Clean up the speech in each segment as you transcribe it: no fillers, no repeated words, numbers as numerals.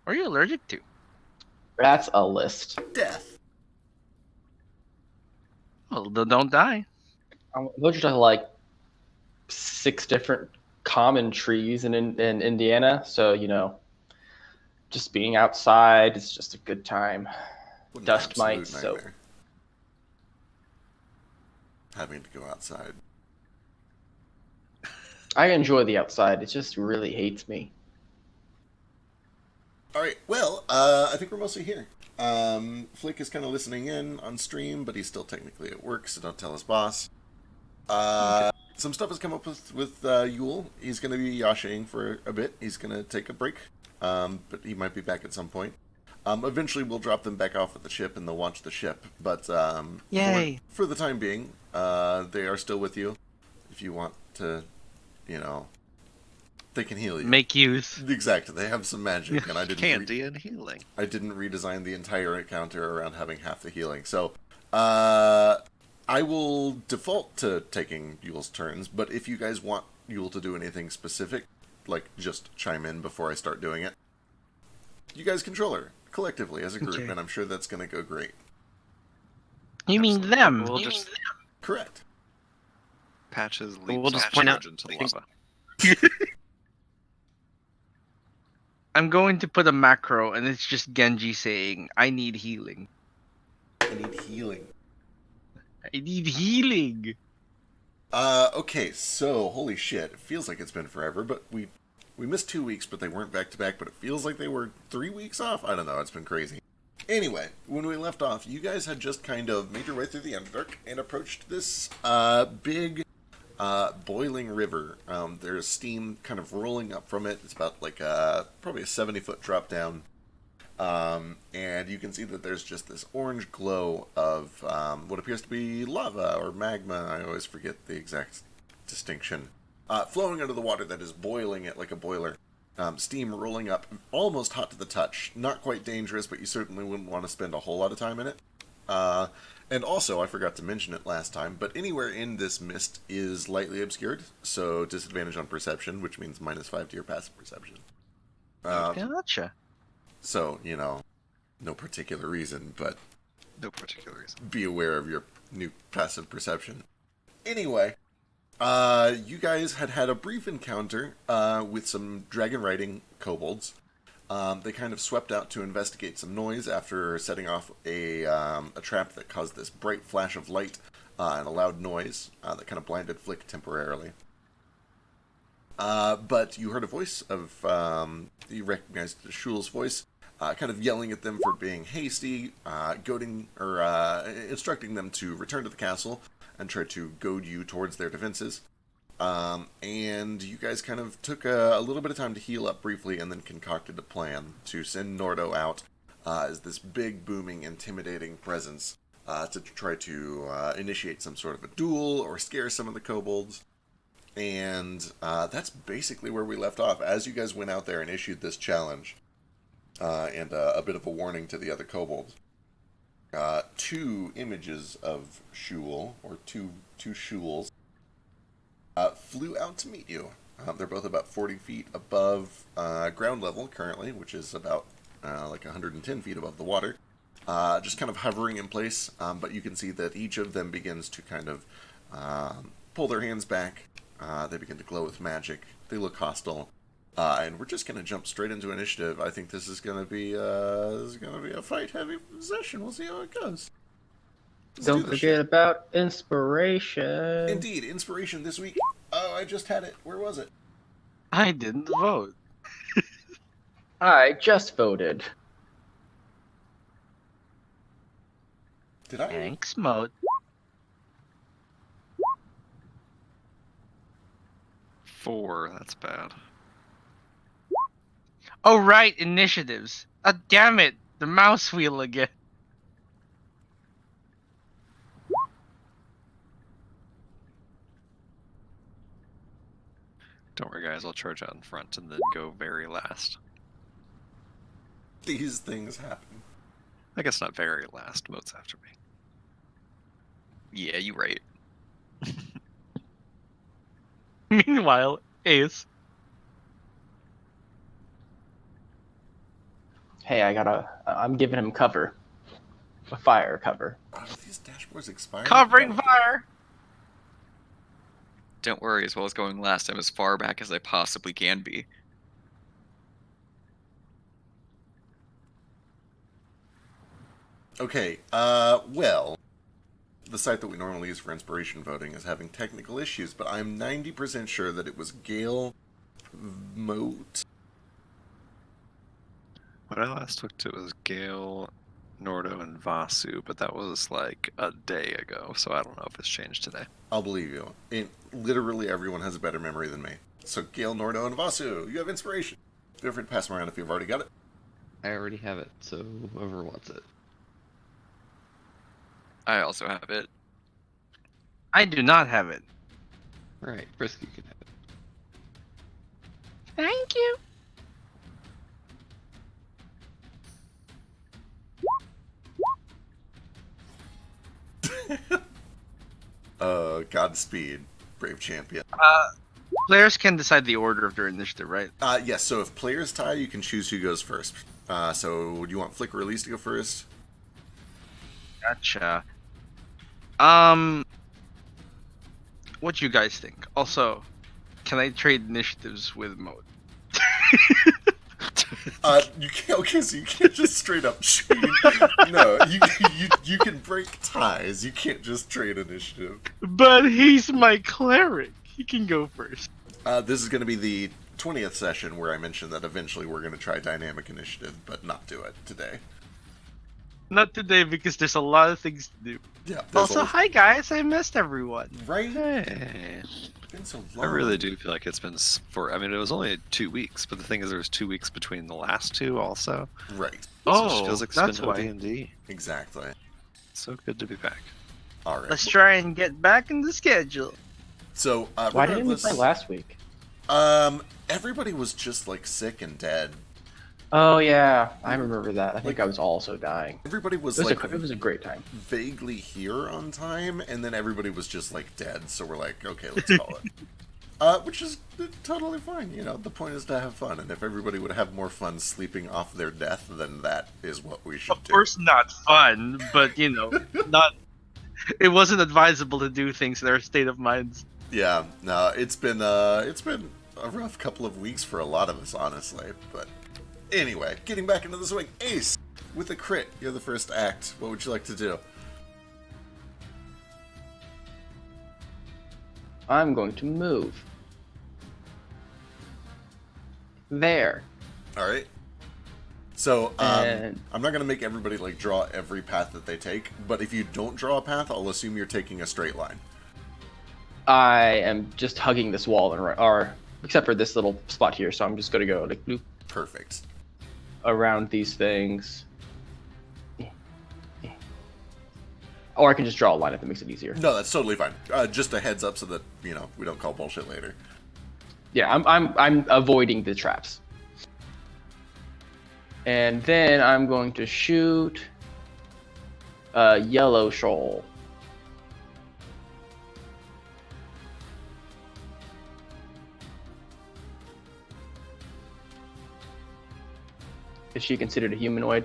What are you allergic to? That's a list. Death. Well, don't die. I'm allergic to like 6 different common trees in Indiana, so just being outside is just a good time. What an Dust absolute mites, so nightmare. Having to go outside. I enjoy the outside. It just really hates me. All right. Well, I think we're mostly here. Flick is kind of listening in on stream, but he's still technically at work, so don't tell his boss. Some stuff has come up with Yule. He's going to be yashing for a bit. He's going to take a break, but he might be back at some point. Eventually, we'll drop them back off at the ship, and they'll launch the ship. But Yay. for the time being, they are still with you. If you want to, they can heal you. Make use. Exactly. They have some magic, and I didn't Candy and healing. I didn't redesign the entire encounter around having half the healing. So, I will default to taking Yule's turns, but if you guys want Yule to do anything specific, like just chime in before I start doing it, you guys control her collectively as a group, Okay. and I'm sure that's going to go great. You mean Absolutely. them? We'll just Correct. patches We'll leaps just off point out- charge into lava. I'm going to put a macro, and it's just Genji saying, "I need healing. I need healing. I need healing." Okay, so, holy shit, it feels like it's been forever, but we missed 2 weeks, but they weren't back-to-back, but it feels like they were 3 weeks off? I don't know, it's been crazy. Anyway, when we left off, you guys had just kind of made your way through the Underdark and approached this big boiling river. There's steam kind of rolling up from it. It's about like probably a 70-foot drop down. And you can see that there's just this orange glow of what appears to be lava or magma. I always forget the exact distinction. Flowing under the water that is boiling it like a boiler. Steam rolling up, almost hot to the touch. Not quite dangerous, but you certainly wouldn't want to spend a whole lot of time in it. And also, I forgot to mention it last time, but anywhere in this mist is lightly obscured, so disadvantage on perception, which means -5 to your passive perception. Gotcha. So, no particular reason, but No particular reason. be aware of your new passive perception. Anyway, you guys had a brief encounter with some dragon riding kobolds. They kind of swept out to investigate some noise after setting off a trap that caused this bright flash of light and a loud noise that kind of blinded Flick temporarily. But you heard a voice of, you recognized Shul's voice, kind of yelling at them for being hasty, goading or instructing them to return to the castle and try to goad you towards their defenses. And you guys kind of took a little bit of time to heal up briefly and then concocted a plan to send Nordo out as this big, booming, intimidating presence to try to initiate some sort of a duel or scare some of the kobolds. And that's basically where we left off. As you guys went out there and issued this challenge and a bit of a warning to the other kobolds, 2 images of Shul, or two Shuls, flew out to meet you. They're both about 40 feet above ground level currently, which is about like 110 feet above the water. Just kind of hovering in place, but you can see that each of them begins to kind of pull their hands back. They begin to glow with magic. They look hostile. And we're just going to jump straight into initiative. I think this is going to be a fight-heavy session. We'll see how it goes. Don't forget about inspiration. Indeed, inspiration this week. Oh, I just had it. Where was it? I didn't vote. I just voted. Did I? Thanks, mode. 4, that's bad. Oh, right, initiatives. Damn it, the mouse wheel again. Don't worry, guys. I'll charge out in front and then go very last. These things happen. I guess not very last. Mode's after me. Yeah, you right. Meanwhile, Ace. Hey, I'm giving him cover. A fire cover. Are these dashboards expiring? Covering No. fire. Don't worry, as well as going last, I'm as far back as I possibly can be. Okay, well, the site that we normally use for inspiration voting is having technical issues, but I'm 90% sure that it was Gale Moat. When I last looked, it was Gale, Nordo, and Vasu, but that was like a day ago, so I don't know if it's changed today. I'll believe you. Literally everyone has a better memory than me. So Gale, Nordo, and Vasu, you have inspiration. Feel free to pass them around if you've already got it. I already have it, so whoever wants it. I also have it. I do not have it. Alright, Frisky can have it. Thank you. Godspeed, brave champion. Players can decide the order of their initiative, right? Yes, so if players tie, you can choose who goes first. So do you want Flick or Elise to go first? Gotcha. What do you guys think? Also, can I trade initiatives with Mode? You can't. Okay, so you can't just straight up trade. No, you can break ties. You can't just trade initiative. But he's my cleric. He can go first. This is going to be the 20th session where I mentioned that eventually we're going to try dynamic initiative, but not do it today. Not today because there's a lot of things to do. Yeah. Also, hi guys, I missed everyone. Right? Hey. It's been so I long. really do feel like it's been I mean, it was only 2 weeks, but the thing is, there was 2 weeks between the last two, also. Right. So it Oh, just feels like it's that's been no why. D&D. Exactly. So good to be back. All right. Let's try and get back in the schedule. So, Why didn't we regardless, play last week? everybody was just like sick and dead. Oh yeah, I remember that. I think I was also dying. Everybody was It was, like it was a great time. vaguely here on time, and then everybody was just like dead. So we're like, okay, let's call it. Which is totally fine. You know, the point is to have fun, and if everybody would have more fun sleeping off their death, then that is what we should Of do. course, not fun, but you know, not. It wasn't advisable to do things in our state of minds. Yeah, no, it's been a rough couple of weeks for a lot of us, honestly. But anyway, getting back into the swing, Ace with a crit. You're the first act. What would you like to do? I'm going to move. There. All right. So And- I'm not gonna make everybody like draw every path that they take, but if you don't draw a path, I'll assume you're taking a straight line. I am just hugging this wall, or except for this little spot here. So I'm just going to go like loop Perfect. around these things. Or I can just draw a line if it makes it easier. No, that's totally fine. Just a heads up so that we don't call bullshit later. Yeah, I'm avoiding the traps. And then I'm going to shoot a yellow shoal. Is she considered a humanoid?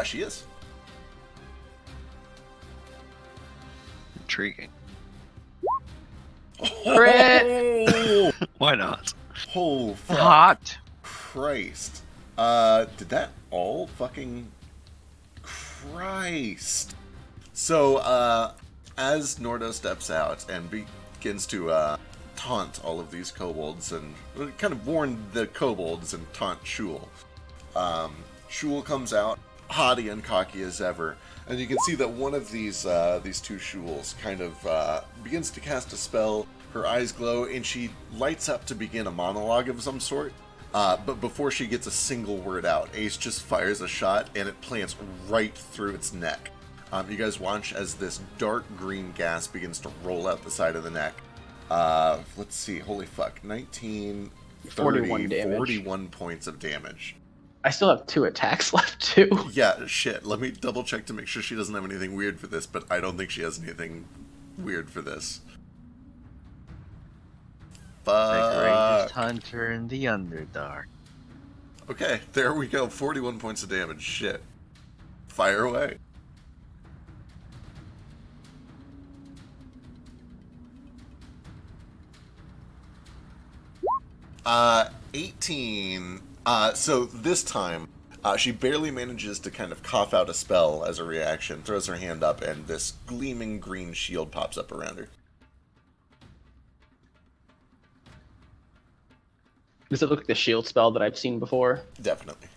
She is. Intriguing. Crit! Why not? Oh, fuck. Hot. Christ. Did that all fucking... Christ. So, as Nordo steps out and begins to, taunt all of these kobolds and kind of warn the kobolds and taunt Shul. Shul comes out, haughty and cocky as ever, and you can see that one of these two Shuls kind of begins to cast a spell. Her eyes glow, and she lights up to begin a monologue of some sort. But before she gets a single word out, Ace just fires a shot, and it plants right through its neck. You guys watch as this dark green gas begins to roll out the side of the neck. Let's see, holy fuck, 19, 30, 41 damage. 41 points of damage. I still have 2 attacks left too. Yeah, shit. Let me double check to make sure she doesn't have anything weird for this, but I don't think she has anything weird for this. The greatest Fuck. hunter in the Underdark. Okay, there we go. 41 points of damage. Shit. Fire away. 18. So this time, she barely manages to kind of cough out a spell as a reaction, throws her hand up, and this gleaming green shield pops up around her. Does it look like the shield spell that I've seen before? Definitely.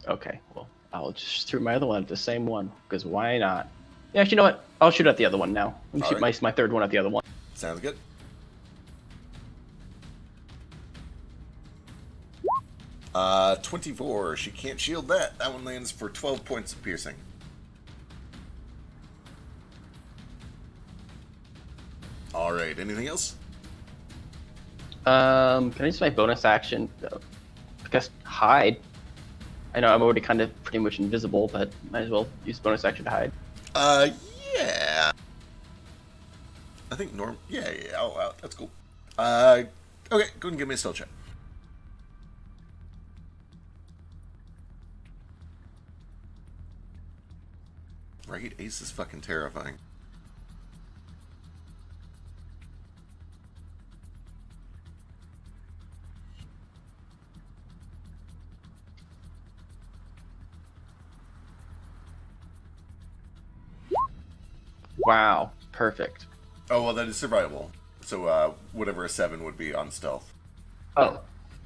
Okay, well, I'll just shoot my other one at the same one, because why not? Yeah, actually, you know what? I'll shoot at the other one now. Let me shoot my third one at the other one. Sounds good. Uh, 24. She can't shield that. That one lands for 12 points of piercing. Alright, anything else? Can I use my bonus action? I guess hide. I know I'm already kind of pretty much invisible, but might as well use bonus action to hide. Yeah. I think Yeah, oh, that's cool. Okay, go ahead and give me a stealth check. Right? Ace is fucking terrifying. Wow, perfect. Oh, well, that is survivable. So, whatever a 7 would be on stealth. Oh,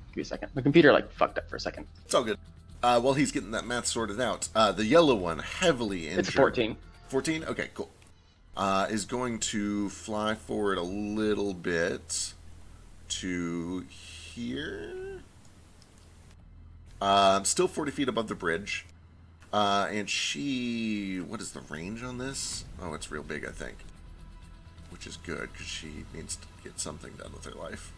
give me a second. My computer like fucked up for a second. It's all good. While he's getting that math sorted out, the yellow one, heavily injured. It's 14. 14? Okay, cool. Is going to fly forward a little bit to here. Still 40 feet above the bridge. And she... What is the range on this? Oh, it's real big, I think. Which is good, because she needs to get something done with her life.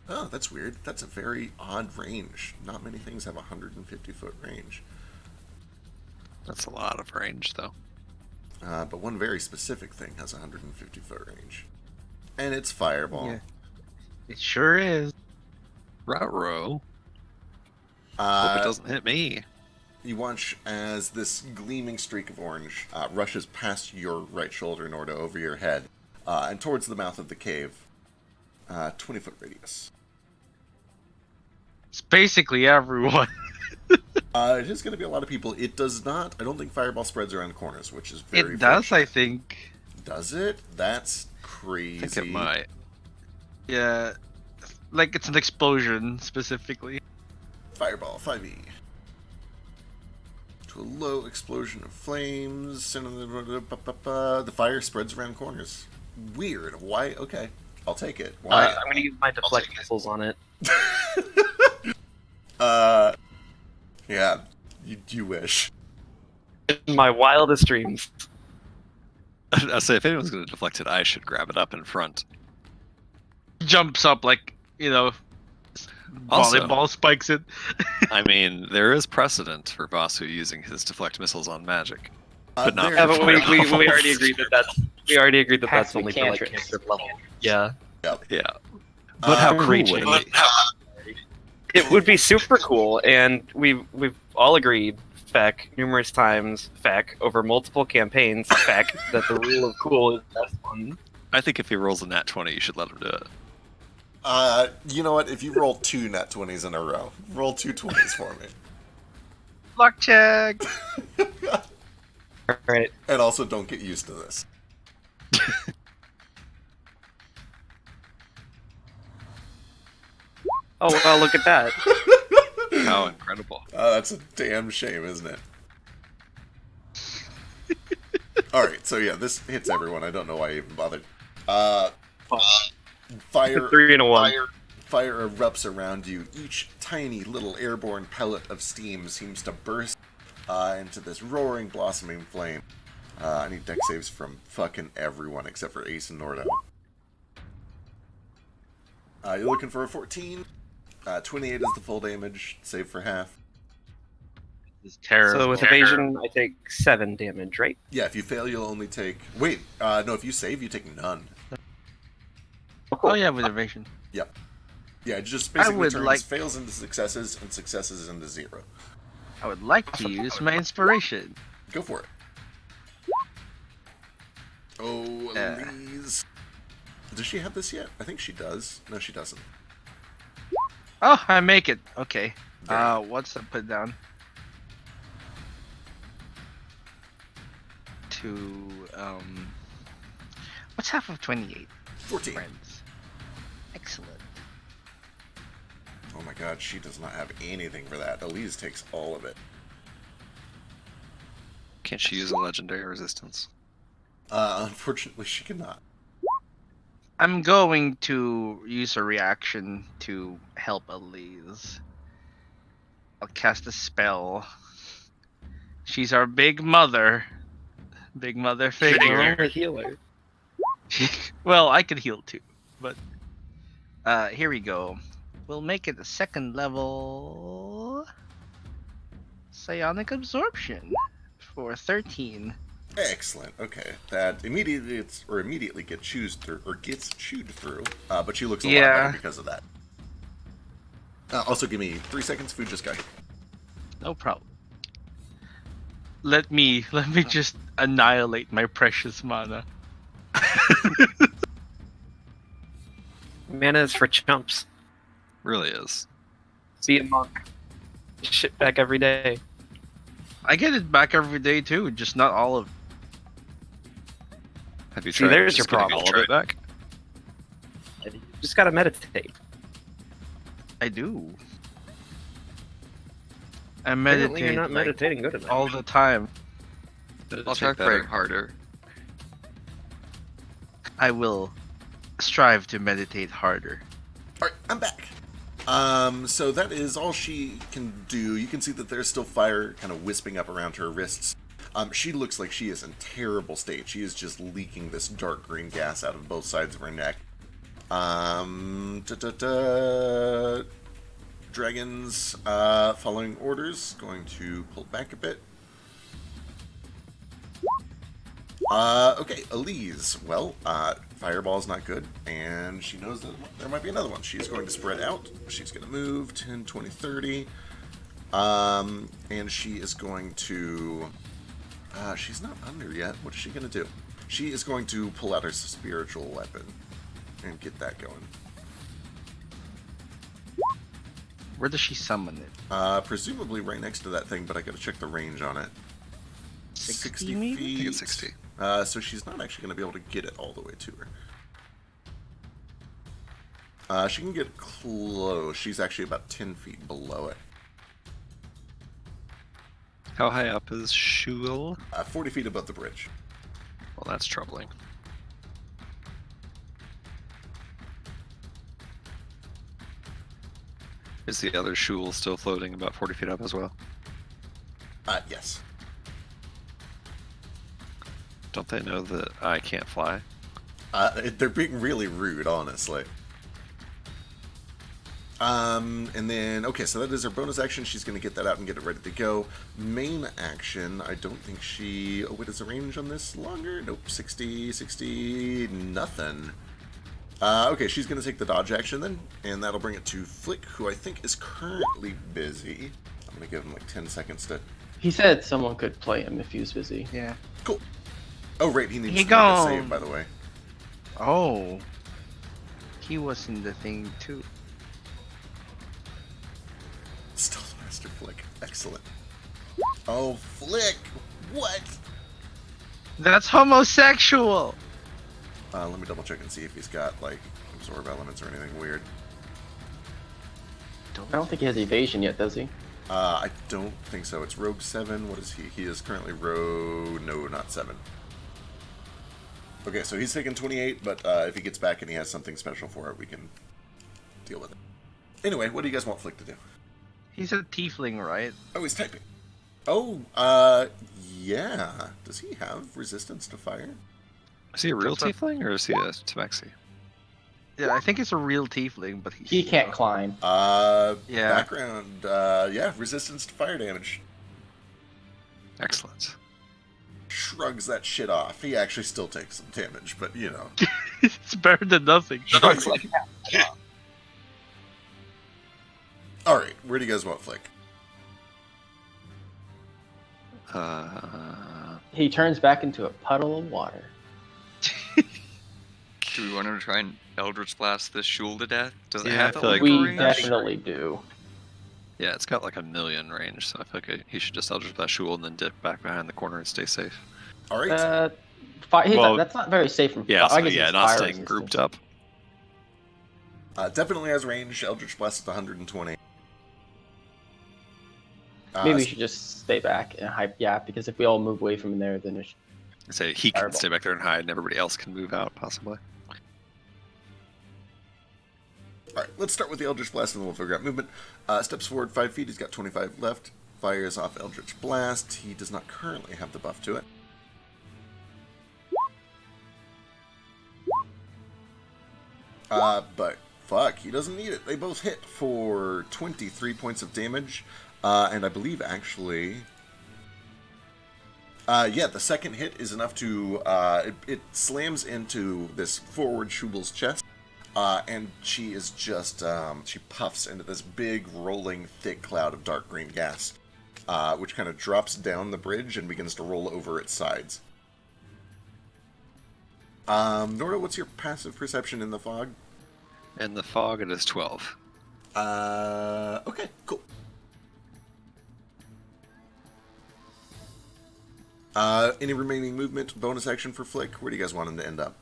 Oh, that's weird. That's a very odd range. Not many things have a 150-foot range. That's a lot of range, though. But one very specific thing has a 150-foot range. And it's Fireball. Yeah. It sure is. Ruh-roh. Hope it doesn't hit me. You watch as this gleaming streak of orange rushes past your right shoulder, Norda, over your head, and towards the mouth of the cave. 20-foot radius. It's basically everyone. It is going to be a lot of people. It does not. I don't think Fireball spreads around corners, which is very. It does, fortunate. I think. Does it? That's crazy. I think it might. Yeah, like it's an explosion specifically. Fireball 5e. To a low explosion of flames. The fire spreads around corners. Weird. Why? Okay, I'll take it. Why? I'm gonna use my deflect missiles on it. Yeah, you wish. In my wildest dreams. I say if anyone's going to deflect it, I should grab it up in front. Jumps up like, Also- volleyball spikes it. I mean, there is precedent for Vasu using his deflect missiles on magic, but not. there- Yeah, but we Fireball. already agreed that that's Passive only for like cantrips. cantrip level. Yeah. Yeah. But how cool Great would it change. be? It would be super cool, and we've all agreed, Feck, numerous times, Feck, over multiple campaigns, Feck, that the rule of cool is the best one. I think if he rolls a nat 20, you should let him do it. You know what? If you roll 2 nat 20s in a row, roll 2 20s for me. Luck check. Right. And also, don't get used to this. Oh, well, look at that. How incredible. That's a damn shame, isn't it? Alright, so yeah, this hits everyone. I don't know why I even bothered. Fire 3 and a 1. Fire erupts around you. Each tiny little airborne pellet of steam seems to burst into this roaring, blossoming flame. I need deck saves from fucking everyone except for Ace and Nordo. You're looking for a 14. 28 is the full damage, save for half. It's terrible. So with evasion, I take 7 damage, right? Yeah, if you fail, you'll only take... Wait, no, if you save, you take none. Oh yeah, with evasion. Yeah, it just I basically would turns like- fails into successes and successes into 0. I would like to use my inspiration. Go for it. Oh, Elise. Does she have this yet? I think she does. No, she doesn't. Oh, I make it. Okay. Very What's the put down? To what's half of 28? 14. Friends. Excellent. Oh my god, she does not have anything for that. Elise takes all of it. Can't she use a legendary resistance? Unfortunately, she cannot. I'm going to use a reaction to help Elise. I'll cast a spell. She's our big mother. Big mother figure. a healer. Well, I could heal too, but here we go. We'll make it a 2nd level psionic absorption for 13. Excellent. Okay, that immediately gets chewed through. But she looks a lot better because of that. Also, give me 3 seconds. Food just got here. No problem. Let me just annihilate my precious mana. Mana is for chumps. Really is. Be a monk. Shit back every day. I get it back every day too, just not all of. Have you See, tried there's just your getting all of it back? You just gotta meditate. I do. I Apparently meditate you're not like, meditating good enough. all the time. I'll try praying harder. I will strive to meditate harder. Alright, I'm back. So that is all she can do. You can see that there's still fire kind of wisping up around her wrists. She looks like she is in terrible state. She is just leaking this dark green gas out of both sides of her neck. Dragons, following orders, going to pull back a bit. Okay, Elise. Well, Fireball's not good, and she knows that there might be another one. She's going to spread out. She's going to move 10, 20, 30. And she is going to... she's not under yet. What is she going to do? She is going to pull out her spiritual weapon and get that going. Where does she summon it? Presumably right next to that thing, but I got to check the range on it. 60 maybe? feet. I think it's 60. So she's not actually going to be able to get it all the way to her. She can get close. She's actually about 10 feet below it. How high up is Shul? 40 feet above the bridge. Well, that's troubling. Is the other Shul still floating about 40 feet up as well? Yes. Don't they know that I can't fly? They're being really rude, honestly. And then, okay, so that is her bonus action. She's going to get that out and get it ready to go. Main action, I don't think she... Oh, wait, is the range on this longer? Nope, 60, nothing. Okay, she's going to take the dodge action then, and that'll bring it to Flick, who I think is currently busy. I'm going to give him like 10 seconds to... He said someone could play him if he was busy. Yeah. Cool. Oh, right, he needs He to make a gone. save, by the way. Oh. He was in the thing too. Stealth Master Flick. Excellent. Oh, Flick! What? That's homosexual! Let me double check and see if he's got, like, absorb elements or anything weird. I don't think he has evasion yet, does he? I don't think so. It's Rogue 7. What is he? He is currently Rogue... No, not 7. Okay, so he's taking 28, but if he gets back and he has something special for it, we can deal with it. Anyway, what do you guys want Flick to do? He's a tiefling, right? Oh, he's typing. Oh, yeah. Does he have resistance to fire? Is he a real That's tiefling or is he a Tabaxi? Yeah, I think it's a real tiefling, but He can't climb. Yeah. Yeah. Background, yeah, resistance to fire damage. Excellent. Shrugs that shit off. He actually still takes some damage, but you know. It's better than nothing. Looks like All right, where do you guys want Flick? He turns back into a puddle of water. Do we want to try and Eldritch Blast this Shul to death? Does it Yeah, have I that feel like local We range? definitely do. Yeah, it's got like 1,000,000 range, so I feel like he should just Eldritch Blast Shul and then dip back behind the corner and stay safe. All right. Well, that's not very safe from Yeah, I so, guess yeah, it's not fire staying resistance. grouped up. Definitely has range. Eldritch Blast at 120. Maybe we should just stay back and hype. Yeah, because if we all move away from there, then it's Say he can Fireball. stay back there and hide, and everybody else can move out, possibly. All right, let's start with the Eldritch Blast and then we'll figure out movement. Steps forward 5 feet. He's got 25 left. Fires off Eldritch Blast. He does not currently have the buff to it. But fuck, he doesn't need it. They both hit for 23 points of damage. And I believe actually... yeah, the second hit is enough to... it slams into this forward Shubel's chest. And she is just... she puffs into this big, rolling, thick cloud of dark green gas. Which kind of drops down the bridge and begins to roll over its sides. Nora, what's your passive perception in the fog? In the fog, it is 12. Okay, cool. Any remaining movement, bonus action for Flick? Where do you guys want him to end up?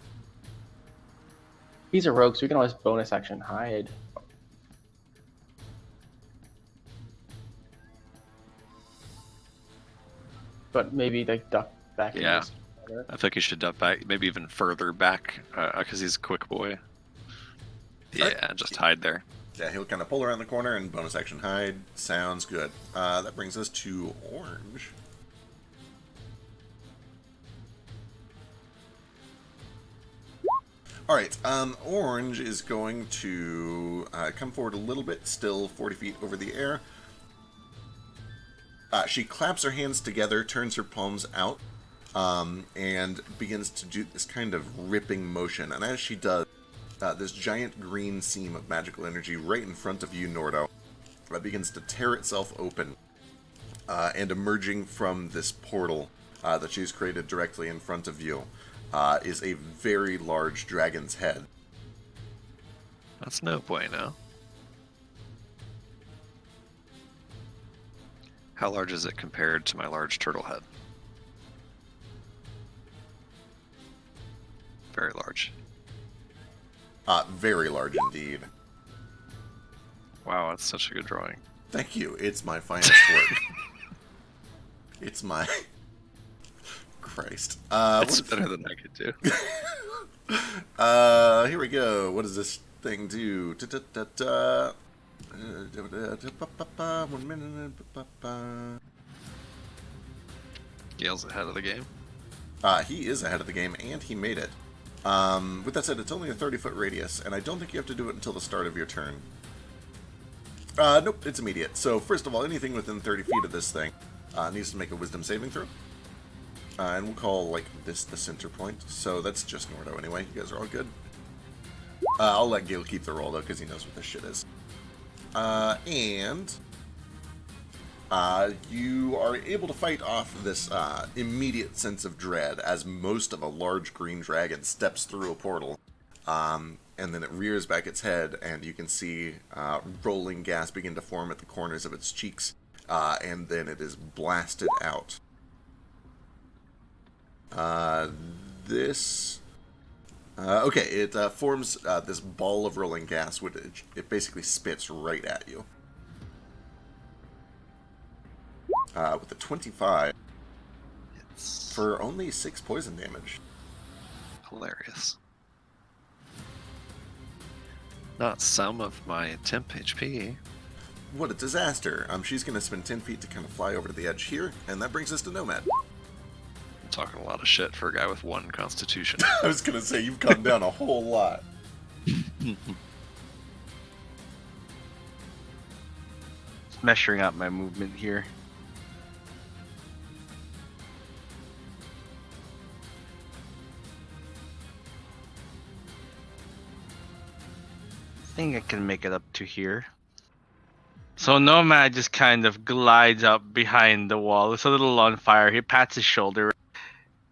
he's a rogue, so we can always bonus action hide. But maybe like duck back. in Yeah. this corner. I think he should duck back, maybe even further back, because he's a quick boy. Yeah, just hide there. Yeah, he'll kind of pull around the corner and bonus action hide. Sounds good. That brings us to Orange. Alright, Orange is going to come forward a little bit, still 40 feet over the air. She claps her hands together, turns her palms out, and begins to do this kind of ripping motion. And as she does, this giant green seam of magical energy right in front of you, Nordo, begins to tear itself open. And emerging from this portal that she's created directly in front of you is a very large dragon's head. That's no bueno. How large is it compared to my large turtle head? Very large. Very large indeed. Wow, that's such a good drawing. Thank you. It's my finest work. It's my... Christ. It's better than I could do. Here we go. What does this thing do? 1 minute. Gale's ahead of the game. He is ahead of the game, and he made it. With that said, it's only a 30-foot radius, and I don't think you have to do it until the start of your turn. Nope, it's immediate. So, first of all, anything within 30 feet of this thing needs to make a wisdom saving throw. And we'll call, like, this the center point. So that's just Nordo anyway. You guys are all good. I'll let Gale keep the roll, though, because he knows what this shit is. You are able to fight off this immediate sense of dread as most of a large green dragon steps through a portal. And then it rears back its head, and you can see rolling gas begin to form at the corners of its cheeks. And then it is blasted out. Okay, it forms this ball of rolling gas, which it basically spits right at you. With a 25 It's for only 6 poison damage. hilarious. Not some of my temp HP. What a disaster. She's going to spend 10 feet to kind of fly over to the edge here, and that brings us to Nomad. I'm talking a lot of shit for a guy with 1 constitution. I was going to say, you've come down a whole lot. Measuring out my movement here. think I can make it up to here. So Nomad just kind of glides up behind the wall. It's a little on fire. He pats his shoulder,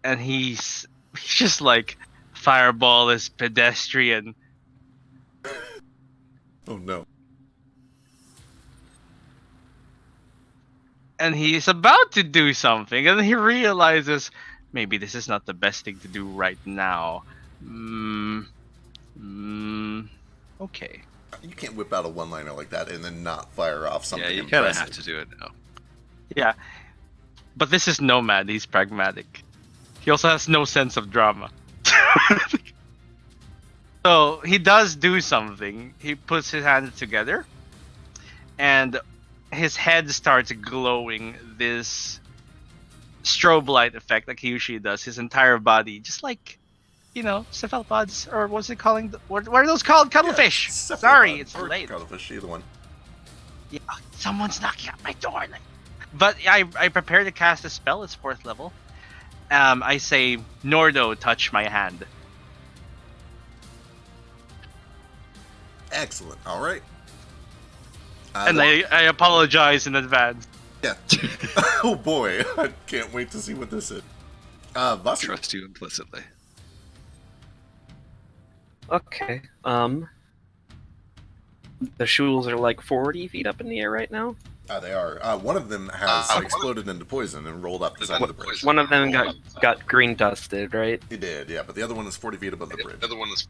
and he's just like, fireball is pedestrian. Oh no. And he's about to do something, and then he realizes maybe this is not the best thing to do right now. Okay. You can't whip out a one-liner like that and then not fire off something Yeah, you kind of impressive. have to do it now. Yeah. But this is Nomad. He's pragmatic. He also has no sense of drama. So he does do something. He puts his hands together, and his head starts glowing this strobe light effect like he usually does. His entire body, just like, cephalopods, or what's it calling? What are those called? Cuttlefish. Yeah, Sorry, it's or late. Cuttlefish, either one. Yeah, someone's knocking at my door. But I prepare to cast a spell. It's 4th level. I say, Nordo, touch my hand. Excellent. All right. And I apologize in advance. Yeah. Oh boy, I can't wait to see what this is. Vasu. Trust you implicitly. Okay. The shuls are like 40 feet up in the air right now. They are. One of them has exploded into poison and rolled up the side of the bridge. One of them got green dusted, right? He did, yeah, but the other one is 40 feet above the bridge. The other one is.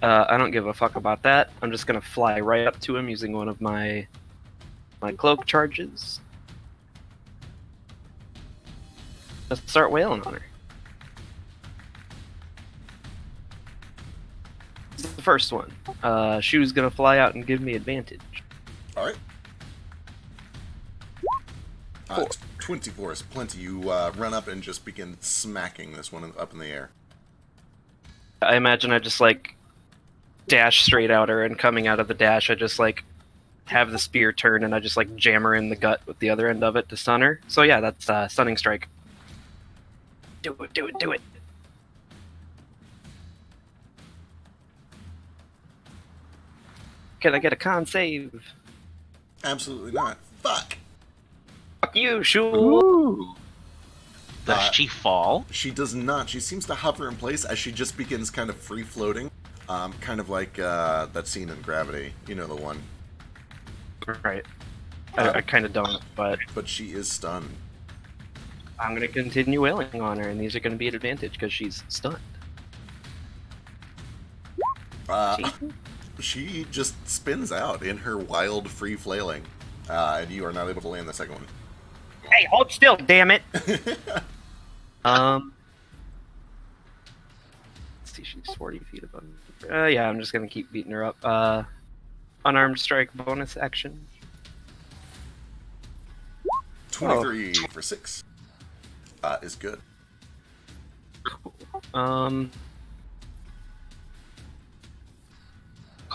I don't give a fuck about that. I'm just gonna fly right up to him using one of my cloak charges. Let's start wailing on her. This is the first one. Shoe's gonna fly out and give me advantage. All right. 4. 24 is plenty. You run up and just begin smacking this one up in the air. I imagine I just like dash straight at her, and coming out of the dash, I just like have the spear turn, and I just like jam her in the gut with the other end of it to stun her. So yeah, that's stunning strike. Do it, do it, do it. Can I get a con save? Absolutely not. Fuck. Fuck you, Shul. Does she fall? She does not. She seems to hover in place as she just begins kind of free floating. Kind of like that scene in Gravity. You know the one. Right. I kind of don't, but But she is stunned. I'm going to continue wailing on her, and these are going to be at advantage because she's stunned. She just spins out in her wild free flailing. And you are not able to land the second one. Hey, hold still, damn it! Let's see, she's 40 feet above. Yeah, I'm just gonna keep beating her up. Unarmed strike bonus action. 23 for 6 is good. Call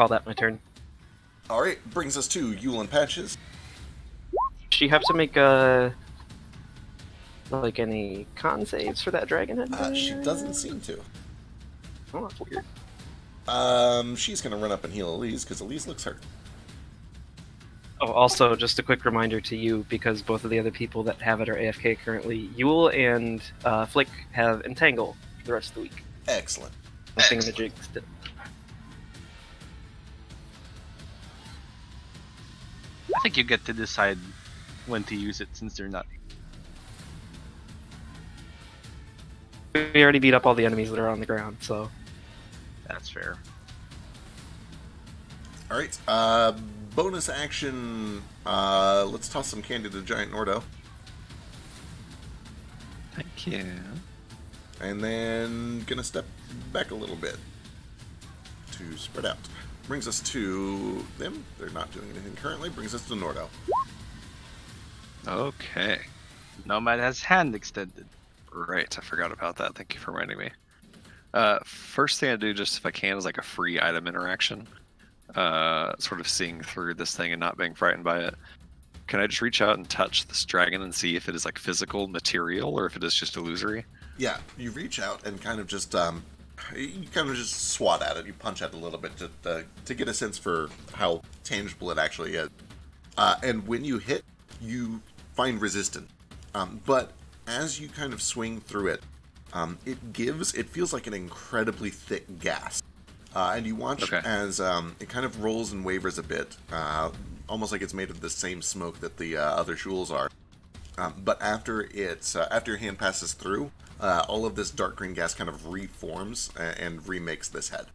that my turn. All right, brings us to Yule and Patches. She have to make like any con saves for that dragon head? She doesn't seem to. Oh, that's weird. She's gonna run up and heal Elise because Elise looks hurt. Oh, also, just a quick reminder to you, because both of the other people that have it are AFK currently. Yule and Flick have Entangle for the rest of the week. Excellent. Nothing in the jigs still. I think you get to decide when to use it since they're not. We already beat up all the enemies that are on the ground, so. That's fair. All right. Bonus action. Let's toss some candy to Giant Nordo, Thank you. and then gonna step back a little bit to spread out. Brings us to them. They're not doing anything currently. Brings us to Nordo. Okay. Nomad has hand extended. Right, I forgot about that. Thank you for reminding me. First thing I do, just if I can, is like a free item interaction. Sort of seeing through this thing and not being frightened by it. Can I just reach out and touch this dragon and see if it is like physical material or if it is just illusory? Yeah, you reach out and kind of just You kind of just swat at it. You punch at it a little bit to get a sense for how tangible it actually is. And when you hit, you find resistance. But as you kind of swing through it, it feels like an incredibly thick gas. And you watch as it kind of rolls and wavers a bit, almost like it's made of the same smoke that the other shuls are. But after your hand passes through, all of this dark green gas kind of reforms and remakes this head.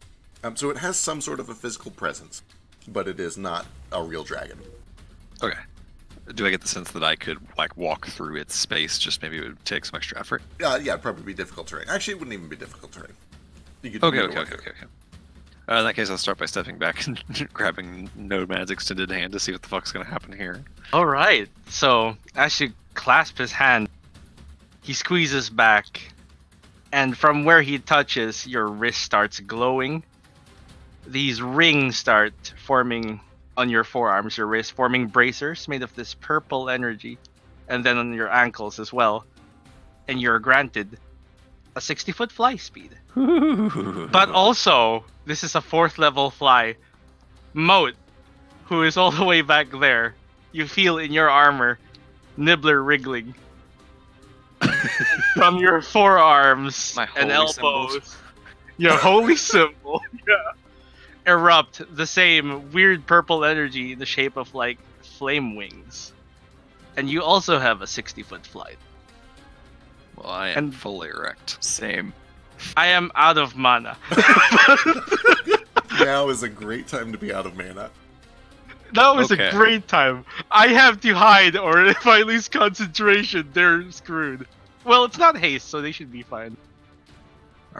So it has some sort of a physical presence, but it is not a real dragon. Okay. Do I get the sense that I could like walk through its space? Just maybe it would take some extra effort. Yeah, it'd probably be difficult terrain. Actually, it wouldn't even be difficult terrain. You could Okay. In that case, I'll start by stepping back and grabbing Nomad's extended hand to see what the fuck's gonna happen here. All right. So as you clasp his hand, he squeezes back, and from where he touches, your wrist starts glowing. These rings start forming on your forearms, your wrist, forming bracers made of this purple energy, and then on your ankles as well. And you're granted a 60-foot fly speed. But also, this is a 4th level fly. Moat, who is all the way back there, you feel in your armor Nibbler wriggling from your forearms My and holy elbows. symbols. Your holy symbol. Yeah. Erupt the same weird purple energy in the shape of like flame wings. And you also have a 60-foot flight. Well, I am fully erect. Same. I am out of mana. Now is a great time to be out of mana. That was Okay. a great time. I have to hide, or if I lose concentration, they're screwed. Well, it's not haste, so they should be fine.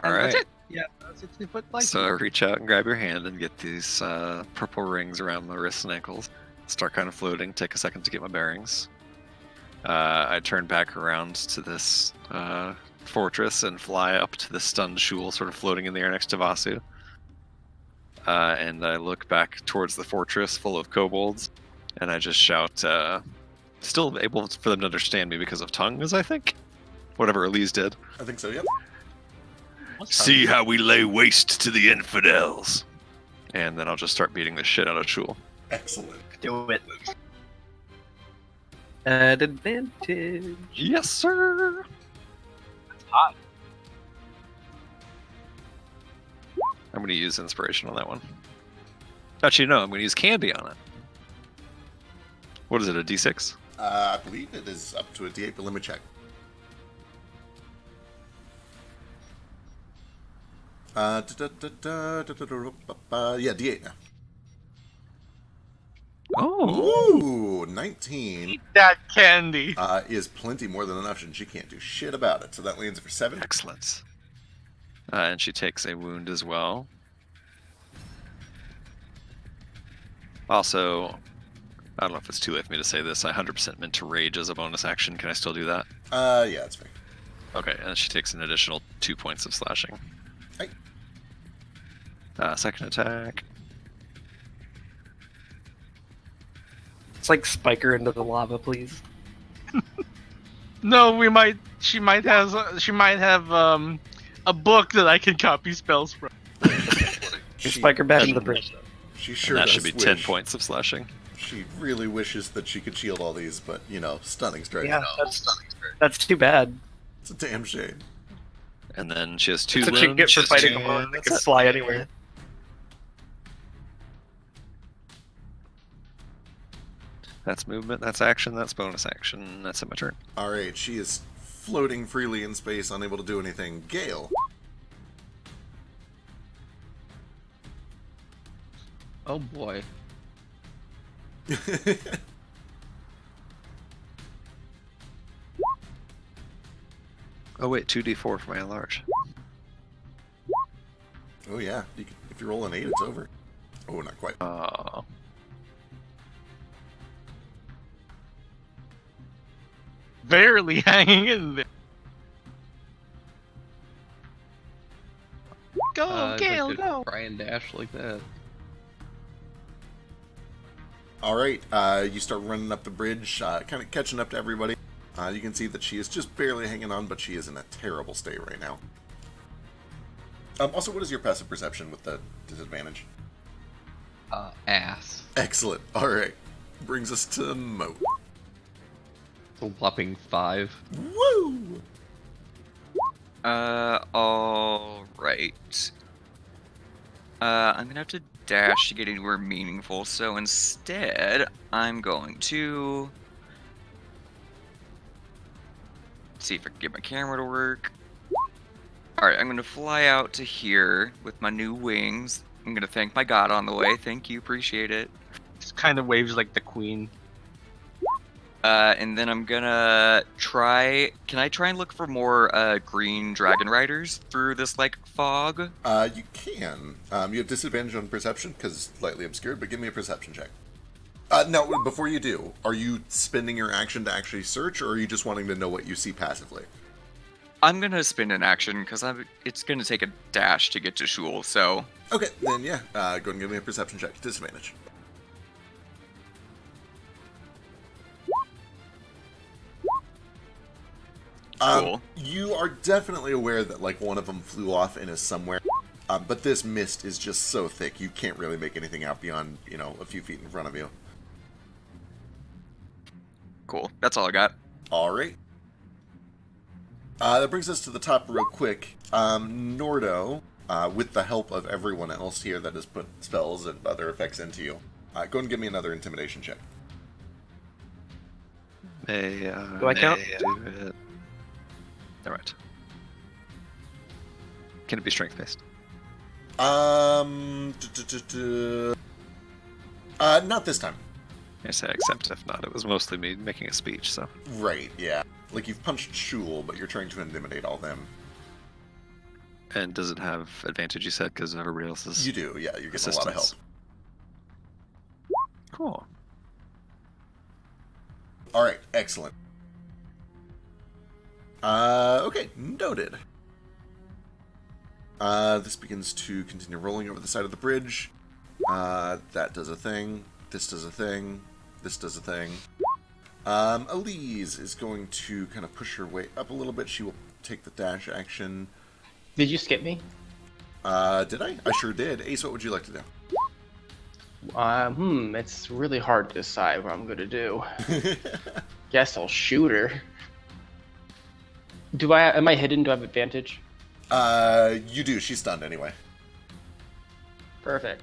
All And right. That's it. Yeah, 60-foot flight. So reach out and grab your hand and get these purple rings around the wrists and ankles. Start kind of floating. Take a second to get my bearings. I turn back around to this fortress and fly up to the stunned Shul, sort of floating in the air next to Vasu. And I look back towards the fortress full of kobolds, and I just shout, still able for them to understand me because of tongues, I think? Whatever Elise did. I think so, yep. See how we lay waste to the infidels. And then I'll just start beating the shit out of Shul. Excellent. Do it. At advantage. Yes, sir. hot. I'm going to use inspiration on that one. Actually, no, I'm going to use candy on it. What is it, a D6? I believe it is up to a D8, but let me check. Yeah, D8 now. Oh. Ooh, 19 Eat that candy. is plenty more than enough, and she can't do shit about it. So that lands for 7. Excellent. And she takes a wound as well. Also, I don't know if it's too late for me to say this. I 100% meant to rage as a bonus action. Can I still do that? Yeah, that's fair. Okay, and she takes an additional 2 points of slashing. Hey. Second attack. It's like spike her into the lava, please. No, she might have a book that I can copy spells from. Spike her back into the bridge. She sure And that does should be 10 wish. points of slashing. She really wishes that she could shield all these, but, you know, stunning strike. Yeah, that's too bad. It's a damn shame. And then she has 2 That's wounds. what you get for Just fighting two- alone. They that's can it. fly anywhere. That's movement, that's action, that's bonus action. That's it, my turn. Alright, she is floating freely in space, unable to do anything. Gale. Oh boy. Oh wait, 2d4 for my enlarge. Oh yeah, if you roll an 8, it's over. Oh, not quite. Barely hanging in there. Go, I'd Gale, like to go! try and dash like that. Alright, you start running up the bridge, kind of catching up to everybody. You can see that she is just barely hanging on, but she is in a terrible state right now. Also, what is your passive perception with the disadvantage? Ass. Excellent. All right. Brings us to Moat. It's a whopping 5. Woo! All right. I'm gonna have to dash to get anywhere meaningful, so instead, I'm going to see if I can get my camera to work. Alright, I'm gonna fly out to here with my new wings. I'm gonna thank my god on the way. Thank you, appreciate it. Just kind of waves like the queen. And then I'm gonna try. Can I try and look for more green dragon riders through this like fog? You can. You have disadvantage on perception because slightly obscured, but give me a perception check. No, before you do, are you spending your action to actually search, or are you just wanting to know what you see passively? I'm gonna spend an action because it's gonna take a dash to get to Shul. So Okay, then yeah, go ahead and give me a perception check. Disadvantage. cool. You are definitely aware that like one of them flew off and is somewhere, but this mist is just so thick you can't really make anything out beyond a few feet in front of you. Cool. That's all I got. All right. That brings us to the top real quick. Nordo, with the help of everyone else here that has put spells and other effects into you, go ahead and give me another intimidation check. Do I count? Do it. All right. Can it be strength based? Not this time. I say except if not, it was mostly me making a speech. So Right, yeah. Like you've punched Shul, but you're trying to intimidate all them. and does it have advantage? You said because everybody else is You do, yeah. You're getting a lot of help. assistance. Cool. All right, excellent. Okay, noted. This begins to continue rolling over the side of the bridge. That does a thing. This does a thing. This does a thing. Elise is going to kind of push her way up a little bit. She will take the dash action. Did you skip me? Did I? I sure did. Ace, what would you like to do? It's really hard to decide what I'm gonna do. Guess I'll shoot her. Am I hidden? Do I have advantage? You do. She's stunned anyway. Perfect.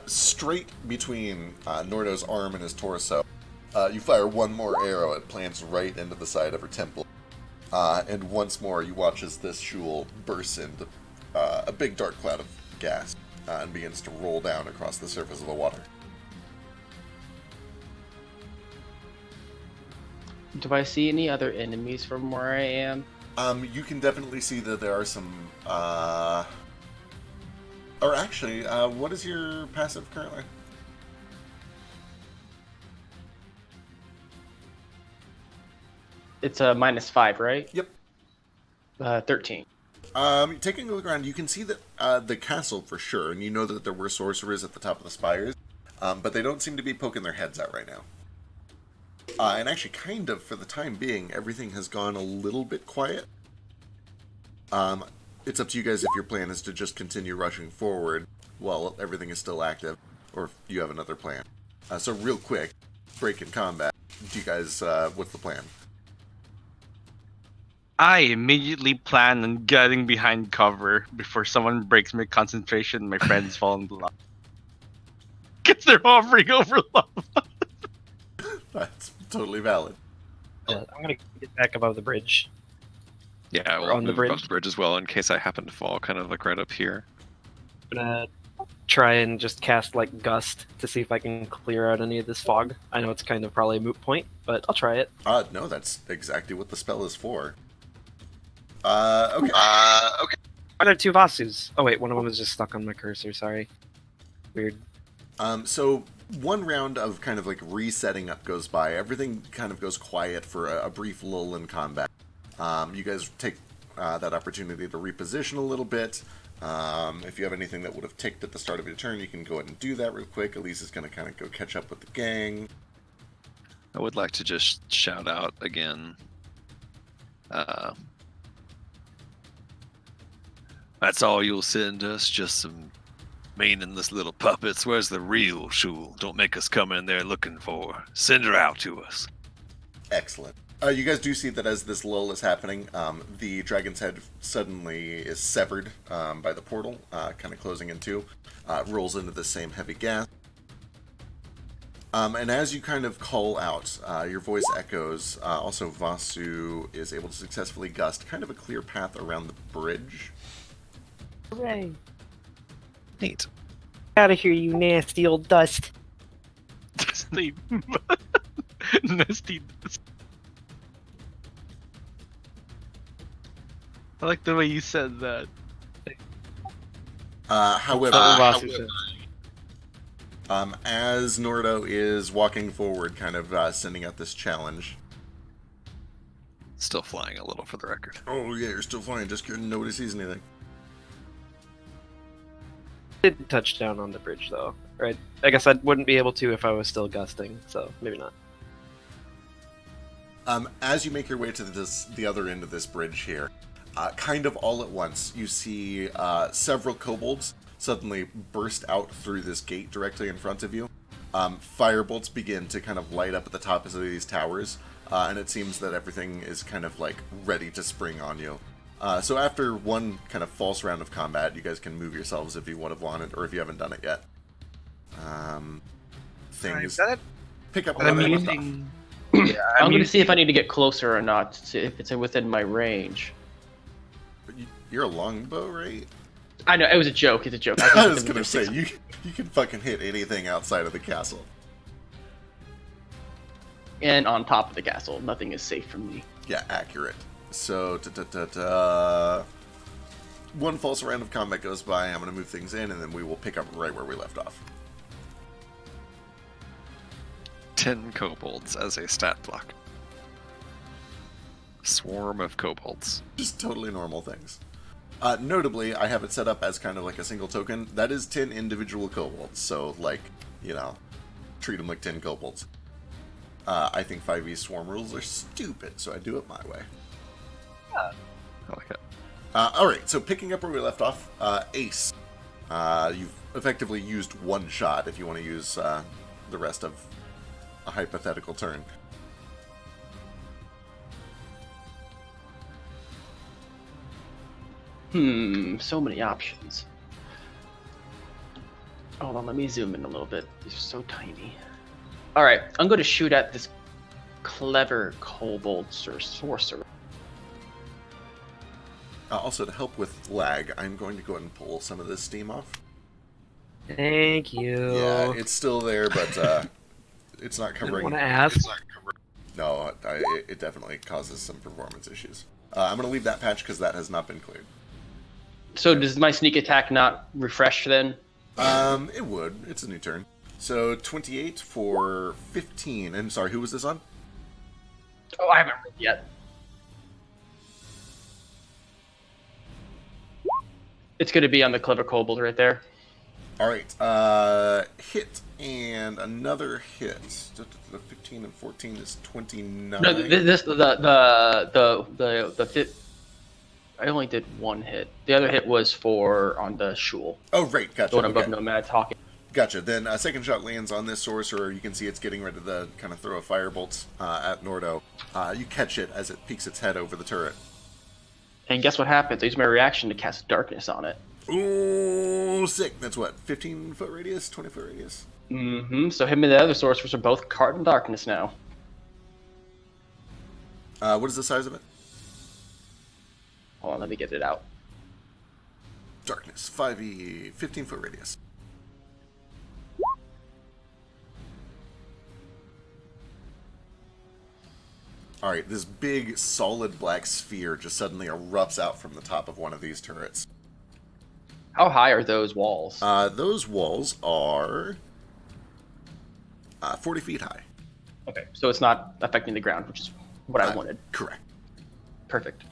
Straight between Nordo's arm and his torso, you fire one more arrow. It plants right into the side of her temple. And once more, you watch as this Shul bursts into a big dark cloud of gas and begins to roll down across the surface of the water. Do I see any other enemies from where I am? You can definitely see that there are some... Or actually, what is your passive currently? It's a -5, right? Yep. 13. Taking a look around, you can see that the castle for sure, and you know that there were sorcerers at the top of the spires, but they don't seem to be poking their heads out right now. And actually, kind of, for the time being, everything has gone a little bit quiet. It's up to you guys if your plan is to just continue rushing forward while everything is still active, or if you have another plan. So real quick, break in combat. Do you guys, what's the plan? I immediately plan on getting behind cover before someone breaks my concentration and my friends fall into lava. Because they're hovering over lava. That's totally valid. I'm gonna get back above the bridge. Yeah, We're we'll on the move bridge. above the bridge as well in case I happen to fall, kind of like right up here. I'm gonna try and just cast like Gust to see if I can clear out any of this fog. I know it's kind of probably a moot point, but I'll try it. No, that's exactly what the spell is for. Okay. Are there two Vasus? Oh wait, one of them is just stuck on my cursor. Sorry. Weird. So one round of kind of like resetting up goes by. Everything kind of goes quiet for a brief lull in combat. You guys take that opportunity to reposition a little bit. If you have anything that would have ticked at the start of your turn, you can go ahead and do that real quick. Elise is going to kind of go catch up with the gang. I would like to just shout out again. That's all you'll send us? Just some meaningless little puppets? Where's the real Shul? Don't make us come in there looking for her. Send her out to us. Excellent. You guys do see that as this lull is happening, the dragon's head suddenly is severed by the portal, kind of closing in two. Rolls into the same heavy gas. And as you kind of call out, your voice echoes. Also, Vasu is able to successfully gust kind of a clear path around the bridge. Hooray! Neat. Out of here, you nasty old dust. Nasty. Nasty. I like the way you said that. However, Vasu said. as Nordo is walking forward, kind of sending out this challenge. Still flying a little for the record. Oh yeah, you're still flying. Just kidding. Nobody sees anything. Did touch down on the bridge though, right? I guess I wouldn't be able to if I was still gusting, so maybe not. As you make your way to the other end of this bridge here, kind of all at once, you see several kobolds suddenly burst out through this gate directly in front of you. Firebolts begin to kind of light up at the tops of these towers, and it seems that everything is kind of like ready to spring on you. So after one kind of false round of combat, you guys can move yourselves if you would have wanted, or if you haven't done it yet. Things pick up where they left off. Yeah, I'm going to see if I need to get closer or not, to see if it's within my range. You're a longbow, right? I know, it was a joke. It's a joke. I was going to say, you can fucking hit anything outside of the castle. And on top of the castle, nothing is safe from me. Yeah, accurate. So, one false round of combat goes by, I'm going to move things in, and then we will pick up right where we left off. 10 kobolds as a stat block. Swarm of kobolds. Just totally normal things. Notably, I have it set up as kind of like a single token. That is 10 individual kobolds, so, like, you know, treat them like 10 kobolds. I think 5e swarm rules are stupid, so I do it my way. I like it. Alright, so picking up where we left off, Ace. You've effectively used one shot if you want to use the rest of a hypothetical turn. So many options. Hold on, let me zoom in a little bit. These are so tiny. Alright, I'm going to shoot at this clever kobold sorcerer. Also, to help with lag, I'm going to go ahead and pull some of this steam off. Thank you. Yeah, it's still there, but it's not I covering. want to ask. No, it definitely causes some performance issues. I'm going to leave that patch because that has not been cleared. So does my sneak attack not refresh then? It would. It's a new turn. So 28 for 15. And sorry, who was this on? Oh, I haven't rolled yet. It's going to be on the clever kobold right there. All right. Hit and another hit. 15 and 14 is 29. No, I only did one hit. The other hit was on the Shul. Oh, right. Gotcha. The one above Okay. Nomad talking. Gotcha. Then a second shot lands on this sorcerer. You can see it's getting ready to kind of throw a firebolt at Nordo. You catch it as it peeks its head over the turret. And guess what happens? I use my reaction to cast darkness on it. Ooh, sick. That's what, 15-foot radius, 20-foot radius? Mm-hmm. So him and the other sorcerers are both caught in darkness now. What is the size of it? Hold on, let me get it out. Darkness, 5e, 15-foot radius. Alright, this big, solid black sphere just suddenly erupts out from the top of one of these turrets. How high are those walls? Those walls are 40 feet high. Okay, so it's not affecting the ground, which is what I wanted. Correct. Perfect.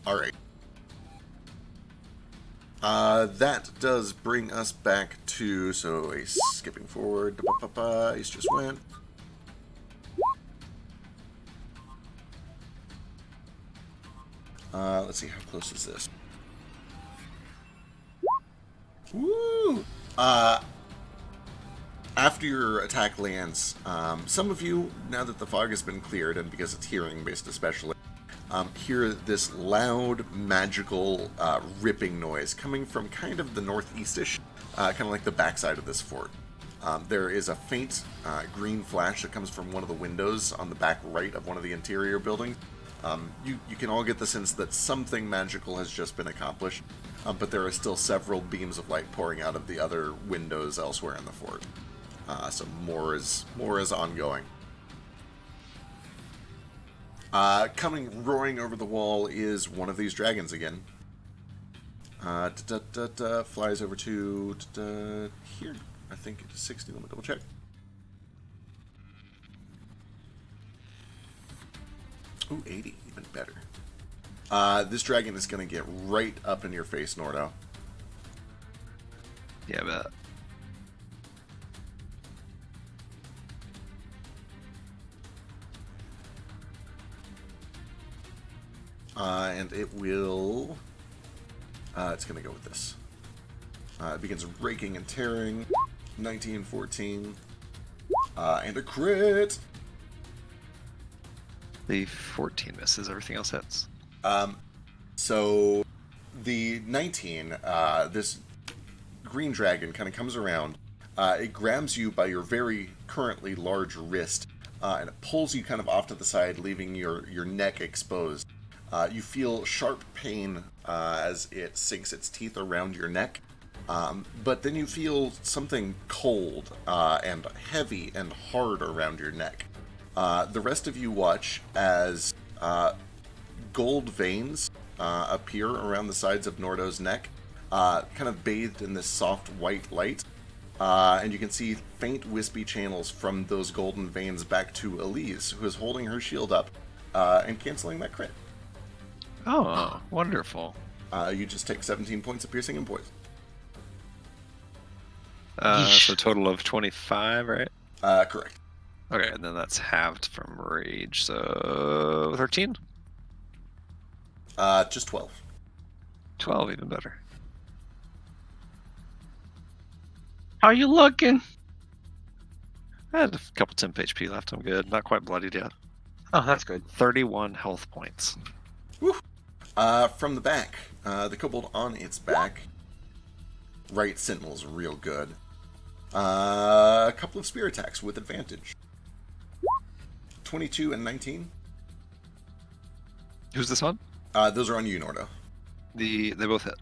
Alright. That does bring us back to, so a skipping forward, Ace just went. Let's see, how close is this? Woo! After your attack lands, some of you, now that the fog has been cleared, and because it's hearing based especially, hear this loud, magical, ripping noise coming from kind of the northeastish, kind of like the backside of this fort. There is a faint green flash that comes from one of the windows on the back right of one of the interior buildings. You can all get the sense that something magical has just been accomplished, but there are still several beams of light pouring out of the other windows elsewhere in the fort. So more is ongoing. Coming roaring over the wall is one of these dragons again. Flies over to here. I think it's 60. Let me double check. Ooh, 80, even better. This dragon is going to get right up in your face, Nordo. Yeah, I bet. And it will... it's going to go with this. It begins raking and tearing. 19, 14. And a crit! The 14 misses, everything else hits. So the 19, this green dragon kind of comes around. It grabs you by your very currently large wrist, and it pulls you kind of off to the side, leaving your neck exposed. You feel sharp pain as it sinks its teeth around your neck, but then you feel something cold and heavy and hard around your neck. The rest of you watch as gold veins appear around the sides of Nordo's neck, kind of bathed in this soft white light. And you can see faint wispy channels from those golden veins back to Elise, who is holding her shield up and canceling that crit. Oh, wonderful. You just take 17 points of piercing and poison. So a total of 25, right? Correct. Okay, and then that's halved from rage, so 13? Just 12. 12, even better. How you looking? I had a couple temp HP left, I'm good. Not quite bloodied yet. Oh, that's good. 31 health points. Woo! From the back, the kobold on its back. Right sentinel's real good. A couple of spear attacks with advantage. 22 and 19. Who's this on? Those are on you, Nordo. They both hit.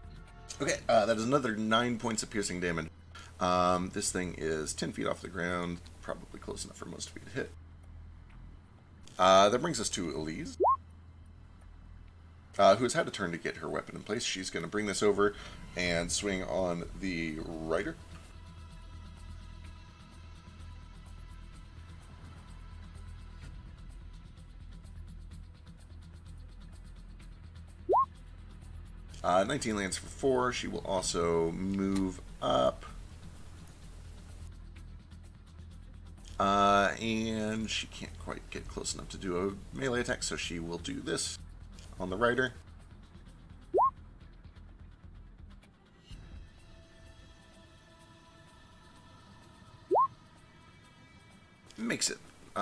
Okay, that is another 9 points of piercing damage. This thing is 10 feet off the ground, probably close enough for most of you to hit. That brings us to Elise, who has had a turn to get her weapon in place. She's going to bring this over and swing on the rider. Uh, 19 lands for 4. She will also move up. And she can't quite get close enough to do a melee attack, so she will do this on the rider. Makes it.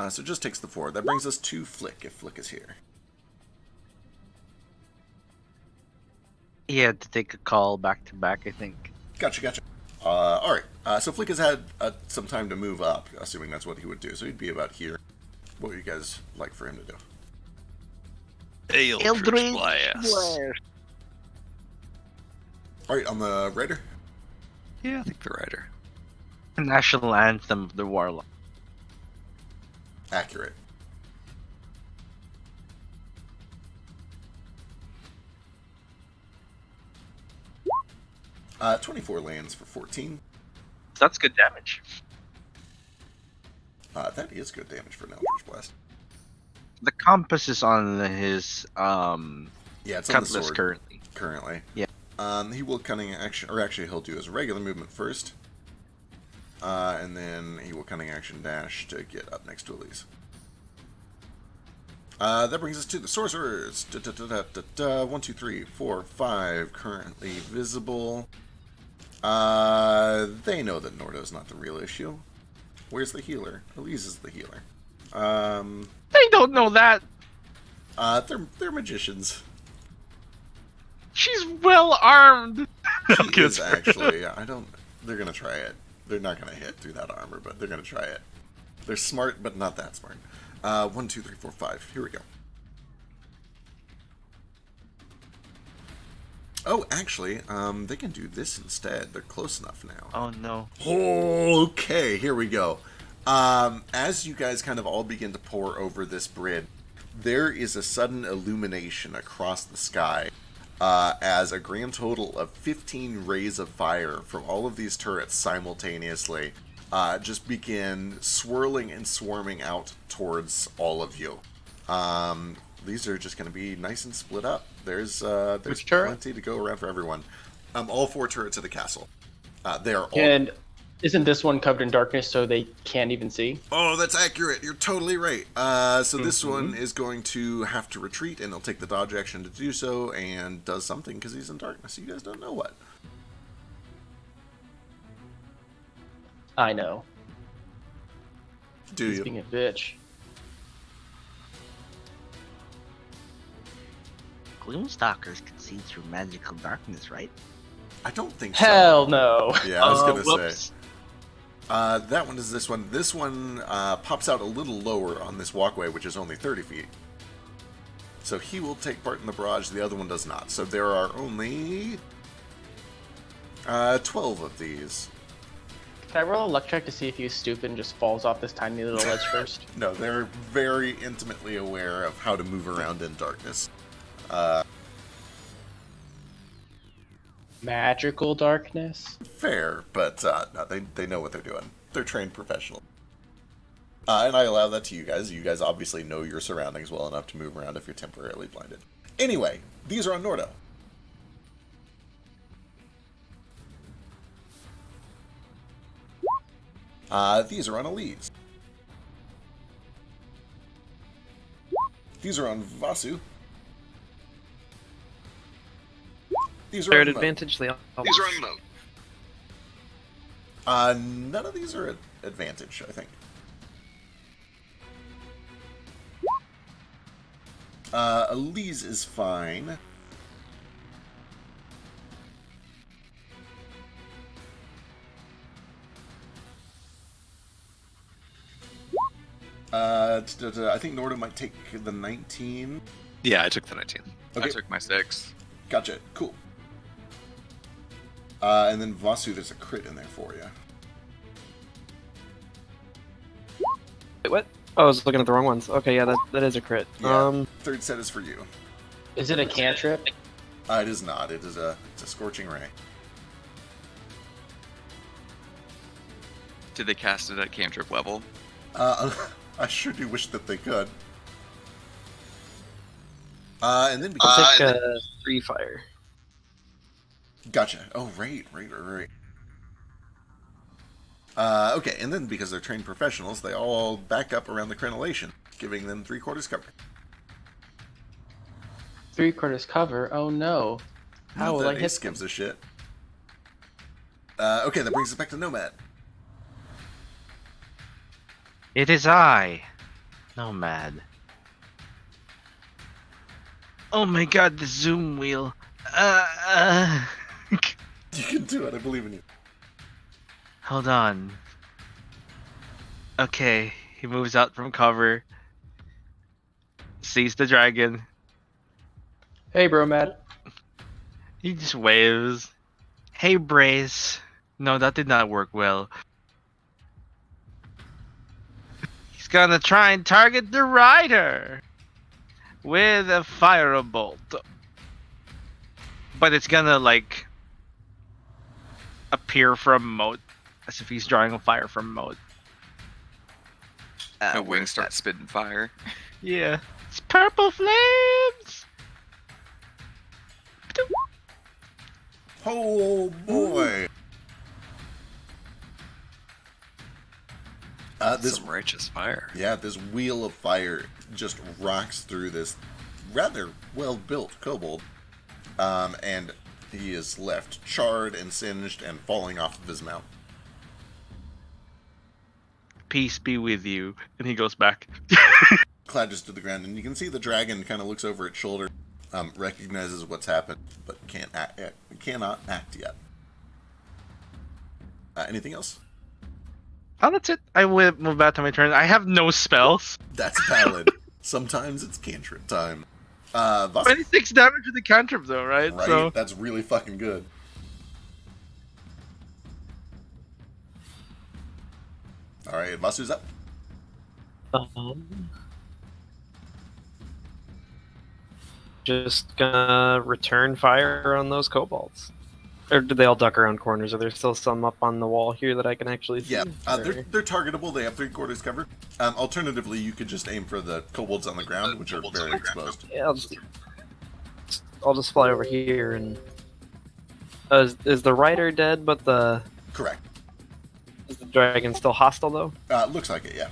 So just takes the 4. That brings us to Flick, if Flick is here. He had to take a call back to back, I think. Gotcha. Alright, so Flick has had some time to move up, assuming that's what he would do. So he'd be about here. What would you guys like for him to do? Eldritch Blast. Alright, on the rider? Yeah, I think the rider. National anthem of the warlock. Accurate. Uh, 24 lands for 14. That's good damage. That is good damage for an Eldritch Blast. The compass is on his Yeah, it's on the cutlass sword currently. currently. Yeah. He will cunning action, or actually he'll do his regular movement first. And then he will cunning action dash to get up next to Elise. That brings us to the sorcerers. 1, 2, 3, 4, 5 currently visible. They know that Nordo's not the real issue. Where's the healer? Elise is the healer. They don't know that. They're magicians. She's well armed. She is actually. I don't. They're gonna try it. They're not gonna hit through that armor, but they're gonna try it. They're smart, but not that smart. 1, 2, 3, 4, 5. Here we go. Oh, actually, they can do this instead. They're close enough now. Oh no. Okay, here we go. As you guys kind of all begin to pour over this bridge, there is a sudden illumination across the sky as a grand total of 15 rays of fire from all of these turrets simultaneously just begin swirling and swarming out towards all of you. These are just going to be nice and split up. There's plenty to go around for everyone. All 4 turrets of the castle. They are all... And isn't this one covered in darkness so they can't even see? Oh, that's accurate. You're totally right. So this one is going to have to retreat, and he'll take the dodge action to do so, and does something because he's in darkness. You guys don't know what. I know. Do He's you? being a bitch. Gloomstalkers can see through magical darkness, right? I don't think so. Hell no. Yeah, I was going to whoops. say. That one is this one. This one pops out a little lower on this walkway, which is only 30 feet. So he will take part in the barrage. The other one does not. So there are only 12 of these. Can I roll a luck check to see if he's stupid and just falls off this tiny little ledge first? No, they're very intimately aware of how to move around in darkness. Magical darkness? Fair, but no, they know what they're doing. They're trained professionals. And I allow that to you guys. You guys obviously know your surroundings well enough to move around if you're temporarily blinded. Anyway, these are on Nordo. These are on Elise. These are on Vasu. These are They're on at Mo. advantage. These These are on Mo. None of these are at advantage, I think. Elise is fine. I think Norda might take the 19. Yeah, I took the 19. Okay, I took my 6. gotcha. Cool. And then Vasu, there's a crit in there for you. Wait, what? Oh, I was looking at the wrong ones. Okay, yeah, that is a crit. Yeah, third set is for you. Is it a cantrip? It is not. It's a scorching ray. Did they cast it at cantrip level? I sure do wish that they could. And then because I'll take 3 fire. gotcha. Oh, right. Okay, and then because they're trained professionals, they all back up around the crenellation, giving them 3/4 cover. 3/4 cover? Oh no. How Not will that I hit Ace gives a shit. Okay, that brings us back to Nomad. It is I, Nomad. Oh my god, the zoom wheel. You can do it. I believe in you. Hold on. Okay, he moves out from cover. Sees the dragon. Hey, bro, Matt. He just waves. Hey, Brace. No, that did not work well. He's gonna try and target the rider with a firebolt. But it's gonna, like, appear from moat, as if he's drawing a fire from moat. The where's wings start that? spitting fire. Yeah. It's purple flames! Oh boy! This Some righteous fire. Yeah, this wheel of fire just rocks through this rather well-built kobold, and he is left charred and singed and falling off of his mount. Peace be with you. And he goes back. Clatters to the ground, and you can see the dragon kind of looks over its shoulder, recognizes what's happened, but cannot act yet. Anything else? Oh, that's it. I will move back to my turn. I have no spells. That's valid. Sometimes it's cantrip time. Vasu, 26 damage with the cantrip, though, right? right? So That's really fucking good. Alright, Vasu's up. Just gonna return fire on those kobolds. Or do they all duck around corners? Are there still some up on the wall here that I can actually see? Yeah, Or- they're targetable. They have 3/4 cover. Alternatively, you could just aim for the kobolds on the ground, which are very exposed. Yeah, I'll just fly over here and. Is the rider dead? But Correct. is the dragon still hostile though? Looks like it, yeah.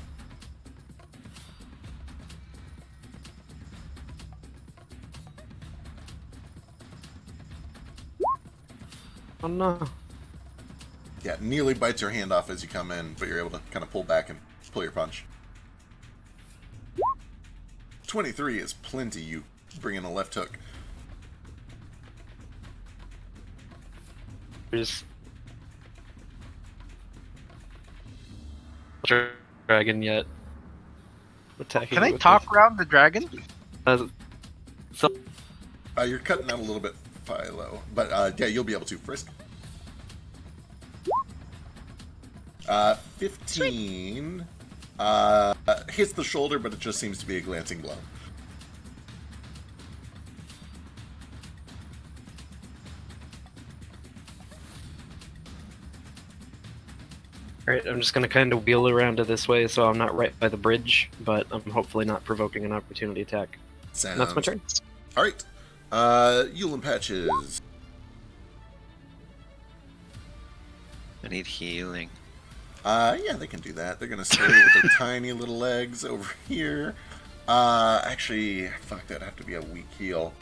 Oh no! Yeah, nearly bites your hand off as you come in, but you're able to kind of pull back and pull your punch. 23 is plenty. You bring in a left hook. There's dragon yet. Attacking can it I with talk around the dragon? So You're cutting out a little bit, Philo, but yeah, you'll be able to. Frisk. 15 hits the shoulder, but it just seems to be a glancing blow. Alright, I'm just gonna kind of wheel around to this way so I'm not right by the bridge, but I'm hopefully not provoking an opportunity attack. And that's my turn. Alright. Yulin Patches. I need healing. Yeah, they can do that. They're gonna stay with their tiny little legs over here. Actually, fuck, that'd have to be a weak heal.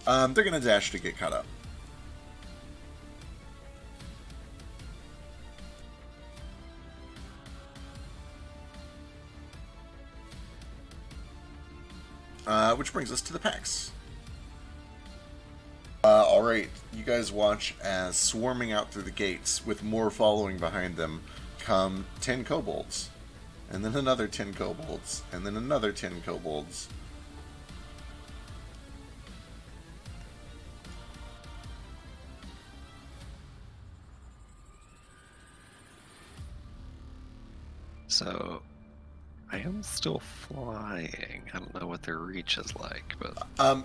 They're gonna dash to get caught up. Which brings us to the packs. Alright, you guys watch as swarming out through the gates, with more following behind them, come 10 kobolds. And then another 10 kobolds. And then another 10 kobolds. So, I am still flying. I don't know what their reach is like, but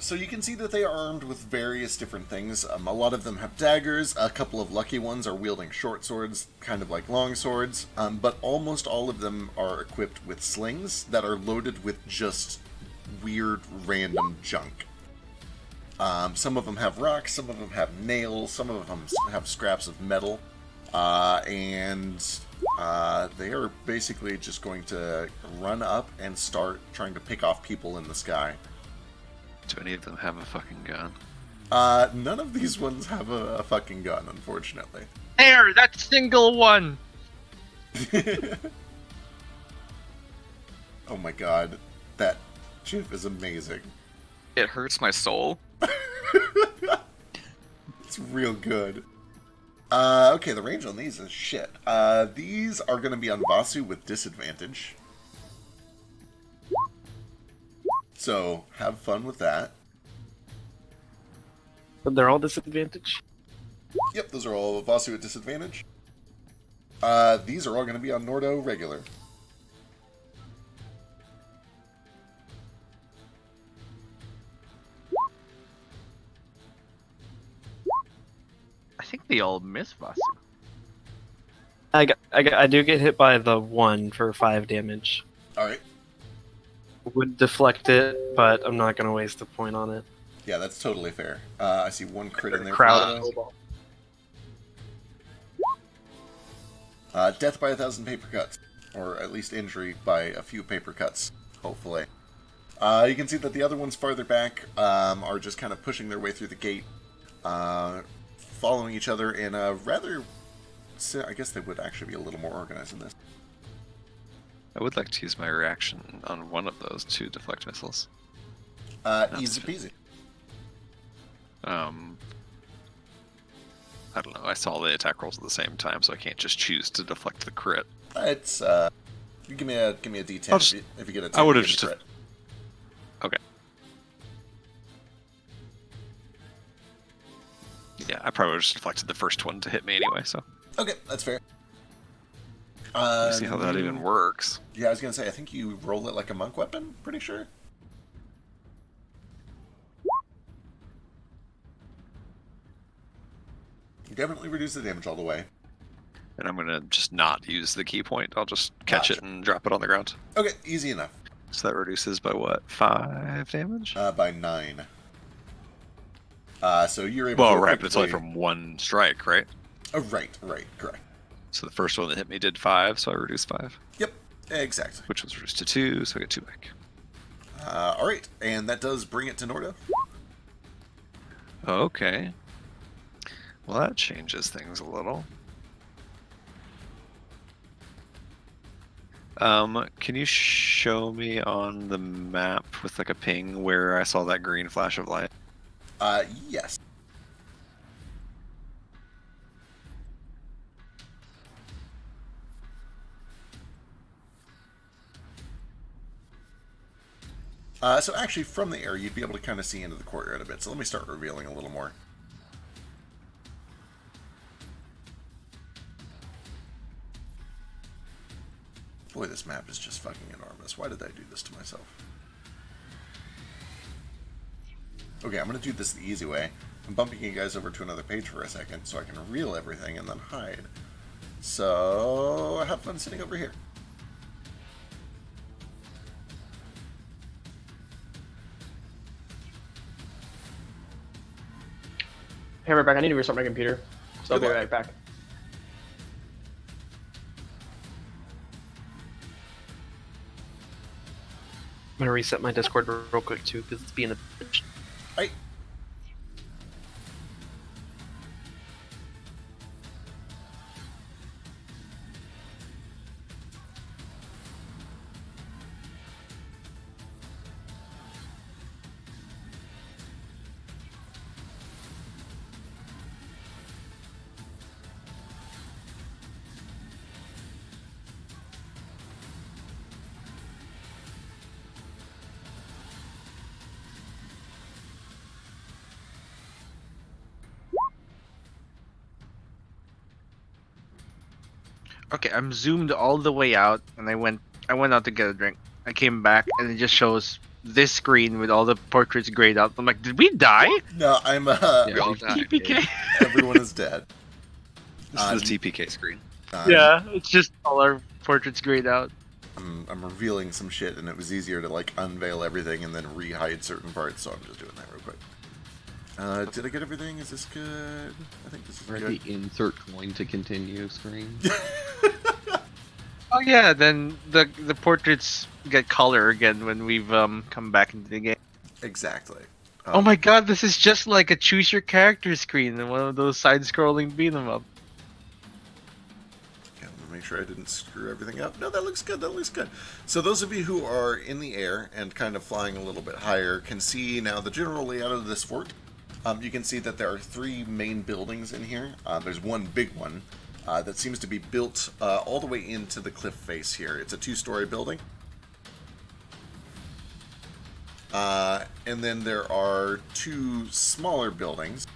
So you can see that they are armed with various different things. A lot of them have daggers. A couple of lucky ones are wielding short swords, kind of like long swords. But almost all of them are equipped with slings that are loaded with just weird, random junk. Some of them have rocks, some of them have nails, some of them have scraps of metal. And they are basically just going to run up and start trying to pick off people in the sky. do any of them have a fucking gun? None of these ones have a fucking gun, unfortunately. There, that single one. Oh my god, that GIF is amazing. It hurts my soul. It's real good. Okay, the range on these is shit. These are going to be on Vasu with disadvantage. So, have fun with that. But they're all disadvantaged? Yep, those are all Vasu at disadvantage. These are all going to be on Nordo regular. I think they all miss Vasu. I do get hit by the 1 for 5 damage. Alright. Would deflect it, but I'm not gonna waste a point on it. Yeah, that's totally fair. I see one crit in there. Crowd for cobalt. Death by 1,000 paper cuts, or at least injury by a few paper cuts, hopefully. You can see that the other ones farther back are just kind of pushing their way through the gate, following each other in a rather... I guess they would actually be a little more organized in this. I would like to use my reaction on one of those to deflect missiles. Easy peasy. I don't know. I saw the attack rolls at the same time, so I can't just choose to deflect the crit. It's you give me a D10 I'll just- if you get a 10. I would you have get a just. crit. Okay. Yeah, I probably would have just deflected the first one to hit me anyway. So Okay, that's fair. you see how that even works. Yeah, I was gonna say, I think you roll it like a monk weapon. Pretty sure. You definitely reduce the damage all the way. And I'm gonna just not use the key point. I'll just catch it Gotcha. and drop it on the ground. Okay, easy enough. So that reduces by what? 5 damage? By 9. So you're able Well, to... right, but it's only effectively- from one strike, right? Oh, right, correct. So the first one that hit me did 5, so I reduced 5, Yep, exactly. which was reduced to 2, so I get 2 back. Alright, and that does bring it to Norda. Okay. Well, that changes things a little. Can you show me on the map with like a ping where I saw that green flash of light? Yes. So actually, from the air, you'd be able to kind of see into the courtyard a bit. So let me start revealing a little more. Boy, this map is just fucking enormous. Why did I do this to myself? Okay, I'm going to do this the easy way. I'm bumping you guys over to another page for a second so I can reveal everything and then hide. So, have fun sitting over here. Hey, right back. I need to restart my computer, so I'll Good be luck. right back. I'm gonna reset my Discord real quick too, because it's being a bitch. Right. Okay, I'm zoomed all the way out, and I went out to get a drink. I came back, and it just shows this screen with all the portraits grayed out. I'm like, did we die? No, I'm, Yeah, all died. TPK. everyone is dead. This is the TPK screen. Yeah, it's just all our portraits grayed out. I'm revealing some shit, and it was easier to, like, unveil everything and then re-hide certain parts, so I'm just doing that real quick. Did I get everything? Is this good? I think this is We're at good. the insert coin to continue screen. Oh yeah, then the portraits get color again when we've come back into the game. Exactly. Oh my god, this is just like a choose your character screen in one of those side-scrolling beat 'em up. Yeah, let me make sure I didn't screw everything up. No, that looks good. That looks good. So those of you who are in the air and kind of flying a little bit higher can see now the general layout of this fort. You can see that there are 3 main buildings in here. There's one big one that seems to be built all the way into the cliff face here. It's a 2-story building. And then there are 2 smaller buildings,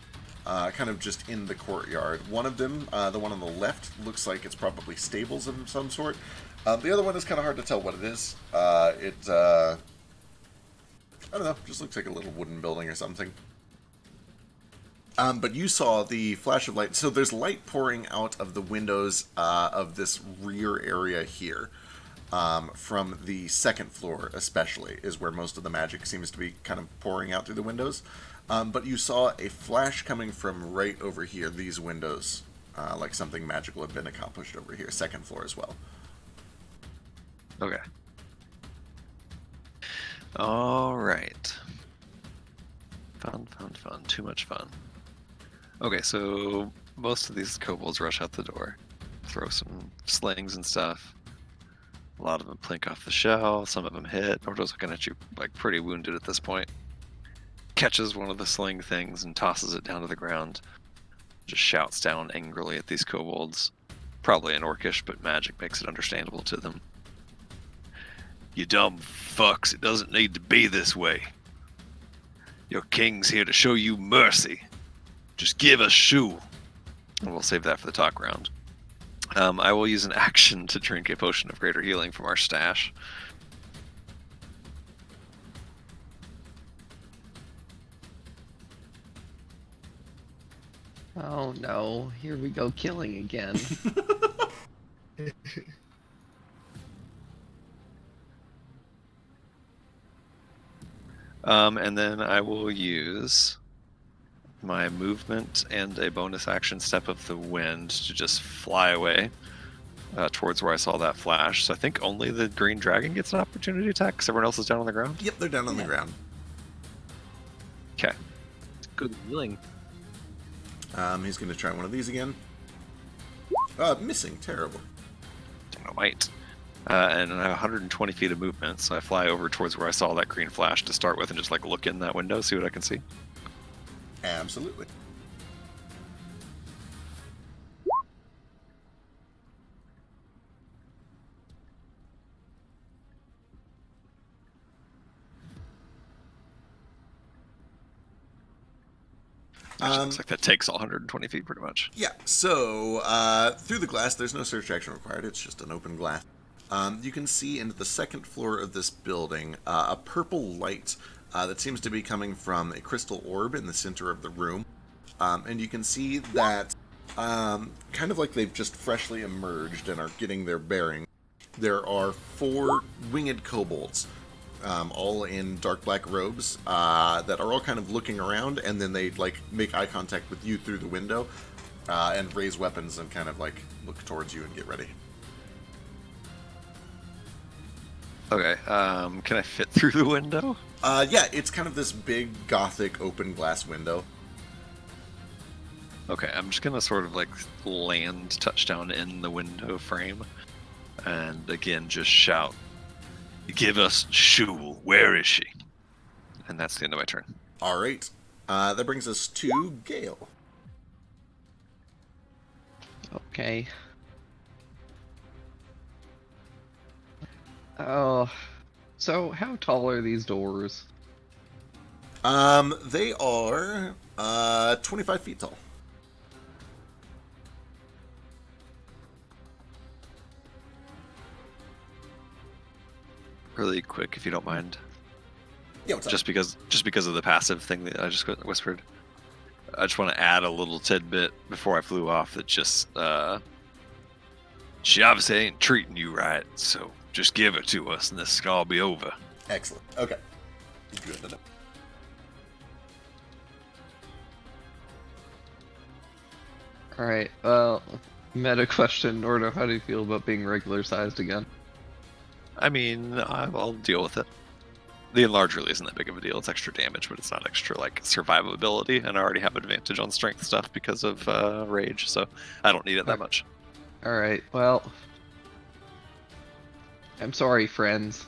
kind of just in the courtyard. One of them, the one on the left, looks like it's probably stables of some sort. The other one is kind of hard to tell what it is. I don't know, just looks like a little wooden building or something. But you saw the flash of light. So there's light pouring out of the windows of this rear area here. From the second floor especially, is where most of the magic seems to be kind of pouring out through the windows. But you saw a flash coming from right over here, these windows, like something magical had been accomplished over here. Second floor as well. Okay. All right. Fun. Too much fun. Okay, so most of these kobolds rush out the door, throw some slings and stuff. A lot of them plink off the shell. Some of them hit. Ordo's looking at you like pretty wounded at this point. Catches one of the sling things and tosses it down to the ground. Just shouts down angrily at these kobolds. Probably in Orcish, but magic makes it understandable to them. You dumb fucks, it doesn't need to be this way. Your king's here to show you mercy. Just give us shoe. And we'll save that for the talk round. I will use an action to drink a potion of greater healing from our stash. Oh no, here we go killing again. And then I will use my movement and a bonus action Step of the Wind to just fly away towards where I saw that flash. So I think only the green dragon gets an opportunity attack because everyone else is down on the ground. Yep, they're down on the ground. Okay. Good healing. He's going to try one of these again. Missing. Terrible. Dynamite. And I have 120 feet of movement, so I fly over towards where I saw that green flash to start with and just like look in that window, see what I can see. Absolutely. Looks like that takes all 120 feet pretty much. Yeah, so through the glass, there's no search action required. It's just an open glass. You can see into the second floor of this building a purple light that seems to be coming from a crystal orb in the center of the room. And you can see that kind of like they've just freshly emerged and are getting their bearing. There are 4 winged kobolds, all in dark black robes, that are all kind of looking around, and then they like make eye contact with you through the window and raise weapons and kind of like look towards you and get ready. Okay, can I fit through the window? Yeah, it's kind of this big gothic open glass window. Okay, I'm just gonna sort of like land touchdown in the window frame, and again just shout, "Give us Shul, where is she?" And that's the end of my turn. All right, that brings us to Gale. Okay. Oh, so how tall are these doors? They are 25 feet tall. Really quick, if you don't mind. Yeah, what's up? Just because of the passive thing that I just whispered. I just want to add a little tidbit before I flew off that just she obviously ain't treating you right, so just give it to us and this can all be over. Excellent. Okay. Good to know. Alright, well, meta question, Ordo, how do you feel about being regular sized again? I mean, I'll deal with it. The enlarge really isn't that big of a deal. It's extra damage, but it's not extra like survivability, and I already have advantage on strength stuff because of rage, so I don't need it that much. Alright, well, I'm sorry, friends.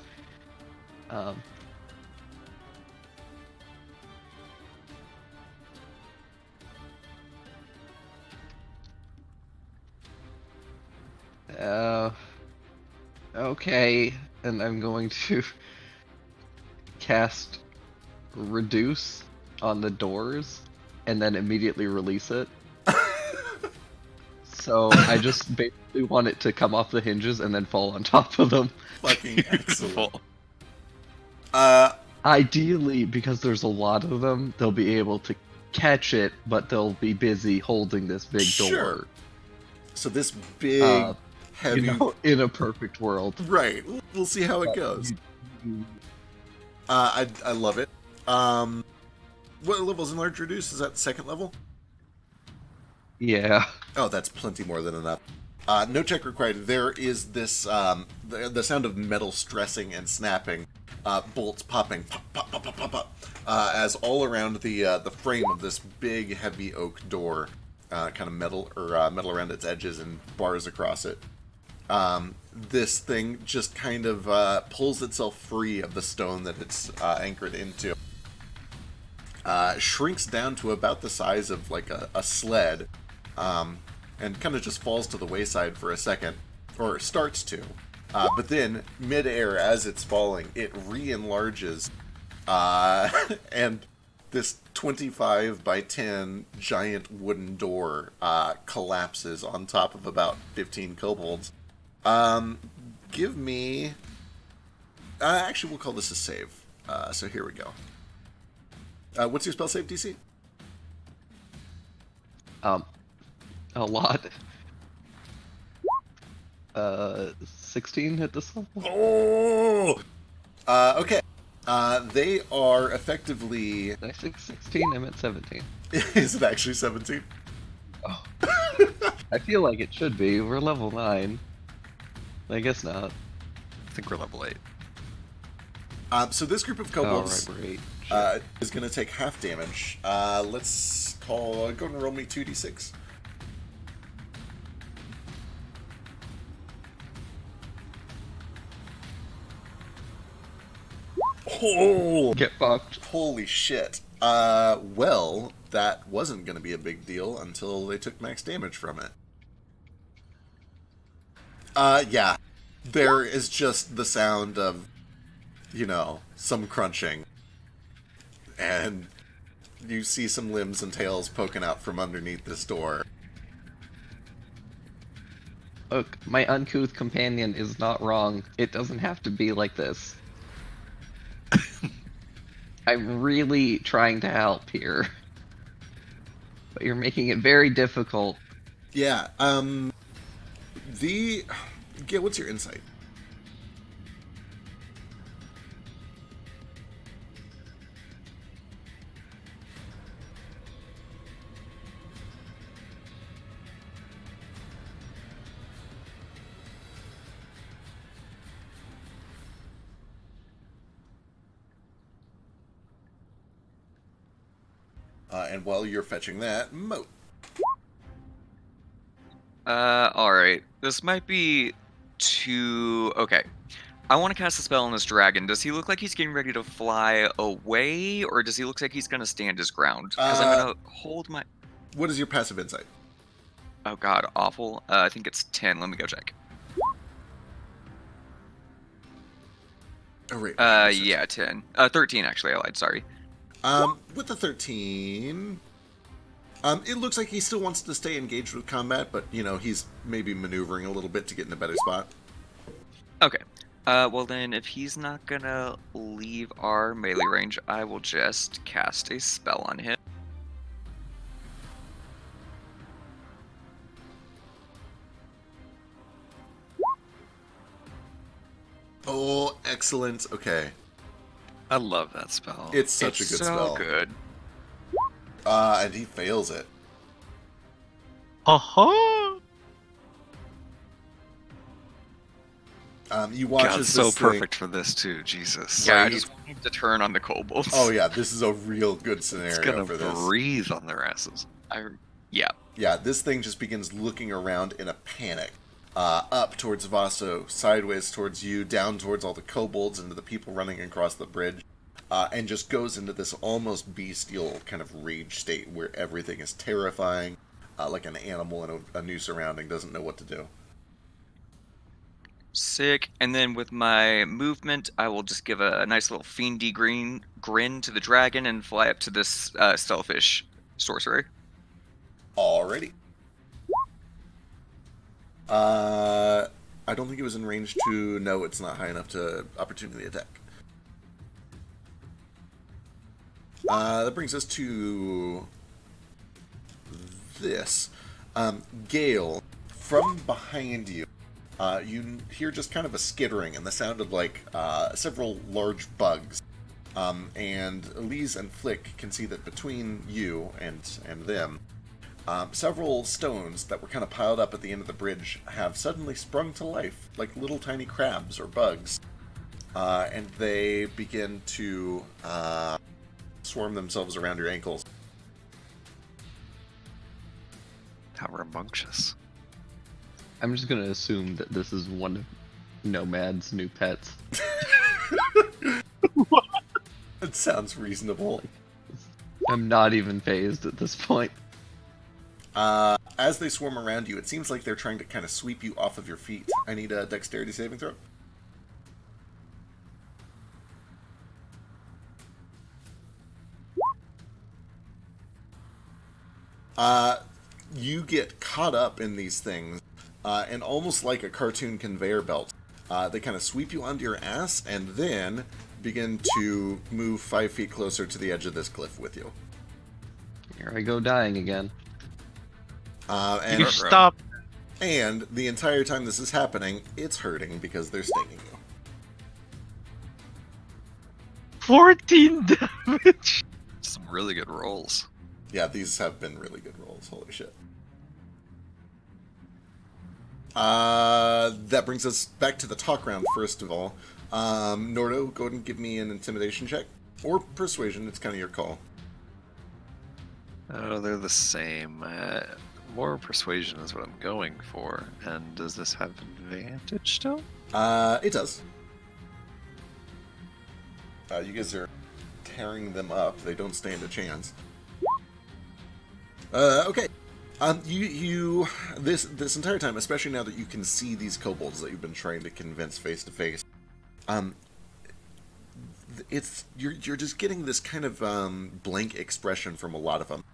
Okay, and I'm going to cast Reduce on the doors and then immediately release it. So I just basically want it to come off the hinges and then fall on top of them. Fucking excellent. Beautiful. Ideally, because there's a lot of them, they'll be able to catch it, but they'll be busy holding this big door. Sure. So this big, heavy... You know, in a perfect world. Right. We'll see how it goes. I love it. What level is Enlarge Reduce? Is that second level? Yeah. Oh, that's plenty more than enough. No check required. There is this the sound of metal stressing and snapping, bolts popping, pop, pop, pop, pop, pop, pop, as all around the frame of this big, heavy oak door, kind of metal metal around its edges and bars across it. This thing just kind of pulls itself free of the stone that it's anchored into. Shrinks down to about the size of like a sled, and kind of just falls to the wayside for a second, or starts to. But then, mid-air, as it's falling, it re-enlarges, and this 25 by 10 giant wooden door collapses on top of about 15 kobolds. Give me... actually, we'll call this a save. So here we go. What's your spell save DC? A lot. 16 at this level. Oh! Okay. They are effectively... Did I say 16? I meant 17. Is it actually 17? Oh. I feel like it should be. We're level 9. I guess not. I think we're level 8. So this group of Oh, kobolds right, we're 8. Sure. is going to take half damage. Let's call... go ahead and roll me 2d6. Oh! Get fucked. Holy shit. Well, that wasn't going to be a big deal until they took max damage from it. Yeah. There is just the sound of, you know, some crunching. And you see some limbs and tails poking out from underneath this door. Look, my uncouth companion is not wrong. It doesn't have to be like this. I'm really trying to help here. But you're making it very difficult. Yeah, what's your insight? And while you're fetching that, Moat. Alright. This might be too... Okay. I want to cast a spell on this dragon. Does he look like he's getting ready to fly away, or does he look like he's going to stand his ground? Because I'm going to hold my... What is your passive insight? Oh god, awful. I think it's 10. Let me go check. Oh, right. Yeah, 10. 13, actually, I lied, sorry. With the 13... it looks like he still wants to stay engaged with combat, but, you know, he's maybe maneuvering a little bit to get in a better spot. Okay. Well then, if he's not gonna leave our melee range, I will just cast a spell on him. Oh, excellent. Okay. I love that spell. It's such a good spell. Good. And he fails it. Aha! You watch God, as so this thing... perfect for this too. Jesus. Yeah, I Right. just want him to turn on the kobolds. Oh yeah, this is a real good It's scenario gonna for this. breathe on their asses. Yeah. Yeah, this thing just begins looking around in a panic. Up towards Vaso, sideways towards you, down towards all the kobolds, into the people running across the bridge, and just goes into this almost bestial kind of rage state where everything is terrifying, like an animal in a new surrounding doesn't know what to do. Sick. And then with my movement, I will just give a nice little fiendy grin to the dragon and fly up to this stealthish sorcerer. Alrighty. I don't think it was in range to... No, it's not high enough to opportunity attack. That brings us to this. Gale, from behind you, you hear just kind of a skittering and the sound of like several large bugs. And Elise and Flick can see that between you and them, Several stones that were kind of piled up at the end of the bridge have suddenly sprung to life, like little tiny crabs or bugs. And they begin to swarm themselves around your ankles. How rambunctious. I'm just gonna assume that this is one of Nomad's new pets. It sounds reasonable. I'm not even phased at this point. As they swarm around you, it seems like they're trying to kind of sweep you off of your feet. I need a dexterity saving throw. You get caught up in these things, and almost like a cartoon conveyor belt, they kind of sweep you onto your ass and then begin to move 5 feet closer to the edge of this cliff with you. Here I go dying again. And You stop. And the entire time this is happening, it's hurting because they're stinging you. 14 damage. Some really good rolls. Yeah, these have been really good rolls. Holy shit. That brings us back to the talk round, first of all. Nordo, go ahead and give me an intimidation check. Or persuasion, it's kind of your call. Oh, they're the same. More persuasion is what I'm going for. And does this have advantage still? It does. You guys are tearing them up. They don't stand a chance. Okay. This entire time, especially now that you can see these kobolds that you've been trying to convince face to face, you're just getting this kind of blank expression from a lot of them.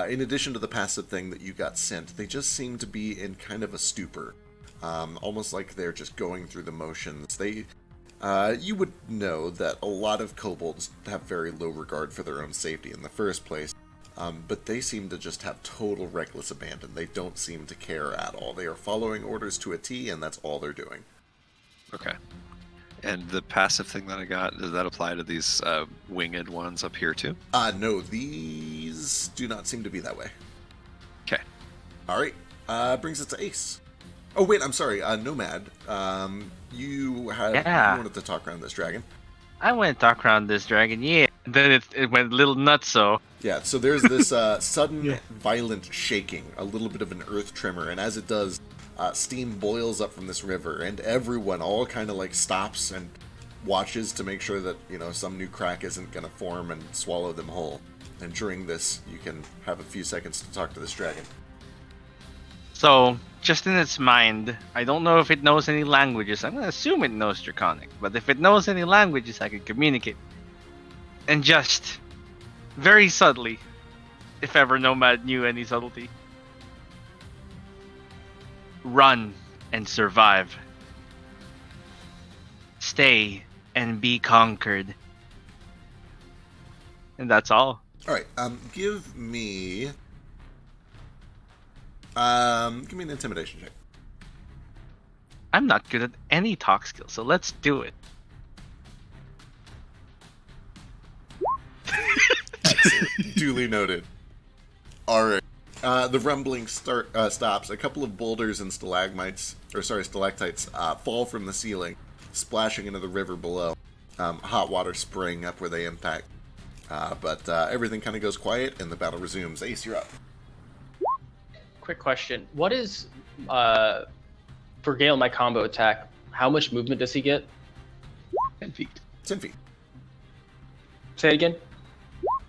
In addition to the passive thing that you got sent, they just seem to be in kind of a stupor, almost like they're just going through the motions. You would know that a lot of kobolds have very low regard for their own safety in the first place. But they seem to just have total reckless abandon. They don't seem to care at all. They are following orders to a T, and that's all they're doing. Okay. And the passive thing that I got, does that apply to these winged ones up here too? No, these do not seem to be that way. Okay. Alright, brings us to Ace. Oh wait, I'm sorry, Nomad. You wanted to talk around this dragon. I went to talk around this dragon, yeah. Then it went a little nuts, so. Yeah, so there's this sudden, violent shaking, a little bit of an earth tremor, and as it does, steam boils up from this river, and everyone all kind of like stops and watches to make sure that, some new crack isn't going to form and swallow them whole. And during this, you can have a few seconds to talk to this dragon. So, just in its mind, I don't know if it knows any languages. I'm going to assume it knows Draconic. But if it knows any languages, I can communicate. And just, very subtly, if ever Nomad knew any subtlety, run and survive. Stay and be conquered. And that's all. Alright, give me an intimidation check. I'm not good at any talk skill, so let's do it. Duly noted. Alright. The rumbling stops. A couple of boulders and stalagmites, stalactites, fall from the ceiling, splashing into the river below. Hot water spraying up where they impact. But everything kind of goes quiet, and the battle resumes. Ace, you're up. Quick question. What is, for Gale, my combo attack, how much movement does he get? 10 feet. 10 feet. Say it again?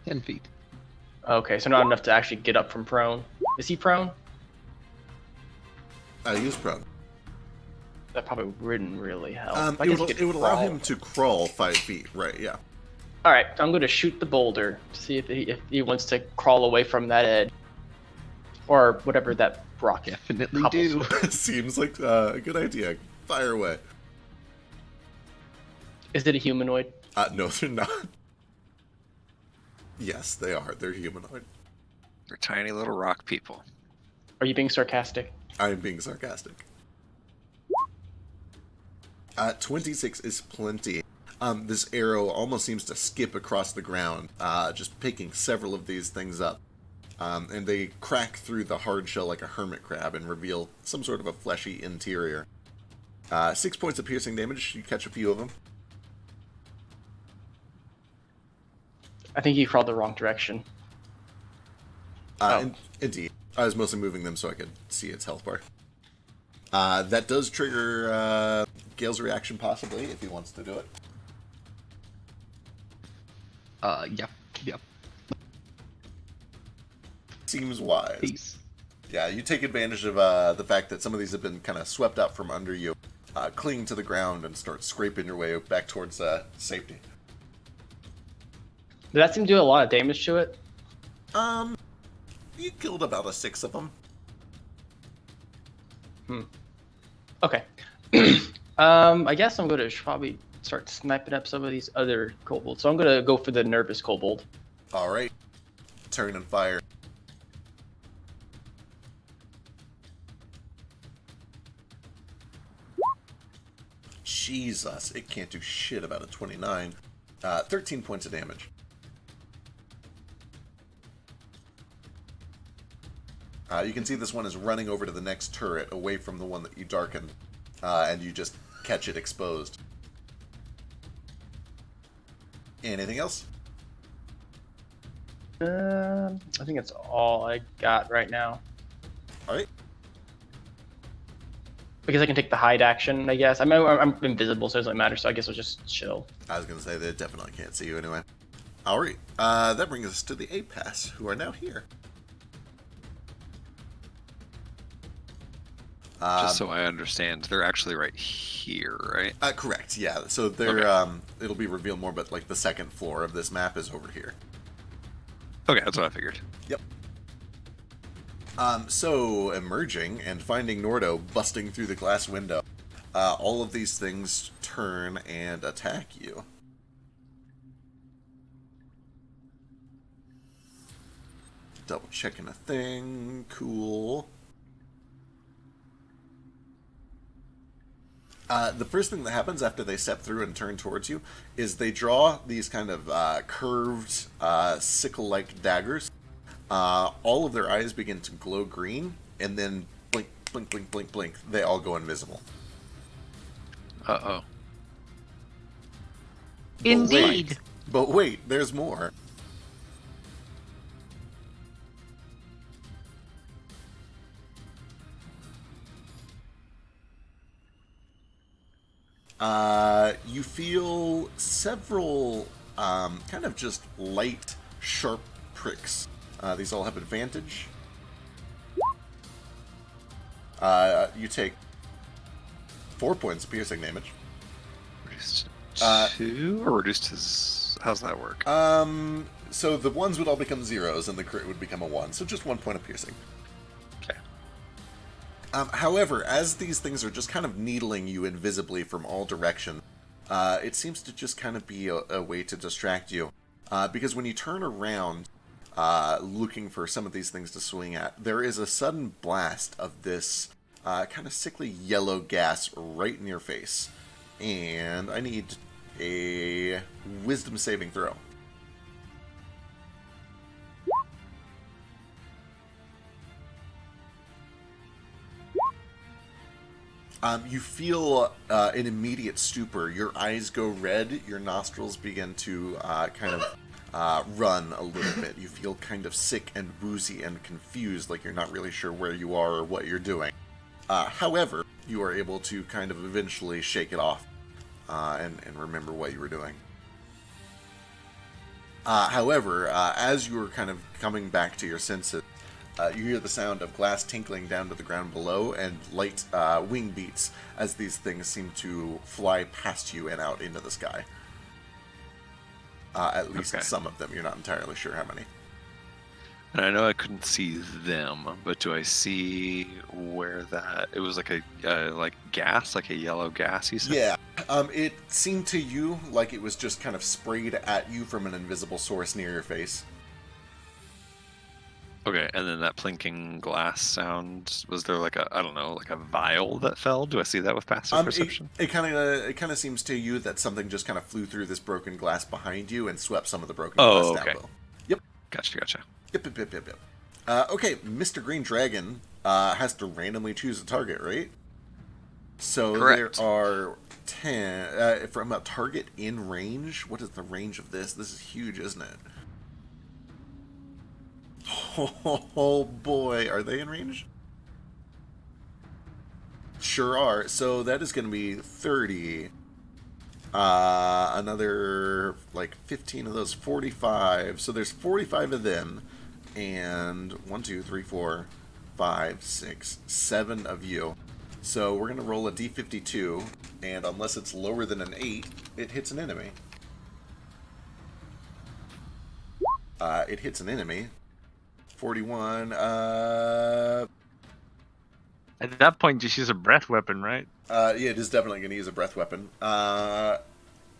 10 feet. Okay, so not enough to actually get up from prone. Is he prone? He is prone. That probably wouldn't really help. It would allow him to crawl 5 feet, right, yeah. Alright, I'm going to shoot the boulder to see if he wants to crawl away from that edge. Or whatever that rock is. Definitely Couples. do. Seems like a good idea. Fire away. Is it a humanoid? No, they're not. Yes, they are. They're humanoid. They're tiny little rock people. Are you being sarcastic? I'm being sarcastic. 26 is plenty. This arrow almost seems to skip across the ground, just picking several of these things up. and they crack through the hard shell like a hermit crab and reveal some sort of a fleshy interior. 6 points of piercing damage. You catch a few of them. I think you crawled the wrong direction. Indeed. I was mostly moving them so I could see its health bar. That does trigger Gale's reaction, possibly, if he wants to do it. Yep. Seems wise. Peace. Yeah, you take advantage of the fact that some of these have been kind of swept out from under you, cling to the ground, and start scraping your way back towards safety. Did that seem to do a lot of damage to it? You killed about a 6 of them. Okay. I guess I'm going to probably start sniping up some of these other kobolds. So I'm going to go for the nervous kobold. All right. Turn and fire. Jesus, it can't do shit about a 29. 13 points of damage. You can see this one is running over to the next turret, away from the one that you darkened, and you just catch it exposed. Anything else? I think that's all I got right now. All right. Because I can take the hide action, I guess. I mean, I'm invisible, so it doesn't matter, so I guess I'll just chill. I was going to say they definitely can't see you anyway. All right. That brings us to the A-Pass, who are now here. Just so I understand, they're actually right here, right? Correct, yeah. So they're Okay. It'll be revealed more, but like the second floor of this map is over here. Okay, that's what I figured. Yep. So emerging and finding Nordo busting through the glass window, all of these things turn and attack you. Double checking a thing. Cool. The first thing that happens after they step through and turn towards you is they draw these kind of curved, sickle-like daggers. All of their eyes begin to glow green, and then blink, blink, blink, blink, blink. They all go invisible. Uh-oh. Indeed. But wait, there's more. You feel several kind of just light, sharp pricks. These all have advantage. You take 4 points of piercing damage. Reduced to or reduced to... How's that work? So the ones would all become zeros, and the crit would become a 1. So just 1 point of piercing. Okay. However, as these things are just kind of needling you invisibly from all directions, it seems to just kind of be a way to distract you. Because when you turn around, looking for some of these things to swing at, there is a sudden blast of this kind of sickly yellow gas right in your face. And I need a wisdom saving throw. You feel an immediate stupor. Your eyes go red. Your nostrils begin to kind of run a little bit. You feel kind of sick and woozy and confused, like you're not really sure where you are or what you're doing. However, you are able to kind of eventually shake it off and remember what you were doing. However, as you are kind of coming back to your senses, you hear the sound of glass tinkling down to the ground below and light wing beats as these things seem to fly past you and out into the sky. At least Okay. some of them. You're not entirely sure how many. And I know I couldn't see them, but do I see where that... It was like a like gas, like a yellow gas, you said? Yeah. It seemed to you like it was just kind of sprayed at you from an invisible source near your face. Okay, and then that plinking glass sound, was there like a, I don't know, like a vial that fell? Do I see that with passive perception? It kind of seems to you that something just kind of flew through this broken glass behind you and swept some of the broken glass down okay. below. Yep. Gotcha. Yep. Okay, Mr. Green Dragon has to randomly choose a target, right? So Correct. there are 10 from a target in range. What is the range of this? This is huge, isn't it? Oh boy, are they in range? Sure are. So that is going to be 30. Another like 15 of those, 45. So there's 45 of them, and 1, 2, 3, 4, 5, 6, 7 of you. So we're gonna roll a d52, and unless it's lower than an 8, it hits an enemy. It hits an enemy. 41. At that point, just use a breath weapon, right? Yeah, it is definitely going to use a breath weapon. We're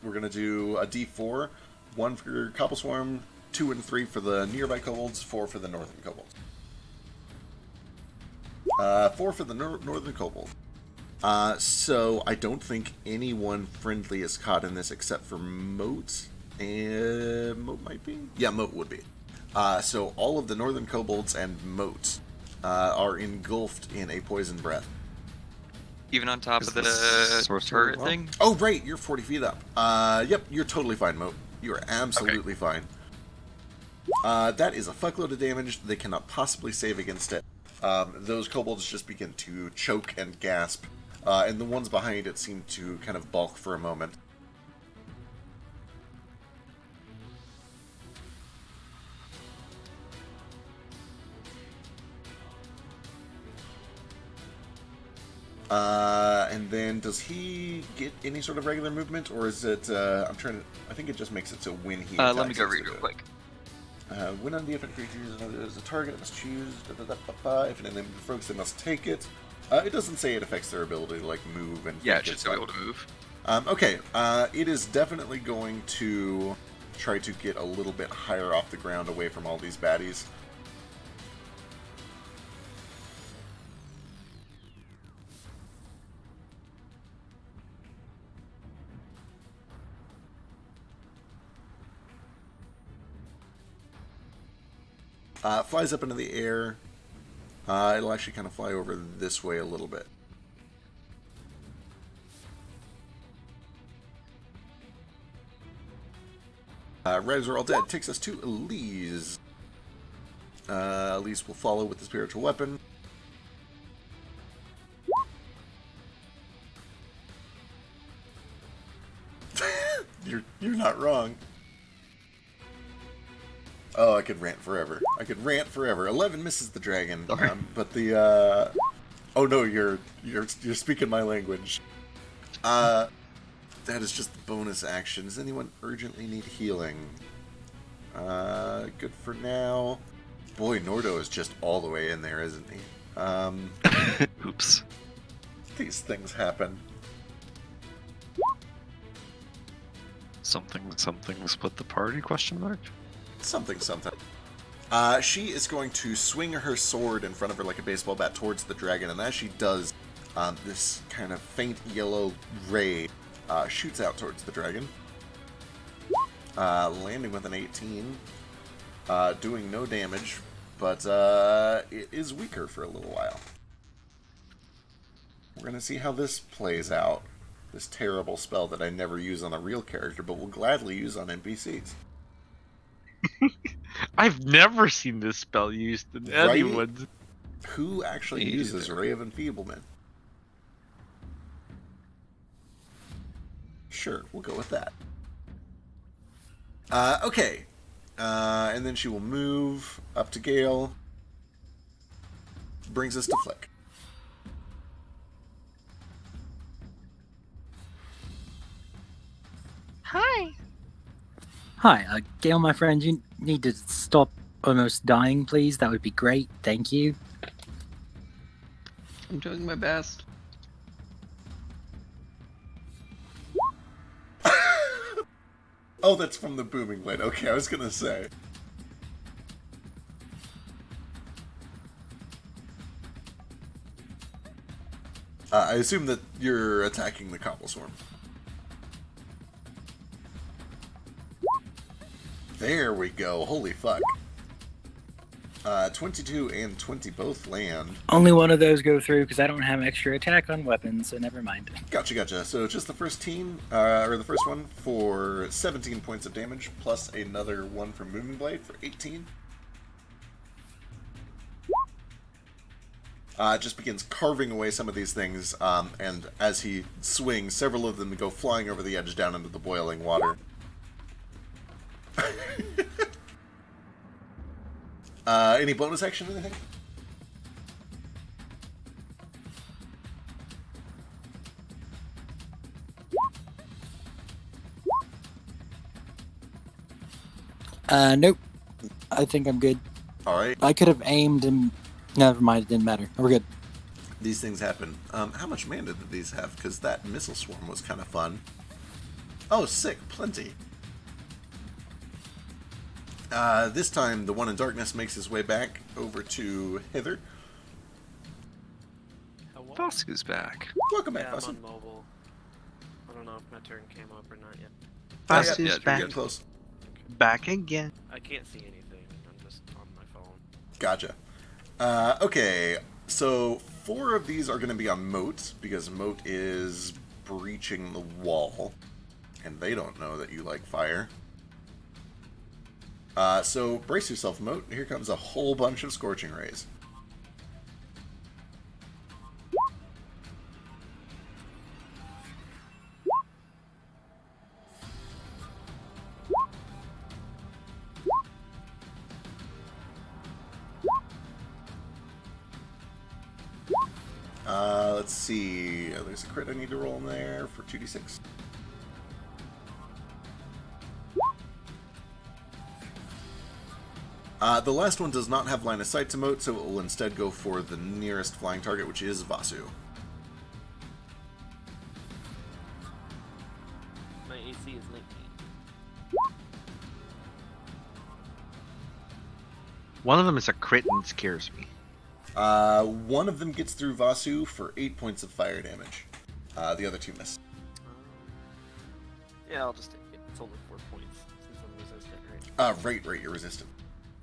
going to do a d4. 1 for Cobble Swarm, 2 and 3 for the nearby kobolds, 4 for the northern kobolds. 4 for the northern kobold. So I don't think anyone friendly is caught in this except for Moat. And Moat might be? Yeah, Moat would be. So all of the northern kobolds and Moat are engulfed in a poison breath. Even on top Is of the this sorcerer turret well? thing? Oh, right, you're 40 feet up. Yep, you're totally fine, Moat. You are absolutely fine. That is a fuckload of damage. They cannot possibly save against it. Those kobolds just begin to choke and gasp, and the ones behind it seem to kind of balk for a moment. And then does he get any sort of regular movement, or is it? I think it just makes it so when he. Let me attacks, go it's read to real do it. quick. When on the effect creature is a target, it must choose. If an enemy provokes, they must take it. It doesn't say it affects their ability to like move and. Yeah, think it should it's still be not- able to move. Okay, it is definitely going to try to get a little bit higher off the ground, away from all these baddies. Flies up into the air. It'll actually kind of fly over this way a little bit. Riders are all dead. Takes us to Elise. Elise will follow with the spiritual weapon. You're not wrong. Oh, I could rant forever. 11 misses the dragon, Sorry. but the oh no, you're speaking my language. That is just the bonus action. Does anyone urgently need healing? Good for now. Boy, Nordo is just all the way in there, isn't he? Oops. These things happen. Something split the party? Question mark. Something. She is going to swing her sword in front of her like a baseball bat towards the dragon, and as she does, this kind of faint yellow ray shoots out towards the dragon, landing with an 18, doing no damage, but it is weaker for a little while. We're going to see how this plays out. This terrible spell that I never use on a real character, but will gladly use on NPCs. I've never seen this spell used in Right? anyone's. Who actually Me uses either. Ray of Enfeeblement? Sure, we'll go with that. Okay. And then she will move up to Gale. Brings us to Flick. Hi. Hi, Gail, my friend, you need to stop almost dying, please. That would be great. Thank you. I'm doing my best. Oh, that's from the Booming Blade. Okay, I was gonna say. I assume that you're attacking the Cobble Swarm. There we go. Holy fuck. 22 and 20 both land. Only one of those go through because I don't have extra attack on weapons, so never mind. Gotcha. So just the first team, or the first one for 17 points of damage, plus another one from Moving Blade for 18. Just begins carving away some of these things, and as he swings, several of them go flying over the edge down into the boiling water. Any bonus action or anything? Nope. I think I'm good. Alright, I could have aimed and... Never mind, it didn't matter. We're good. these things happen. How much mana did these have? Because that missile swarm was kind of fun. Oh, sick, plenty. This time, the one in darkness makes his way back over to Hither. Vasu's back. Welcome back, Yeah, I'm Vasu. on mobile. I don't know if my turn came up or not yet. Vasu's You're back. getting close. Back again. I can't see anything. I'm just on my phone. Gotcha. Okay, so 4 of these are going to be on Moat, because Moat is breaching the wall, and they don't know that you like fire. So brace yourself, Moat. Here comes a whole bunch of Scorching Rays. Let's see. There's a crit I need to roll in there for 2d6. The last one does not have line of sight to Moat, so it will instead go for the nearest flying target, which is Vasu. My AC is 19. One of them is a crit and scares me. One of them gets through Vasu for 8 points of fire damage. The other 2 miss. Yeah, I'll just take it. It's only 4 points since I'm resistant, right? Right, you're resistant.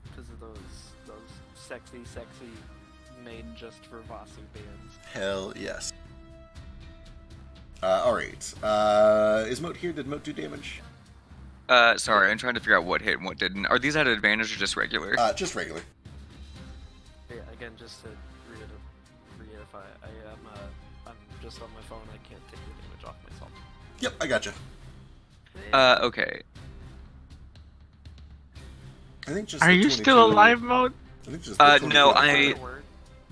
Because of those sexy made just for Vasu bands. Hell yes. Alright. Is Moat here? Did Moat do damage? Sorry, I'm trying to figure out what hit and what didn't. Are these at advantage or just regular? Just regular. Yeah, again, just to reiterify, I'm just on my phone. I can't take the damage off myself. Yep, I gotcha. Okay. I think just Are the you 22 still alive, Mode? I think just the No, 22.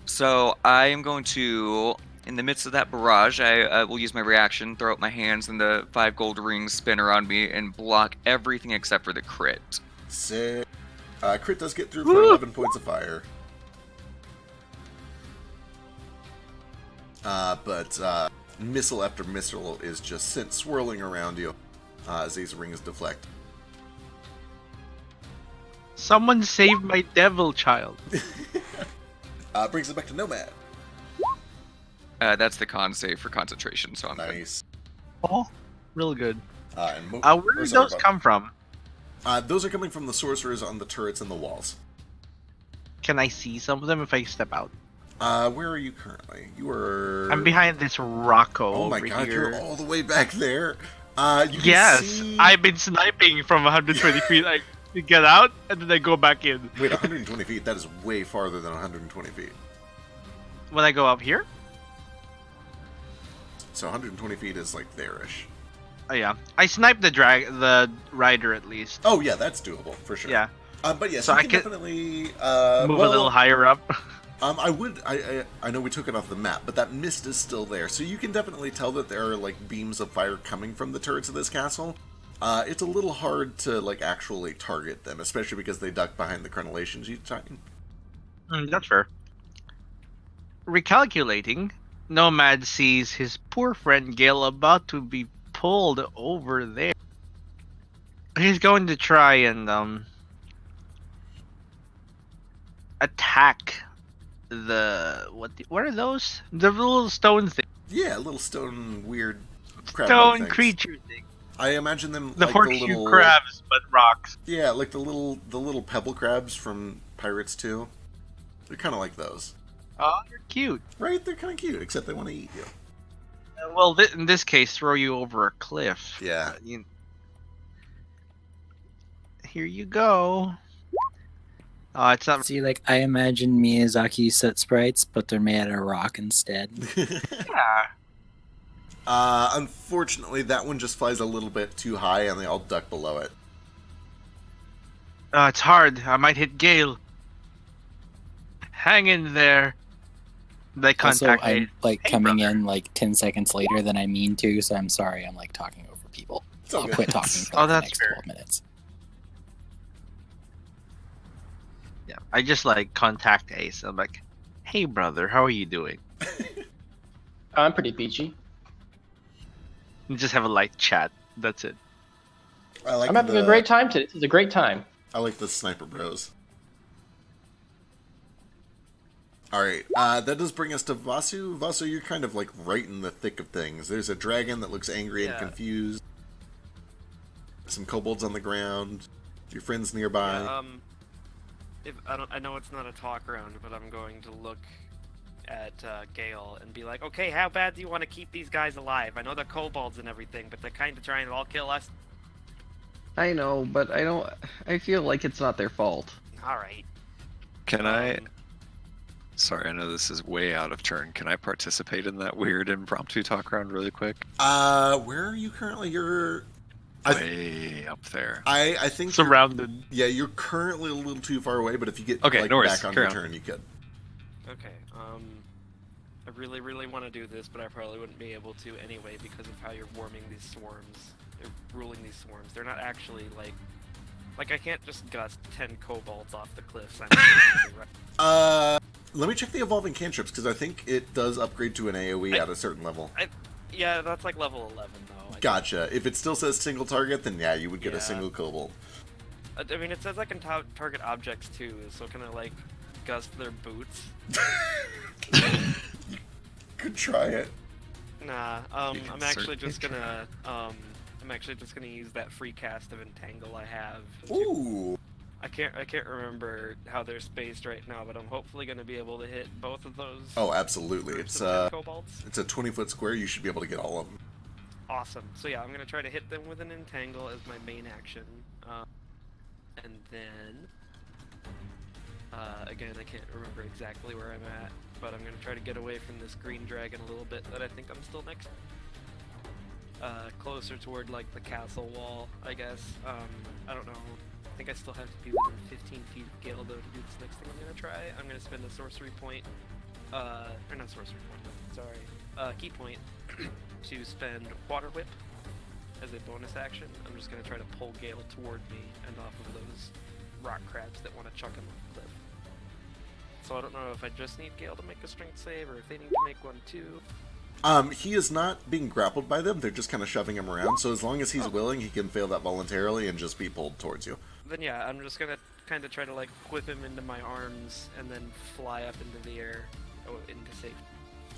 So I am going to, in the midst of that barrage, I will use my reaction, throw up my hands, and the 5 gold rings spin around me and block everything except for the crit. Sick. Crit does get through for 11 points of fire. But missile after missile is just sent swirling around you as these rings deflect. Someone save my devil child. Brings us back to Nomad. That's the con save for concentration, so I'm good. Nice. Oh, real good. And Where did those come from? Those are coming from the sorcerers on the turrets and the walls. Can I see some of them if I step out? Where are you currently? You are... I'm behind this Rocco Oh my over god, here. you're all the way back there. You can Yes, see... I've been sniping from 120 feet. I get out and then I go back in. Wait, 120 feet? That is way farther than 120 feet. When I go up here? So 120 feet is like there-ish. Oh yeah, I sniped the rider at least. Oh yeah, that's doable for sure. Yeah, But yes, So you I can can definitely move a little higher up. I know we took it off the map, but that mist is still there, so you can definitely tell that there are like beams of fire coming from the turrets of this castle. It's a little hard to like actually target them, especially because they duck behind the crenellations each time. That's fair. Recalculating, Nomad sees his poor friend Gale about to be pulled over there. He's going to try and attack what are those? The little stone thing. Yeah, little stone weird crab Stone things. creature thing. I imagine them The like horseshoe the little crabs, but rocks. Yeah, like the little pebble crabs from Pirates 2. They're kind of like those. Oh, they're cute. Right? They're kind of cute, except they want to eat you. Well, in this case, throw you over a cliff. Yeah. Here you go. It's not. See, like, I imagine Miyazaki set sprites, but they're made out of rock instead. Yeah. Unfortunately, that one just flies a little bit too high, and they all duck below it. It's hard. I might hit Gale. Hang in there. They Also, contact I'm me. like Hey, coming brother. in like 10 seconds later than I mean to, so I'm sorry. I'm like talking over people. It's all I'll good. quit talking for Oh, like, the that's next fair. 12 minutes. Yeah, I just like contact Ace. I'm like, hey brother, how are you doing? I'm pretty peachy. And just have a light chat. That's it. I like I'm having a great time today. This is a great time. I like the sniper bros. Alright, that does bring us to Vasu. Vasu, you're kind of like right in the thick of things. There's a dragon that looks angry and Yeah. confused. Some kobolds on the ground. Your friends nearby. Yeah, if I know it's not a talk round, but I'm going to look at Gale and be like, okay, how bad do you want to keep these guys alive? I know they're kobolds and everything, but they're kind of trying to all kill us. I know, but I don't. I feel like it's not their fault. All right. Can I? Sorry, I know this is way out of turn. Can I participate in that weird impromptu talk round really quick? Where are you currently? You're Way up there. I think Surrounded. Yeah, you're currently a little too far away, but if you get Okay, like no worries. back on Carry your on. turn, you could. Okay. I really want to do this, but I probably wouldn't be able to anyway because of how you're warming these swarms. You're ruling these swarms. They're not actually like I can't just gust 10 kobolds off the cliff simultaneously, right? Let me check the evolving cantrips because I think it does upgrade to an AOE at a certain level. Yeah, that's like level 11 though. Gotcha. If it still says single target, then yeah, you would get Yeah. a single kobold. I mean, it says I can target objects too, so can I like gust their boots? You could try it. Nah. You can I'm actually certainly just gonna use that free cast of Entangle I have. Ooh. I can't remember how they're spaced right now, but I'm hopefully gonna be able to hit both of those. Oh, absolutely. groups It's of 10 kobolds. it's a 20-foot square. You should be able to get all of them. Awesome. So yeah, I'm gonna try to hit them with an Entangle as my main action, and then again I can't remember exactly where I'm at, but I'm gonna try to get away from this green dragon a little bit that I think I'm still next. Closer toward like the castle wall, I guess. I don't know. I think I still have to be within 15 feet of Gale though to do this next thing I'm gonna try. I'm gonna spend a sorcery point, or not sorcery point, sorry, key point to spend Water Whip as a bonus action. I'm just gonna try to pull Gale toward me and off of those rock crabs that want to chuck him off the cliff. So I don't know if I just need Gale to make a strength save or if they need to make one too. He is not being grappled by them. They're just kind of shoving him around. So as long as he's willing, he can fail that voluntarily and just be pulled towards you. Then yeah, I'm just gonna kind of try to like whip him into my arms and then fly up into the air, into safety.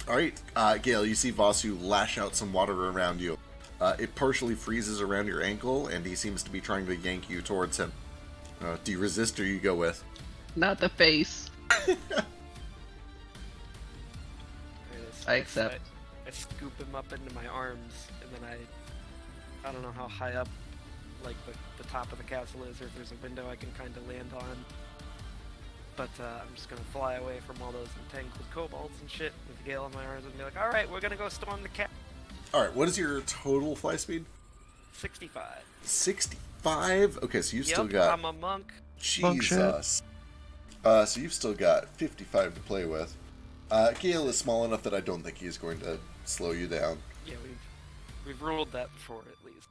All right, Gale, you see Vasu lash out some water around you. It partially freezes around your ankle, and he seems to be trying to yank you towards him. Do you resist or you go with? Not the face. I accept. I scoop him up into my arms, and then I don't know how high up, like the top of the castle is, or if there's a window I can kind of land on. But I'm just gonna fly away from all those entangled kobolds and shit with Gale in my arms and be like, all right, we're gonna go storm the cat. All right, what is your total fly speed? 65. 65? Okay, so you've Yep, still got... I'm a monk. Jesus. So you've still got 55 to play with. Gale is small enough that I don't think he's going to slow you down. Yeah, we've ruled that before at least.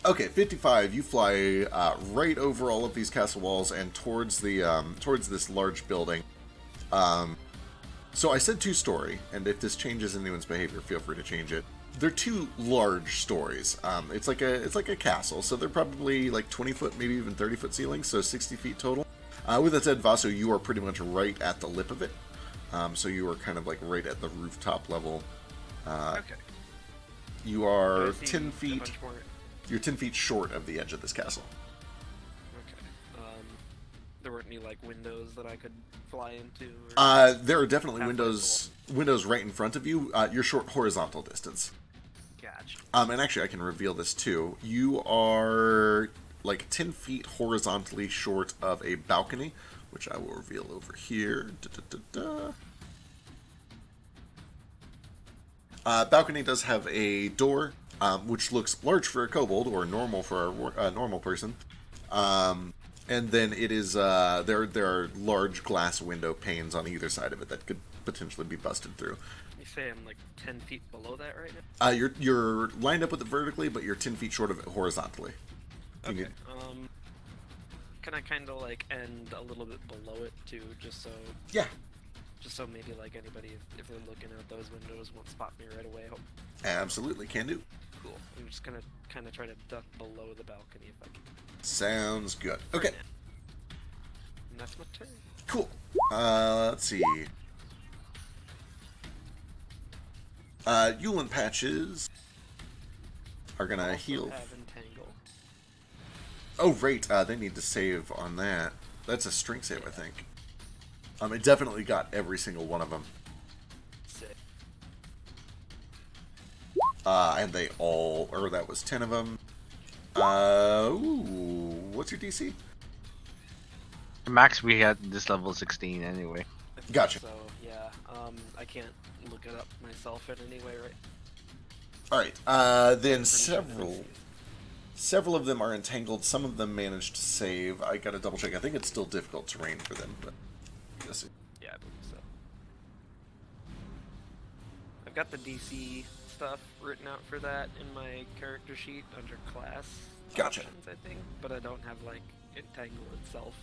Okay, 55. You fly right over all of these castle walls and towards the towards this large building. So I said 2-story, and if this changes anyone's behavior, feel free to change it. They're 2 large stories. It's like a castle, so they're probably like 20-foot, maybe even 30-foot ceilings, so 60 feet total. With that said, Vaso, you are pretty much right at the lip of it. So you are kind of like right at the rooftop level. Okay. You are I see 10 a feet. bunch more. You're 10 feet short of the edge of this castle. there weren't any like windows that I could fly into. Or There are definitely halfway windows right in front of you. You're short horizontal distance. Gotcha. And actually, I can reveal this too. You are like 10 feet horizontally short of a balcony, which I will reveal over here. Balcony does have a door, which looks large for a kobold or normal for a normal person. And then it is there are large glass window panes on either side of it that could potentially be busted through. You say I'm like 10 feet below that right now? You're lined up with it vertically, but you're 10 feet short of it horizontally. You Okay. need- Can I kind of like end a little bit below it too, just so Yeah, maybe like anybody if they're looking out those windows won't spot me right away. absolutely, can do. Cool. I'm just gonna kind of try to duck below the balcony if I can. Sounds good. Okay, And that's my turn. cool. Let's see. Yulin patches are gonna Also heal. have entangle. Oh, right. They need to save on that. That's a strength save, I think. It definitely got every single one of them. Sick. And they all, or that was 10 of them. Ooh, what's your DC? Max, we had this level 16 anyway. I think Gotcha. So yeah, I can't look it up myself in any way, right? All right. Then Pretty sure that it's- several of them are entangled. Some of them managed to save. I gotta double check. I think it's still difficult terrain for them, but yes. Yeah, I believe so. I've got the DC stuff written out for that in my character sheet under class Gotcha. options, I think, but I don't have like entangle itself.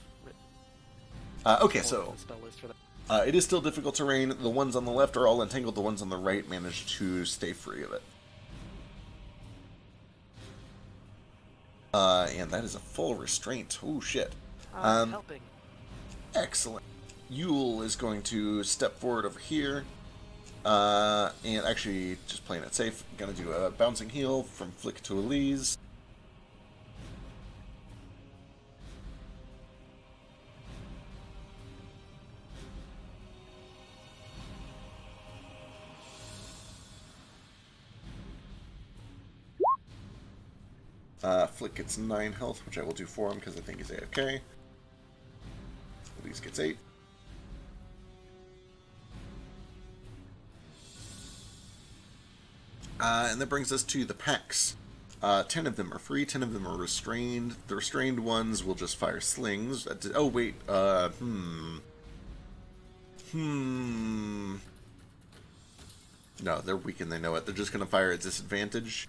Okay, Pull up so the spell list for that. it is still difficult terrain. The ones on the left are all entangled. The ones on the right managed to stay free of it. And that is a full restraint. Oh shit. Helping. Excellent. Yule is going to step forward over here. And actually, just playing it safe, gonna do a bouncing heal from Flick to Elise. Flick gets 9 health, which I will do for him because I think he's AFK. Elise gets 8. And that brings us to the packs. 10 of them are free, 10 of them are restrained. The restrained ones will just fire slings. Oh, wait. No, they're weak and they know it. They're just going to fire at disadvantage.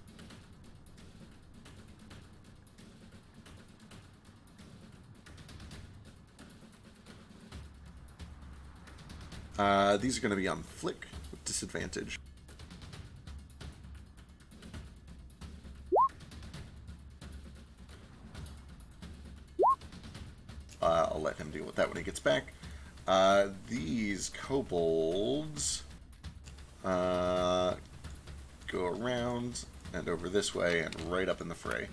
These are going to be on Flick with disadvantage. I'll let him deal with that when he gets back. These kobolds go around and over this way and right up in the fray.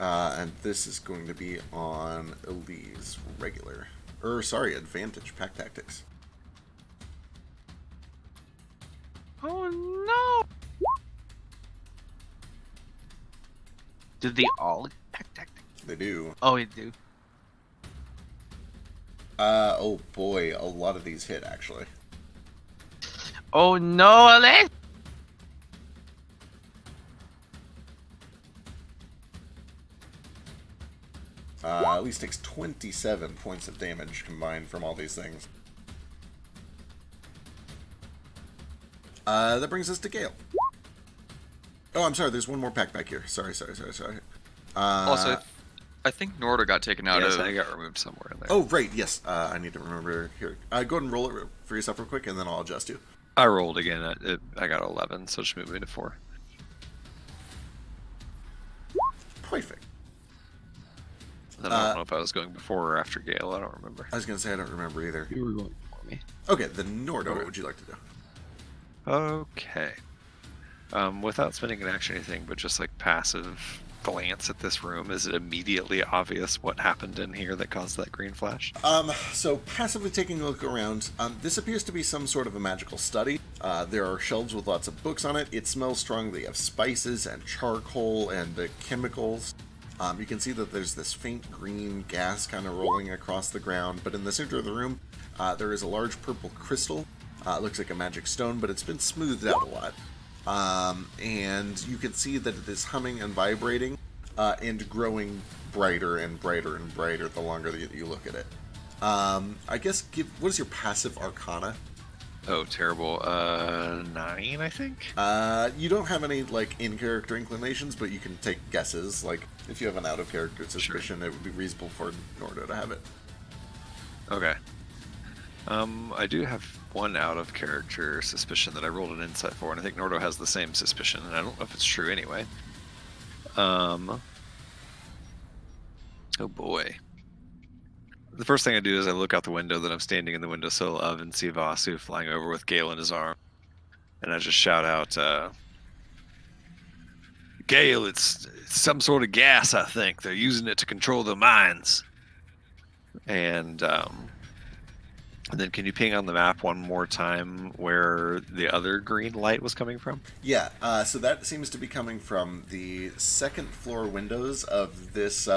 And this is going to be on Elise, regular. Advantage, pack tactics. Oh no! Did they all pack tactics? They do. Oh, they do. Oh boy, a lot of these hit, actually. Oh no, Alex! At least takes 27 points of damage combined from all these things. That brings us to Gale. Oh, I'm sorry, there's one more pack back here. Sorry. Also, I think Norda got taken out Yes, of. I got removed somewhere in there. Oh, right, yes. I need to remember here. Go ahead and roll it for yourself real quick, and then I'll adjust you. I rolled again. I got 11, so just move me to 4. Perfect. Then I don't know if I was going before or after Gale. I don't remember. I was going to say I don't remember either. You were going for me. Okay, then Norda, what would you like to do? Okay. Without spending an action or anything, but just like passive glance at this room, is it immediately obvious what happened in here that caused that green flash? So passively taking a look around, this appears to be some sort of a magical study. There are shelves with lots of books on it. It smells strongly of spices and charcoal and chemicals. You can see that there's this faint green gas kind of rolling across the ground, but in the center of the room, there is a large purple crystal. It looks like a magic stone, but it's been smoothed out a lot. And you can see that it is humming and vibrating, and growing brighter and brighter and brighter the longer that you look at it. I guess, what is your passive arcana? Oh, terrible. 9, I think? You don't have any, like, in-character inclinations, but you can take guesses. Like, if you have an out-of-character suspicion, it would be reasonable for Nordo to have it. Okay. I do have one out-of-character suspicion that I rolled an insight for, and I think Nordo has the same suspicion, and I don't know if it's true anyway. Oh boy. The first thing I do is I look out the window that I'm standing in the windowsill of and see Vasu flying over with Gale in his arm. And I just shout out, Gale, it's some sort of gas, I think. They're using it to control the mines. And then can you ping on the map one more time where the other green light was coming from? Yeah, so that seems to be coming from the second floor windows of this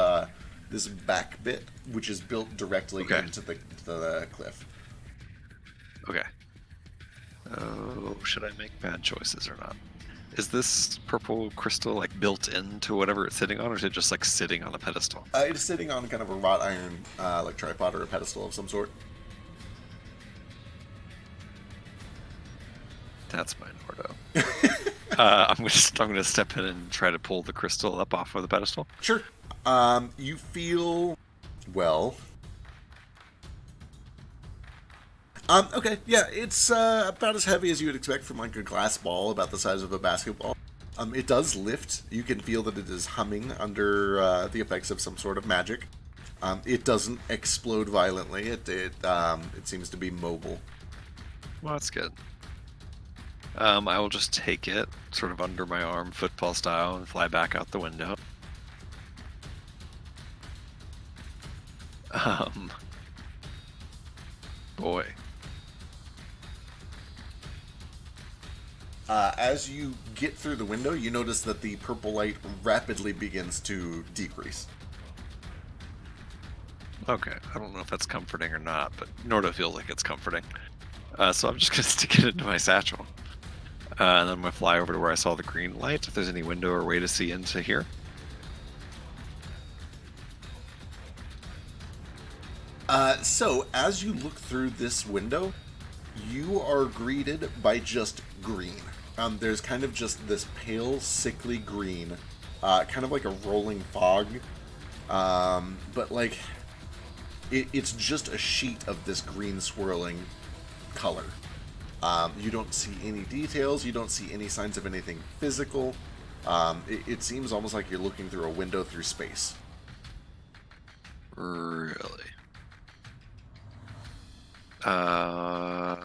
this back bit, which is built directly into the cliff. Okay. Oh, should I make bad choices or not? Is this purple crystal like built into whatever it's sitting on, or is it just like sitting on a pedestal? It's sitting on kind of a wrought iron like tripod or a pedestal of some sort. That's my Nordo. I'm gonna step in and try to pull the crystal up off of the pedestal. Sure. You feel well. Okay, yeah, it's about as heavy as you would expect from like a glass ball, about the size of a basketball. It does lift. You can feel that it is humming under the effects of some sort of magic. It doesn't explode violently. It seems to be mobile. Well, that's good. I will just take it, sort of under my arm, football style, and fly back out the window. Boy. As you get through the window, you notice that the purple light rapidly begins to decrease. Okay, I don't know if that's comforting or not, but Nordo feels like it's comforting. So I'm just going to stick it into my satchel. And then I'm going to fly over to where I saw the green light, if there's any window or way to see into here. So, as you look through this window, you are greeted by just green. There's kind of just this pale, sickly green, kind of like a rolling fog. But, like, it's just a sheet of this green swirling color. You don't see any details, you don't see any signs of anything physical. It seems almost like you're looking through a window through space. Really? I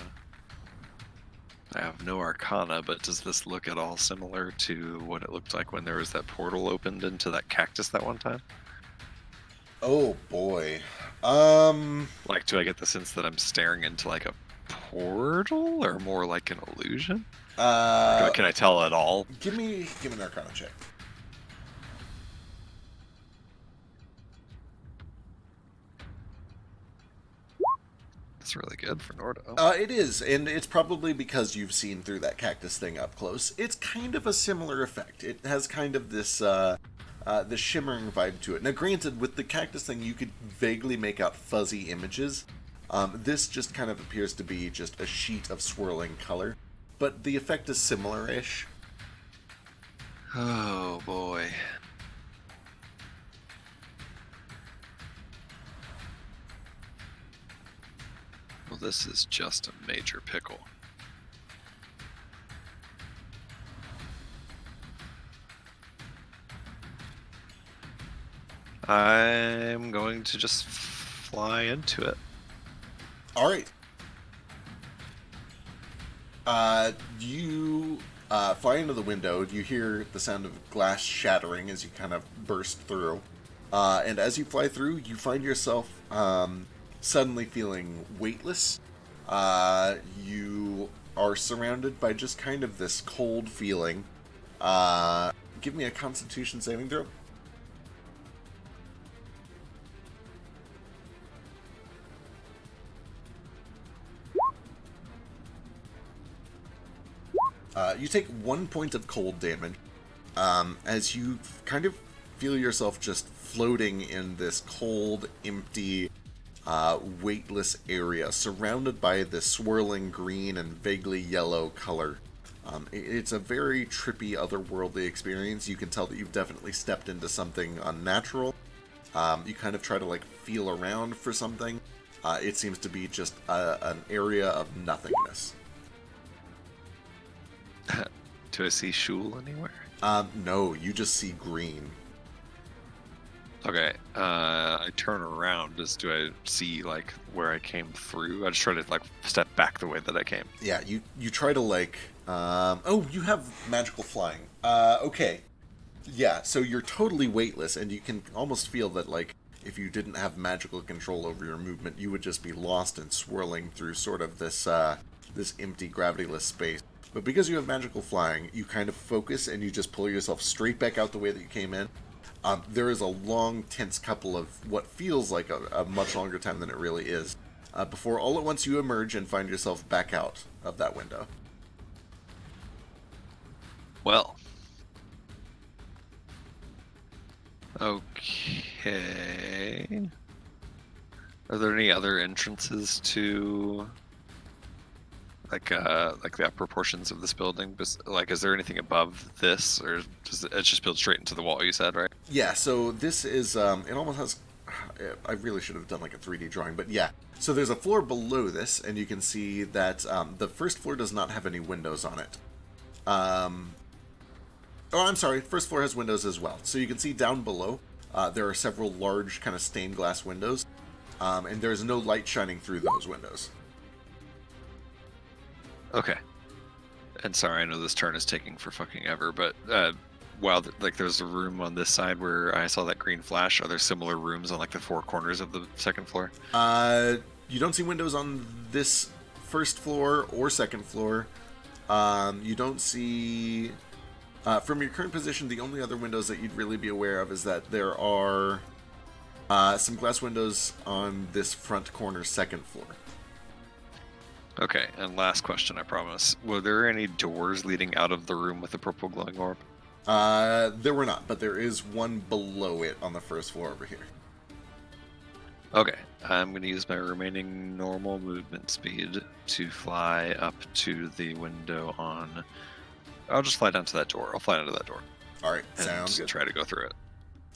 have no arcana, but does this look at all similar to what it looked like when there was that portal opened into that cactus that one time? Oh boy. Like, do I get the sense that I'm staring into like a portal, or more like an illusion? Can I tell at all? Give me an arcana check. That's really good for Nordo. It is, and it's probably because you've seen through that cactus thing up close. It's kind of a similar effect. It has kind of this the shimmering vibe to it. Now, granted, with the cactus thing, you could vaguely make out fuzzy images. This just kind of appears to be just a sheet of swirling color, but the effect is similar-ish. Oh boy. Well, this is just a major pickle. I'm going to just fly into it. All right. You Fly into the window, you hear the sound of glass shattering as you kind of burst through. And as you fly through, you find yourself suddenly feeling weightless. You are surrounded by just kind of this cold feeling. Give me a Constitution saving throw. You take 1 point of cold damage as you kind of feel yourself just floating in this cold, empty, weightless area, surrounded by this swirling green and vaguely yellow color. It's a very trippy, otherworldly experience. You can tell that you've definitely stepped into something unnatural. You kind of try to like feel around for something. It seems to be just an area of nothingness. Do I see Shul anywhere? No, you just see green. Okay, I turn around. Do I see like where I came through? I just try to like step back the way that I came. Yeah, you try to like. Oh, you have magical flying. Okay. Yeah, so you're totally weightless, and you can almost feel that like if you didn't have magical control over your movement, you would just be lost and swirling through sort of this this empty, gravityless space. But because you have magical flying, you kind of focus and you just pull yourself straight back out the way that you came in. There is a long, tense couple of what feels like a much longer time than it really is, before all at once you emerge and find yourself back out of that window. Well. Okay. Are there any other entrances to like the proportions of this building? Like, is there anything above this, or does it just build straight into the wall? You said, right? Yeah. So this is it almost has. I really should have done like a 3D drawing, but yeah. So there's a floor below this, and you can see that the first floor does not have any windows on it. Oh, I'm sorry. First floor has windows as well. So you can see down below, there are several large kind of stained glass windows, and there's no light shining through those windows. Okay. And sorry, I know this turn is taking for fucking ever, but while like there's a room on this side where I saw that green flash, are there similar rooms on like the four corners of the second floor? You don't see windows on this first floor or second floor. You don't see... from your current position, the only other windows that you'd really be aware of is that there are some glass windows on this front corner second floor. Okay, and last question, I promise. Were there any doors leading out of the room with the purple glowing orb? There were not, but there is one below it on the first floor over here. Okay, I'm going to use my remaining normal movement speed to fly up to the window on... I'll just fly down to that door. I'll fly into that door. Alright, and sounds good. Try to go through it.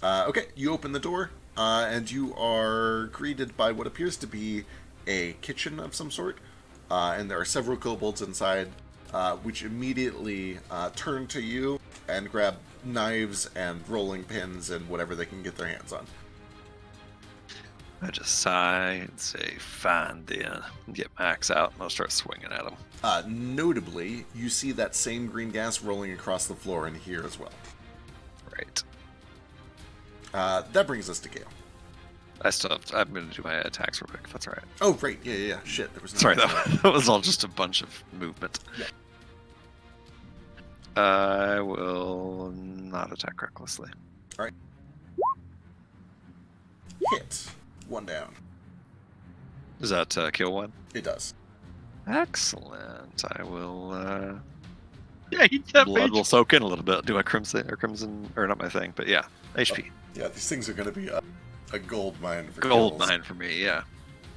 Okay, you open the door, and you are greeted by what appears to be a kitchen of some sort. And there are several kobolds inside, which immediately turn to you and grab knives and rolling pins and whatever they can get their hands on. I just sigh and say, fine then. Get my axe out and I'll start swinging at them. Notably, you see that same green gas rolling across the floor in here as well. Right. That brings us to Gale. I'm going to do my attacks real quick, if that's alright. Oh, right. Yeah. Shit, there was no... Sorry, that was all just a bunch of movement. Yeah. I will not attack recklessly. Alright. Hit. One down. Does that kill one? It does. Excellent. I will, Yeah, he tapped blood will soak in a little bit. Do my crimson, or not my thing, but yeah, HP. Yeah, these things are going to be a gold mine for Gold kills. mine for me, yeah.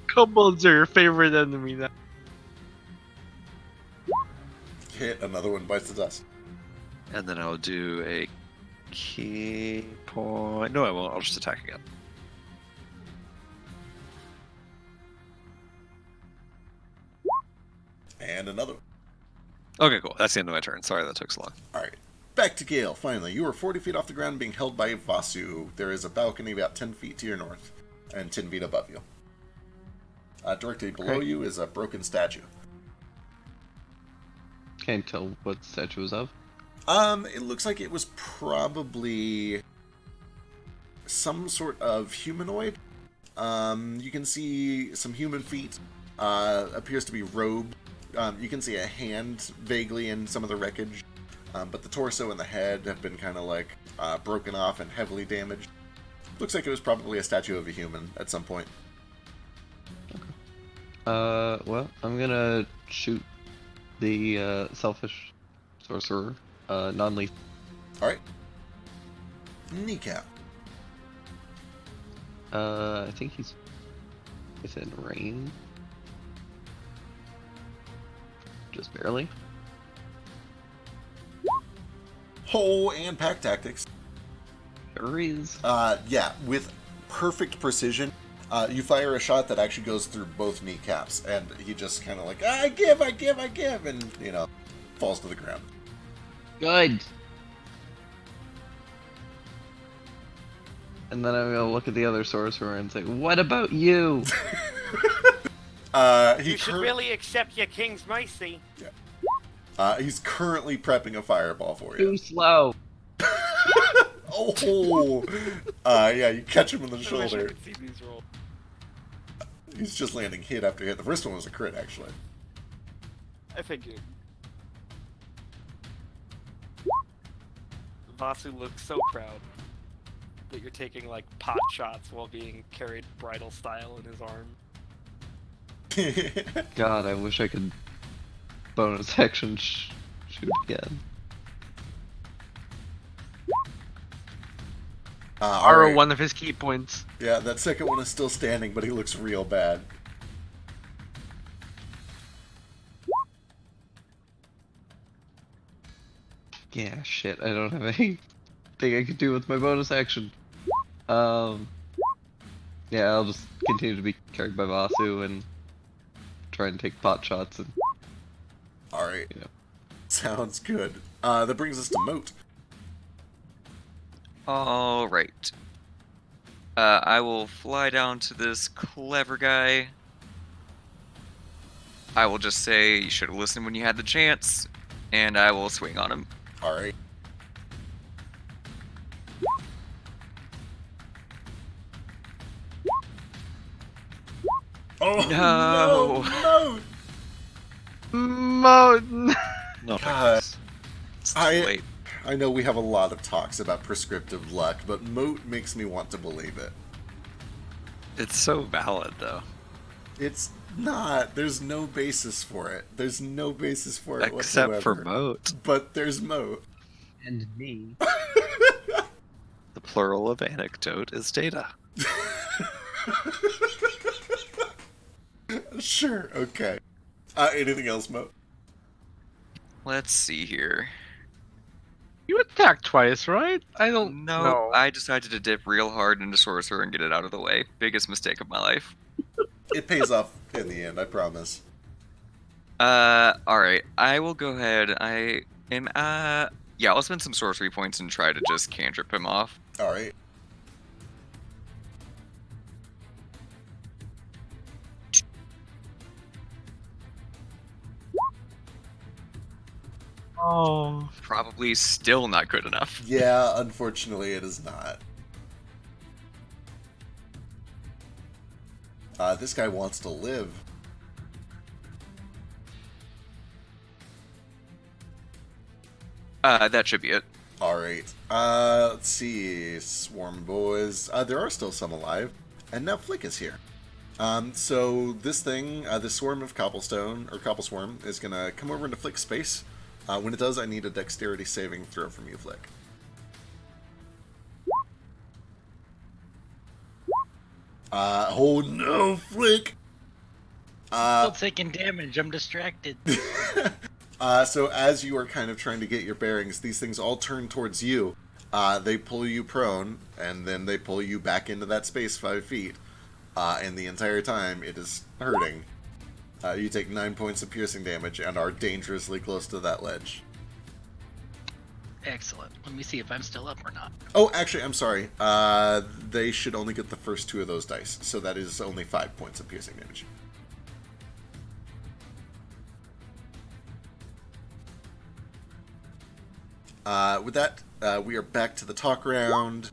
Kobolds are your favorite enemy now. Hit, another one bites the dust. And then I'll do a key point. No, I won't. I'll just attack again. And another one. Okay, cool. That's the end of my turn. Sorry that took so long. Alright. Back to Gale, finally. You are 40 feet off the ground being held by Vasu. There is a balcony about 10 feet to your north and 10 feet above you. Directly below you is a broken statue. Can't tell what the statue was of. It looks like it was probably some sort of humanoid. You can see some human feet. Appears to be robed. You can see a hand vaguely in some of the wreckage. But the torso and the head have been kind of like broken off and heavily damaged. Looks like it was probably a statue of a human at some point. Well, I'm gonna shoot the selfish sorcerer, non-lethal. Alright. Kneecap. I think he's within range. Just barely. Oh, and pack tactics. There he is. Yeah, with perfect precision. You fire a shot that actually goes through both kneecaps, and he just kind of like, I give, and, falls to the ground. Good. And then I'm gonna look at the other sorcerer and say, what about you? You should really accept your king's mercy. He's currently prepping a fireball for you. Too slow. Oh! Yeah, you catch him in the I wish I shoulder. could see these rolls. He's just landing hit after hit. The first one was a crit, actually. I figured. Vasu looks so proud that you're taking like pot shots while being carried bridal style in his arm. God, I wish I could bonus action shoot again. Borrow Alright. one of his key points. Yeah, that second one is still standing, but he looks real bad. Yeah, shit, I don't have anything I could do with my bonus action. Yeah, I'll just continue to be carried by Vasu and try and take pot shots and... Alright. Yeah. Sounds good. That brings us to Moat. All right. I will fly down to this clever guy. I will just say you should have listened when you had the chance, and I will swing on him. Alright. Oh, No. Moat! Not God. It's too I- late. I know we have a lot of talks about prescriptive luck, but Moat makes me want to believe it. It's so valid, though. It's not. There's no basis for it. There's no basis for it Except for whatsoever. Moat. But there's Moat. And me. The plural of anecdote is data. Sure, okay. Anything else, Moat? Let's see here. You attacked twice, right? I don't No, know. I decided to dip real hard into Sorcerer and get it out of the way. Biggest mistake of my life. It pays off in the end, I promise. Alright. I will go ahead. I am, yeah, I'll spend some sorcery points and try to just cantrip him off. Alright. Oh. Probably still not good enough. Yeah, unfortunately it is not. This guy wants to live. That should be it. Alright. Let's see. Swarm boys. There are still some alive. And now Flick is here. So this thing, this swarm of cobblestone, or cobble swarm, is going to come over into Flick's space. When it does, I need a dexterity saving throw from you, Flick. Oh no, Flick! Still taking damage. I'm distracted. So as you are kind of trying to get your bearings, these things all turn towards you. They pull you prone, and then they pull you back into that space 5 feet. And the entire time, it is hurting. You take 9 points of piercing damage and are dangerously close to that ledge. Excellent. Let me see if I'm still up or not. Oh, actually, I'm sorry. They should only get the first 2 of those dice, so that is only 5 points of piercing damage. With that, we are back to the talk round.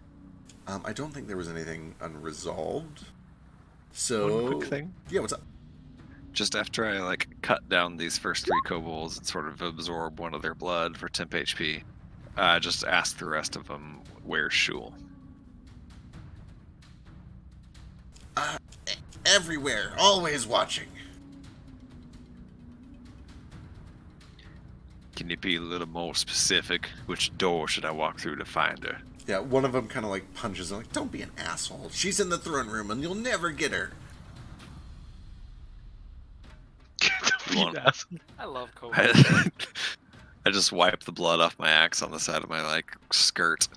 I don't think there was anything unresolved. So, One quick thing. Yeah, what's up? Just after I like cut down these first 3 kobolds and sort of absorb one of their blood for temp HP, just ask the rest of them where's Shul. Everywhere, always watching. Can you be a little more specific? Which door should I walk through to find her? Yeah, one of them kind of like punches him, like, don't be an asshole. She's in the throne room and you'll never get her. I love Kobe. I just wipe the blood off my axe on the side of my like skirt.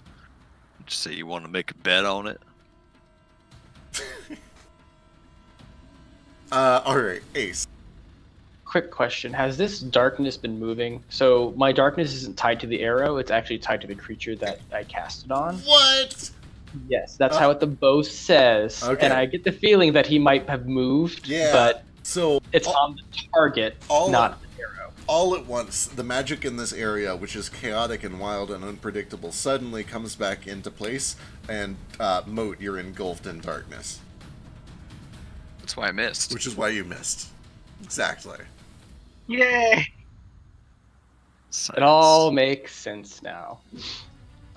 Just say, you want to make a bet on it? Alright, Ace. Quick question: has this darkness been moving? So my darkness isn't tied to the arrow; it's actually tied to the creature that I cast it on. What? Yes, that's how the bow says. Okay. And I get the feeling that he might have moved, but so it's on the target, not the arrow. All at once, the magic in this area, which is chaotic and wild and unpredictable, suddenly comes back into place, and Moat, you're engulfed in darkness. That's why I missed. Which is why you missed. Exactly. Yay! It all makes sense now.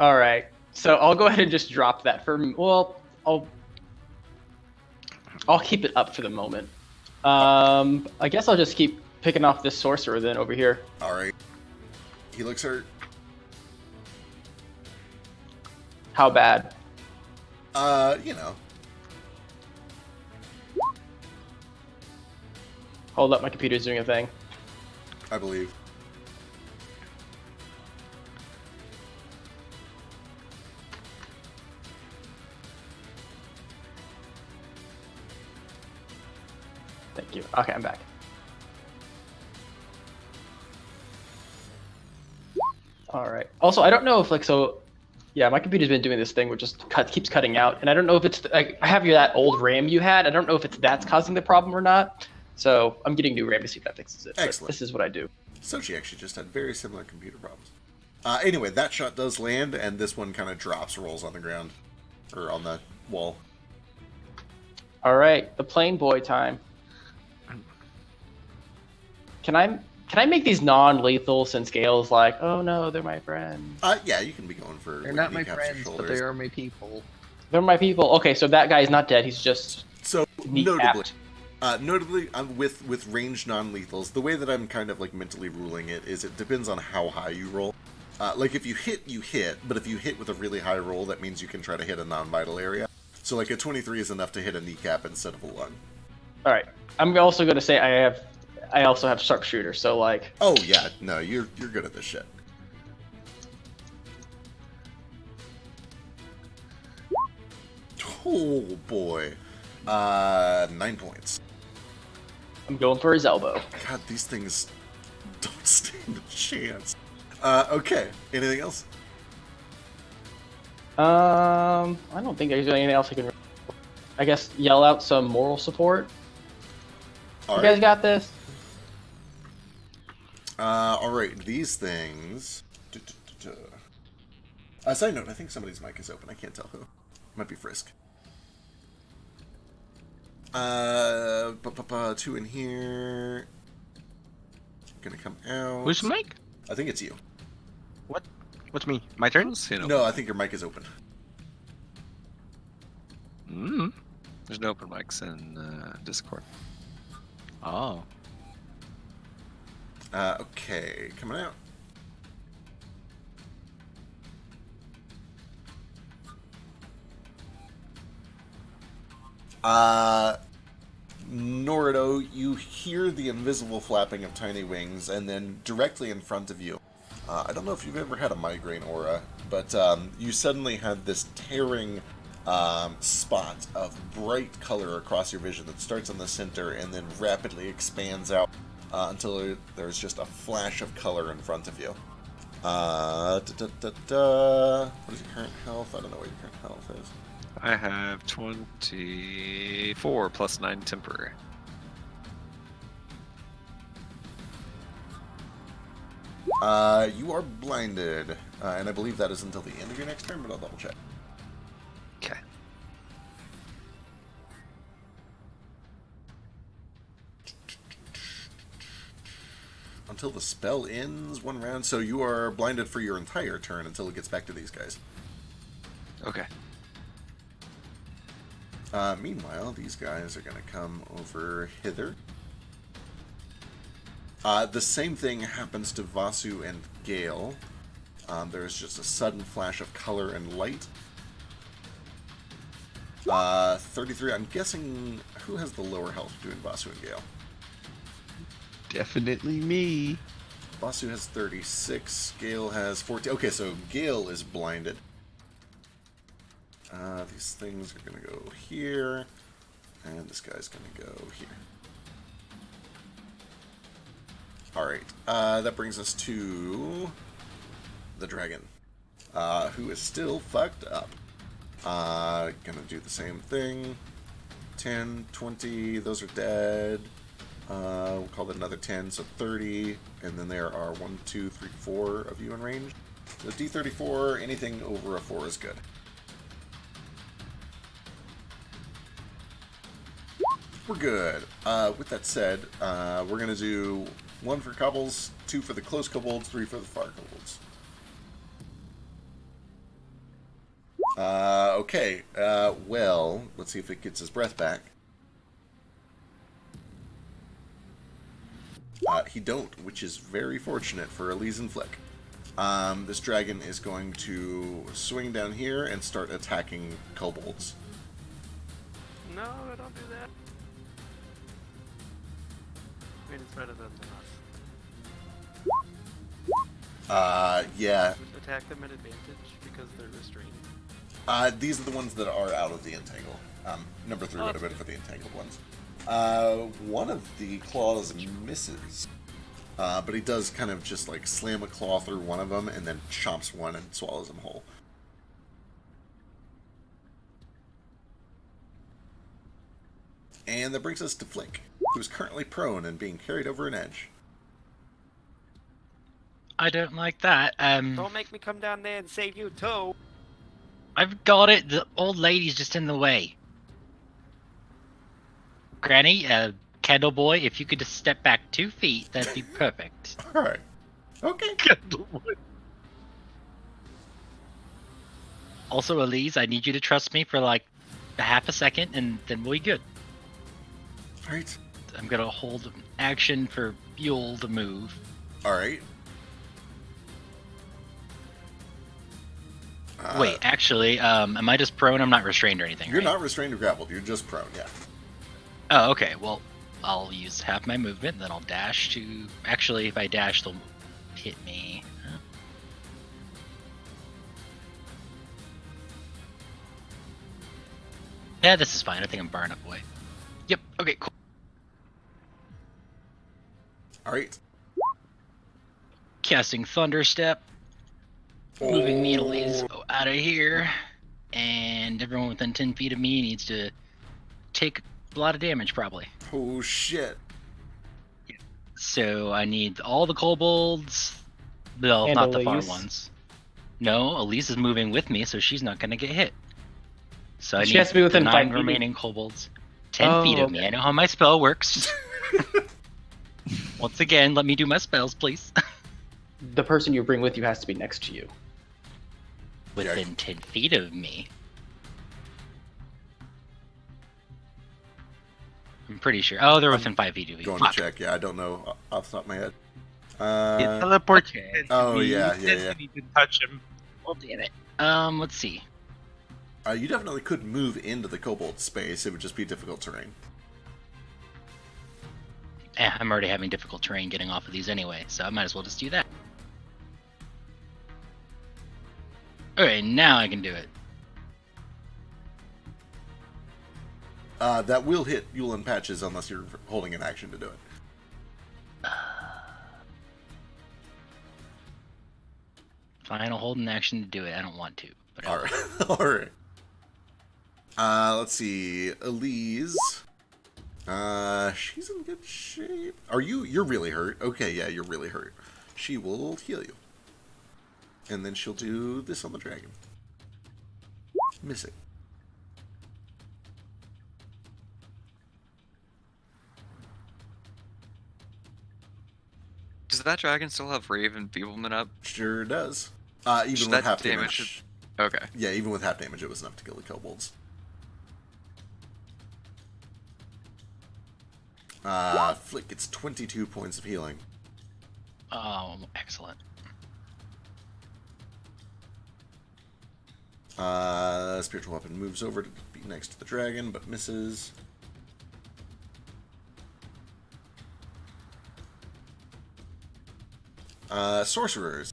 All right, so I'll go ahead and just drop that for. Well, I'll keep it up for the moment. I guess I'll just keep picking off this sorcerer then over here. All right. He looks hurt. How bad? You know. Hold up, my computer's doing a thing. I believe. Thank you. Okay, I'm back. All right. Also, I don't know if yeah, my computer's been doing this thing where it just keeps cutting out, and I don't know if it's like I have that old RAM you had. I don't know if that's causing the problem or not. So I'm getting new RAM to see if that fixes it. Excellent. This is what I do. Sochi actually just had very similar computer problems. Anyway, that shot does land, and this one kind of drops, rolls on the ground, or on the wall. All right, the plane boy time. Can I make these non-lethal since Gale's like, oh no, they're my friends. Yeah, you can be going for. They're not my friends, but they are my people. They're my people. Okay, so that guy's not dead. He's just notably, with ranged non-lethals, the way that I'm kind of like mentally ruling it is it depends on how high you roll. Like if you hit, but if you hit with a really high roll, that means you can try to hit a non-vital area. So like a 23 is enough to hit a kneecap instead of a lung. All right. I'm also going to say I also have sharpshooter, so like. Oh yeah, no, you're good at this shit. Oh boy, 9 points. I'm going for his elbow. God, these things don't stand a chance. Okay, anything else? I don't think there's anything else I can. I guess yell out some moral support. You guys got this. All right, these things. Side note, I think somebody's mic is open. I can't tell who. Might be Frisk. 2 in here. Gonna come out. Who's the mic? I think it's you. What? What's me? My turn? No, I think your mic is open. There's no open mics in Discord. Oh. Okay, coming out. Norido, you hear the invisible flapping of tiny wings, and then directly in front of you, I don't know if you've ever had a migraine aura, but you suddenly have this tearing spot of bright color across your vision that starts in the center and then rapidly expands out until there's just a flash of color in front of you. What is your current health? I don't know what your current health is. I have 24 plus 9 temporary. You are blinded, and I believe that is until the end of your next turn, but I'll double check. Okay. Until the spell ends, 1 round, so you are blinded for your entire turn until it gets back to these guys. Okay. Meanwhile, these guys are going to come over hither. The same thing happens to Vasu and Gale. There's just a sudden flash of color and light. 33, I'm guessing, who has the lower health between Vasu and Gale? Definitely me. Vasu has 36, Gale has 14. Okay, so Gale is blinded. These things are going to go here, and this guy's going to go here. Alright, that brings us to the dragon, who is still fucked up. Gonna do the same thing. 10, 20, those are dead. We'll call that another 10, so 30, and then there are 1, 2, 3, 4 of you in range. So D34, anything over a 4 is good. We're good. With that said, we're going to do 1 for kobolds, 2 for the close kobolds, 3 for the far kobolds. Okay. Well, let's see if it gets his breath back. He don't, which is very fortunate for Elise and Flick. This dragon is going to swing down here and start attacking kobolds. No, don't do that. I mean, it's better than us. Yeah. Attack them at advantage because they're restrained. These are the ones that are out of the entangle. Number 3 would have been for the entangled ones. One of the claws misses. But he does kind of just like slam a claw through one of them and then chomps one and swallows him whole. And that brings us to Flick, who is currently prone and being carried over an edge. I don't like that. Don't make me come down there and save you too. I've got it. The old lady's just in the way. Granny, Candle Boy, if you could just step back 2 feet, that'd be perfect. Alright. Okay. Candle Boy. Also, Elise, I need you to trust me for like a half a second, and then we'll be good. Alright. I'm gonna hold action for Buell to move. Alright. Wait, actually, am I just prone? I'm not restrained or anything, You're right? not restrained or grappled. You're just prone, yeah. Oh, okay. Well, I'll use half my movement, then I'll dash to... Actually, if I dash, they'll hit me. Huh? Yeah, this is fine. I think I'm far enough away. Yep, okay, cool. Alright. Casting Thunder Step. Moving me out of here. And everyone within 10 feet of me needs to take a lot of damage, probably. Oh, shit. So I need all the kobolds. Well, And not the far Elise. ones. No, Elise is moving with me, so she's not going to get hit. So I She need has to be within the 5 9 feet of- remaining kobolds. 10 feet of me. I know how my spell works. Once again, let me do my spells, please. The person you bring with you has to be next to you. Within 10 feet of me. I'm pretty sure. Oh, they're within 5 feet of me. Going Fuck. to check, yeah, I don't know off the top of my head. It teleports. okay. Oh, yeah. You need to touch him. Well, damn it. Let's see. You definitely could move into the kobold space. It would just be difficult terrain. I'm already having difficult terrain getting off of these anyway, so I might as well just do that. Alright, now I can do it. That will hit Yulin Patches unless you're holding an action to do it. Fine, I'll hold an action to do it. I don't want to. But Alright. Alright. Let's see. Elise. She's in good shape. You're really hurt? Okay, yeah, you're really hurt. she will heal you. And then she'll do this on the dragon. Miss it. Does that dragon still have Rave Enfeeblement up? Sure does. Even Should with that half damage damage. Okay. Yeah, even with half damage, it was enough to kill the kobolds. Flick gets 22 points of healing. Oh, excellent. Spiritual weapon moves over to be next to the dragon, but misses. Sorcerers.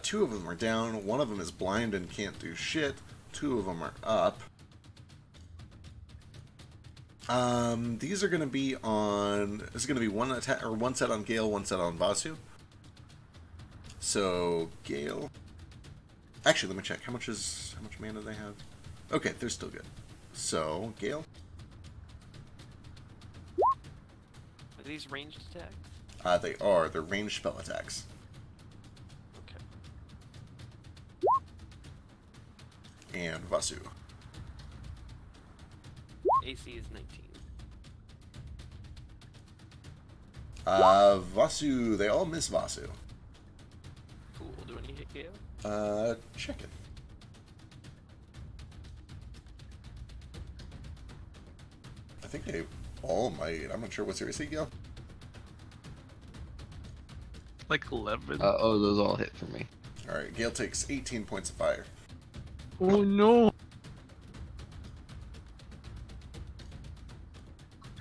Two of them are down. One of them is blind and can't do shit. Two of them are up. These are going to be on. This is going to be one attack or one set on Gale, one set on Vasu. So Gale. Actually, let me check. How much mana do they have? Okay, they're still good. So Gale. Are these ranged attacks? They are. They're ranged spell attacks. Okay. And Vasu. AC is 19. Vasu. They all miss Vasu. Cool. Do any hit Gale? Check it. I think they all might. I'm not sure what's your AC, Gale. Like 11. Oh, those all hit for me. Alright, Gale takes 18 points of fire. Oh no!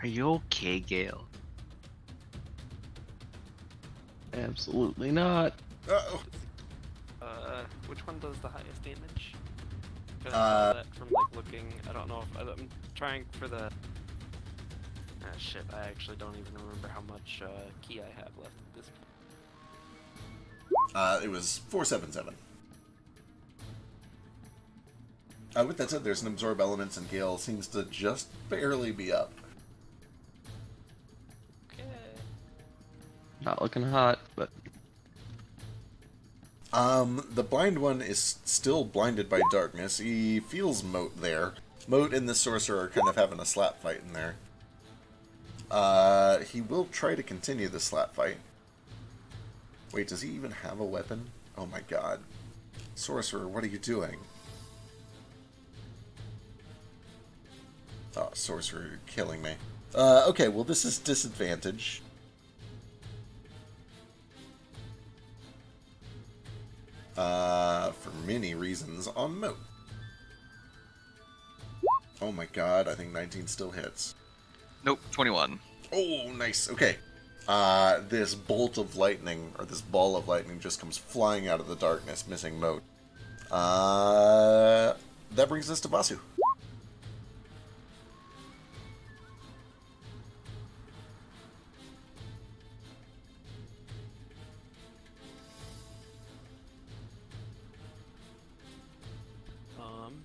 Are you okay, Gale? Absolutely not. Uh-oh. Which one does the highest damage? I saw that from like looking. I don't know if I'm trying for the. Ah shit! I actually don't even remember how much key I have left at this point. It was 477. With that said, there's an absorb elements, and Gale seems to just barely be up. Okay. Not looking hot, but The blind one is still blinded by darkness. He feels Moat there. Moat and the sorcerer are kind of having a slap fight in there. He will try to continue the slap fight. Wait, does he even have a weapon? Oh my god. Sorcerer, what are you doing? Oh, sorcerer, you're killing me. Okay, well this is disadvantage. For many reasons on Moat. Oh my god, I think 19 still hits. Nope, 21. Oh, nice. Okay. This bolt of lightning, or this ball of lightning, just comes flying out of the darkness, missing Moat. That brings us to Vasu.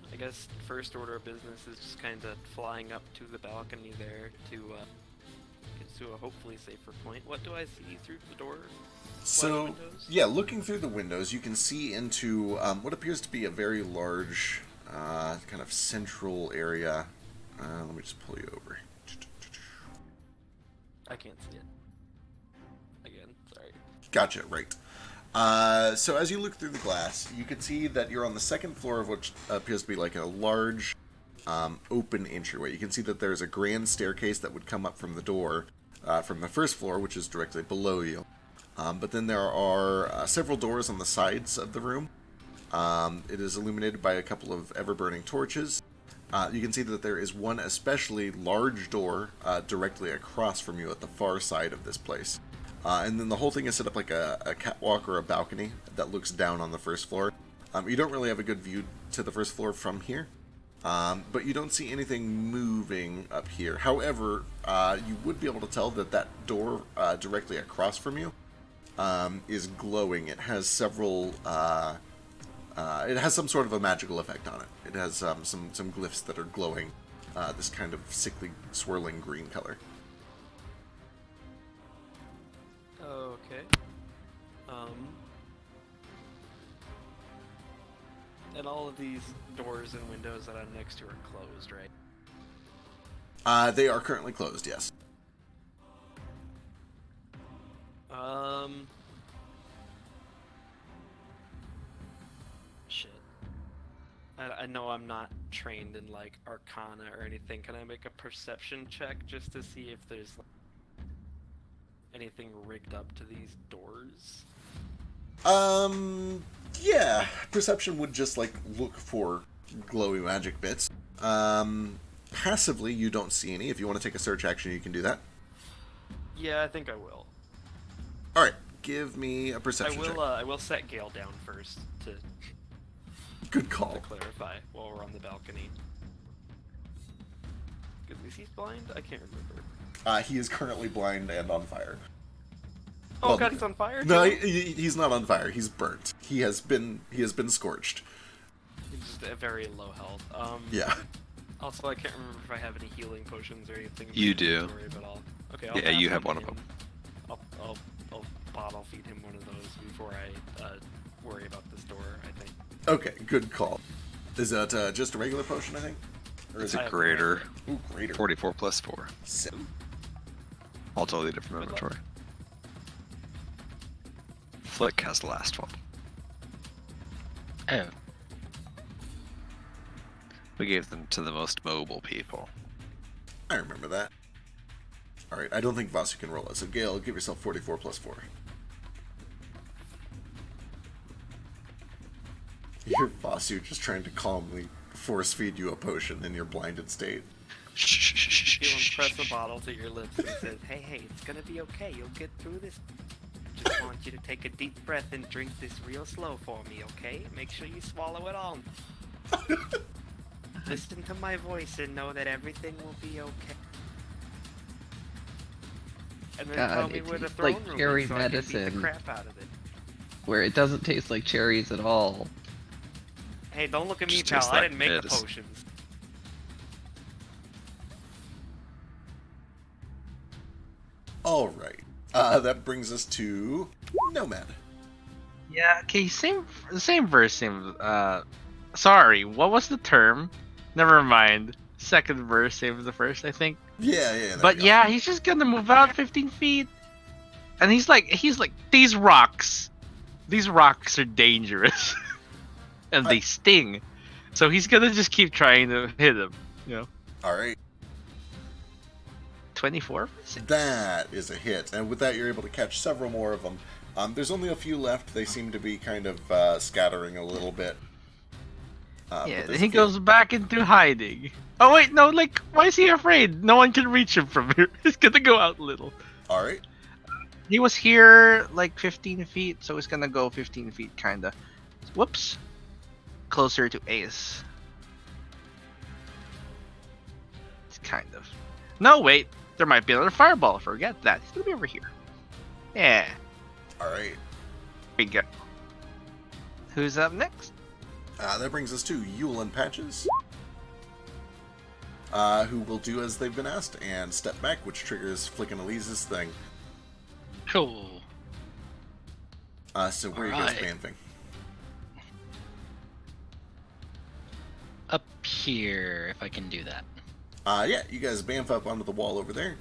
I guess first order of business is just kind of flying up to the balcony there to get to a hopefully safer point. What do I see through the door? So, yeah, looking through the windows, you can see into what appears to be a very large kind of central area. Let me just pull you over. I can't see it. Again, sorry. Gotcha, right. So as you look through the glass, you can see that you're on the second floor of what appears to be like a large open entryway. You can see that there's a grand staircase that would come up from the door from the first floor, which is directly below you. But then there are several doors on the sides of the room. It is illuminated by a couple of ever-burning torches. You can see that there is one especially large door directly across from you at the far side of this place. And then the whole thing is set up like a catwalk or a balcony that looks down on the first floor. You don't really have a good view to the first floor from here, but you don't see anything moving up here. However, you would be able to tell that that door directly across from you is glowing. It has several... it has some sort of a magical effect on it. It has some glyphs that are glowing this kind of sickly, swirling green color. And all of these doors and windows that I'm next to are closed, right? They are currently closed, yes. Shit. I know I'm not trained in, like, Arcana or anything. Can I make a perception check just to see if there's, like, anything rigged up to these doors? Yeah. Perception would just, like, look for glowy magic bits. Passively, you don't see any. If you want to take a search action, you can do that. Yeah, I think I will. Alright, give me a perception check. I will set Gale down first to Good call. clarify while we're on the balcony. Is he blind? I can't remember. He is currently blind and on fire. Oh Well, god, he's on fire too? No, he's not on fire. He's burnt. He has been scorched. He's just at very low health. Yeah. Also, I can't remember if I have any healing potions or anything. You do. But okay, Yeah, you have one of them. I'll bottle feed him one of those before I worry about this door, I think. Okay, good call. Is that just a regular potion, I think? Or is It's it a greater. Ooh, greater. 44 plus 4. I'll totally different Good luck. inventory. Flick has the last one. Oh, We gave them to the most mobile people. I remember that. Alright, I don't think Vasu can roll it, so Gale, give yourself 44 plus 4. You're Vasu just trying to calmly force feed you a potion in your blinded state. He'll press the bottle to your lips and says, hey, it's gonna be okay. You'll get through this. Just want you to take a deep breath and drink this real slow for me, okay? Make sure you swallow it all. Listen to my voice and know that everything will be okay. And then tell God, me it where the tastes throne like room cherry is so I can beat the medicine. crap out of it. Where it doesn't taste like cherries at all. Hey, don't look at me, Just pal. tastes I like didn't make the piss. potions. Alright. That brings us to Nomad. Yeah, okay, same verse, sorry, what was the term? Never mind. Second verse, same as the first, I think. Yeah, there But we go. yeah, he's just gonna move out 15 feet. And he's like, these rocks are dangerous. And they sting. So he's gonna just keep trying to hit him, you know. Alright. 24? That is a hit, and with that you're able to catch several more of them. There's only a few left. They seem to be kind of scattering a little bit. But Yeah, there's he a few. goes back into hiding. Oh wait, no, like, why is he afraid? No one can reach him from here. He's gonna go out a little. Alright. He was here like 15 feet, so he's gonna go 15 feet, kinda. Whoops. Closer to Ace. It's kind of. No, wait. There might be another fireball. Forget that. He's gonna be over here. Yeah. Alright. We go. Who's up next? That brings us to Yule and Patches. Who will do as they've been asked and step back, which triggers Flick and Elise's thing. cool. So where are you guys Alright. banfing? Up here, if I can do that. Yeah, you guys bamf up onto the wall over there.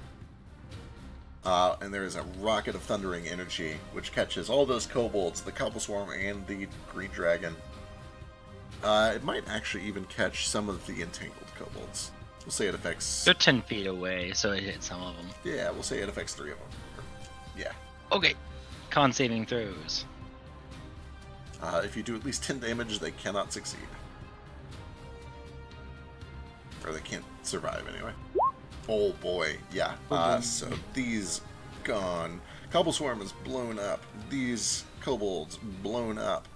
And there is a rocket of thundering energy, which catches all those kobolds, the Cobble Swarm, and the Green Dragon. It might actually even catch some of the entangled kobolds. We'll say it affects... They're 10 feet away, so it hit some of them. Yeah, we'll say it affects 3 of them. Yeah. Okay. Con saving throws. If you do at least 10 damage, they cannot succeed. Or they can't survive, anyway. Oh boy, yeah. So these gone. Cobble Swarm is blown up. These kobolds blown up.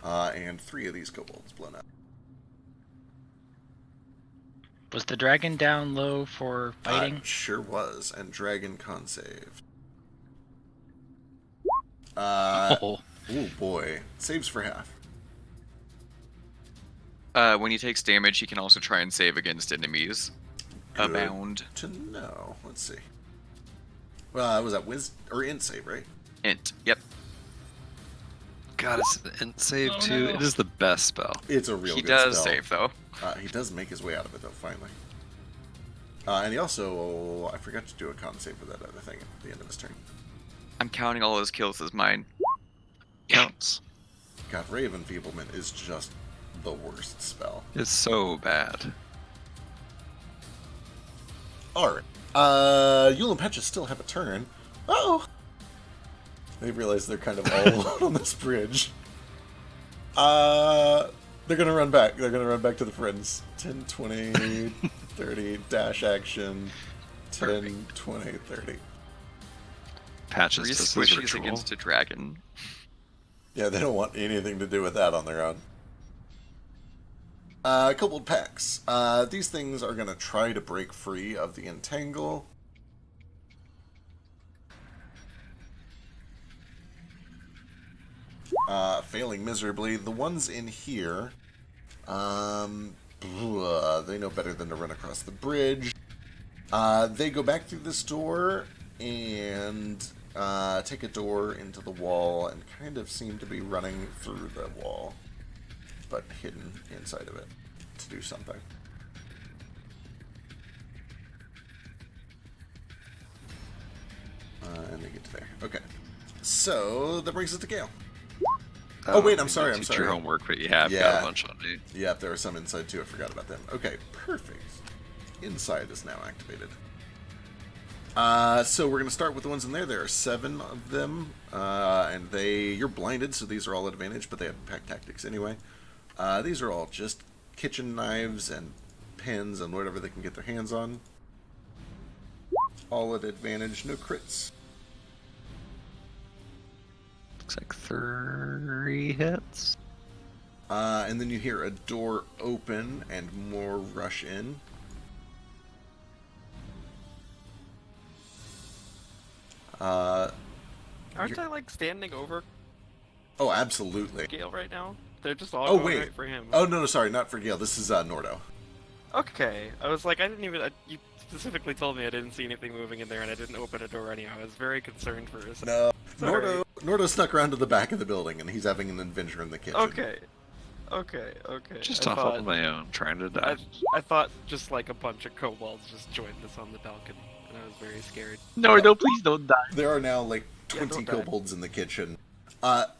And 3 of these kobolds blown up. Was the dragon down low for fighting? Sure was. And Dragon con save. Oh, Oh boy. Saves for half. When he takes damage, he can also try and save against enemies. Good Abound. to know. Let's see. Was that Int save, right? Int. Yep. God, it's an int save too. no. It is the best spell. It's a real He good does spell. save though. He does make his way out of it though, finally. And he also, I forgot to do a con save for that other thing at the end of his turn. I'm counting all his kills as mine. Counts. God, Ray of Enfeeblement is just the worst spell. It's so bad. Alright. Yule and Petra still have a turn. Oh! They realize they're kind of all alone on this bridge. They're gonna run back. They're gonna run back to the friends. 10, 20, 30, dash action. 10, 20, 30. Patches Three does his squishies ritual. against a dragon. Yeah, they don't want anything to do with that on their own. Kobold packs. These things are gonna try to break free of the entangle. Failing miserably. The ones in here, they know better than to run across the bridge. They go back through this door and take a door into the wall and kind of seem to be running through the wall, but hidden inside of it to do something. And they get to there. Okay. So that brings us to Gale. Oh wait, I'm sorry. Teach your homework, but you have got Yeah. a bunch on me. Yeah, there are some inside too. I forgot about them. Okay, perfect. Inside is now activated. So we're gonna start with the ones in there. There are 7 of them, and you're blinded, so these are all at advantage. But they have pack tactics anyway. These are all just kitchen knives and pins and whatever they can get their hands on. All at advantage, no crits. Looks like 3 hits. And then you hear a door open and more rush in. Aren't I like standing over Oh, absolutely. Gale right now? They're just all Oh, going wait. right for him. Oh, no, sorry, not for Gale. This is Nordo. Okay. I was like, I didn't even. You specifically told me I didn't see anything moving in there, and I didn't open a door anyhow. I was very concerned for a second. No, Sorry. Nordo snuck around to the back of the building, and he's having an adventure in the kitchen. Okay. Just I off thought, on my own, trying to die. I thought just like a bunch of kobolds just joined us on the balcony, and I was very scared. No, please don't die. There are now like Yeah, 20 don't die. kobolds in the kitchen.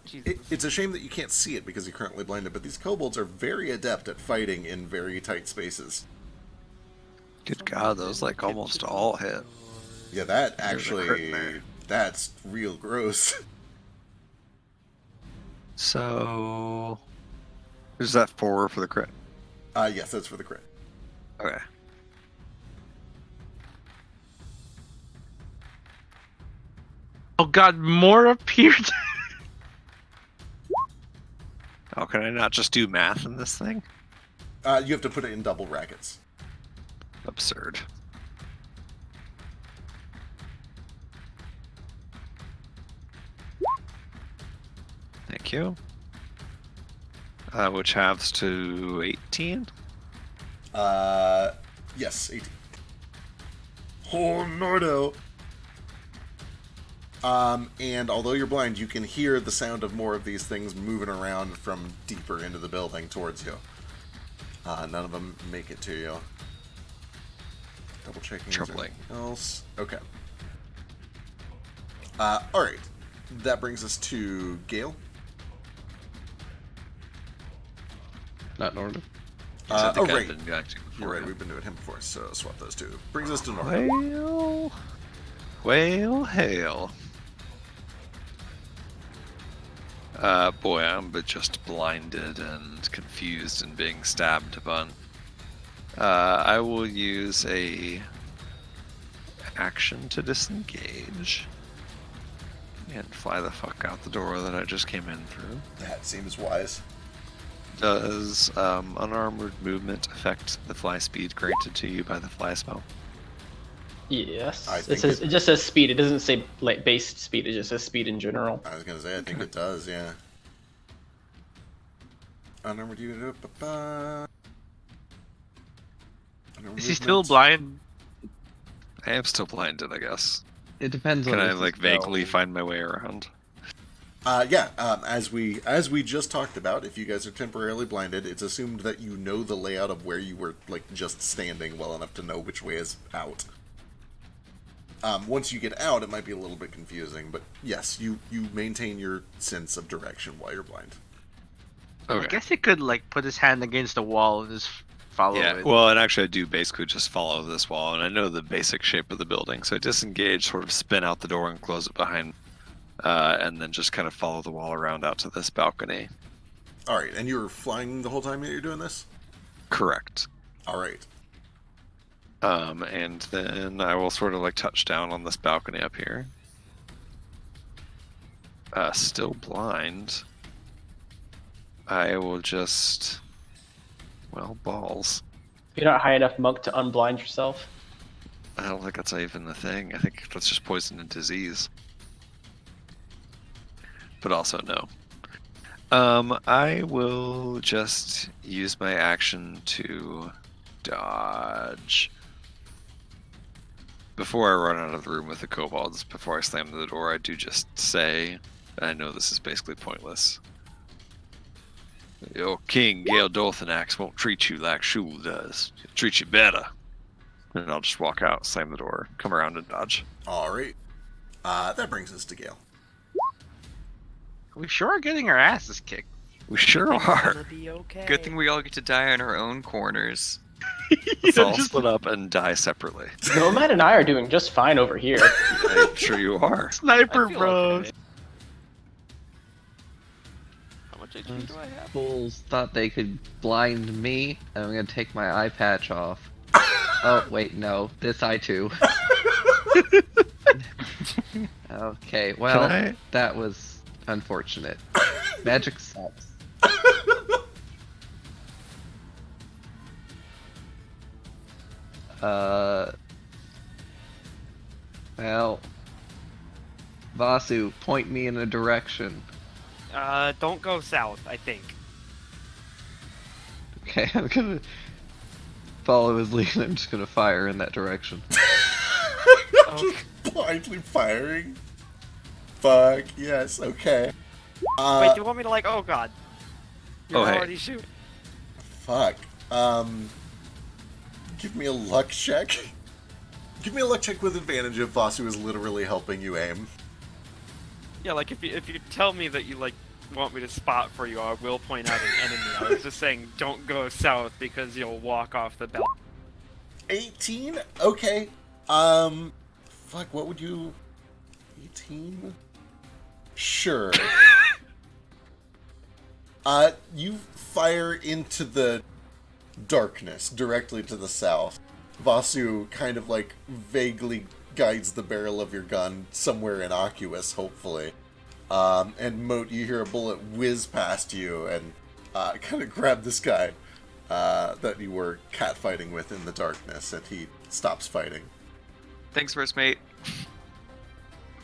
Jesus. It's a shame that you can't see it because you're currently blinded, but these kobolds are very adept at fighting in very tight spaces. Good God, those like almost all hit. Yeah, that There's a actually, crit in there. that's real gross. So, is that 4 for the crit? Yes, that's for the crit. Okay. Oh god, more appeared. Oh, can I not just do math in this thing? You have to put it in double brackets. Absurd. Thank you. Which halves to 18? Yes, 18. Oh, Nordo! And although you're blind, you can hear the sound of more of these things moving around from deeper into the building towards you. None of them make it to you. Double checking. Troubling. Else? Okay. Alright. That brings us to Gale. Not Nordo. I think I've right. been acting You're before right, him. we've been doing him before, so swap those two. Brings us to Nordo. Well, hail. Boy, I'm but just blinded and confused and being stabbed upon. I will use a action to disengage and fly the fuck out the door that I just came in through. That seems wise. Does unarmored movement affect the fly speed granted to you by the fly spell? Yes. I It think says it just says speed. It doesn't say like base speed. It just says speed in general. I was gonna say, I think it does, yeah. Unarmored unit. Is he still blind? I am still blinded, I guess. It depends on. Can I if the like spell- vaguely find my way around? As we just talked about, if you guys are temporarily blinded, it's assumed that you know the layout of where you were like just standing well enough to know which way is out. Once you get out, it might be a little bit confusing, but yes, you maintain your sense of direction while you're blind. Okay. I guess he could like put his hand against the wall and just follow Yeah, it. well, and actually I do basically just follow this wall, and I know the basic shape of the building, so I disengage, sort of spin out the door and close it behind, and then just kind of follow the wall around out to this balcony. Alright, and you're flying the whole time that you're doing this? Correct. Alright. And then I will sort of like touch down on this balcony up here. Still blind. I will just... Well, balls. You're not high enough, Monk, to unblind yourself. I don't think that's even the thing. I think that's just poison and disease. But also no. I will just use my action to dodge. Before I run out of the room with the kobolds, before I slam the door, I do just say, I know this is basically pointless, your king, Gale Dorthanax, won't treat you like Shul does. He'll treat you better. And I'll just walk out, slam the door, come around and dodge. Alright. That brings us to Gale. We sure are getting our asses kicked. We sure are. Gonna be okay. Good thing we all get to die in our own corners. Let's all split up and die separately. Nomad and I are doing just fine over here. I'm sure you are. Sniper I feel bros. okay. How much HP do I have? Fools thought they could blind me, and I'm gonna take my eye patch off. Oh, wait, no. This eye too. Okay, well, I- that was unfortunate. Magic sucks. Well, Vasu, point me in a direction. Don't go south, I think. Okay, I'm gonna follow his lead and I'm just gonna fire in that direction. Just blindly firing? Fuck, yes, okay. Wait, do you want me to like? Oh god. You're Oh, hey. already shooting. Fuck. Give me a luck check. Give me a luck check with advantage if Vasu is literally helping you aim. Yeah, like if you tell me that you like want me to spot for you, I will point out an enemy. I was just saying don't go south because you'll walk off the belt. 18? Okay. Fuck, what would you... 18? Sure. You fire into the darkness directly to the south. Vasu kind of like vaguely guides the barrel of your gun somewhere innocuous, hopefully. And Moat, you hear a bullet whiz past you and kind of grab this guy that you were catfighting with in the darkness, and he stops fighting. Thanks, first mate.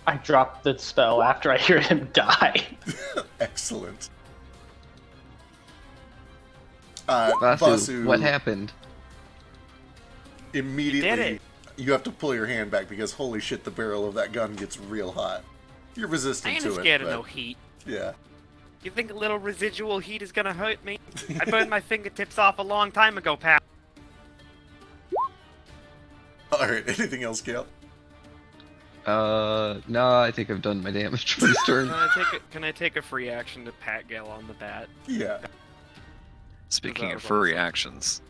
I dropped the spell after I hear him die. Excellent. Vasu, what happened? Immediately, You did it. you have to pull your hand back because holy shit, the barrel of that gun gets real hot. You're I resistant ain't to scared it, of but no heat. yeah. You think a little residual heat is gonna hurt me? I burned my fingertips off a long time ago, pal. All right. Anything else, Gale? No, I think I've done my damage for this turn. Can I take a free action to pat Gale on the bat? Yeah. Speaking That of was furry awesome. actions,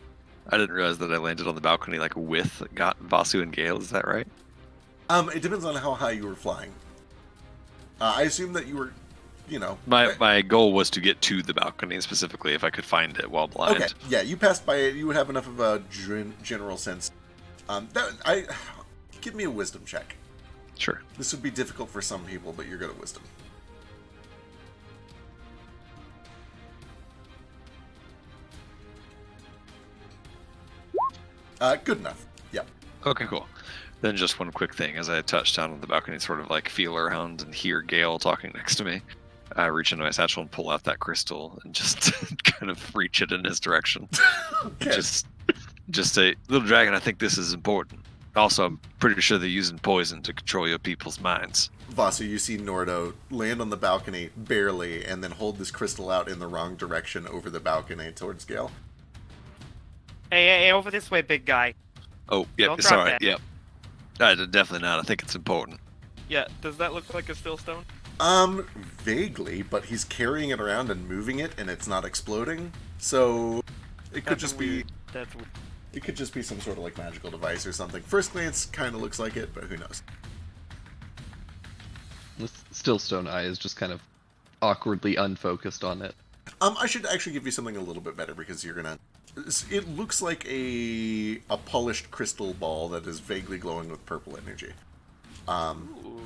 I didn't realize that I landed on the balcony like with Vasu and Gale. Is that right? It depends on how high you were flying. I assume that you were, you know. My goal was to get to the balcony specifically if I could find it while blind. Okay. Yeah, you passed by it. You would have enough of a general sense. Give me a wisdom check. Sure. This would be difficult for some people, but you're good at wisdom. Good enough. Yep. Okay, cool. Then just one quick thing. As I touch down on the balcony, sort of like feel around and hear Gale talking next to me, I reach into my satchel and pull out that crystal and just kind of reach it in his direction. Okay. Just say, little dragon, I think this is important. Also, I'm pretty sure they're using poison to control your people's minds. Vasu, you see Nordo land on the balcony barely, and then hold this crystal out in the wrong direction over the balcony towards Gale. Hey, over this way, big guy. Oh, yep, Don't it's drop alright, that. yep. Definitely not. I think it's important. Yeah, does that look like a still stone? Vaguely, but he's carrying it around and moving it, and it's not exploding. So it could That's just weird. be. That's weird. It could just be some sort of like magical device or something. First glance, kind of looks like it, but who knows? The Stillstone Eye is just kind of awkwardly unfocused on it. I should actually give you something a little bit better because you're gonna. It looks like a polished crystal ball that is vaguely glowing with purple energy.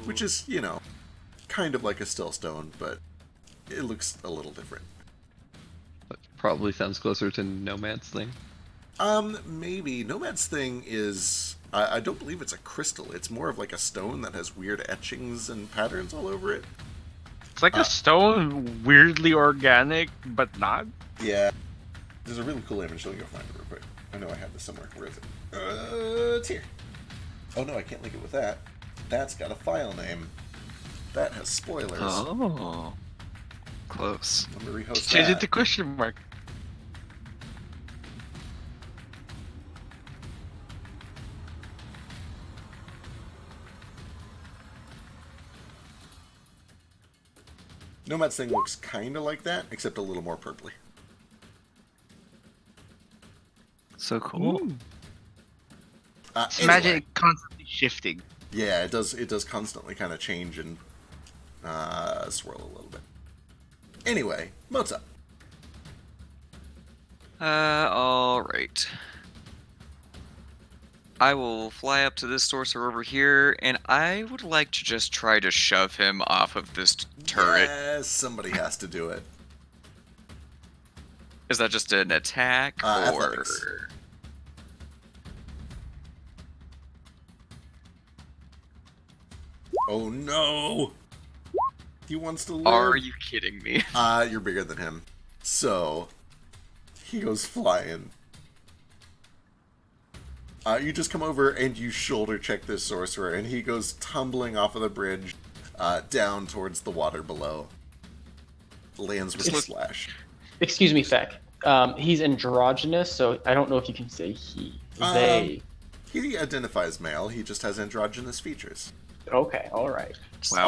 Which is, you know, kind of like a still stone, but it looks a little different. But probably sounds closer to Nomad's thing. Maybe. Nomad's thing is... I don't believe it's a crystal. It's more of like a stone that has weird etchings and patterns all over it. It's like a stone, weirdly organic, but not. Yeah. There's a really cool image. Let me go find it real quick. I know I have this somewhere. Where is it? It's here. Oh no, I can't link it with that. That's got a file name. That has spoilers. Oh. Close. Let me rehost Change that. it to question mark. Nomad's thing looks kind of like that, except a little more purpley. So cool. Imagine Anyway, it constantly shifting. yeah, it does. It does constantly kind of change and swirl a little bit. Anyway, what's up? Alright. I will fly up to this sorcerer over here, and I would like to just try to shove him off of this turret. Yes, somebody has to do it. Is that just an attack, or... Athletics. Oh no! He wants to live. Are you kidding me? You're bigger than him. So, he goes flying. You just come over and you shoulder check this sorcerer, and he goes tumbling off of the bridge down towards the water below. Lands with a slash. Excuse me, Feck. He's androgynous, so I don't know if you can say he. They. He identifies male, he just has androgynous features. Okay, alright. Wow,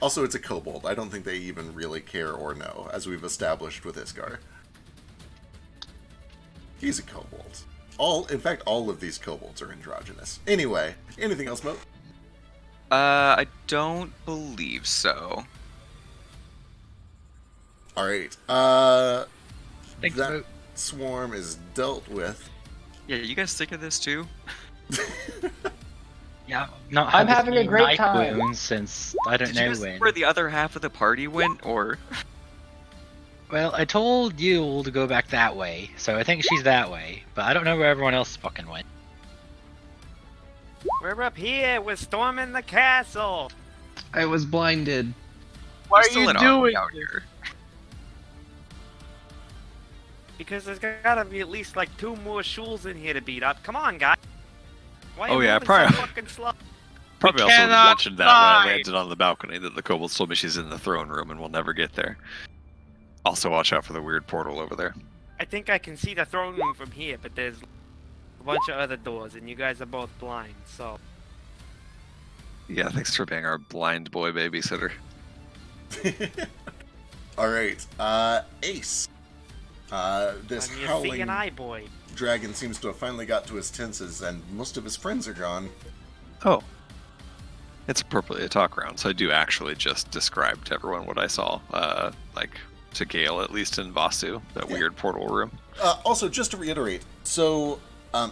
Also, it's a kobold. I don't think they even really care or know, as we've established with Iskar. He's a kobold. In fact, all of these kobolds are androgynous. Anyway, anything else, Mo? I don't believe so. Alright, Thanks, that Mo. swarm is dealt with. Yeah, you guys sick of this too? Yeah, not I'm had having a any great night time. wounds since I don't Did you know guys see when. where the other half of the party went, or... Well, I told you to go back that way, so I think she's that way, but I don't know where everyone else fucking went. We're up here. We're storming the castle. I was blinded. What Still are an you army doing? out here? Because there's gotta be at least like 2 more shuls in here to beat up. Come on, guys. Why are Oh, you yeah, moving probably- so fucking slow? Probably also cannot mentioned that when fly. I landed on the balcony that the kobold told me she's in the throne room and we'll never get there. Also, watch out for the weird portal over there. I think I can see the throne room from here, but there's a bunch of other doors, and you guys are both blind, so... Yeah, thanks for being our blind boy babysitter. Alright, Ace. This I'm your howling seeing eye boy. dragon seems to have finally got to his senses, and most of his friends are gone. Oh. It's appropriately a talk round, so I do actually just describe to everyone what I saw. Like, to Gale, at least in Vasu, that Yeah. weird portal room. Also, just to reiterate, so,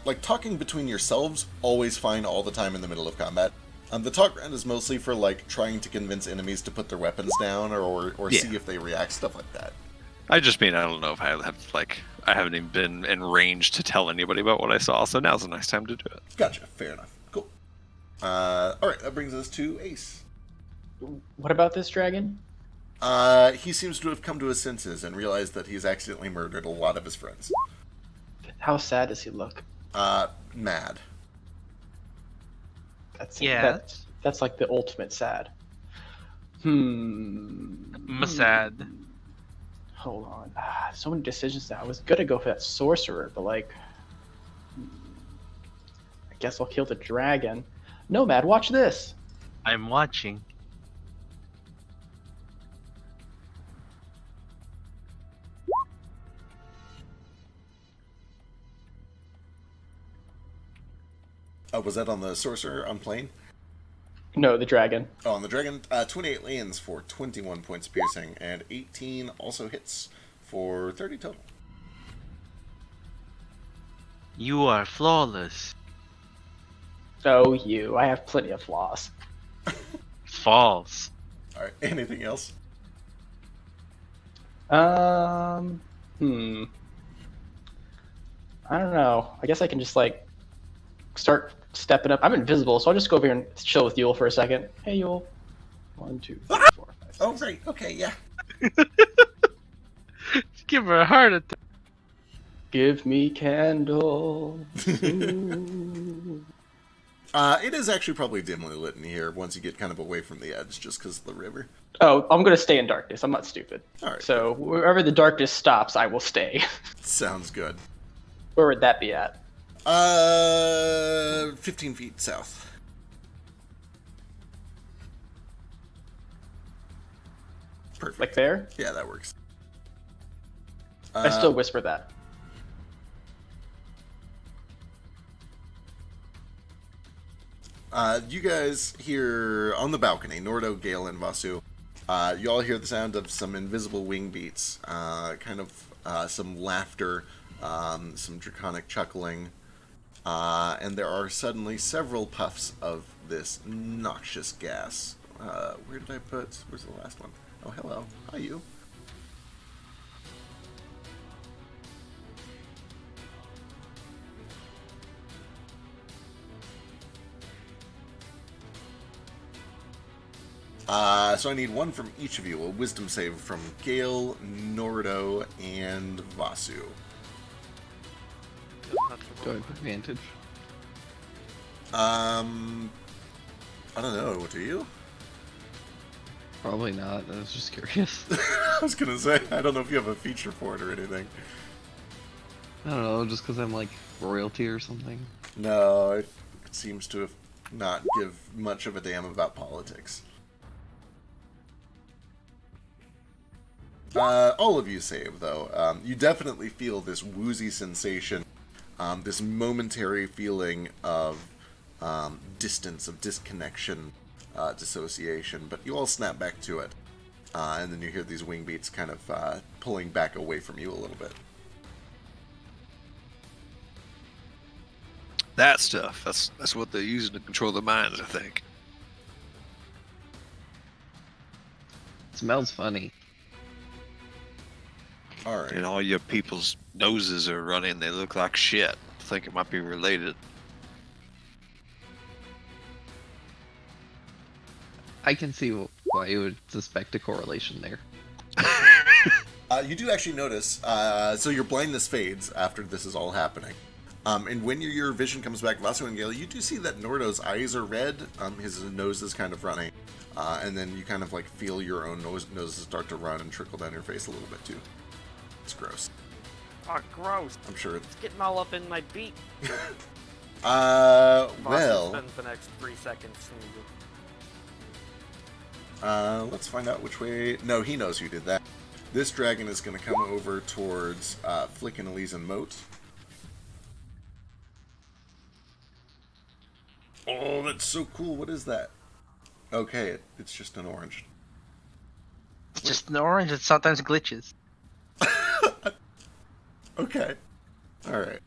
like, talking between yourselves, always fine all the time in the middle of combat. The talk round is mostly for, like, trying to convince enemies to put their weapons down, or Yeah. see if they react, stuff like that. I just mean, I don't know if I have, like, I haven't even been in range to tell anybody about what I saw, so now's a nice time to do it. Gotcha, fair enough. Cool. Alright, that brings us to Ace. What about this dragon? He seems to have come to his senses and realized that he's accidentally murdered a lot of his friends. How sad does he look? Mad. That's like the ultimate sad. Sad. Hold on. So many decisions now. I was gonna go for that sorcerer, but like, I guess I'll kill the dragon. Nomad, watch this. I'm watching. Oh, was that on the sorcerer on plane? No, the dragon. Oh, on the dragon, 28 lands for 21 points of piercing, and 18 also hits for 30 total. You are flawless. Oh, you. I have plenty of flaws. False. Alright, anything else? I don't know. I guess I can just like start stepping up. I'm invisible, so I'll just go over here and chill with Yule for a second. Hey, Yule. 1, 2, 3, 4, 5, 6. Oh, great. Okay, yeah. Give her a heart attack. Give me candles. It is actually probably dimly lit in here once you get kind of away from the edge, just because of the river. Oh, I'm gonna stay in darkness. I'm not stupid. All right. So wherever the darkness stops, I will stay. Sounds good. Where would that be at? 15 feet south. Perfect. Like there? Yeah, that works. I still whisper that. You guys hear on the balcony, Nordo, Gale, and Vasu. You all hear the sound of some invisible wing beats, some laughter, some draconic chuckling, and there are suddenly several puffs of this noxious gas. Where did I put? Where's the last one? Oh, hello. Hi, you. So I need one from each of you. A wisdom save from Gale, Nordo, and Vasu. Do I have advantage? I don't know. Do you? Probably not. I was just curious. I was gonna say, I don't know if you have a feature for it or anything. I don't know, just because I'm like royalty or something. No, it seems to have not give much of a damn about politics. All of you save, though. You definitely feel this woozy sensation, this momentary feeling of distance, of disconnection, dissociation, but you all snap back to it. And then you hear these wing beats kind of pulling back away from you a little bit. That stuff. That's what they're using to control the minds, I think. It smells funny. Alright. And all your people's noses are running. They look like shit. I think it might be related. I can see why you would suspect a correlation there. You do actually notice, so your blindness fades after this is all happening. And when your vision comes back, Vasu and Gale, you do see that Nordo's eyes are red, his nose is kind of running, and then you kind of like feel your own noses start to run and trickle down your face a little bit too. It's gross. Oh, gross. I'm sure It's getting all up in my beak. well... Spends the next 3 seconds sneezing. Let's find out which way... No, he knows who did that. This dragon is going to come over towards Flick and Elysian Moat. Oh, that's so cool. What is that? Okay, it's just an orange. It's just an orange. It sometimes glitches. Okay. Alright.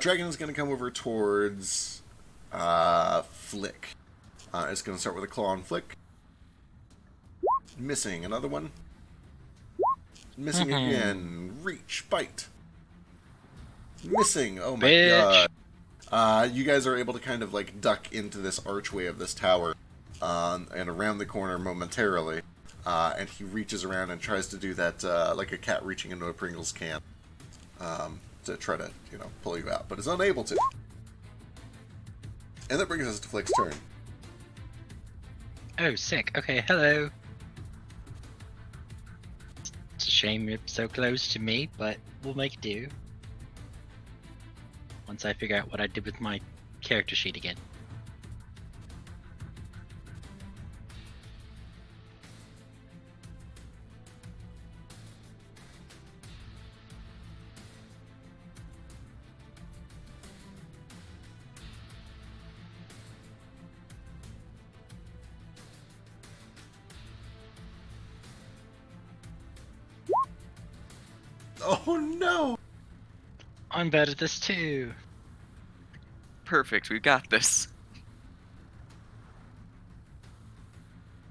Dragon is going to come over towards Flick. It's going to start with a claw on Flick. Missing. Another one. Missing again. Reach. Bite. Missing. Oh my Bitch. god. You guys are able to kind of like duck into this archway of this tower and around the corner momentarily. And he reaches around and tries to do that like a cat reaching into a Pringles can. to try to, pull you out, but is unable to. And that brings us to Flick's turn. Oh, sick. Okay, hello. It's a shame you're so close to me, but we'll make do. Once I figure out what I did with my character sheet again. Oh no! I'm bad at this too. Perfect, we've got this.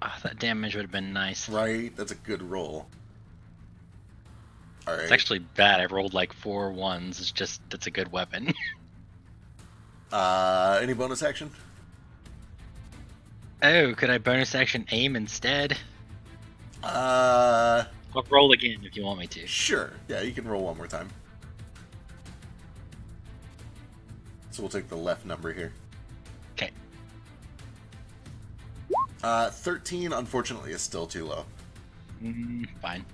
Oh, that damage would have been nice. Right, that's a good roll. Alright. It's actually bad. I rolled like 4 1s. It's just, that's a good weapon. Any bonus action? Oh, could I bonus action aim instead? Uh, I'll roll again if you want me to. Sure. Yeah, you can roll one more time. So we'll take the left number here. Okay. 13, unfortunately, is still too low. Fine.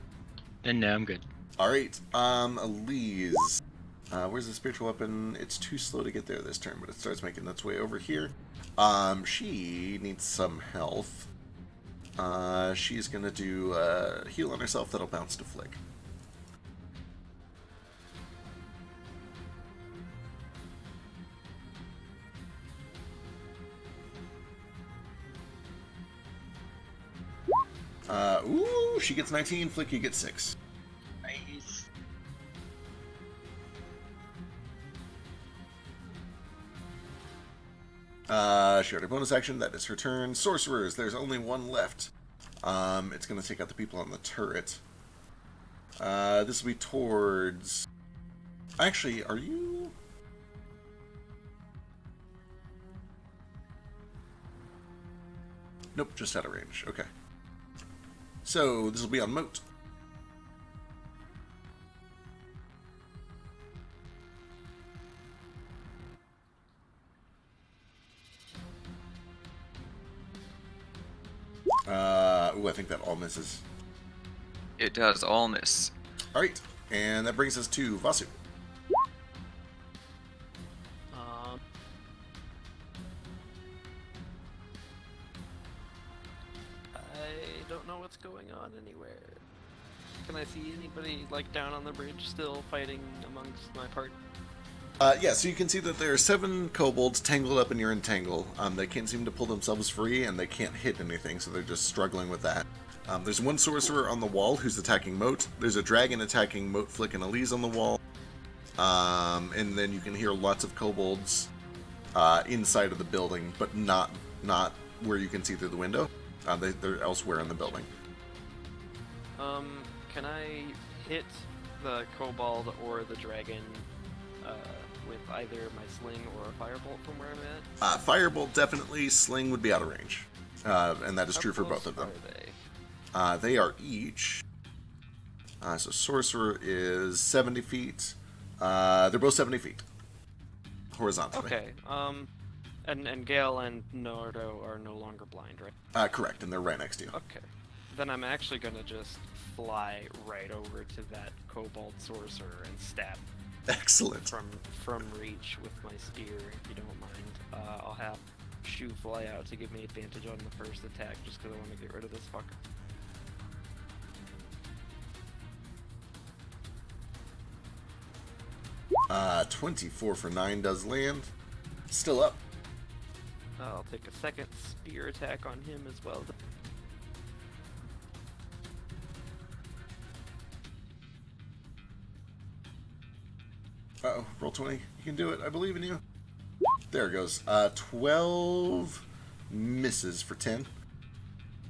Then no, I'm good. Alright, Elise. Where's the spiritual weapon? It's too slow to get there this turn, but it starts making its way over here. She needs some health. She's gonna do heal on herself that'll bounce to Flick. Ooh, she gets 19, Flick, you get 6. Nice. She got her bonus action, that is her turn. Sorcerers, there's only one left. It's gonna take out the people on the turret. This will be towards... Actually, are you... Nope, just out of range. Okay. So, this will be on Moat. Ooh, I think that all misses. It does all miss. Alright, and that brings us to Vasu. I don't know what's going on anywhere. Can I see anybody like down on the bridge still fighting amongst my party? Yeah, so you can see that there are 7 kobolds tangled up in your entangle. They can't seem to pull themselves free, and they can't hit anything, so they're just struggling with that. There's one sorcerer on the wall who's attacking Moat. There's a dragon attacking Moat, Flick, and Elise on the wall. And then you can hear lots of kobolds inside of the building, but not where you can see through the window. They're elsewhere in the building. Can I hit the kobold or the dragon with either my sling or a firebolt from where I'm at? Firebolt definitely, sling would be out of range. And that is true for both of them. They are each... so sorcerer is 70 feet. They're both 70 feet. Horizontally. Okay, and Gale and Nordo are no longer blind, right? Correct, and they're right next to you. Okay. Then I'm actually gonna just fly right over to that kobold sorcerer and stab Excellent. from reach with my spear, if you don't mind. I'll have Shu fly out to give me advantage on the first attack, just because I want to get rid of this fucker. 24 for 9 does land. Still up. I'll take a second spear attack on him as well. Uh-oh, roll 20. You can do it. I believe in you. There it goes. 12 misses for 10.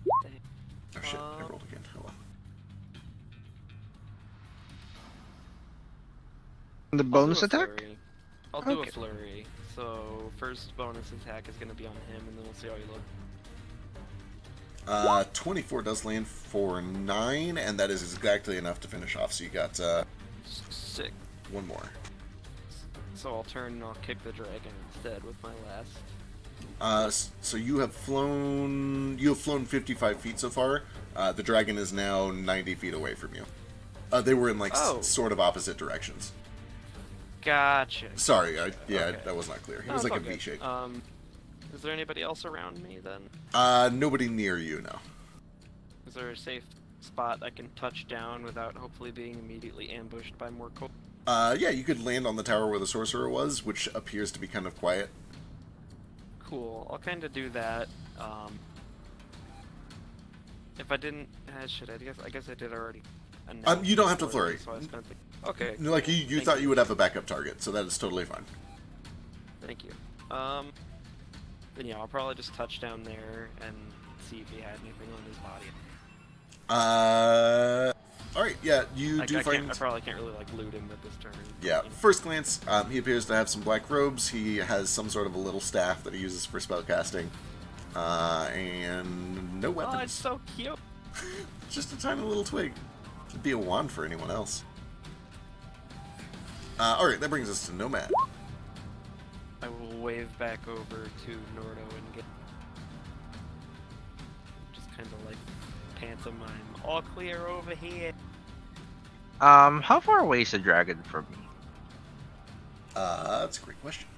Oh shit, I rolled again. Oh well. The bonus attack? I'll do Okay. a flurry. So first bonus attack is going to be on him, and then we'll see how he looks. 24 does land for 9, and that is exactly enough to finish off. So you got Sick. one more. so I'll turn and I'll kick the dragon instead with my last. So you have flown 55 feet so far. The dragon is now 90 feet away from you. They were in like sort of opposite directions. Gotcha. Sorry, Okay. that was not clear. It No, was it's like a all V good. shape. Is there anybody else around me then? Nobody near you now. Is there a safe spot I can touch down without hopefully being immediately ambushed by more Yeah, you could land on the tower where the sorcerer was, which appears to be kind of quiet. Cool. I'll kind of do that. If I didn't, shit. I guess I did already. You don't have to flurry. So I was gonna think, okay. Like you thought you would have a backup target, so that is totally fine. Thank you. Then yeah, I'll probably just touch down there and see if he had anything on his body. Alright, yeah, you I find... I probably can't really like loot him at this turn. Yeah, first glance, he appears to have some black robes. He has some sort of a little staff that he uses for spellcasting. And no weapons. Oh, it's so cute. Just a tiny little twig. It'd be a wand for anyone else. Alright, that brings us to Nomad. I will wave back over to Nordo and get just kind of like pantomime. All clear over here. How far away is the dragon from me? That's a great question.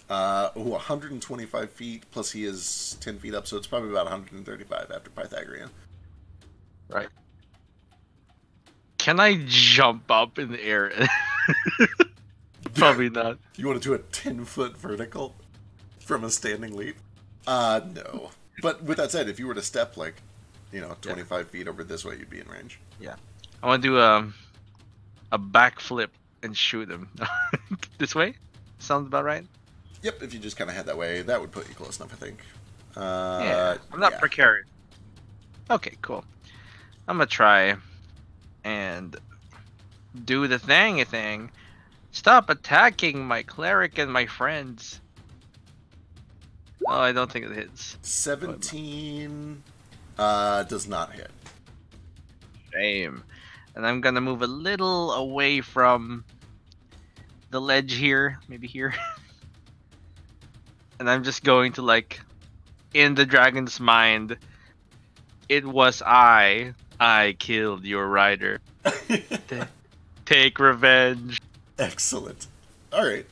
125 feet, plus he is 10 feet up, so it's probably about 135 after Pythagorean. Right. Can I jump up in the air? Probably not. You want to do a 10-foot vertical from a standing leap? No. But with that said, if you were to step, 25 feet over this way, you'd be in range. Yeah. I want to do a backflip and shoot him. This way? Sounds about right? Yep, if you just kind of head that way, that would put you close enough, I think. Yeah, I'm not precarious. Okay, cool. I'm gonna try and do the thingy thing. Stop attacking my cleric and my friends. Oh, I don't think it hits. 17 does not hit. Shame. And I'm gonna move a little away from the ledge here, maybe here. And I'm just going to in the dragon's mind, it was I killed your rider. Take revenge. Excellent. Alright.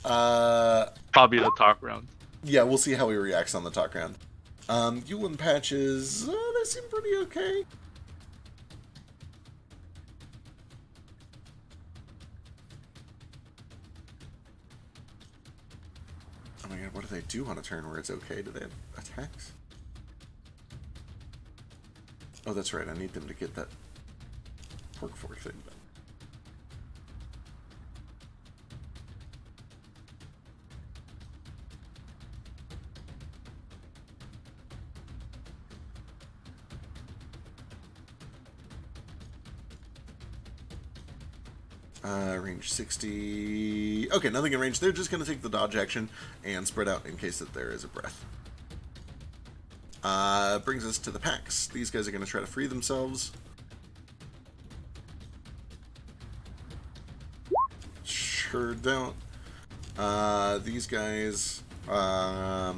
Probably the talk round. Yeah, we'll see how he reacts on the talk round. Yulin patches, they seem pretty okay. Oh my god, what do they do on a turn where it's okay? Do they have attacks? Oh, that's right, I need them to get that pork fork thing done. Range 60... Okay, nothing in range. They're just going to take the dodge action and spread out in case that there is a breath. Brings us to the packs. These guys are going to try to free themselves. Sure don't. These guys are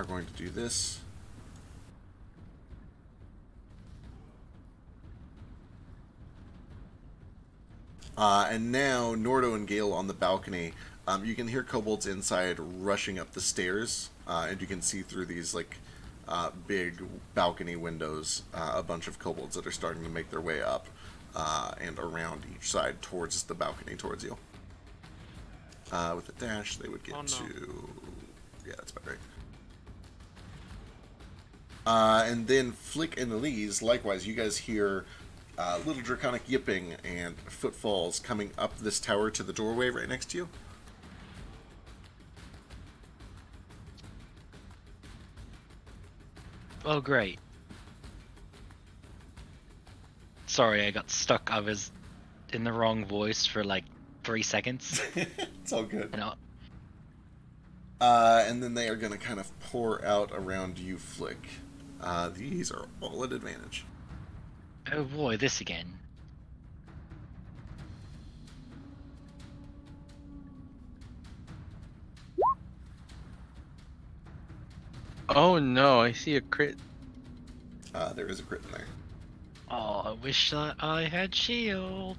going to do this. And now, Nordo and Gale on the balcony. You can hear kobolds inside rushing up the stairs, and you can see through these big balcony windows a bunch of kobolds that are starting to make their way up and around each side towards the balcony, towards you. With a dash, they would get to... Yeah, that's about right. And then Flick and Elise, likewise, you guys hear... little draconic yipping and footfalls coming up this tower to the doorway right next to you. Oh, great. Sorry, I got stuck. I was in the wrong voice for 3 seconds. It's all good. You know? And then they are going to kind of pour out around you, Flick. These are all at advantage. Oh boy, this again. Oh no, I see a crit. There is a crit in there. Oh, I wish that I had shield.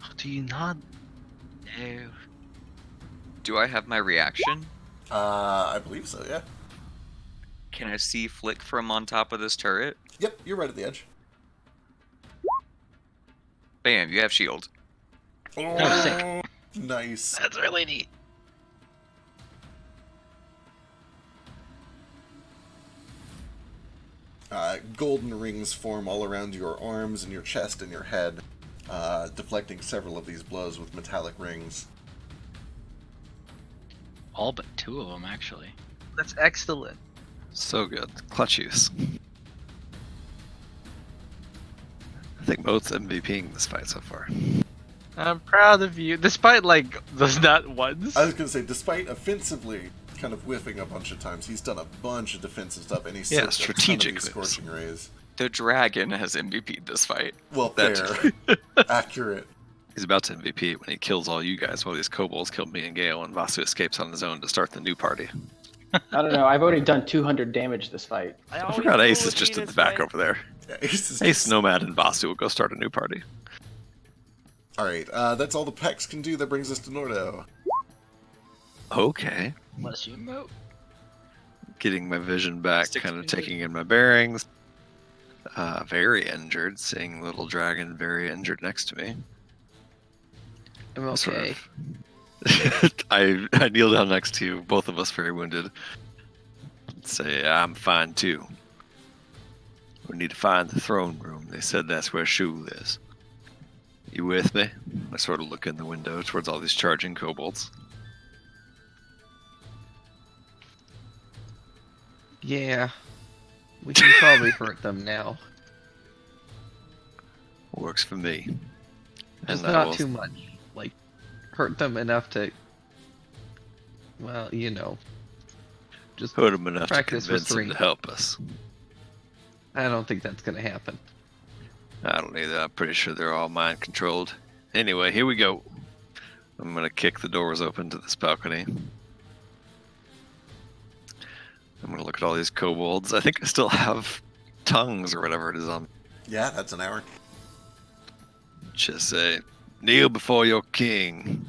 Oh, do you not? No. Do I have my reaction? I believe so, yeah. Can I see Flick from on top of this turret? Yep, you're right at the edge. Bam, you have shield. Oh, sick. Nice. That's really neat. Golden rings form all around your arms and your chest and your head, deflecting several of these blows with metallic rings. All but 2 of them, actually. That's excellent. So good. Clutch use. I think Moat's MVPing this fight so far. I'm proud of you, despite like those not ones. I was going to say, despite offensively kind of whiffing a bunch of times, he's done a bunch of defensive stuff, and he's Yeah, strategic strategic whiffs. scorching rays. The dragon has MVP'd this fight. Well, That- fair. Accurate. He's about to MVP when he kills all you guys while these kobolds kill me and Gale, and Vasu escapes on his own to start the new party. I don't know. I've already done 200 damage this fight. I forgot Ace is just in the back over there. Yeah, Ace Ace, Nomad, and Vasu will go start a new party. Alright, that's all the Pex can do. That brings us to Nordo. Okay. Bless you, Moat. Getting my vision back, Stick kind of to me, taking in my bearings. Very injured, seeing little dragon very injured next to me. I'm Sort okay. of- I kneel down next to you, both of us very wounded. Say, I'm fine too. We need to find the throne room. They said that's where Shul is. You with me? I sort of look in the window towards all these charging kobolds. Yeah. We can probably hurt them now. Works for me. Just I not will- too much. Like, hurt them enough to... Well, you know. Just Hurt them enough to practice convince them restraint. to help us. I don't think that's gonna happen. I don't either. I'm pretty sure they're all mind controlled. Anyway, here we go. I'm gonna kick the doors open to this balcony. I'm gonna look at all these kobolds. I think I still have tongues or whatever it is on. Yeah, that's an hour. Just say, kneel before your king.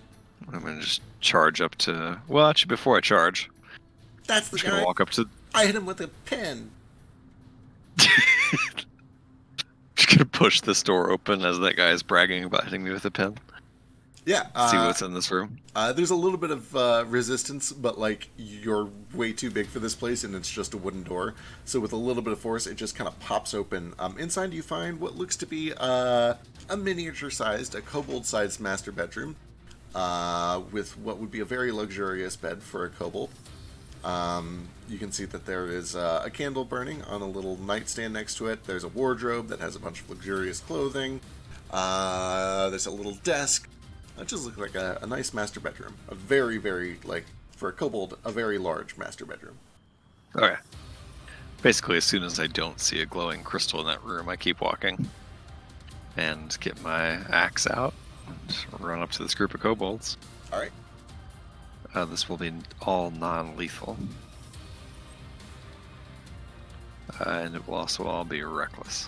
I'm gonna just charge up to. Well, actually, before I charge, That's I'm the just gonna guy. walk up to. I hit him with a pen. Just gonna push this door open as that guy is bragging about hitting me with a pen. Yeah. See what's in this room. There's a little bit of resistance, but like you're way too big for this place, and it's just a wooden door. So with a little bit of force, it just kind of pops open. Inside, you find what looks to be a miniature-sized, a kobold-sized master bedroom, with what would be a very luxurious bed for a kobold. You can see that there is a candle burning on a little nightstand next to it. There's a wardrobe that has a bunch of luxurious clothing. There's a little desk. That just looks like a nice master bedroom. A very, very, like, for a kobold, a very large master bedroom. Okay. Basically, as soon as I don't see a glowing crystal in that room, I keep walking and get my axe out and run up to this group of kobolds. Alright. This will be all non-lethal. And it will also all be reckless.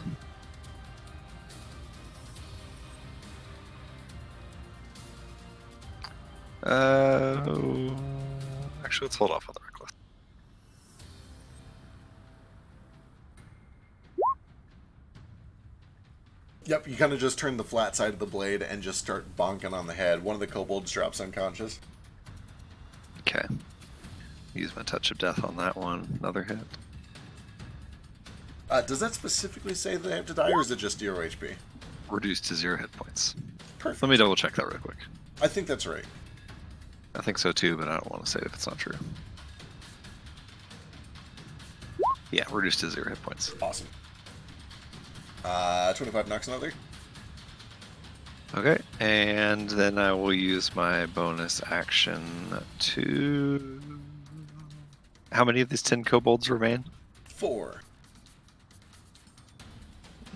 Actually, let's hold off on the reckless. Yep, you kind of just turn the flat side of the blade and just start bonking on the head. One of the kobolds drops unconscious. Okay. Use my touch of death on that one. Another hit. Does that specifically say they have to die, or is it just 0 HP? Reduced to 0 hit points. Perfect. Let me double check that real quick. I think that's right. I think so too, but I don't want to say if it's not true. Yeah, reduced to 0 hit points. Awesome. 25 knocks another. Okay, and then I will use my bonus action to... How many of these 10 kobolds remain? 4.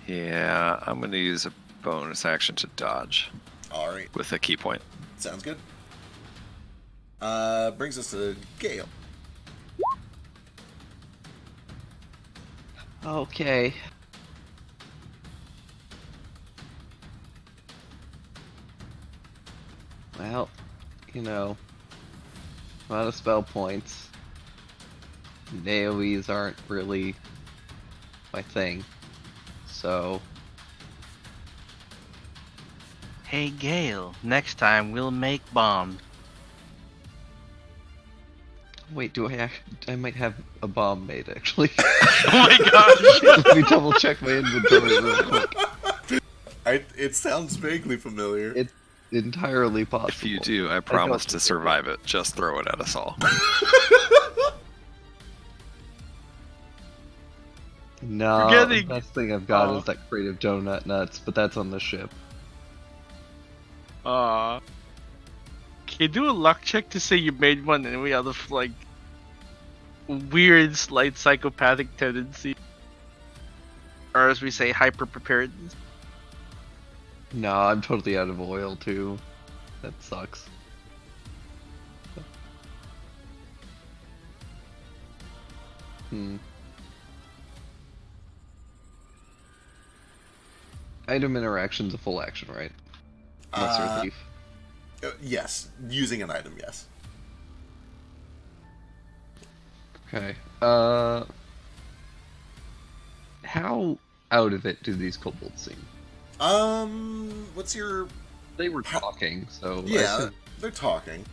Yeah, I'm going to use a bonus action to dodge All right, with a key point. sounds good. Brings us to Gale. Okay. Well, you know, a lot of spell points. AoEs aren't really my thing. So, Hey Gale, next time we'll make bombs. wait, I might have a bomb made actually. Oh my gosh! Let me double check my inventory real quick. It sounds vaguely familiar. It's entirely possible. If you do, I don't promise to think it survive it. Just throw it at us all. No, Forgetting- the best thing I've got Oh. is that crate of donut nuts, but that's on the ship. Can you do a luck check to say you made one and we out of like weird slight psychopathic tendency? Or as we say, hyper preparedness? No, I'm totally out of oil too. That sucks. Item interaction's a full action, right? Unless you're a thief. Yes, using an item, yes. Okay. How out of it do these kobolds seem? What's your... They were talking, so I Yeah, assume- they're talking.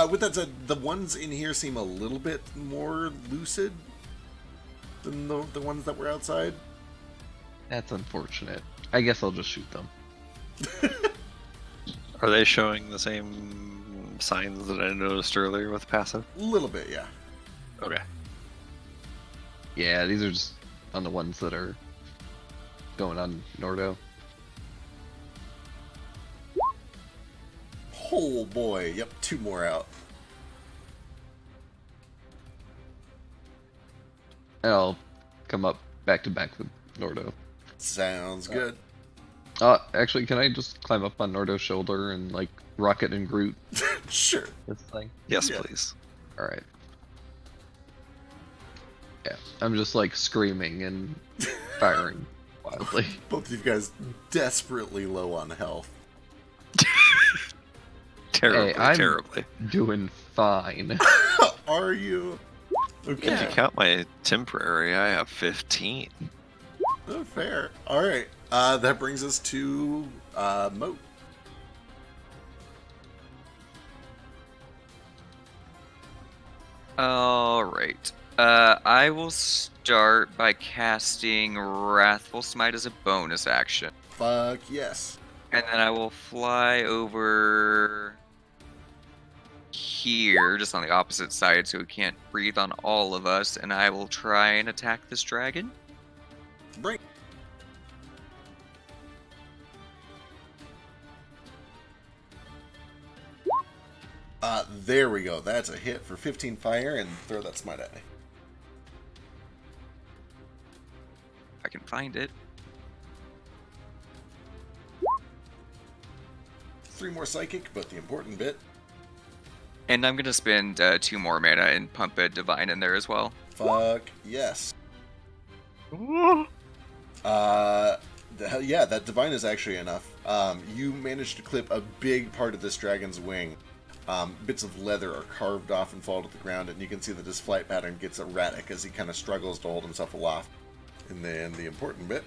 With that said, the ones in here seem a little bit more lucid than the ones that were outside. that's unfortunate. I guess I'll just shoot them. Are they showing the same signs that I noticed earlier with passive? A little bit, yeah. Okay. Yeah, these are just on the ones that are going on Nordo. Oh boy, yep, 2 more out. And I'll come up back to back with Nordo. Sounds good. Actually, can I just climb up on Nordo's shoulder and like Rocket and Groot Sure. this thing? Yes, Yeah. please. Alright. Yeah, I'm just like screaming and firing wildly. Both of you guys desperately low on health. Terribly, I'm- terribly. Doing fine. Are you? Okay. If you count my temporary, I have 15. Oh, fair. Alright. That brings us to Moat. Alright. I will start by casting Wrathful Smite as a bonus action. Fuck yes. And then I will fly over here, just on the opposite side, so it can't breathe on all of us, and I will try and attack this dragon. Bring. There we go. That's a hit for 15 fire, and throw that smite at me. If I can find it. 3 more psychic, but the important bit. And I'm gonna spend 2 more mana and pump a divine in there as well. Fuck yes. Yeah, that divine is actually enough. You managed to clip a big part of this dragon's wing. Bits of leather are carved off and fall to the ground, and you can see that his flight pattern gets erratic as he kind of struggles to hold himself aloft. And then the important bit.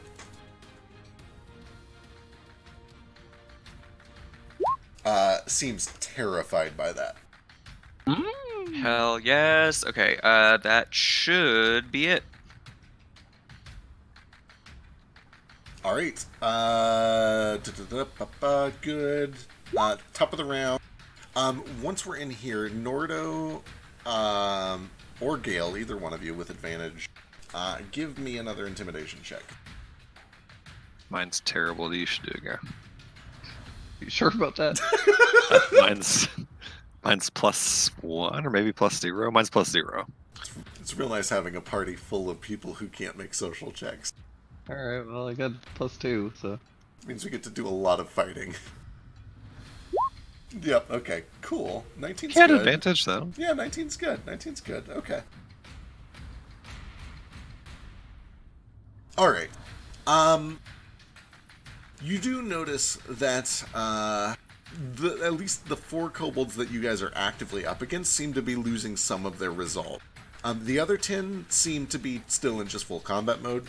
Seems terrified by that. Hell yes. Okay, that should be it. Alright. Good. Top of the round. Once we're in here, Nordo, or Gale, either one of you with advantage, give me another intimidation check. Mine's terrible. You should do it again. You sure about that? Mine's +1 or maybe +0. Mine's +0. It's real nice having a party full of people who can't make social checks. Alright, well, I got +2, so. Means we get to do a lot of fighting. Yep, okay, cool. 19's He had good. advantage, though. Yeah, 19's good. 19's good. Okay. Alright. You do notice that, at least the 4 kobolds that you guys are actively up against seem to be losing some of their resolve. The other 10 seem to be still in just full combat mode.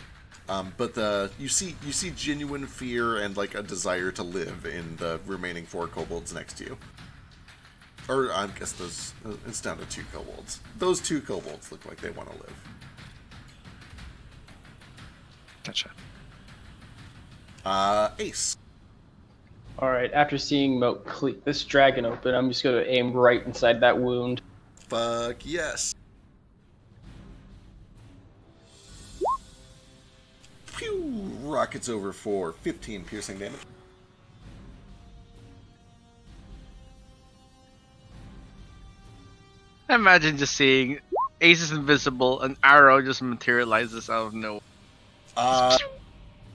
But you see genuine fear and like a desire to live in the remaining 4 kobolds next to you. Or I guess it's down to 2 kobolds. Those 2 kobolds look like they want to live. Gotcha. Ace. Alright, after seeing Moat cleat this dragon open, I'm just going to aim right inside that wound. Fuck yes. Pew! Rockets over for 15 piercing damage. Imagine just seeing Ace is invisible, an arrow just materializes out of nowhere.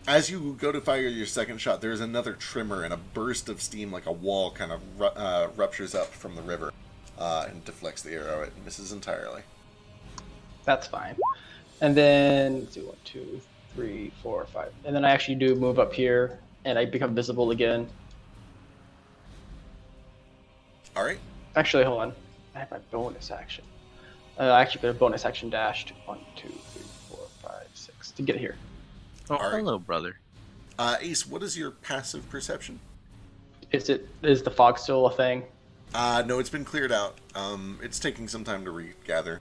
As you go to fire your second shot, there's another tremor and a burst of steam like a wall kind of ruptures up from the river and deflects the arrow. It misses entirely. That's fine. And then, let's see, 1, 2, 3, 4, 5. And then I actually do move up here, and I become visible again. Alright. Actually, hold on. I have my bonus action. I actually put a bonus action dash to 1, 2, 3, 4, 5, 6 to get here. Oh, All right. hello, brother. Ace, what is your passive perception? Is the fog still a thing? No, it's been cleared out. It's taking some time to regather.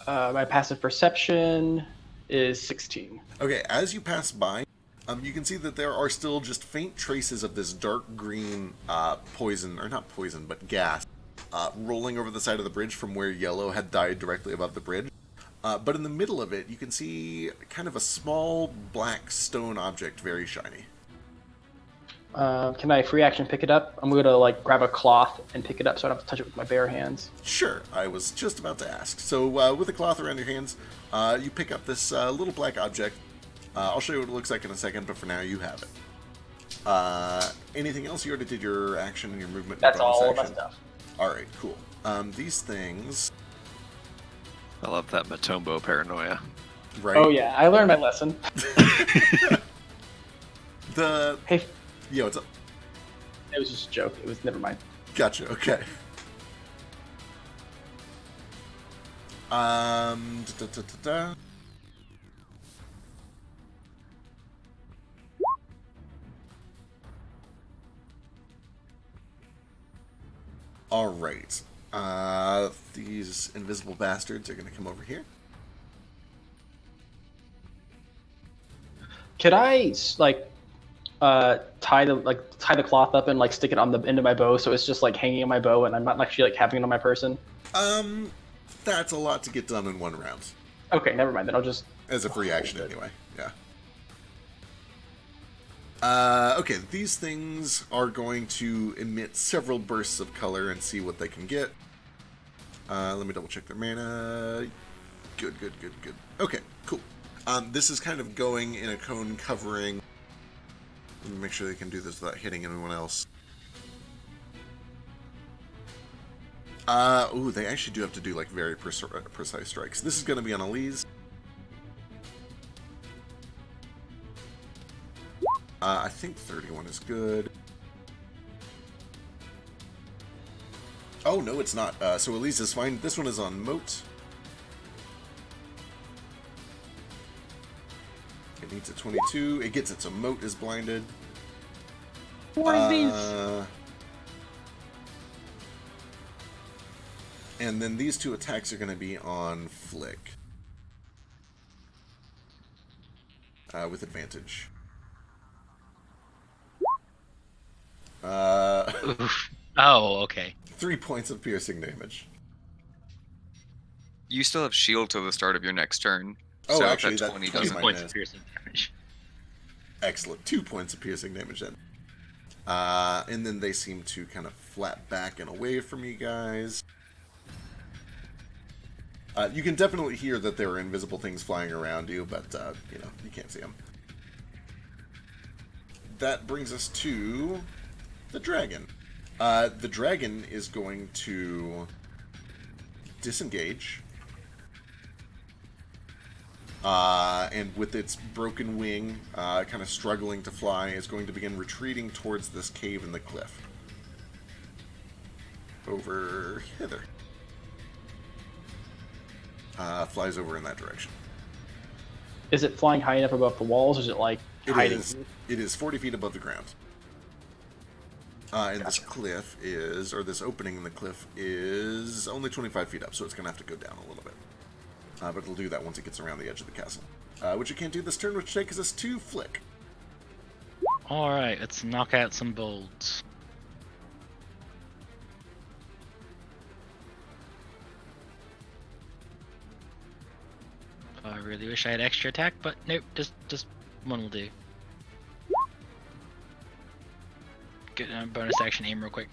My passive perception is 16. Okay, as you pass by, you can see that there are still just faint traces of this dark green poison, or not poison, but gas, rolling over the side of the bridge from where Yellow had died directly above the bridge. But in the middle of it, you can see kind of a small black stone object, very shiny. Can I free action pick it up? I'm gonna like grab a cloth and pick it up so I don't have to touch it with my bare hands. Sure, I was just about to ask. So with a cloth around your hands, you pick up this little black object. I'll show you what it looks like in a second, but for now you have it. Anything else? You already did your action and your movement. That's bonus all of my action. stuff. Alright, cool. These things... I love that Matombo paranoia. Right? Oh yeah, I learned my lesson. Hey, Yeah, what's up? it was just a joke. It was never mind. Gotcha, okay. Alright. These invisible bastards are going to come over here. Could I like tie the cloth up and like stick it on the end of my bow so it's just like hanging on my bow and I'm not actually like having it on my person? That's a lot to get done in one round. Okay, never mind. Then I'll just As a free action anyway, yeah. Okay, these things are going to emit several bursts of color and see what they can get. Let me double check their mana. Good. Okay, cool. This is kind of going in a cone covering... Let me make sure they can do this without hitting anyone else. Ooh, they actually do have to do like very precise strikes. This is going to be on Elise. I think 31 is good. Oh, no, it's not. So Elise is fine. This one is on Moat. It needs a 22. It gets it, so Moat is blinded. What are these? And then these two attacks are going to be on Flick. With advantage. Oh, okay. 3 points of piercing damage. You still have shield till the start of your next turn. Oh, so actually, if that that 20 20 doesn't. might Points miss. of piercing damage. Excellent. 2 points of piercing damage then. And then they seem to kind of flat back and away from you guys. You can definitely hear that there are invisible things flying around you, but, you can't see them. That brings us to the dragon. The dragon is going to disengage. And with its broken wing, kind of struggling to fly, is going to begin retreating towards this cave in the cliff. Over hither. Flies over in that direction. Is it flying high enough above the walls, or is it like hiding? It is 40 feet above the ground. And this cliff is, or this opening in the cliff is only 25 feet up, so it's going to have to go down a little bit. But it'll do that once it gets around the edge of the castle. Which it can't do this turn, which takes us to Flick. Alright, let's knock out some bolts. I really wish I had extra attack, but nope, just one will do. Get a bonus action aim real quick.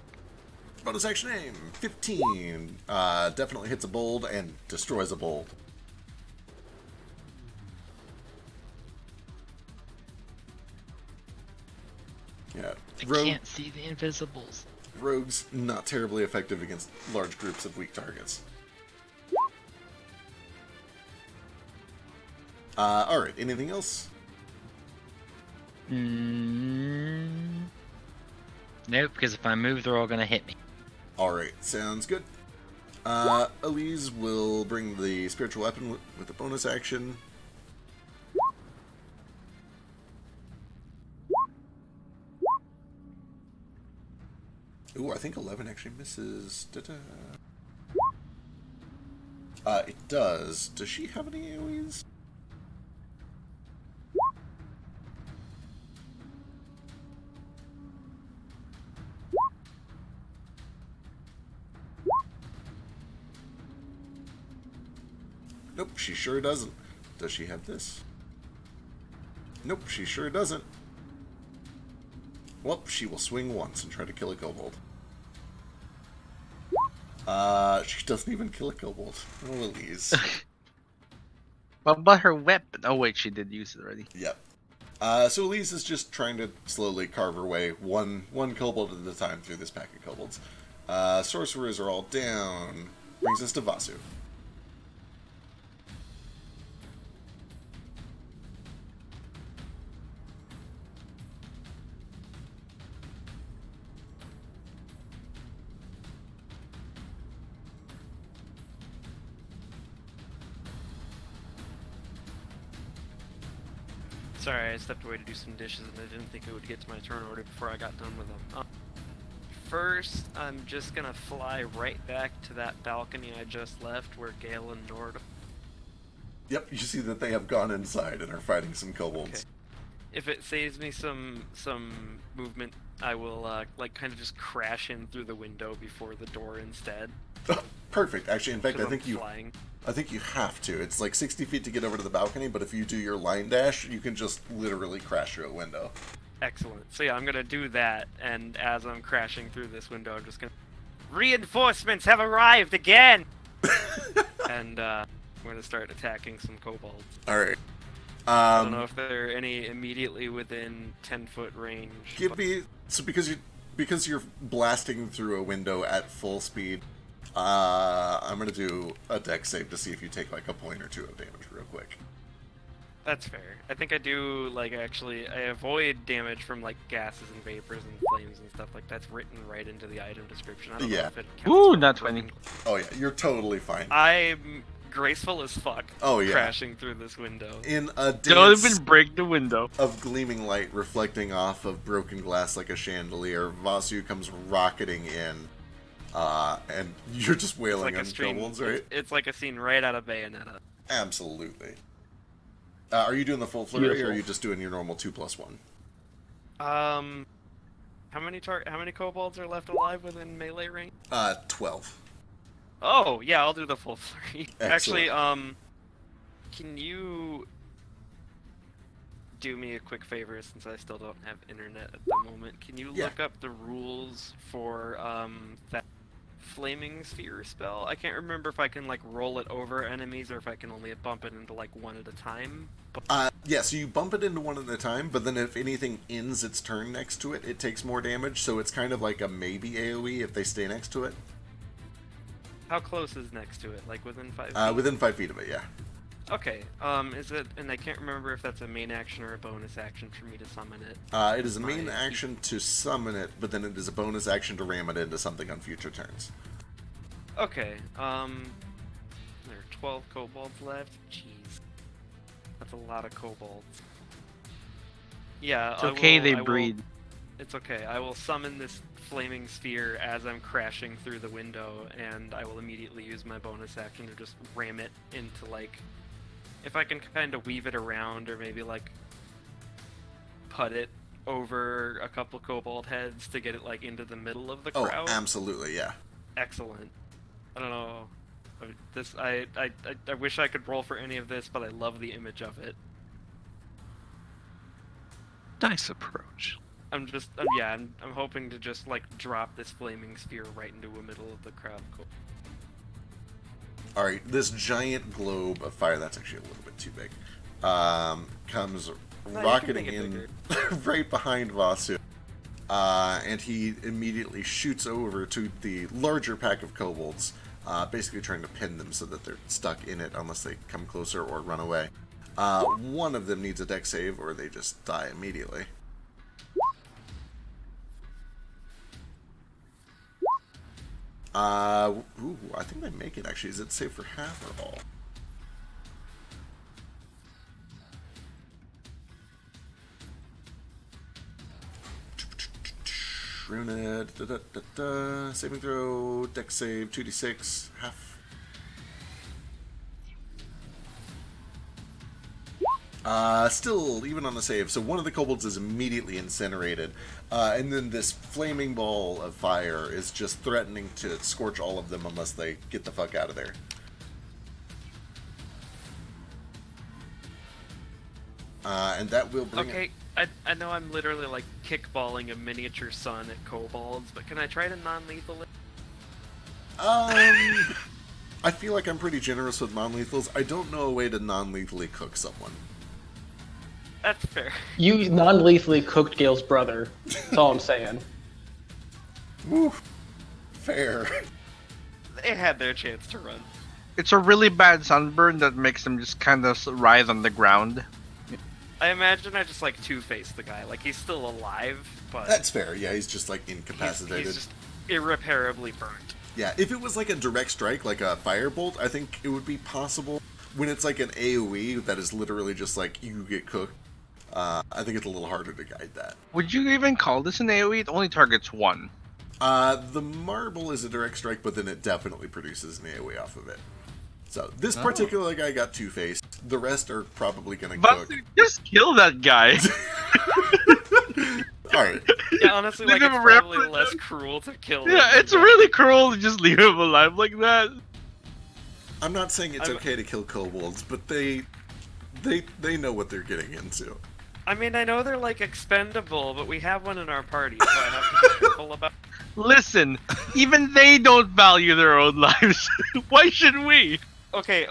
Bonus action aim, 15. Definitely hits a bold and destroys a bold. Yeah, I can't see the invisibles. Rogues not terribly effective against large groups of weak targets. Alright, anything else? Nope, because if I move, they're all gonna hit me. Alright, sounds good. Elise will bring the spiritual weapon with a bonus action. Ooh, I think 11 actually misses. It does. Does she have any AoEs? Nope, she sure doesn't. Does she have this? Nope, she sure doesn't. Well, she will swing once and try to kill a kobold. She doesn't even kill a kobold. Oh, Elise. What about her weapon? Oh wait, she did use it already. Yep. So Elise is just trying to slowly carve her way one kobold at a time through this pack of kobolds. Sorcerers are all down. Brings us to Vasu. Sorry, I stepped away to do some dishes and I didn't think it would get to my turn order before I got done with them. First, I'm just gonna fly right back to that balcony I just left where Gale and Nord. Yep, you see that they have gone inside and are fighting some kobolds. Okay. If it saves me some movement, I will kind of just crash in through the window before the door instead. Perfect. Actually, in fact, I think flying. I think you have to. It's like 60 feet to get over to the balcony, but if you do your line dash, you can just literally crash through a window. Excellent. So yeah, I'm gonna do that, and as I'm crashing through this window, I'm just gonna... Reinforcements have arrived again! And I'm gonna start attacking some kobolds. Alright. I don't know if there are any immediately within 10-foot range. Give me... So because you're blasting through a window at full speed, I'm gonna do a dex save to see if you take like a point or two of damage real quick. That's fair. I think I do, I avoid damage from, gases and vapors and flames and stuff like that's written right into the item description. I don't know if it counts. Ooh, not 20. Oh yeah, you're totally fine. I'm graceful as fuck. Oh yeah. Crashing through this window. In a Don't dance even break the window. of gleaming light reflecting off of broken glass like a chandelier, Vasu comes rocketing in. And you're just wailing on kobolds, right? It's like a scene right out of Bayonetta. Absolutely. Are you doing the full flurry, Beautiful. or are you just doing your normal 2+1? How many kobolds are left alive within melee range? 12. Oh, yeah, I'll do the full flurry. Excellent. Actually, can you do me a quick favor since I still don't have internet at the moment? Can you Yeah. look up the rules for that flaming sphere spell. I can't remember if I can like roll it over enemies or if I can only bump it into like one at a time. But Yeah, so you bump it into one at a time, but then if anything ends its turn next to it, it takes more damage, so it's kind of like a maybe AoE if they stay next to it. how close is next to it? Like within 5 feet? Within 5 feet of it, yeah. Okay. Is it? And I can't remember if that's a main action or a bonus action for me to summon it. It is a main action to summon it, but then it is a bonus action to ram it into something on future turns. Okay. There are 12 kobolds left. Jeez, that's a lot of kobolds. Yeah. It's okay, they I will- breed. It's okay. I will summon this flaming sphere as I'm crashing through the window, and I will immediately use my bonus action to just ram it into, like, if I can kind of weave it around, or maybe like put it over a couple kobold heads to get it like into the middle of the Oh, crowd. absolutely, yeah. Excellent. I don't know. This I wish I could roll for any of this, but I love the image of it. Nice approach. I'm hoping to just like drop this flaming sphere right into the middle of the crowd. Cool. Alright, this giant globe of fire, that's actually a little bit too big, comes you can rocketing make it in right behind Vasu. And he immediately shoots over to the larger pack of kobolds, basically trying to pin them so that they're stuck in it unless they come closer or run away. One of them needs a dex save or they just die immediately. Ooh, I think they make it actually. Is it safe for half or all? Runa, saving throw, dex save, 2d6, half. Still, even on the save, so one of the kobolds is immediately incinerated, and then this flaming ball of fire is just threatening to scorch all of them unless they get the fuck out of there. And that will bring Okay, I know I'm literally like kickballing a miniature sun at kobolds, but can I try to non-lethal it? I feel like I'm pretty generous with non-lethals. I don't know a way to non-lethally cook someone. That's fair. You non-lethally cooked Gale's brother. That's all I'm saying. Woo. Fair. They had their chance to run. It's a really bad sunburn that makes them just kind of writhe on the ground. I imagine I just like two-face the guy. Like he's still alive, but That's fair, yeah, he's just like incapacitated. he's just irreparably burnt. Yeah, if it was like a direct strike, like a firebolt, I think it would be possible. When it's like an AoE that is literally just like you get cooked, I think it's a little harder to guide that. Would you even call this an AoE? It only targets one. The marble is a direct strike, but then it definitely produces an AoE off of it. So this particular guy got two-faced. The rest are probably gonna But cook. just kill that guy. Alright. Yeah, honestly, like Leave it's him probably represent- less cruel to kill. Yeah, him it's than- really cruel to just leave him alive like that. I'm not saying it's okay to kill kobolds, but they know what they're getting into. I mean, I know they're like expendable, but we have one in our party, so I have to be careful about. Listen, even they don't value their own lives. Why should we? Okay.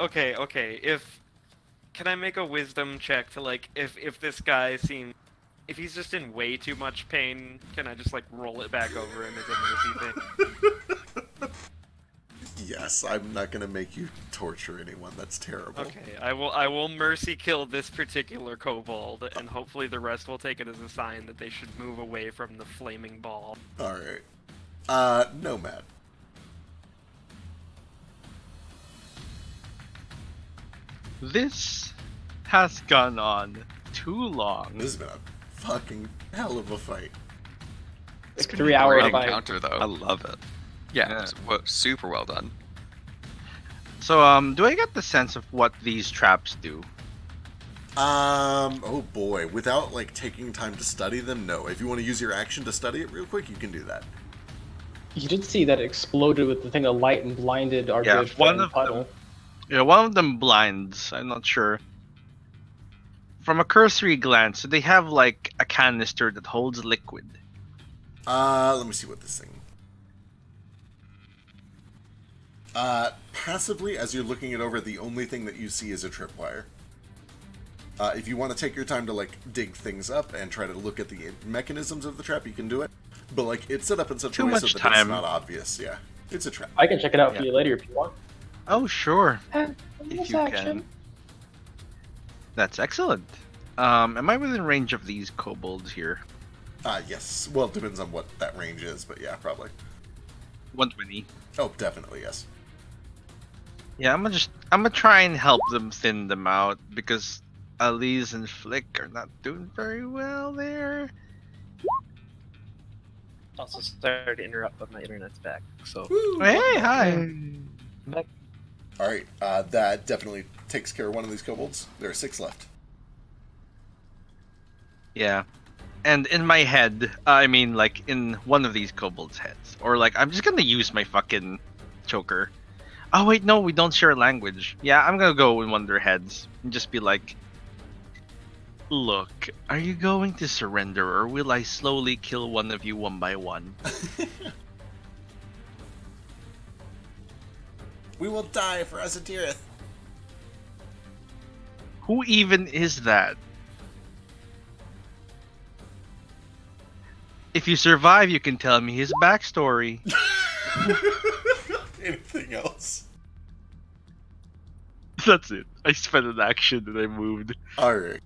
Can I make a wisdom check to like if this guy seems if he's just in way too much pain, can I just like roll it back over him as a mercy thing? Yes, I'm not gonna make you torture anyone. That's terrible. Okay, I will mercy kill this particular kobold, and hopefully the rest will take it as a sign that they should move away from the flaming ball. Alright. Nomad. This has gone on too long. This has been a fucking hell of a fight. Like It's 3 hours Great fight. encounter, though. I love it. Yeah, it's super well done. So, do I get the sense of what these traps do? Oh boy. Without, like, taking time to study them, no. If you want to use your action to study it real quick, you can do that. You did see that it exploded with the thing of light and blinded our Yeah, good one friend of Puddle. Yeah, one of them blinds. I'm not sure. From a cursory glance, they have, like, a canister that holds liquid. Let me see what this thing... Passively, as you're looking it over, the only thing that you see is a tripwire. If you want to take your time to like dig things up and try to look at the mechanisms of the trap, you can do it. But like it's set up in such a Too way so much that time. it's not obvious. Yeah, it's a trap. I can check it out for you later if you want. Oh, sure. If Bonus you action. can. That's excellent. Am I within range of these kobolds here? Yes. Well, it depends on what that range is, but yeah, probably. 120. Oh, definitely, yes. Yeah, I'm gonna try and help them thin them out because Elise and Flick are not doing very well there. Also, sorry to interrupt, but my internet's back. So Hey, hi. back. All right, that definitely takes care of one of these kobolds. There are 6 left. Yeah. And in my head, I mean, like, in one of these kobolds' heads. Or, like, I'm just gonna use my fucking choker. Oh, wait, no, we don't share language. Yeah, I'm gonna go in one of their heads and just be like, look, are you going to surrender, or will I slowly kill one of you one by one? We will die for Asatirith. Who even is that? If you survive, you can tell me his backstory. Anything else? That's it. I spent an action and I moved. Alright.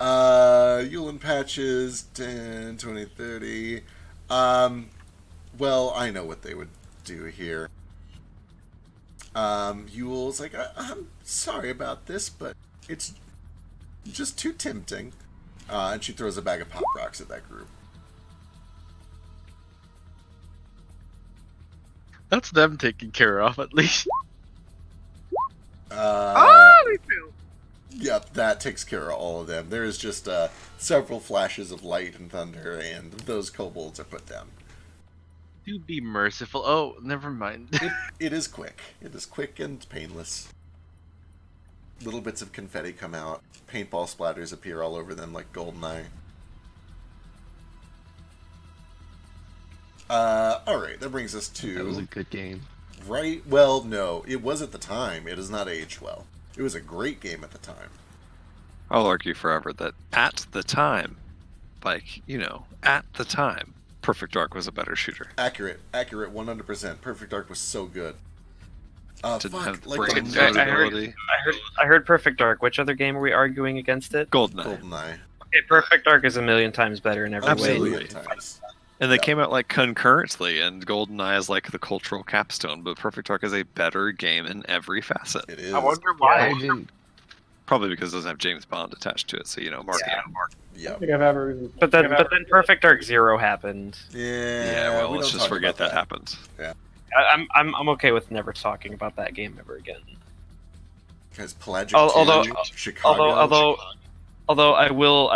Yulin patches, 10, 20, 30. Well, I know what they would do here. Yul's like, I'm sorry about this, but it's just too tempting. And she throws a bag of pop rocks at that group. That's them taken care of, at least. They failed. Yep, that takes care of all of them. There is just several flashes of light and thunder, and those kobolds are put down. Do be merciful. Oh, never mind. It is quick. It is quick and painless. Little bits of confetti come out. Paintball splatters appear all over them like GoldenEye. Alright, that brings us to... That was a good game. Right? Well, no. It was at the time. It has not aged well. It was a great game at the time. I'll argue forever that at the time, like, you know, at the time, Perfect Dark was a better shooter. Accurate. Accurate 100%. Perfect Dark was so good. Didn't Fuck, have like brain the- notability. I heard Perfect Dark. Which other game are we arguing against it? GoldenEye. GoldenEye. Okay, Perfect Dark is a million times better in every Absolutely. way. Million times. And they Yeah. came out like concurrently, and GoldenEye is like the cultural capstone, but Perfect Dark is a better game in every facet. It is. I didn't. Probably because it doesn't have James Bond attached to it, so you know, mark Yeah. I I don't think I've ever. But then Perfect Dark Zero happened. Yeah, well, we let's don't just talk forget about that happened. I'm okay with never talking about that game ever again. Because Pelagic Although- 2, Chicago. Although I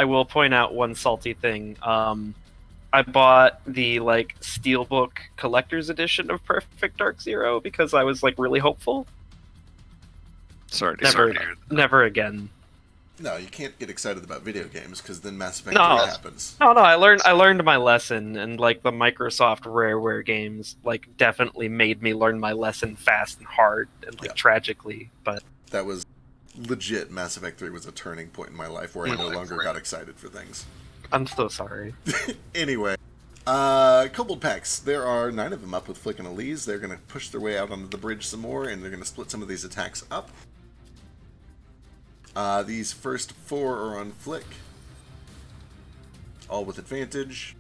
will point out one salty thing. I bought the like Steelbook Collector's Edition of Perfect Dark Zero because I was like really hopeful. Sorry to Never, hear that. never again. No, you can't get excited about video games because then Mass Effect No. 3 happens. No, I learned my lesson, and like the Microsoft Rareware games, like definitely made me learn my lesson fast and hard, and like Yeah. tragically. But That was legit. Mass Effect 3 was a turning point in my life where I no longer got excited for things. I'm so sorry. Anyway, Kobold Packs. There are 9 of them up with Flick and Elise. They're going to push their way out onto the bridge some more, and they're going to split some of these attacks up. These first 4 are on Flick. All with advantage.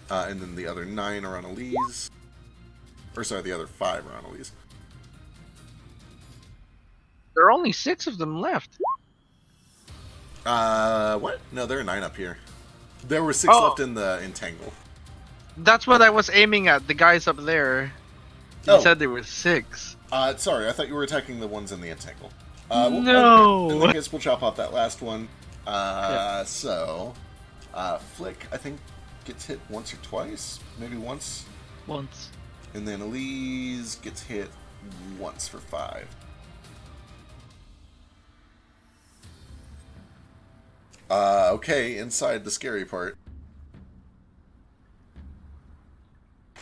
And then the other 9 are on Elise. Or sorry, the other 5 are on Elise. There are only 6 of them left. What? No, there are 9 up here. There were 6 Oh. left in the Entangle. That's what I was aiming at. The guys up there. You Oh. said there were 6. Sorry, I thought you were attacking the ones in the Entangle. No. In that case, we'll chop off that last one. So, Flick, I think, gets hit once or twice. Maybe once. Once. And then Elise gets hit once for 5. Okay, inside the scary part.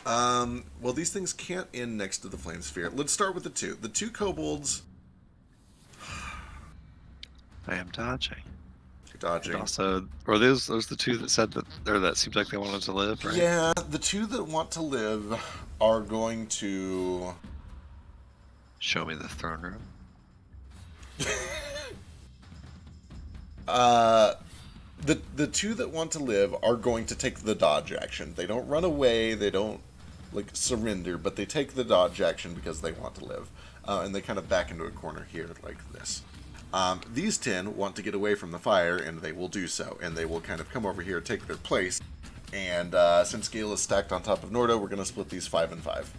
Well, these things can't end next to the flame sphere. Let's start with the two. The two kobolds. I am dodging. You're dodging. And also, are those the two that said that, or that seems like they wanted to live, right? Yeah, the two that want to live are going to Show me the throne room. The two that want to live are going to take the dodge action. They don't run away, they don't like surrender, but they take the dodge action because they want to live. And they kind of back into a corner here like this. These 10 want to get away from the fire, and they will do so. And they will kind of come over here, take their place. And since Gale is stacked on top of Nordo, we're going to split these 5 and 5.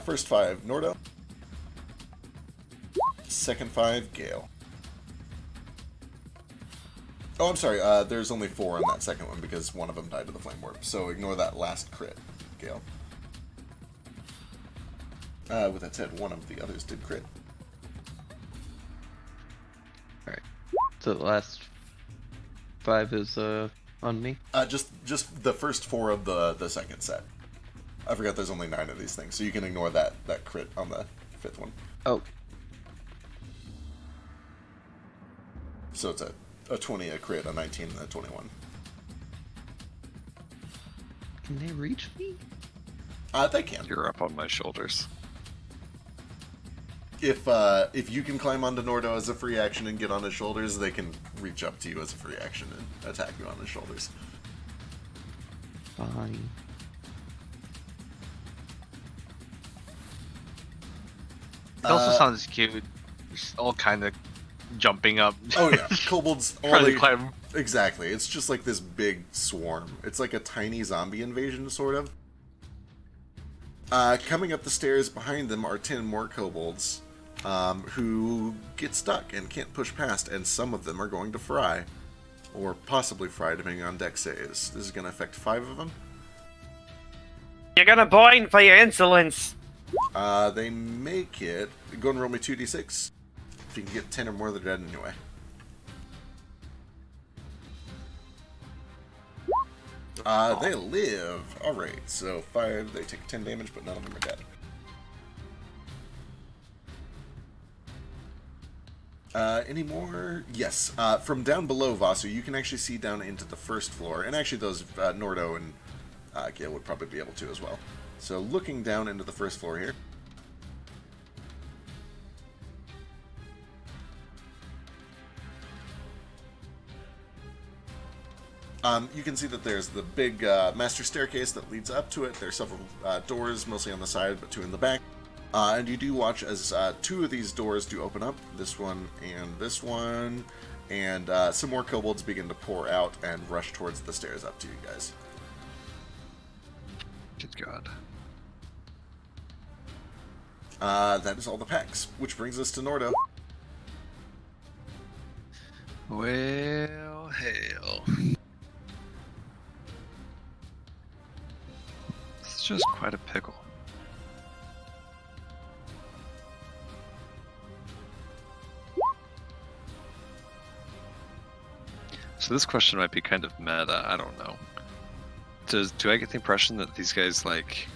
First 5, Nordo. Second 5, Gale. Oh, I'm sorry, there's only 4 on that second one because one of them died to the flame warp. So ignore that last crit, Gale. With that said, one of the others did crit. Alright. So the last 5 is on me? Just the first 4 of the second set. I forgot there's only 9 of these things, so you can ignore that crit on the 5th one. Oh. So it's a 20, a crit, a 19, and a 21. Can they reach me? They can. You're up on my shoulders. If you can climb onto Nordo as a free action and get on his shoulders, they can reach up to you as a free action and attack you on his shoulders. Fine. It also sounds cute. Just all kind of jumping up. Oh yeah, kobolds. Trying to climb. Exactly. It's just like this big swarm. It's like a tiny zombie invasion, sort of. Coming up the stairs behind them are 10 more kobolds, who get stuck and can't push past, and some of them are going to fry. Or possibly fry, depending on dex saves. This is going to affect 5 of them. You're gonna boing for your insolence! They make it. Go and roll me 2d6. If you can get 10 or more, they're dead anyway. They live. Alright, so 5, they take 10 damage, but none of them are dead. Any more? Yes. From down below, Vasu, you can actually see down into the first floor. And actually those, Nordo and Gale would probably be able to as well. So looking down into the first floor here. You can see that there's the big master staircase that leads up to it. There's several doors, mostly on the side, but 2 in the back. And you do watch as 2 of these doors do open up. This one and this one. And some more kobolds begin to pour out and rush towards the stairs up to you guys. Good God. That is all the packs, which brings us to Nordo. Well, hell. This is just quite a pickle. So this question might be kind of meta, I don't know. Do I get the impression that these guys, like,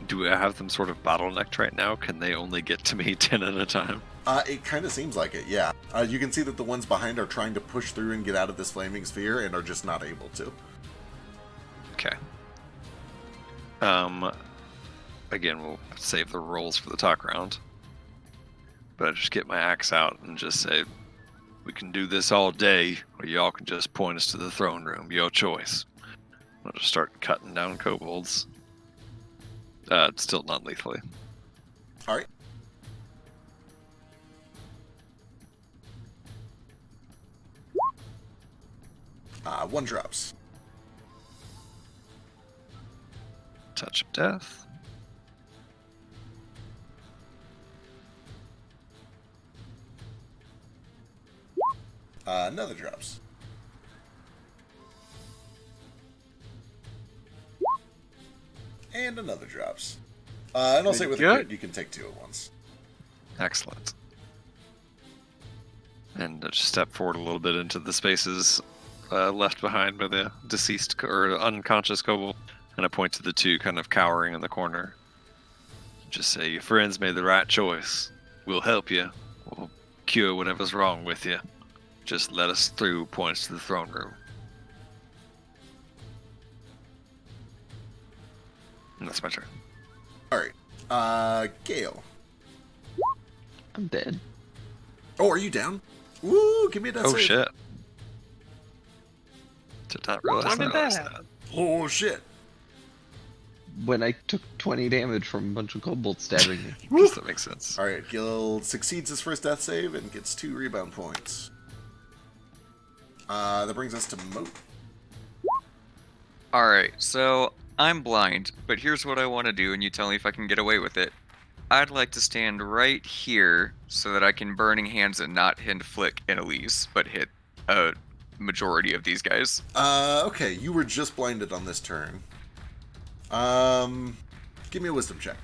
do I have them sort of bottlenecked right now? Can they only get to me 10 at a time? It kind of seems like it, yeah. You can see that the ones behind are trying to push through and get out of this flaming sphere and are just not able to. Okay. Again, we'll save the rolls for the talk round. But I just get my axe out and just say, we can do this all day, or y'all can just point us to the throne room. Your choice. I'll just start cutting down kobolds. Still non-lethally. Alright. One drops. Touch of death. Another drops. And another drops. And I'll say with a crit, you can take 2 at once. Excellent. And just step forward a little bit into the spaces left behind by the deceased or unconscious kobold, and I point to the two kind of cowering in the corner. Just say, your friends made the right choice. We'll help you. We'll cure whatever's wrong with you. Just let us through, points to the throne room. And that's my turn. Alright. Gale. I'm dead. Oh, are you down? Woo, give me a death Oh save. shit. Did not realize How did that that. happen? Oh, shit. When I took 20 damage from a bunch of kobolds stabbing me. Does that make sense? Alright, Gil succeeds his first death save and gets 2 rebound points. That brings us to Moat. Alright, so I'm blind, but here's what I want to do, and you tell me if I can get away with it. I'd like to stand right here so that I can Burning Hands and not hit Flick and Elise, but hit a majority of these guys. Okay, you were just blinded on this turn. Give me a wisdom check.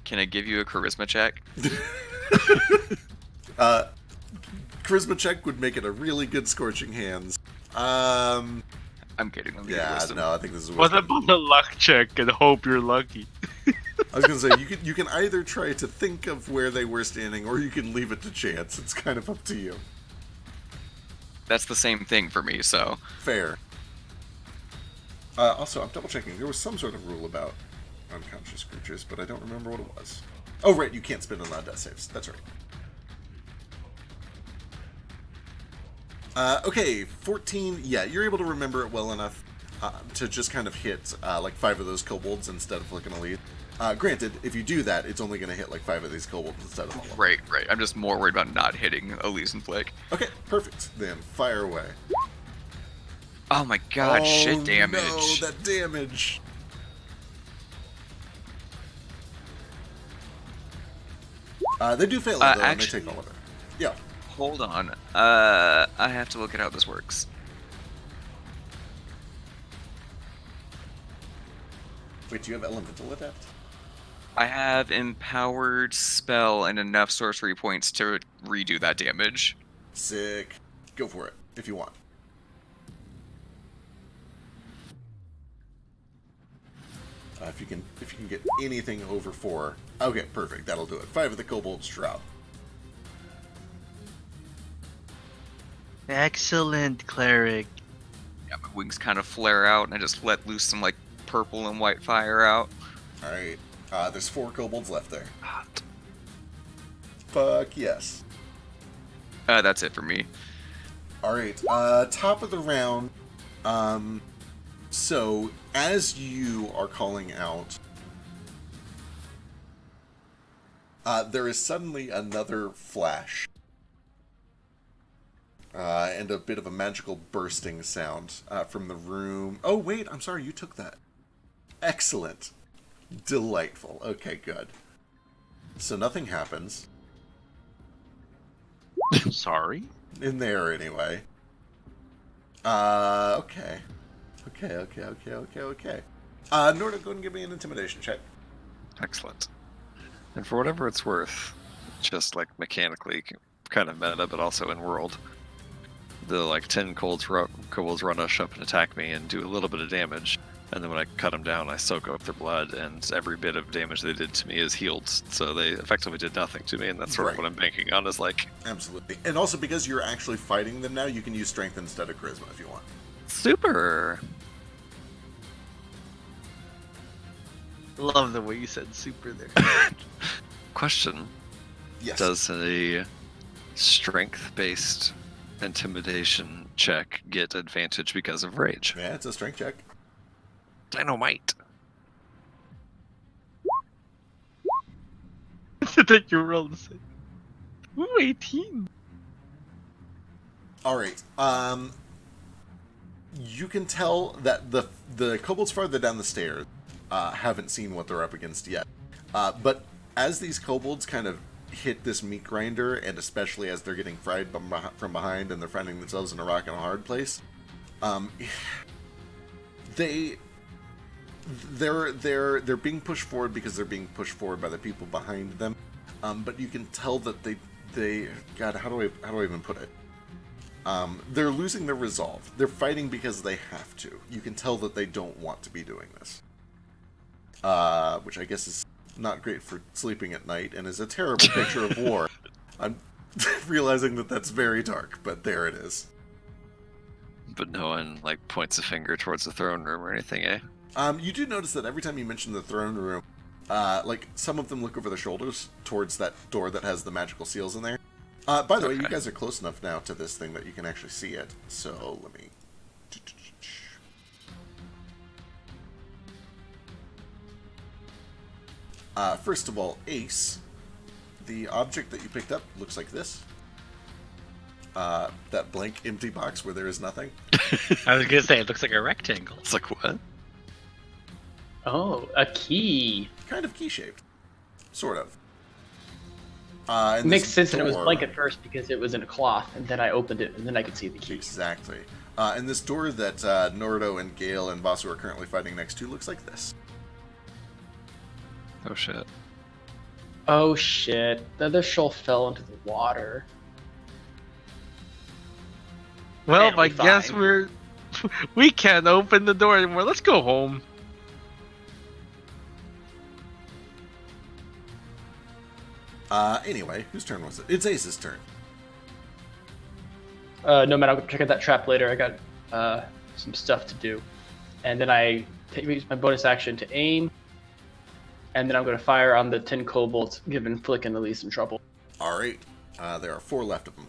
Can I give you a charisma check? Charisma check would make it a really good Scorching Hands. I'm kidding. Let me give you Yeah, wisdom. no, I think this is What wisdom. about a luck check and hope you're lucky? I was gonna say you can either try to think of where they were standing, or you can leave it to chance. It's kind of up to you. That's the same thing for me, so... Fair. Also, I'm double checking. There was some sort of rule about unconscious creatures, but I don't remember what it was. Oh, right, you can't spend on death saves. That's right. Okay, 14. Yeah, you're able to remember it well enough to just kind of hit like 5 of those kobolds instead of flicking a lead. Granted, if you do that, it's only going to hit like 5 of these kobolds instead of all of them. Right. I'm just more worried about not hitting Elise and Flick. Okay, perfect. Then fire away. Oh my god, oh, shit damage. No, that damage. They do fail it, though, and they actually- take all of it. Yeah. Hold on. I have to look at how this works. Wait, do you have Elemental Adept? I have Empowered Spell and enough sorcery points to redo that damage. Sick. Go for it, if you want. If you can get anything over 4. Okay, perfect. That'll do it. 5 of the kobolds drop. Excellent, cleric. Yeah, my wings kind of flare out, and I just let loose some like purple and white fire out. All right. There's 4 kobolds left there. Hot. Fuck yes. That's it for me. All right. Top of the round. So as you are calling out, there is suddenly another flash. And a bit of a magical bursting sound from the room. Oh, wait, I'm sorry, you took that. Excellent. Delightful. Okay, good. So nothing happens. Sorry. In there, anyway. Okay. Okay. Norda, go ahead and give me an intimidation check. Excellent. And for whatever it's worth, just like mechanically, kind of meta, but also in world, the like 10 kobolds run us up and attack me and do a little bit of damage, and then when I cut them down, I soak up their blood, and every bit of damage they did to me is healed. So they effectively did nothing to me, and that's sort of what I'm banking on. Is like Absolutely. And also because you're actually fighting them now, you can use strength instead of charisma if you want. super. Love the way you said super there. Question: Yes. does a strength-based intimidation check get advantage because of rage? Yeah, it's a strength check. Dynamite. That you rolled the same. Ooh, 18. All right. You can tell that the kobolds farther down the stairs haven't seen what they're up against yet. But as these kobolds kind of hit this meat grinder, and especially as they're getting fried from behind and they're finding themselves in a rock and a hard place, they're being pushed forward because they're being pushed forward by the people behind them. But you can tell that they God, how do I even put it? They're losing their resolve. They're fighting because they have to. You can tell that they don't want to be doing this. Which I guess is not great for sleeping at night and is a terrible picture of war. I'm realizing that that's very dark, but there it is. But no one like points a finger towards the throne room or anything, eh? You do notice that every time you mention the throne room, like some of them look over their shoulders towards that door that has the magical seals in there. By the way, you guys are close enough now to this thing that you can actually see it. So let me. First of all, Ace, the object that you picked up looks like this. That blank empty box where there is nothing. I was gonna say it looks like a rectangle. It's like what? Oh, a key. Kind of key-shaped. Sort of. And Makes this sense that it was door- blank at first because it was in a cloth, and then I opened it, and then I could see the key. Exactly. And this door that Nordo and Gale and Vasu are currently fighting next to looks like this. Oh shit. Oh shit! The other shoal fell into the water. Well, It'll I be guess fine. we can't open the door anymore. Let's go home. Anyway, whose turn was it? It's Ace's turn. No man, I'll check out that trap later. I got some stuff to do, and then I use my bonus action to aim, and then I'm going to fire on the 10 kobolds, giving Flick and Elise some trouble. Alright. There are 4 left of them.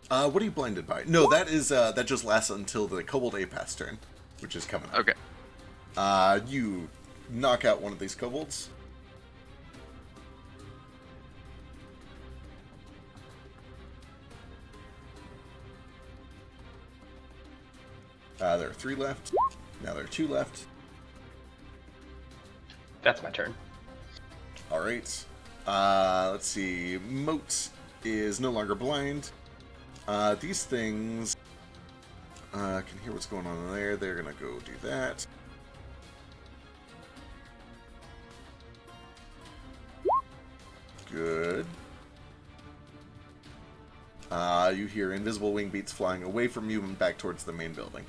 What are you blinded by? No, that is that just lasts until the Kobold Apath's turn, which is coming up. Okay. You knock out one of these kobolds. There are 3 left. Now there are 2 left. That's my turn. Alright. Let's see. Moat is no longer blind. These things can hear what's going on in there. They're gonna go do that. Good. You hear invisible wing beats flying away from you and back towards the main building.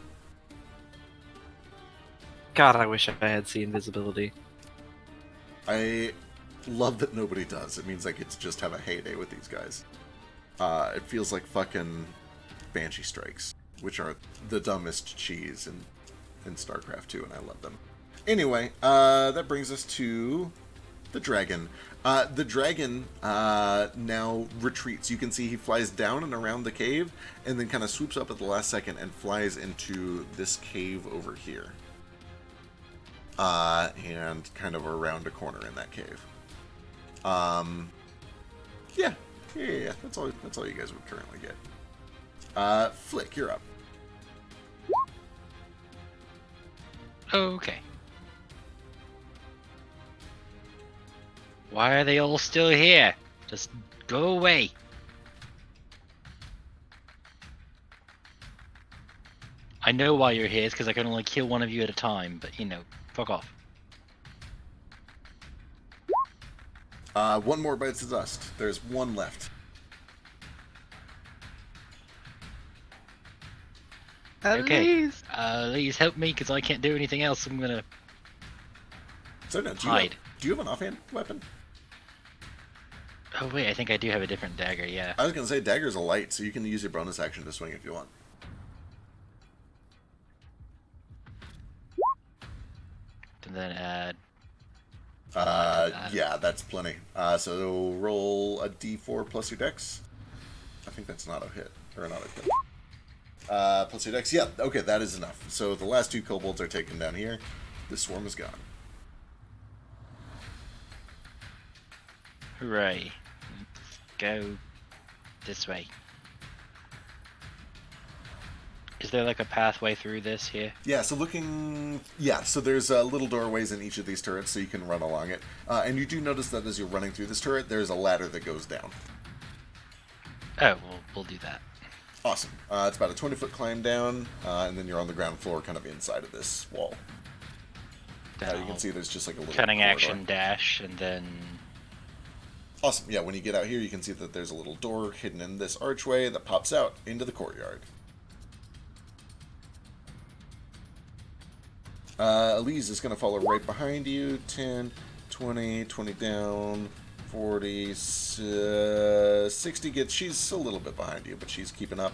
God, I wish I had seen invisibility. I love that nobody does. It means I get to just have a heyday with these guys. It feels like fucking Banshee Strikes, which are the dumbest cheese in StarCraft 2, and I love them. Anyway, that brings us to the dragon. The dragon now retreats. You can see he flies down and around the cave, and then kind of swoops up at the last second and flies into this cave over here. And kind of around a corner in that cave. Yeah. That's all you guys would currently get. Flick, you're up. Okay. Why are they all still here? Just go away. I know why you're here, it's because I can only kill one of you at a time, but you know, fuck off. One more bites of dust. There's 1 left. Okay. Please help me, because I can't do anything else. I'm gonna So no, hide. Do you have an offhand weapon? Oh wait, I think I do have a different dagger, yeah. I was gonna say dagger's a light, so you can use your bonus action to swing if you want. And then add... Yeah, that's plenty. So roll a d4 plus your dex. I think that's not a hit, or not a hit. Plus your dex, yeah, okay, that is enough. So the last 2 kobolds are taken down here. This swarm is gone. Hooray. Let's go this way. Is there like a pathway through this here? Yeah, so so there's little doorways in each of these turrets, so you can run along it. And you do notice that as you're running through this turret, there's a ladder that goes down. Oh, well, we'll do that. Awesome. It's about a 20-foot climb down, and then you're on the ground floor, kind of inside of this wall. Then you can I'll see there's just like a little cutting corridor. action dash, and then Awesome. Yeah, when you get out here, you can see that there's a little door hidden in this archway that pops out into the courtyard. Elise is going to follow right behind you. 10, 20, 20 down, 40, 60 gets... She's a little bit behind you, but she's keeping up.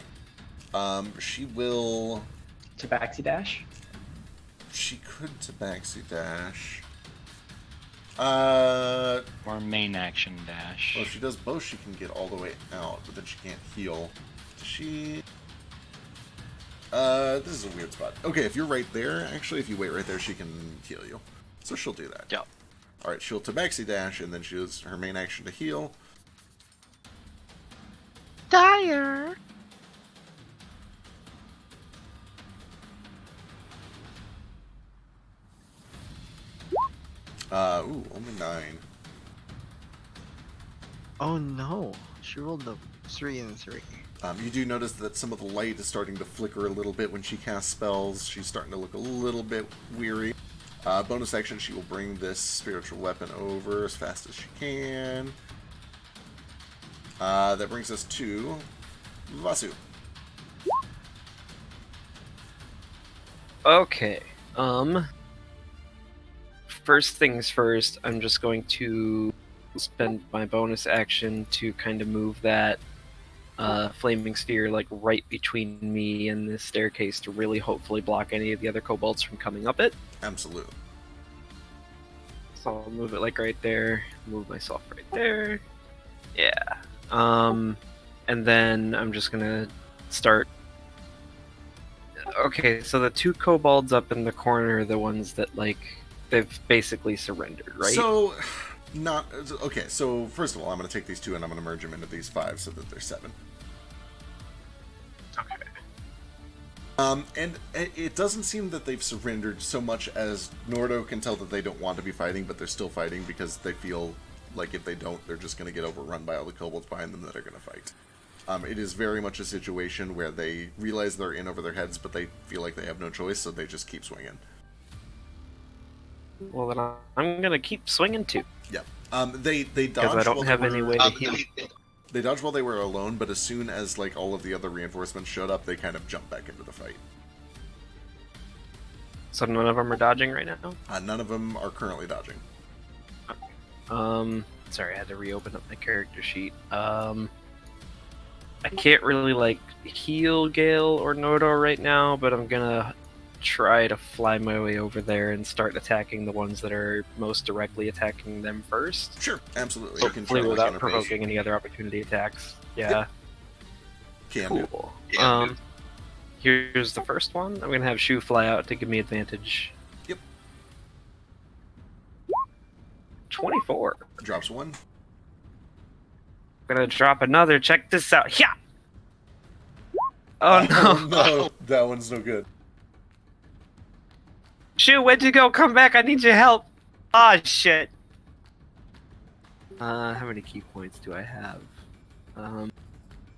She will... Tabaxi dash. She could tabaxi dash. or main action dash. Well, if she does both, she can get all the way out, but then she can't heal. Does she... this is a weird spot. Okay, if you're right there, actually, if you wait right there, she can heal you. So she'll do that. Yep. Alright, she'll tabaxi dash, and then she does her main action to heal. Dire. Ooh, only 9. Oh no, she rolled a 3 and 3. You do notice that some of the light is starting to flicker a little bit when she casts spells. She's starting to look a little bit weary. Bonus action, she will bring this spiritual weapon over as fast as she can. That brings us to Vasu. Okay. First things first, I'm just going to spend my bonus action to kind of move that flaming sphere like right between me and this staircase to really hopefully block any of the other kobolds from coming up it. Absolutely. So I'll move it like right there, move myself right there. Yeah. And then I'm just gonna start. Okay, so the 2 kobolds up in the corner are the ones that like they've basically surrendered, right? So, not... Okay, so first of all, I'm going to take these 2 and I'm going to merge them into these 5 so that they're 7. Okay. And it doesn't seem that they've surrendered so much as Nordo can tell that they don't want to be fighting, but they're still fighting because they feel like if they don't, they're just going to get overrun by all the kobolds behind them that are going to fight. It is very much a situation where they realize they're in over their heads, but they feel like they have no choice, so they just keep swinging. Well, then I'm gonna keep swinging too. Yeah. They dodged Because I don't while have they any were, way to heal. They dodged while they were alone, but as soon as like all of the other reinforcements showed up, they kind of jumped back into the fight. So none of them are dodging right now? None of them are currently dodging. Sorry, I had to reopen up my character sheet. I can't really like heal Gale or Nordor right now, but I'm gonna try to fly my way over there and start attacking the ones that are most directly attacking them first. Sure, absolutely. You can Hopefully try to without counterpage. provoking any other opportunity attacks. Yeah. Can do. Cool. Here's the first one. I'm gonna have Shu fly out to give me advantage. Yep. 24. Drops 1. I'm gonna drop another. Check this out. Yeah. Oh no. No, that one's no good. Shu, where'd you go? Come back. I need your help. Ah, shit. How many key points do I have?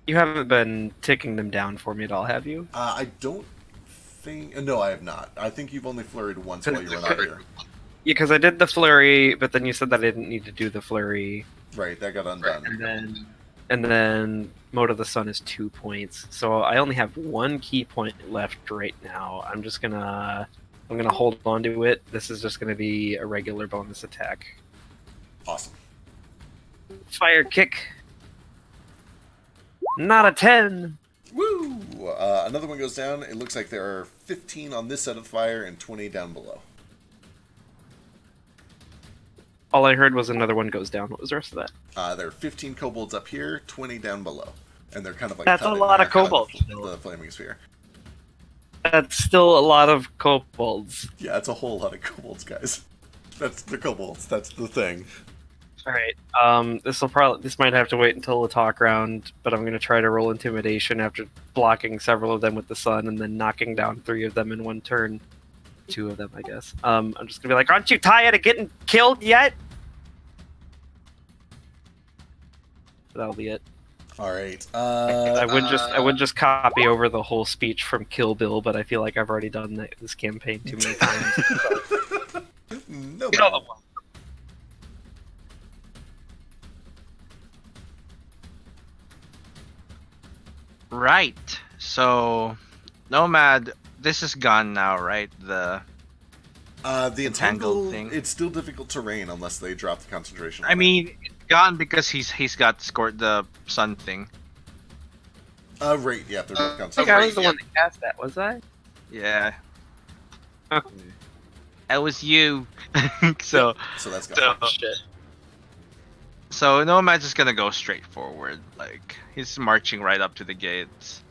You haven't been ticking them down for me at all, have you? I don't think... No, I have not. I think you've only flurried once while you were out here. Yeah, because I did the flurry, but then you said that I didn't need to do the flurry. Right, that got undone. And then Mode of the Sun is 2 points. So I only have 1 key point left right now. I'm gonna hold on to it. This is just gonna be a regular bonus attack. Awesome. Fire kick. Not a 10. Woo! Another one goes down. It looks like there are 15 on this side of the fire and 20 down below. All I heard was another one goes down. What was the rest of that? There are 15 kobolds up here, 20 down below. And they're kind of like... That's a cut in lot of half out kobolds. The flaming sphere. That's still a lot of kobolds. Yeah, it's a whole lot of kobolds, guys. That's the kobolds. That's the thing. All right. This might have to wait until the talk round, but I'm gonna try to roll intimidation after blocking several of them with the sun and then knocking down 3 of them in one turn. 2 of them, I guess. I'm just gonna be like, "Aren't you tired of getting killed yet?" That'll be it. All right. I would just copy over the whole speech from Kill Bill, but I feel like I've already done this campaign too many times. Nomad. Right. So, Nomad, this is gone now, right? The The entangled entangle, thing. it's still difficult terrain unless they drop the concentration on I it. mean, it's gone because he's got scored the sun thing. Right, yeah, they're both I concentration. think I was the one that cast that, was I? Yeah. Huh. That was you. so So that's gone. Shit. so Nomad's just gonna go straight forward. Like he's marching right up to the gates.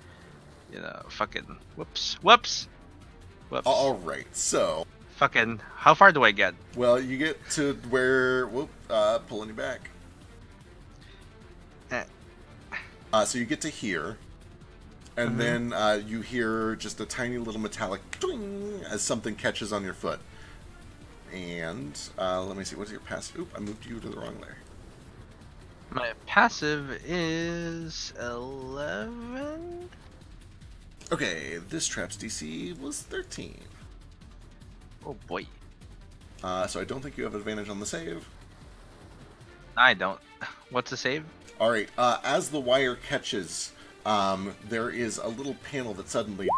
You know, fucking whoops. Whoops. Alright, so, Fucking how far do I get? well, you get to where, pulling you back. Eh. So you get to here, and then you hear just a tiny little metallic twing as something catches on your foot. And, let me see, what's your passive? Oop, I moved you to the wrong layer. My passive is 11. Okay, this trap's DC was 13. Oh boy. So I don't think you have advantage on the save. I don't. What's the save? Alright, as the wire catches, there is a little panel that suddenly,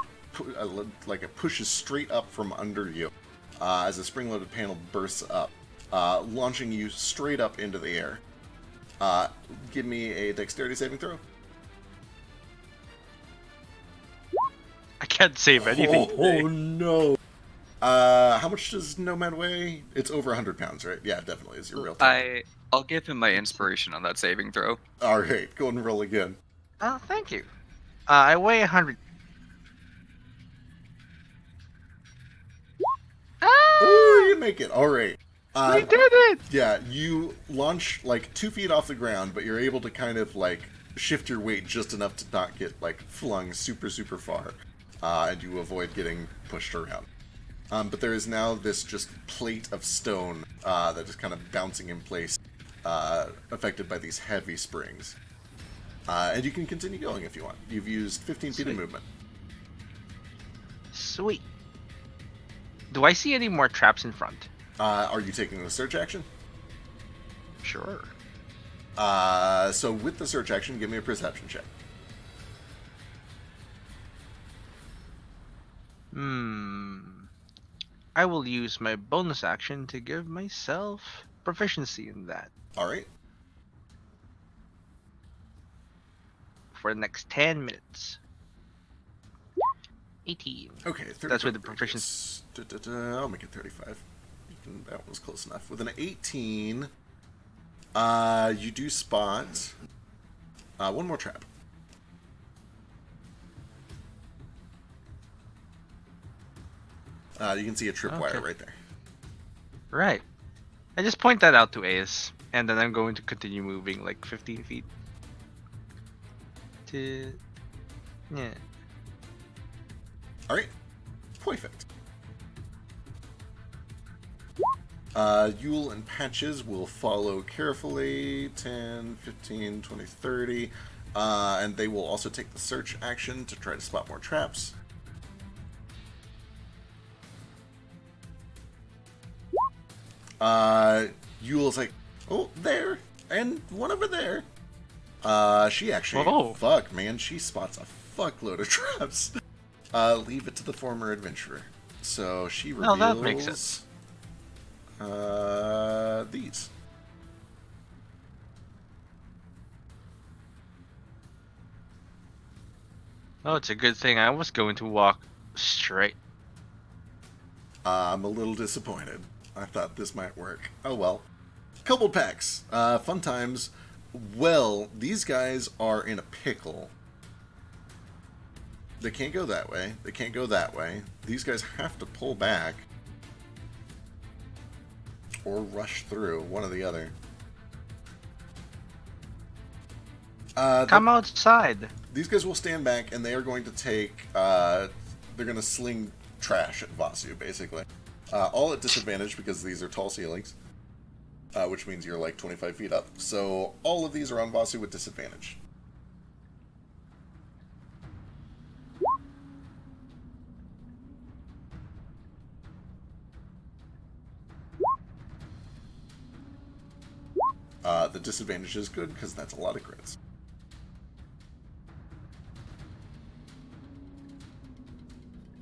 like it pushes straight up from under you, as a spring-loaded panel bursts up, launching you straight up into the air. Give me a dexterity saving throw. I can't save anything. Oh no! How much does Nomad weigh? It's over 100 pounds, right? Yeah, definitely is your real time. I'll give him my inspiration on that saving throw. Alright, go and roll again. Oh, thank you. I weigh 100. Ooh, you make it. Alright. We did it! Yeah, you launch like 2 feet off the ground, but you're able to kind of like shift your weight just enough to not get like flung super, super far. And you avoid getting pushed around. But there is now this just plate of stone that is kind of bouncing in place, affected by these heavy springs. And you can continue going if you want. You've used 15 feet of Sweet. movement. Sweet. Do I see any more traps in front? Are you taking the search action? Sure. So with the search action, give me a perception check. I will use my bonus action to give myself proficiency in that Alright. for the next 10 minutes. 18. Okay, 35 That's with the radius. I'll make it 35. That was close enough. With an 18, you do spot one more trap. You can see a tripwire right there. Right. I just point that out to Ace, and then I'm going to continue moving like 15 feet. Yeah. Alright. Perfect. Yule and Patches will follow carefully. 10, 15, 20, 30. And they will also take the search action to try to spot more traps. Yule's like, oh, there, and one over there. She actually, fuck, man, she spots a fuckload of traps. Leave it to the former adventurer. So she reveals... that makes sense. These. Oh, it's a good thing I was going to walk straight. I'm a little disappointed. I thought this might work. Oh well. Couple packs. Fun times. Well, these guys are in a pickle. They can't go that way. They can't go that way. These guys have to pull back. Or rush through. One or the other. Come outside. These guys will stand back and they are going to take... they're going to sling trash at Vasu, basically. All at disadvantage because these are tall ceilings. Which means you're like 25 feet up. So all of these are on Vasu with disadvantage. The disadvantage is good because that's a lot of crits.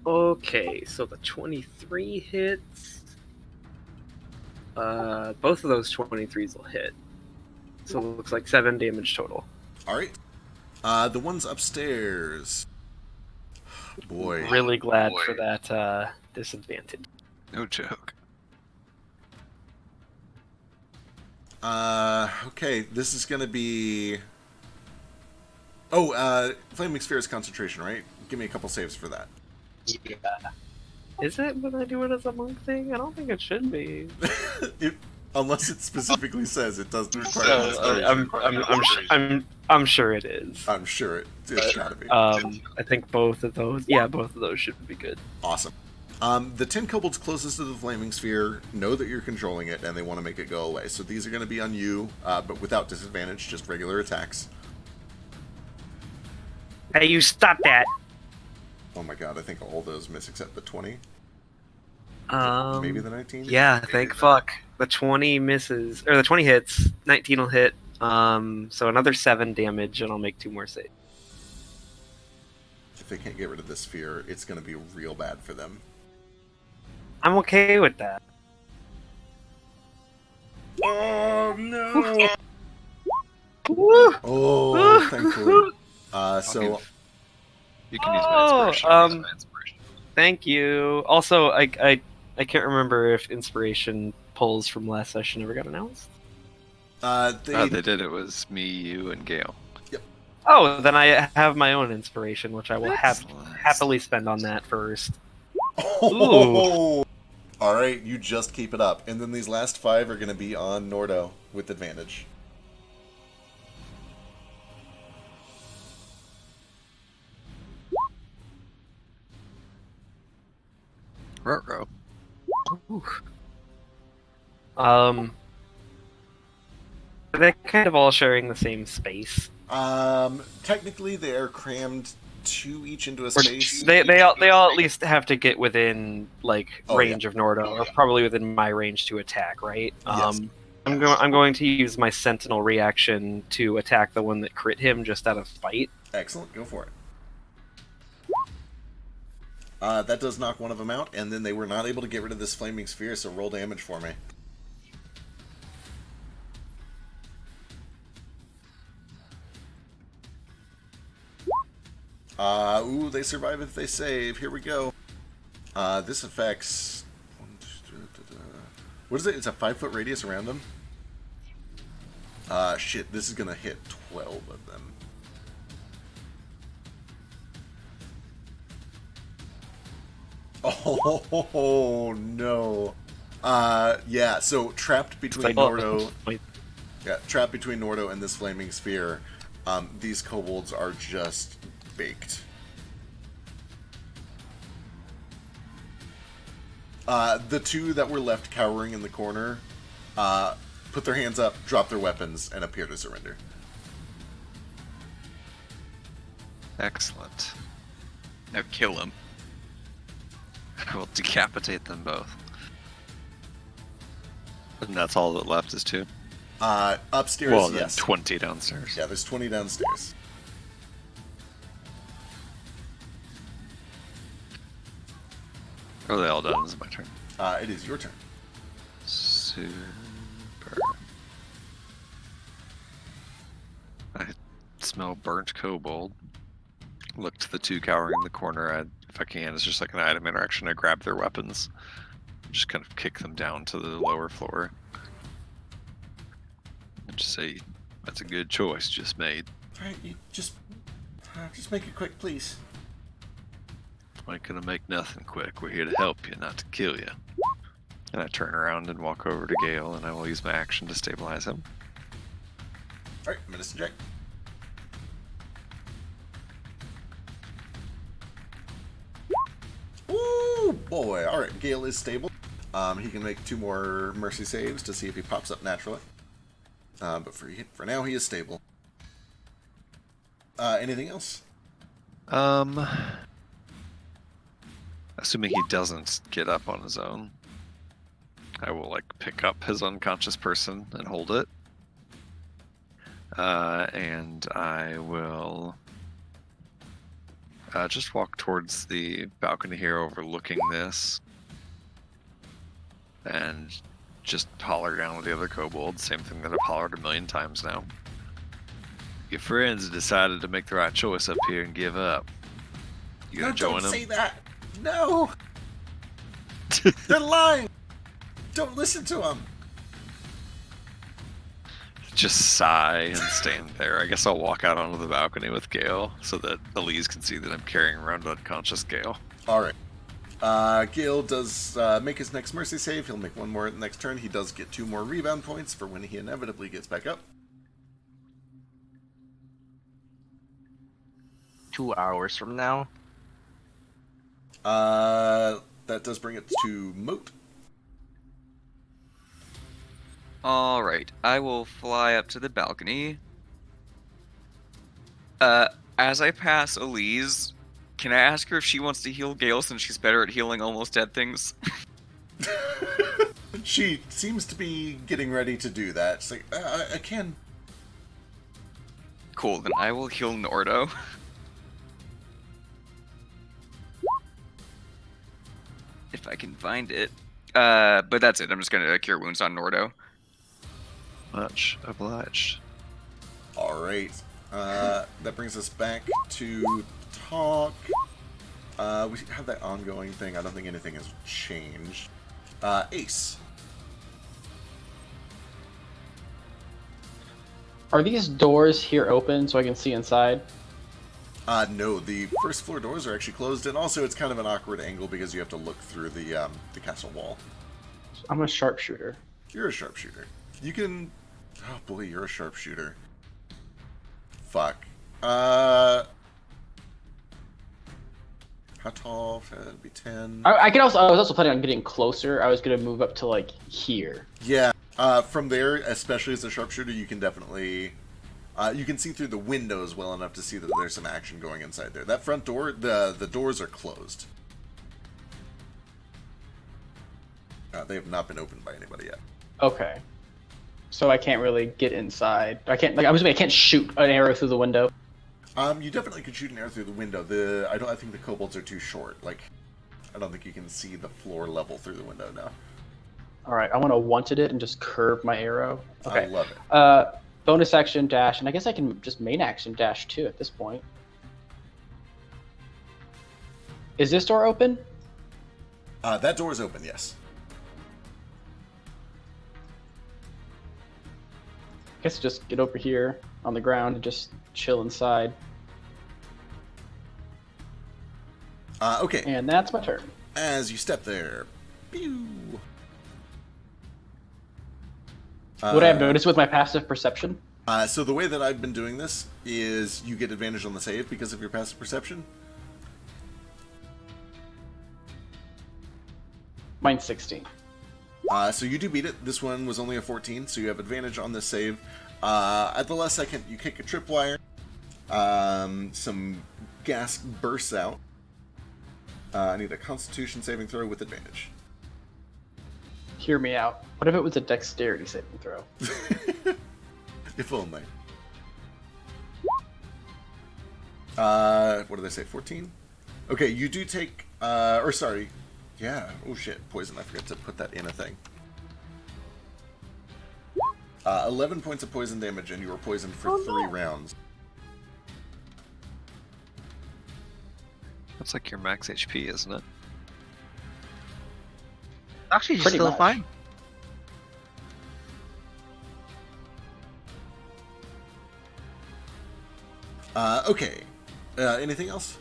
Okay, so the 23 hits. Both of those 23s will hit. So it looks like 7 damage total. Alright. The ones upstairs. Boy. Really glad for that disadvantage. No joke. Okay, this is gonna be... Oh, Flaming Sphere is concentration, right? Give me a couple saves for that. Yeah. Is it when I do it as a monk thing? I don't think it should be. Unless it specifically says it doesn't require concentration. I'm sure it is. I'm sure it's gotta be. I think both of those. Yeah, both of those should be good. Awesome. The 10 kobolds closest to the Flaming Sphere know that you're controlling it, and they want to make it go away. So these are going to be on you, but without disadvantage, just regular attacks. Hey, you stop that! Oh my god, I think all those miss except the 20. Maybe the 19? Yeah, thank fuck. The 20 misses, or the 20 hits. 19 will hit. So another 7 damage, and I'll make 2 more saves. If they can't get rid of this sphere, it's going to be real bad for them. I'm okay with that. Oh no! Woo! Oh, thankfully. So You can use my inspiration. Use my inspiration. Thank you. Also, I can't remember if inspiration pulls from last session ever got announced. they did. It was me, you, and Gale. Oh, then I have my own inspiration, which I will Excellent. happily spend on that first. Oh! All right, you just keep it up, and then these last 5 are going to be on Nordo with advantage. Ruh-roh. They're kind of all sharing the same space. Technically, they are crammed 2 each into a Or space. they all at least have to get within like Oh, range of Nordo, or probably within my range to attack, right? Yes. I'm going to use my Sentinel reaction to attack the one that crit him just out of spite. Excellent, go for it. That does knock one of them out, and then they were not able to get rid of this Flaming Sphere, so roll damage for me. Ooh, they survive if they save. Here we go. This affects... What is it? It's a 5-foot radius around them? Shit, this is gonna hit 12 of them. Oh, no. Yeah, so trapped between Nordo... Yeah, trapped between Nordo and this Flaming Sphere, these kobolds are just baked. The 2 that were left cowering in the corner put their hands up, drop their weapons, and appear to surrender. Excellent. Now kill him. I will decapitate them both. And that's all that left is 2? Upstairs, Well, yes. then 20 downstairs. Yeah, there's 20 downstairs. Are they all done? Is it my turn? It is your turn. Super. I smell burnt kobold. Look to the 2 cowering in the corner. If I can, it's just like an item interaction. I grab their weapons. Just kind of kick them down to the lower floor. And just say, that's a good choice just made. Alright, you just make it quick, please. I ain't gonna make nothing quick. We're here to help you, not to kill you. And I turn around and walk over to Gale, and I will use my action to stabilize him. Alright, medicine check. Ooh, boy. Alright, Gale is stable. He can make 2 more mercy saves to see if he pops up naturally. But for now, he is stable. Anything else? Assuming he doesn't get up on his own, I will like pick up his unconscious person and hold it, And I will just walk towards the balcony here overlooking this. And just holler down with the other kobolds. Same thing that I've hollered a million times now. Your friends decided to make the right choice up here and give up. You gonna No, join don't them? say that! No! They're lying! Don't listen to them! Just sigh and stand there. I guess I'll walk out onto the balcony with Gale so that Elise can see that I'm carrying around unconscious Gale. Alright. Gale does make his next mercy save. He'll make one more next turn. He does get 2 more rebound points for when he inevitably gets back up. 2 hours from now. That does bring it to Moat. Alright, I will fly up to the balcony. As I pass Elise, can I ask her if she wants to heal Gale since she's better at healing almost dead things? She seems to be getting ready to do that. She's like, I can. Cool, then I will heal Nordo. If I can find it. But that's it. I'm just gonna cure wounds on Nordo. Much obliged. Alright. That brings us back to talk. We have that ongoing thing. I don't think anything has changed. Ace. Are these doors here open so I can see inside? No, the first floor doors are actually closed, and also it's kind of an awkward angle because you have to look through the castle wall. I'm a sharpshooter. You're a sharpshooter. You can... Oh boy, you're a sharpshooter. Fuck. How tall? That'd be 10. I was also planning on getting closer. I was gonna move up to like here. Yeah. From there, especially as a sharpshooter, you can definitely... you can see through the windows well enough to see that there's some action going inside there. That front door, the doors are closed. They have not been opened by anybody yet. Okay. So I can't really get inside. I can't I'm assuming I can't shoot an arrow through the window. You definitely could shoot an arrow through the window. I think the kobolds are too short. Like, I don't think you can see the floor level through the window now. All right, I want to wanted it and just curve my arrow. Okay. I love it. Bonus action dash, and I guess I can just main action dash too at this point. Is this door open? That door is open, yes. I guess just get over here on the ground and just chill inside. Okay. And that's my turn. As you step there, pew. Would I have noticed with my passive perception? So the way that I've been doing this is you get advantage on the save because of your passive perception. Mine's 16. So you do beat it. This one was only a 14, so you have advantage on this save. At the last second, you kick a tripwire. Some gas bursts out. I need a Constitution saving throw with advantage. Hear me out. What if it was a dexterity saving throw? If only. What did I say? 14? Okay, you do take... Yeah. Oh shit, poison. I forgot to put that in a thing. 11 points of poison damage, and you were poisoned for 3 rounds. That's like your max HP, isn't it? Actually, she's Pretty still much. fine. Okay. Anything else?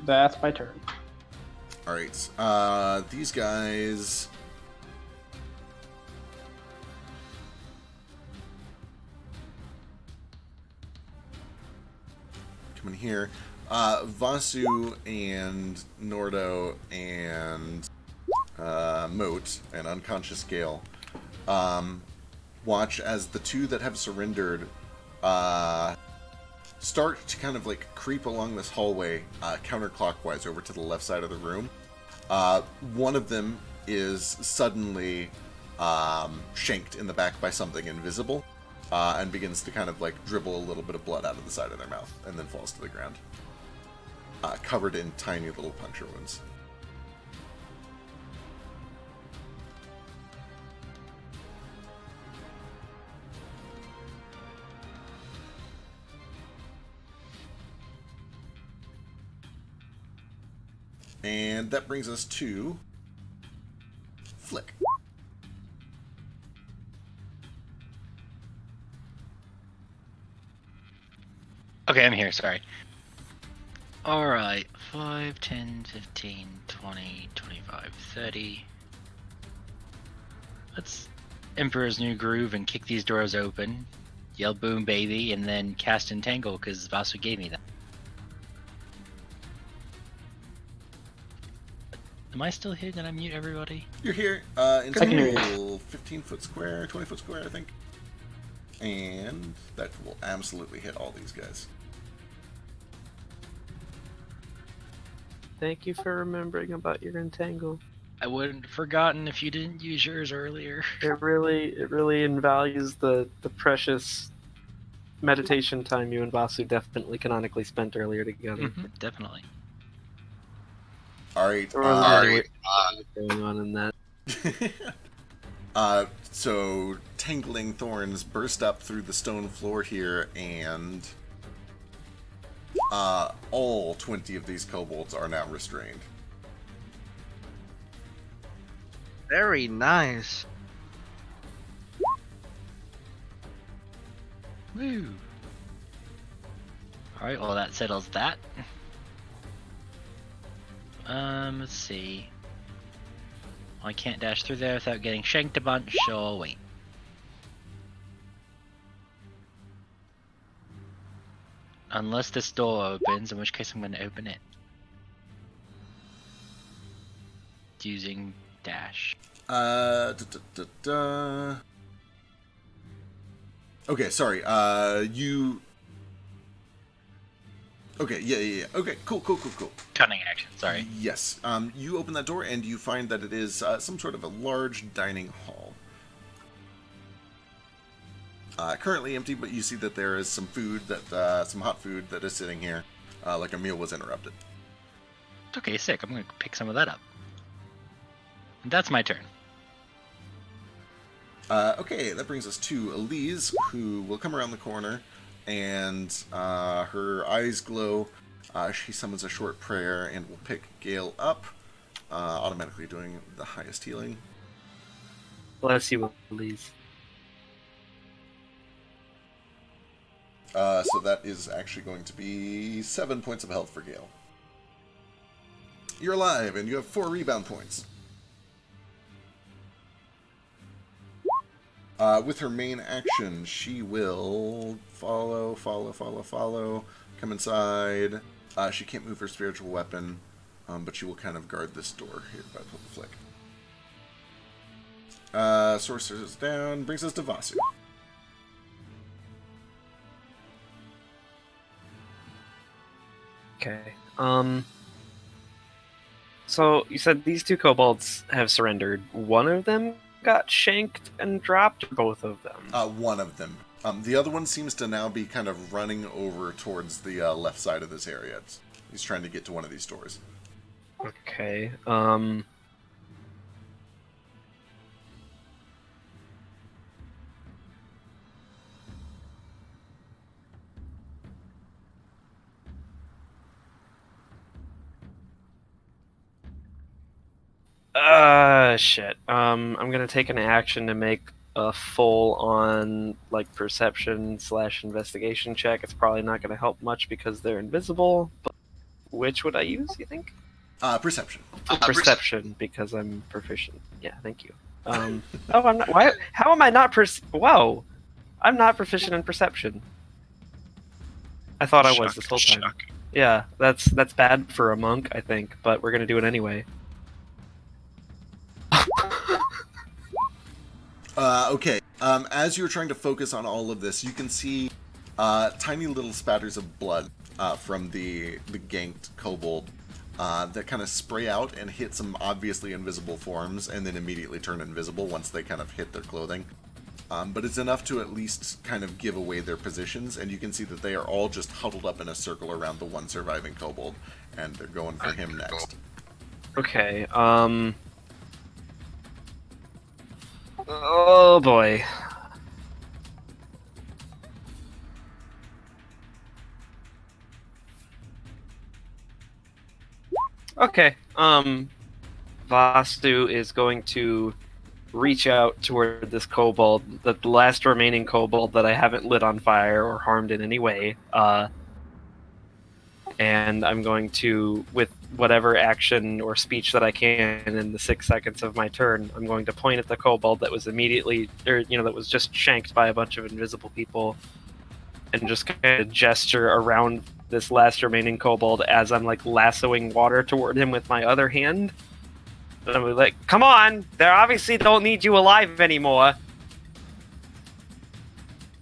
That's my turn. Alright. These guys... come in here. Vasu and Nordo and Moat and Unconscious Gale watch as the two that have surrendered start to kind of like creep along this hallway counterclockwise over to the left side of the room. One of them is suddenly shanked in the back by something invisible. and begins to kind of like dribble a little bit of blood out of the side of their mouth, and then falls to the ground, covered in tiny little puncture wounds. And that brings us to Flick. Okay, I'm here, sorry. Alright, 5, 10, 15, 20, 25, 30. Let's Emperor's New Groove and kick these doors open, yell boom baby, and then cast Entangle, because Vasu gave me that. Am I still here? Did I mute everybody? You're here. I can hear Entangle 15-foot square, 20-foot square, I think. And that will absolutely hit all these guys. Thank you for remembering about your entangle. I wouldn't have forgotten if you didn't use yours earlier. It really invalues the precious meditation time you and Vasu definitely canonically spent earlier together. Definitely. Alright. Going on in that. So tangling thorns burst up through the stone floor here, and all 20 of these kobolds are now restrained. Very nice. Woo. Alright, well that settles that. Let's see. Well, I can't dash through there without getting shanked a bunch, so I'll wait. Unless this door opens, in which case I'm going to open it. Using dash. Okay, sorry. You. Okay, yeah. Okay, cool. Cunning action, sorry. Yes. You open that door and you find that it is some sort of a large dining hall. Currently empty, but you see that there is some food that, some hot food that is sitting here, like a meal was interrupted. Okay, sick. I'm going to pick some of that up. And that's my turn. Okay, that brings us to Elise, who will come around the corner, and her eyes glow. She summons a short prayer and will pick Gale up, automatically doing the highest healing. Bless you, Elise. So that is actually going to be 7 points of health for Gale. You're alive, and you have 4 rebound points. With her main action, she will follow, come inside. She can't move her spiritual weapon, but she will kind of guard this door here by the flick. Sorcerer's down, brings us to Vasu. Okay. So you said these 2 kobolds have surrendered. One of them got shanked and dropped, or both of them? One of them. The other one seems to now be kind of running over towards the left side of this area. He's trying to get to one of these doors. Okay. Shit. I'm gonna take an action to make a full-on, like, perception/investigation check. It's probably not gonna help much because they're invisible, but which would I use, you think? Perception. Perception, because I'm proficient. Yeah, thank you. Oh, I'm not. Why? How am I not Whoa! I'm not proficient in perception. I thought I was this whole time. Yeah, that's bad for a monk, I think, but we're gonna do it anyway. Okay. As you're trying to focus on all of this, you can see tiny little spatters of blood from the ganked kobold that kind of spray out and hit some obviously invisible forms, and then immediately turn invisible once they kind of hit their clothing. but it's enough to at least kind of give away their positions, and you can see that they are all just huddled up in a circle around the one surviving kobold, and they're going for him next. Okay. Oh boy. Okay. Vastu is going to reach out toward this kobold, the last remaining kobold that I haven't lit on fire or harmed in any way. And I'm going to, with whatever action or speech that I can in the 6 seconds of my turn, I'm going to point at the kobold that was immediately, or that was just shanked by a bunch of invisible people, and just kind of gesture around this last remaining kobold as I'm like lassoing water toward him with my other hand. And I'm like, "Come on! They obviously don't need you alive anymore.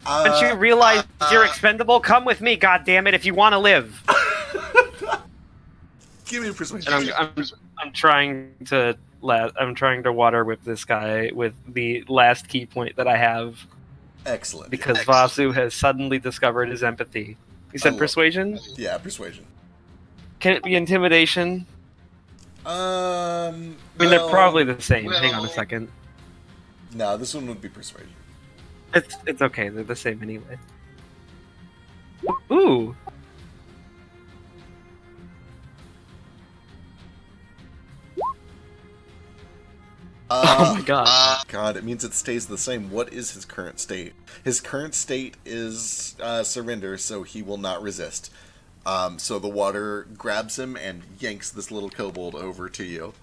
Don't you realize you're expendable? Come with me, goddammit, if you want to live." Give me a persuasion. And I'm trying to water whip this guy with the last key point that I have. Excellent. Because Vasu has suddenly discovered his empathy. You said persuasion? Yeah, persuasion. Can it be intimidation? I mean, they're probably the same. Hang on a second. No, this one would be persuasion. It's okay. They're the same anyway. Ooh. Oh my god. God, it means it stays the same. What is his current state? His current state is surrender, so he will not resist. So the water grabs him and yanks this little kobold over to you.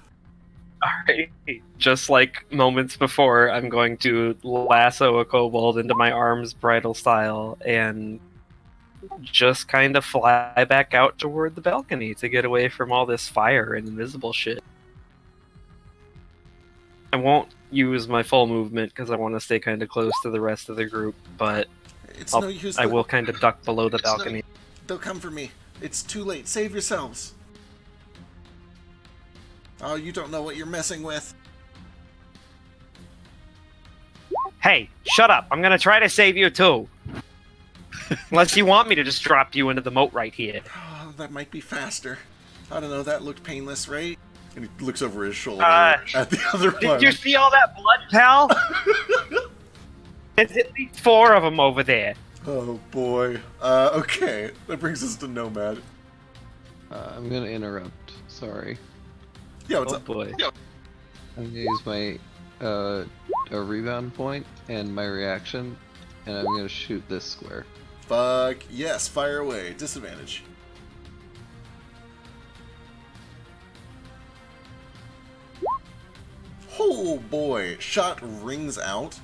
Alright. Just like moments before, I'm going to lasso a kobold into my arms bridle style and just kind of fly back out toward the balcony to get away from all this fire and invisible shit. I won't use my full movement because I want to stay kind of close to the rest of the group, but It's no use. I will kind of duck below the balcony. They'll come for me. It's too late. Save yourselves. Oh, you don't know what you're messing with. Hey, shut up. I'm going to try to save you too. Unless you want me to just drop you into the moat right here. Oh, that might be faster. I don't know. That looked painless, right? And he looks over his shoulder at the other one. Did you see all that blood, pal? There's at least 4 of them over there. Oh boy. Okay, that brings us to Nomad. I'm gonna interrupt. Sorry. Yeah, what's Oh up? boy. I'm gonna use my a rebound point and my reaction, and I'm gonna shoot this square. Fuck yes, fire away. Disadvantage. Oh boy, shot rings out.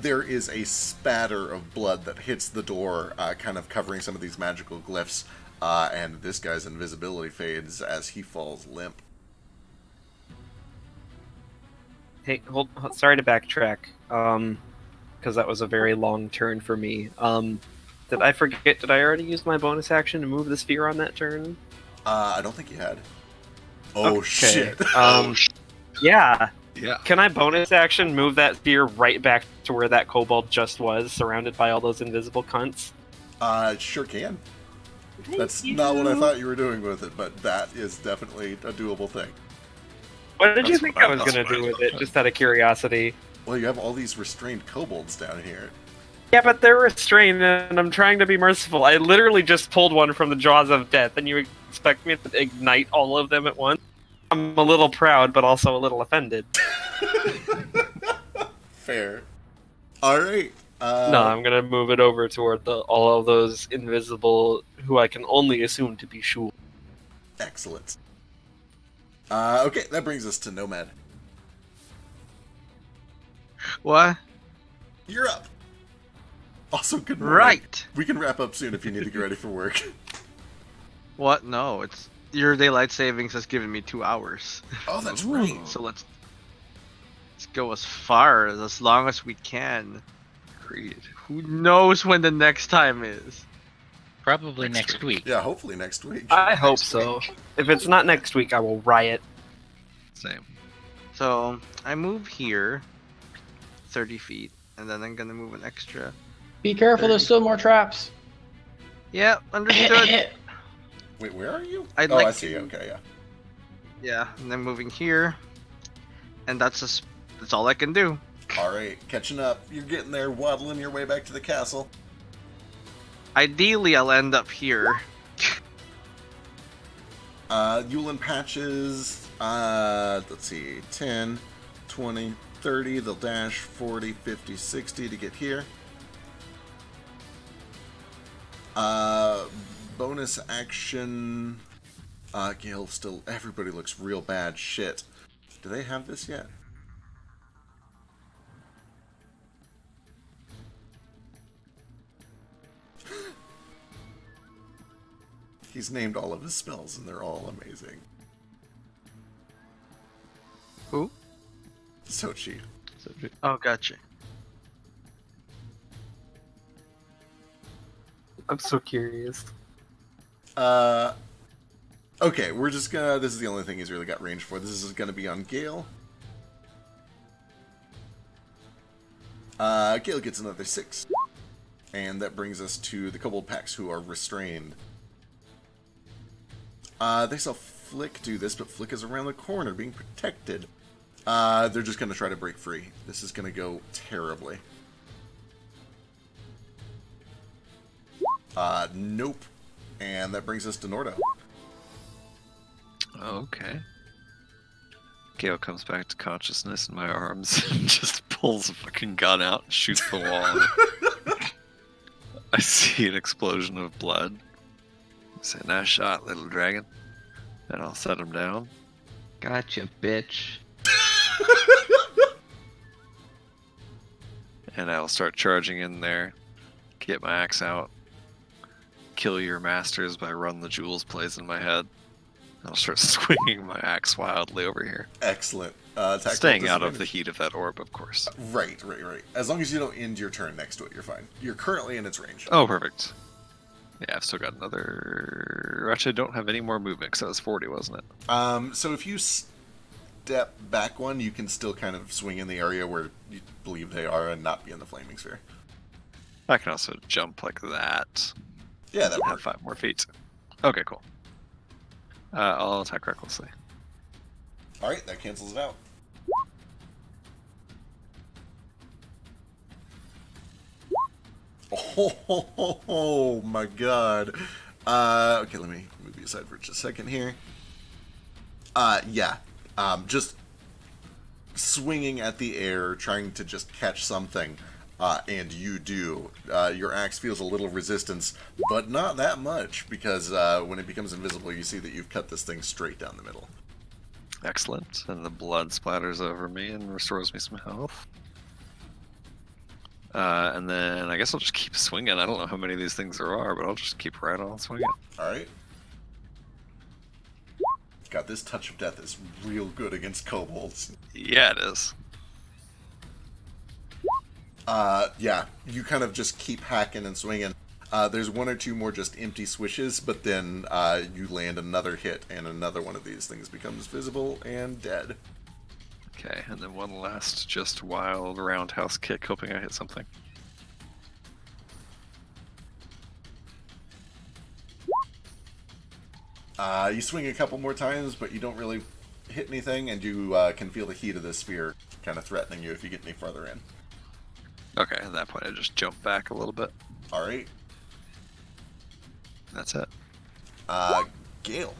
There is a spatter of blood that hits the door, kind of covering some of these magical glyphs, and this guy's invisibility fades as he falls limp. Hey, sorry to backtrack, because that was a very long turn for me. Did I forget, did I already use my bonus action to move the sphere on that turn? I don't think you had. Oh Okay. shit. Yeah. Yeah. Can I bonus action move that sphere right back to where that kobold just was, surrounded by all those invisible cunts? Sure can. That's not what I thought you were doing with it, but that is definitely a doable thing. What did you That's think what I was that's going to what do I with it, just out of curiosity? Well, you have all these restrained kobolds down here. Yeah, but they're restrained, and I'm trying to be merciful. I literally just pulled one from the jaws of death, and you expect me to ignite all of them at once? I'm a little proud, but also a little offended. Fair. Alright. No, I'm gonna move it over toward all of those invisible, who I can only assume to be Shul. Excellent. Okay, that brings us to Nomad. What? You're up. Also, good morning. Right. We can wrap up soon if you need to get ready for work. What? No, it's your daylight savings has given me 2 hours. Oh, that's right. So let's go as long as we can. Agreed. Who knows when the next time is? Probably next week. Yeah, hopefully next week. I hope so. If it's not next week, I will riot. Same. So I move here 30 feet, and then I'm gonna move an extra. Be careful, there's still more traps. Yeah, understood. Wait, where are you? I'd oh, like I see. to- Okay, yeah. Yeah, and then moving here, and that's all I can do. All right, catching up. You're getting there, waddling your way back to the castle. Ideally, I'll end up here. Yulin patches, let's see, 10, 20, 30, they'll dash 40, 50, 60 to get here. Bonus action, Gale still, everybody looks real bad. Shit. Do they have this yet? He's named all of his spells and they're all amazing. Who? Sochi. Oh, gotcha. I'm so curious. Okay, we're just gonna, this is the only thing he's really got range for. This is gonna be on Gale. Gale gets another 6. And that brings us to the Kobold Packs, who are restrained. They saw Flick do this, but Flick is around the corner, being protected. They're just gonna try to break free. This is gonna go terribly. Nope. And that brings us to Nordo. Okay. Gale comes back to consciousness in my arms and just pulls a fucking gun out and shoots the wall. I see an explosion of blood. I say, nice shot, little dragon. And I'll set him down. Gotcha, bitch. And I'll start charging in there. Get my axe out. Kill your masters by run the jewels plays in my head. I'll start swinging my axe wildly over here. Excellent. Attack Staying out of the disadvantage. heat of that orb, of course. Right. As long as you don't end your turn next to it, you're fine. You're currently in its range. Oh, perfect. Yeah, I've still got another... Actually, I don't have any more movement, because that was 40, wasn't it? So if you step back one, you can still kind of swing in the area where you believe they are and not be in the flaming sphere. I can also jump like that. Yeah, that Have works. 5 more feet. Okay, cool. I'll attack recklessly. Alright, that cancels it out. Oh my god. Okay, let me move you aside for just a second here. Yeah. Just swinging at the air, trying to just catch something. And you do. Your axe feels a little resistance, but not that much, because when it becomes invisible, you see that you've cut this thing straight down the middle. Excellent. And the blood splatters over me and restores me some health. And then I guess I'll just keep swinging. I don't know how many of these things there are, but I'll just keep right on swinging. Alright. God, this touch of death is real good against kobolds. Yeah, it is. Yeah, you kind of just keep hacking and swinging. There's 1 or 2 more just empty swishes, but then you land another hit, and another one of these things becomes visible and dead. Okay, and then one last just wild roundhouse kick, hoping I hit something. You swing a couple more times, but you don't really hit anything, and you can feel the heat of the sphere kind of threatening you if you get any farther in. Okay, at that point I just jump back a little bit. Alright. That's it. Gale.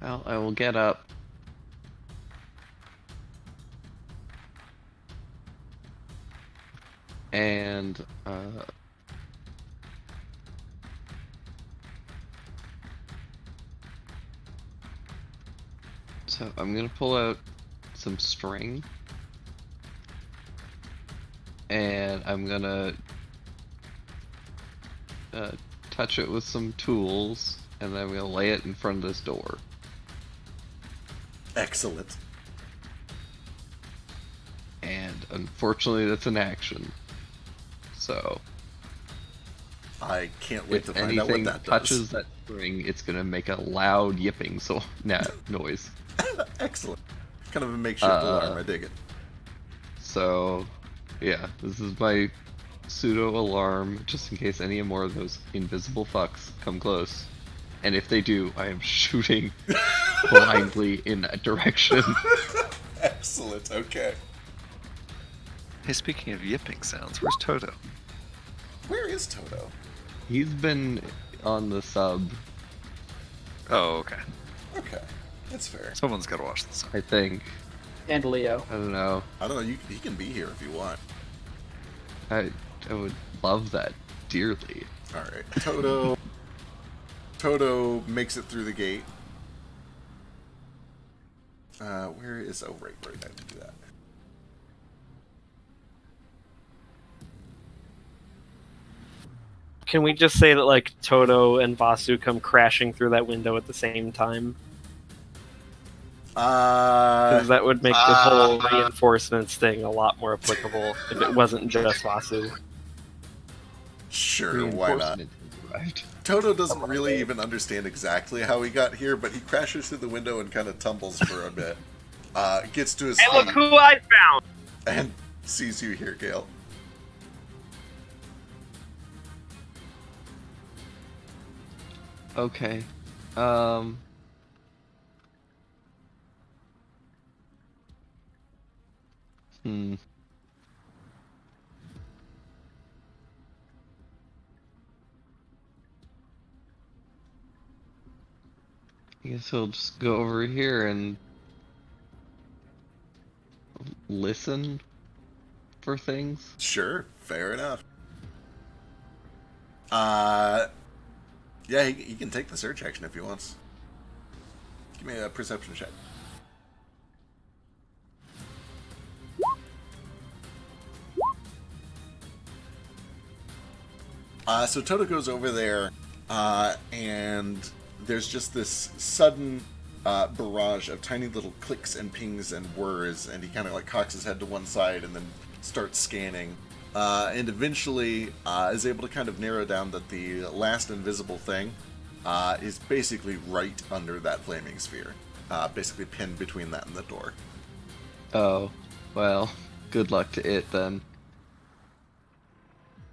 Well, I will get up. And, so I'm gonna pull out some string. And I'm gonna touch it with some tools, and then I'm gonna lay it in front of this door. Excellent. And unfortunately, that's an action. So, I can't wait if to find out what anything that touches does. that string, it's gonna make a loud yipping noise. Excellent. Kind of a makeshift alarm. I dig it. So, yeah, this is my pseudo alarm, just in case any more of those invisible fucks come close. And if they do, I am shooting blindly in that direction. Excellent. Okay. Hey, speaking of yipping sounds, where's Toto? Where is Toto? He's been on the sub, Oh, okay. Okay, that's fair. Someone's got to watch this. I think. And Leo. I don't know. I don't know. He can be here if you want. I would love that dearly. All right, Toto. Toto makes it through the gate. Where is? Oh, right. I have to do that. Can we just say that like Toto and Vasu come crashing through that window at the same time? Because that would make the whole reinforcements thing a lot more applicable if it wasn't just Vasu. Sure, why not? Reinforcement has arrived. Toto doesn't really even understand exactly how he got here, but he crashes through the window and kind of tumbles for a bit. Gets to his Hey, look feet who I found! and sees you here, Gale. Okay. Hmm. I guess he'll just go over here and listen for things. Sure, fair enough. Yeah, he can take the search action if he wants. Give me a perception check. So Toto goes over there, and there's just this sudden barrage of tiny little clicks and pings and whirs, and he kind of like cocks his head to one side and then starts scanning, and eventually is able to kind of narrow down that the last invisible thing is basically right under that flaming sphere, basically pinned between that and the door. Oh, well, good luck to it then.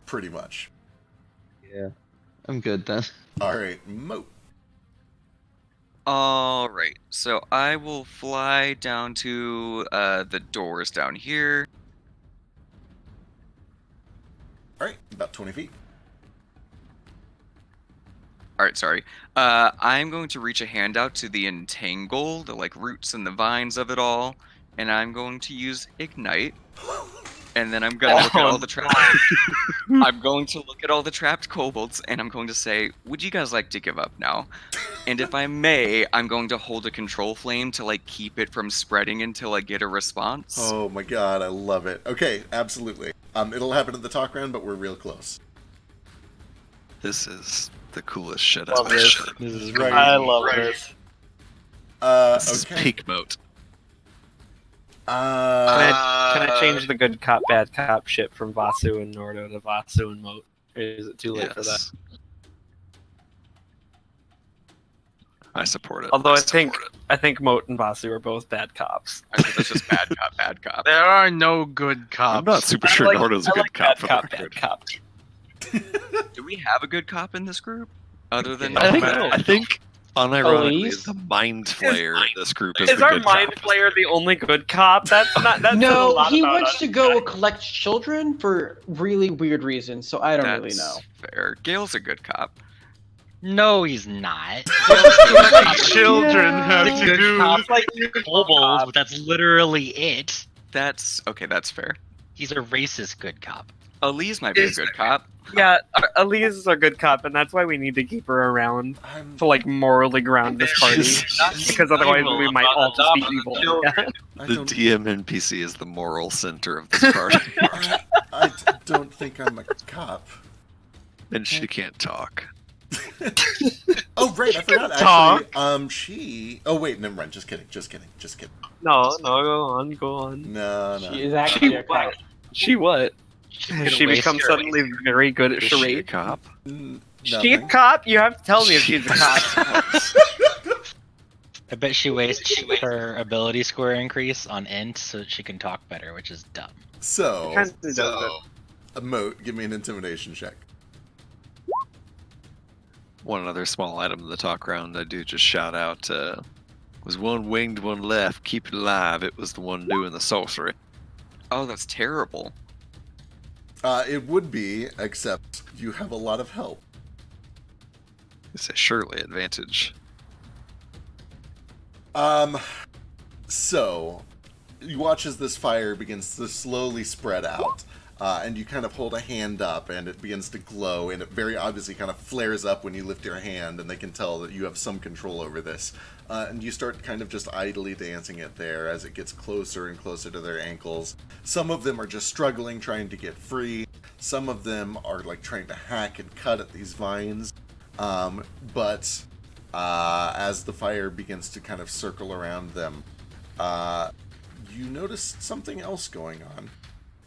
Pretty much. Yeah. I'm good then. Alright, Moat. Alright, so I will fly down to the doors down here. Alright, about 20 feet. Alright, sorry. I'm going to reach a hand out to the entangle, the like roots and the vines of it all, and I'm going to use Ignite. And then I'm gonna look at all the trapped. I'm going to look at all the trapped kobolds, and I'm going to say, "Would you guys like to give up now?" And if I may, I'm going to hold a control flame to like keep it from spreading until I get a response. Oh my god, I love it. Okay, absolutely. It'll happen at the talk round, but we're real close. This is the coolest shit Love I've ever this. heard. This is right. I love this. This is Okay. peak mode. Can I change the good cop, bad cop shit from Vasu and Nordo to Vasu and Moat? Or is it too late for that? Yes. I support it. Although I support think Moat and Vasu are both bad cops. I think that's just bad cop, bad cop. There are no good cops. I'm not super I sure like- Nordo's a I good like cop bad for cop, the bad record. cop. Do we have a good cop in this group? Other than I think Matt? so. I think unironically, Elise? the mind flayer in this group is Is the our good mind cop. player the only good cop? That's not. That says a No, lot he about wants us, to go guys. collect children for really weird reasons, so I don't That's really know. fair. Gale's a good cop. No, he's not. Children have Yeah. to Good do. cop, like Kobolds, but that's literally it. That's okay. That's fair. He's a racist good cop. Elise might be a good cop. Yeah, Elise is a good cop, and that's why we need to keep her around I'm to like morally ground this party, because otherwise evil we might about all just be adopting evil. children. Yeah. I The don't, DM NPC is the moral center of this party, I don't think I'm a cop. and she can't talk. Oh right, I forgot actually. She. Oh wait, never mind. Just kidding. No, go on. No. She is actually a cop. She what? She's Has gonna she waste become your- suddenly very good at Is she a charade? cop? She a cop? You have to tell me if she's a cop. I bet she wastes her ability score increase on int so that she can talk better, which is dumb. So, Kind of does it. Moat, give me an intimidation check. One other small item in the talk round, I do just shout out, was one winged, one left, keep it alive. It was the one doing the sorcery. Oh, that's terrible. It would be, except you have a lot of help. It's a surely advantage. So, you watch as this fire begins to slowly spread out, and you kind of hold a hand up, and it begins to glow, and it very obviously kind of flares up when you lift your hand, and they can tell that you have some control over this. And you start kind of just idly dancing it there as it gets closer and closer to their ankles. Some of them are just struggling, trying to get free. Some of them are like trying to hack and cut at these vines. But as the fire begins to kind of circle around them, you notice something else going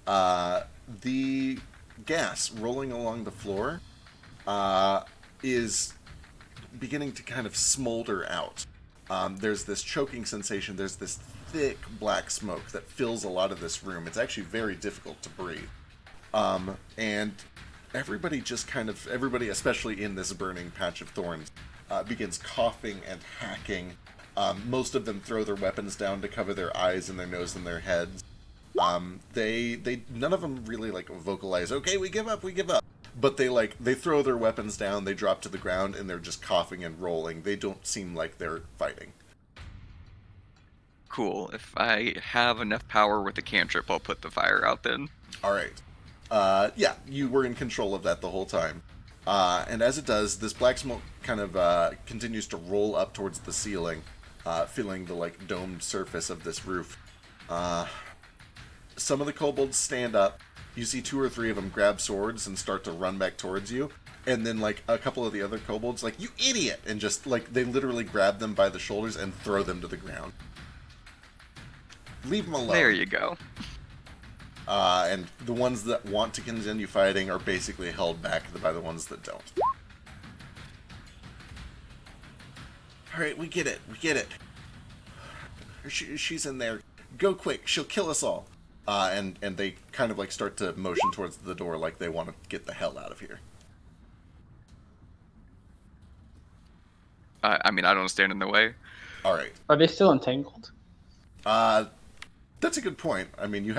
on. The gas rolling along the floor is beginning to kind of smolder out. There's this choking sensation. There's this thick black smoke that fills a lot of this room. It's actually very difficult to breathe. And everybody just kind of, everybody, especially in this burning patch of thorns, begins coughing and hacking. Most of them throw their weapons down to cover their eyes and their nose and their heads. None of them really like vocalize, okay, we give up. But they throw their weapons down, they drop to the ground, and they're just coughing and rolling. They don't seem like they're fighting. Cool. If I have enough power with the cantrip, I'll put the fire out then. Alright. Yeah, you were in control of that the whole time. And as it does, this black smoke kind of continues to roll up towards the ceiling, filling the like domed surface of this roof. Some of the kobolds stand up. You see 2 or 3 of them grab swords and start to run back towards you. And then, like, a couple of the other kobolds, like, you idiot! And just, like, they literally grab them by the shoulders and throw them to the ground. Leave them alone. There you go. And the ones that want to continue fighting are basically held back by the ones that don't. Alright, we get it. She's in there. Go quick, she'll kill us all. And they kind of like start to motion towards the door like they want to get the hell out of here. I mean, I don't stand in the way. Alright. Are they still entangled? That's a good point. I mean,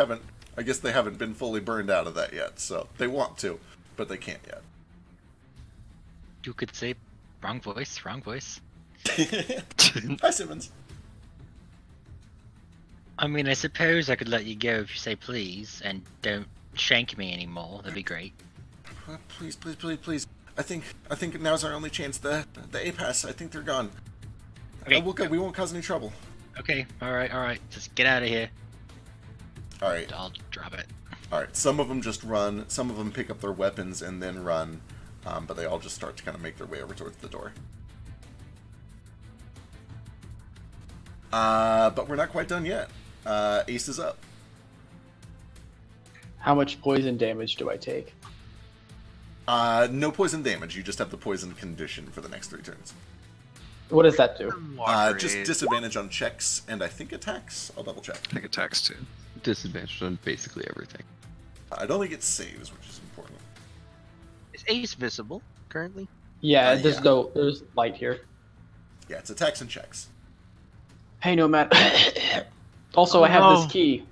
I guess they haven't been fully burned out of that yet, so they want to, but they can't yet. You could say, wrong voice. Hi, Simmons. I mean, I suppose I could let you go if you say please, and don't shank me anymore. That'd be great. Please. I think now's our only chance. The APAS, I think they're gone. Okay. We won't cause any trouble. Okay, alright. Just get out of here. Alright. I'll drop it. Alright, some of them just run, some of them pick up their weapons and then run, but they all just start to kind of make their way over towards the door. But we're not quite done yet. Ace is up. How much poison damage do I take? No poison damage, you just have the poison condition for the next 3 turns. What does that do? Just disadvantage on checks and I think attacks. I'll double check. I think attacks too. Disadvantage on basically everything. I don't think it saves, which is important. Is Ace visible currently? Yeah, yeah. there's light here. Yeah, it's attacks and checks. Hey, Nomad. Also, I have this key.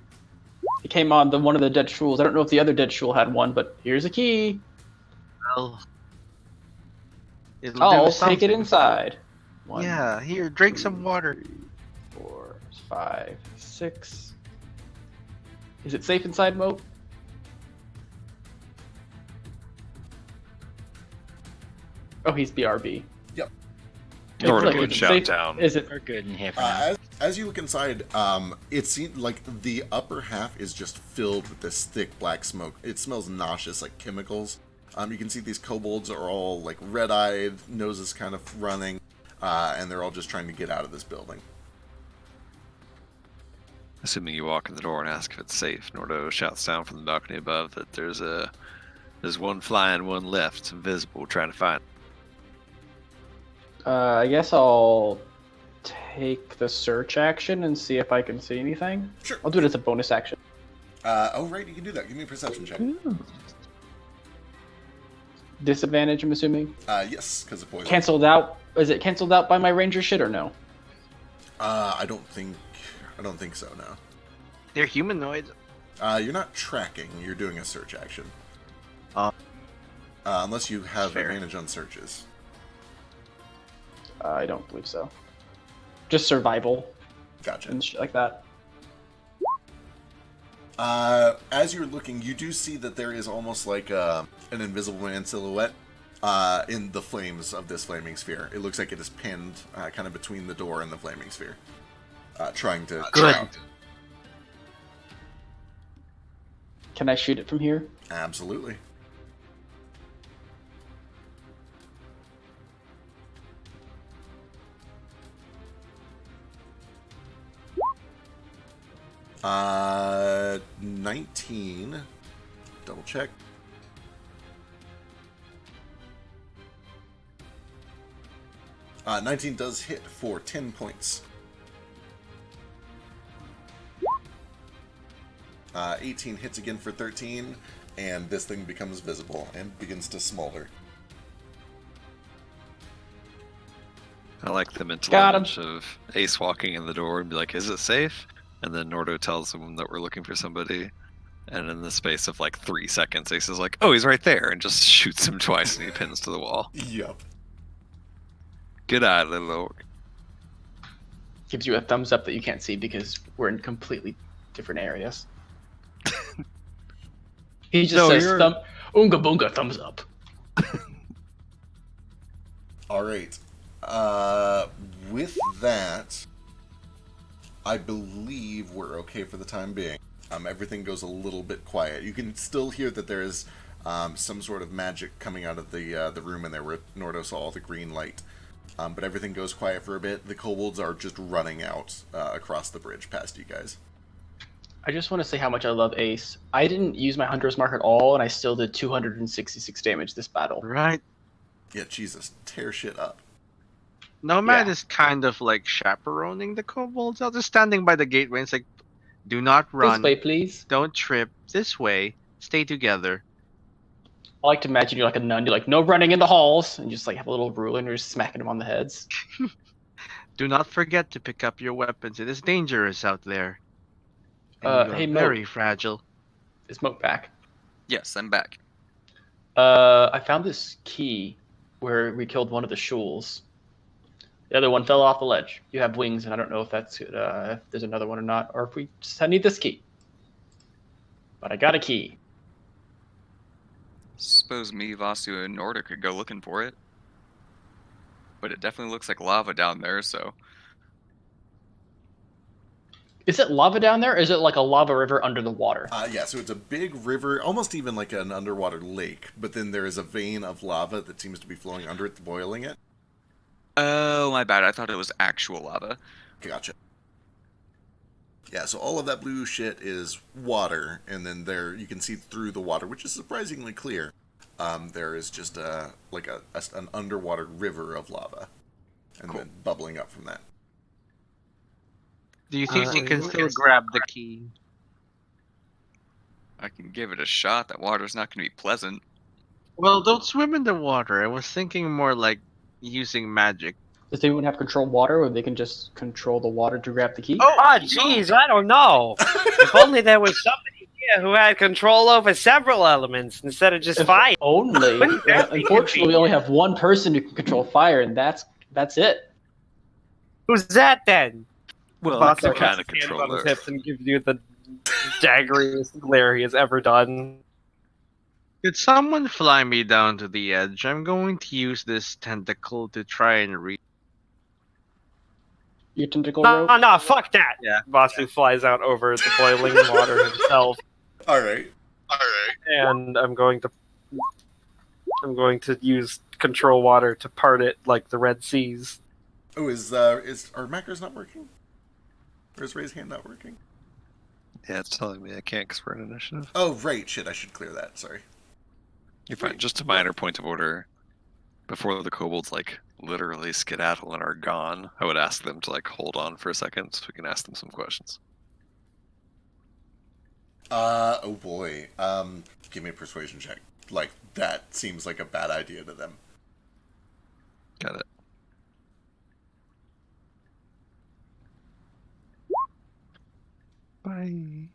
It came on one of the dead shuls. I don't know if the other dead shul had one, but here's a key. Well, I'll take it inside. 1, Yeah, here, drink some water. 3, 4, 5, 6. Is it safe inside, Moat? Oh, he's BRB. Yep. Or Look, a good is it shout safe- down. Is it? We're good in here for now. As you look inside, it seems like the upper half is just filled with this thick black smoke. It smells nauseous, like chemicals. You can see these kobolds are all like red-eyed, noses kind of running, and they're all just trying to get out of this building. Assuming you walk in the door and ask if it's safe, Nordo shouts down from the balcony above that there's one flying, one left, invisible, trying to find. I guess I'll take the search action and see if I can see anything? Sure. I'll do it as a bonus action. Oh, right, you can do that. Give me a perception check. Disadvantage, I'm assuming. Yes, because of poison. Cancelled out. Is it cancelled out by my ranger shit or no? I don't think so. No. They're humanoids. You're not tracking. You're doing a search action. Unless you have Fair. advantage on searches. I don't believe so. Just survival Gotcha. and shit like that. As you're looking, you do see that there is almost like an invisible man silhouette in the flames of this flaming sphere. It looks like it is pinned kind of between the door and the flaming sphere, trying to. Good. Out. Can I shoot it from here? Absolutely. Uh, 19. Double check. Uh, 19 does hit for 10 points. 18 hits again for 13, and this thing becomes visible and begins to smolder. I like the mental Got him. image of Ace walking in the door and be like, "Is it safe?" And then Nordo tells him that we're looking for somebody. And in the space of like 3 seconds, Ace is like, "Oh, he's right there," and just shoots him twice and he pins to the wall. Yup. Good eye, little orc. Gives you a thumbs up that you can't see because we're in completely different areas. He just No, says you're- "Oonga boonga, thumbs up." All right. With that, I believe we're okay for the time being. Everything goes a little bit quiet. You can still hear that there is some sort of magic coming out of the room in there where Nordo saw all the green light. But everything goes quiet for a bit. The kobolds are just running out across the bridge past you guys. I just want to say how much I love Ace. I didn't use my Hunter's Mark at all, and I still did 266 damage this battle. Right. Yeah, Jesus, tear shit up. Nomad Yeah. is kind of like chaperoning the kobolds out, just standing by the gateway. And it's like, do not This run, way, please. don't trip. This way, stay together. I like to imagine you're like a nun. You're like, no running in the halls, and you just like have a little ruler and you're just smacking them on the heads. Do not forget to pick up your weapons. It is dangerous out there. And you are Hey, Mo. very fragile. Is Moat back? Yes, I'm back. I found this key where we killed one of the shuls. The other one fell off the ledge. You have wings, and I don't know if that's if there's another one or not, or if we just I need this key. But I got a key. Suppose me, Vasu, and Norda could go looking for it. But it definitely looks like lava down there, so Is it lava down there, or is it like a lava river under the water? Yeah, so it's a big river, almost even like an underwater lake, but then there is a vein of lava that seems to be flowing under it, boiling it. oh, my bad. I thought it was actual lava. Gotcha. Yeah, so all of that blue shit is water, and then there you can see through the water, which is surprisingly clear. There is just an underwater river of lava, and then bubbling up from that. Do you think you can still grab the key? I can give it a shot. That water's not going to be pleasant. Well, don't swim in the water. I was thinking more like using magic. Does anyone have control water, or they can just control the water to grab the key? Oh, jeez, I don't know. If only there was somebody here who had control over several elements instead of just If fire. only. Wouldn't that be Unfortunately, we only convenient? have one person who can control fire, and that's it. Who's that then? Well, Vasu that's the puts kind of his hands on controller. his hips and gives you the daggeriest glare he has ever done. Could someone fly me down to the edge? I'm going to use this tentacle to try and reach. Your tentacle No, rope. no, fuck that. Yeah. Vasu flies out over the boiling water himself, Alright. and I'm going to use control water to part it like the Red Seas. Oh, are macros not working? Or is Ray's hand not working? Yeah, it's telling me I can't because we're in initiative. Oh, right, shit, I should clear that, sorry. You're fine. Just a minor point of order. before the kobolds like literally skedaddle and are gone, I would ask them to like hold on for a second so we can ask them some questions. Oh boy. Give me a persuasion check. Like, that seems like a bad idea to them. Got it. Bye.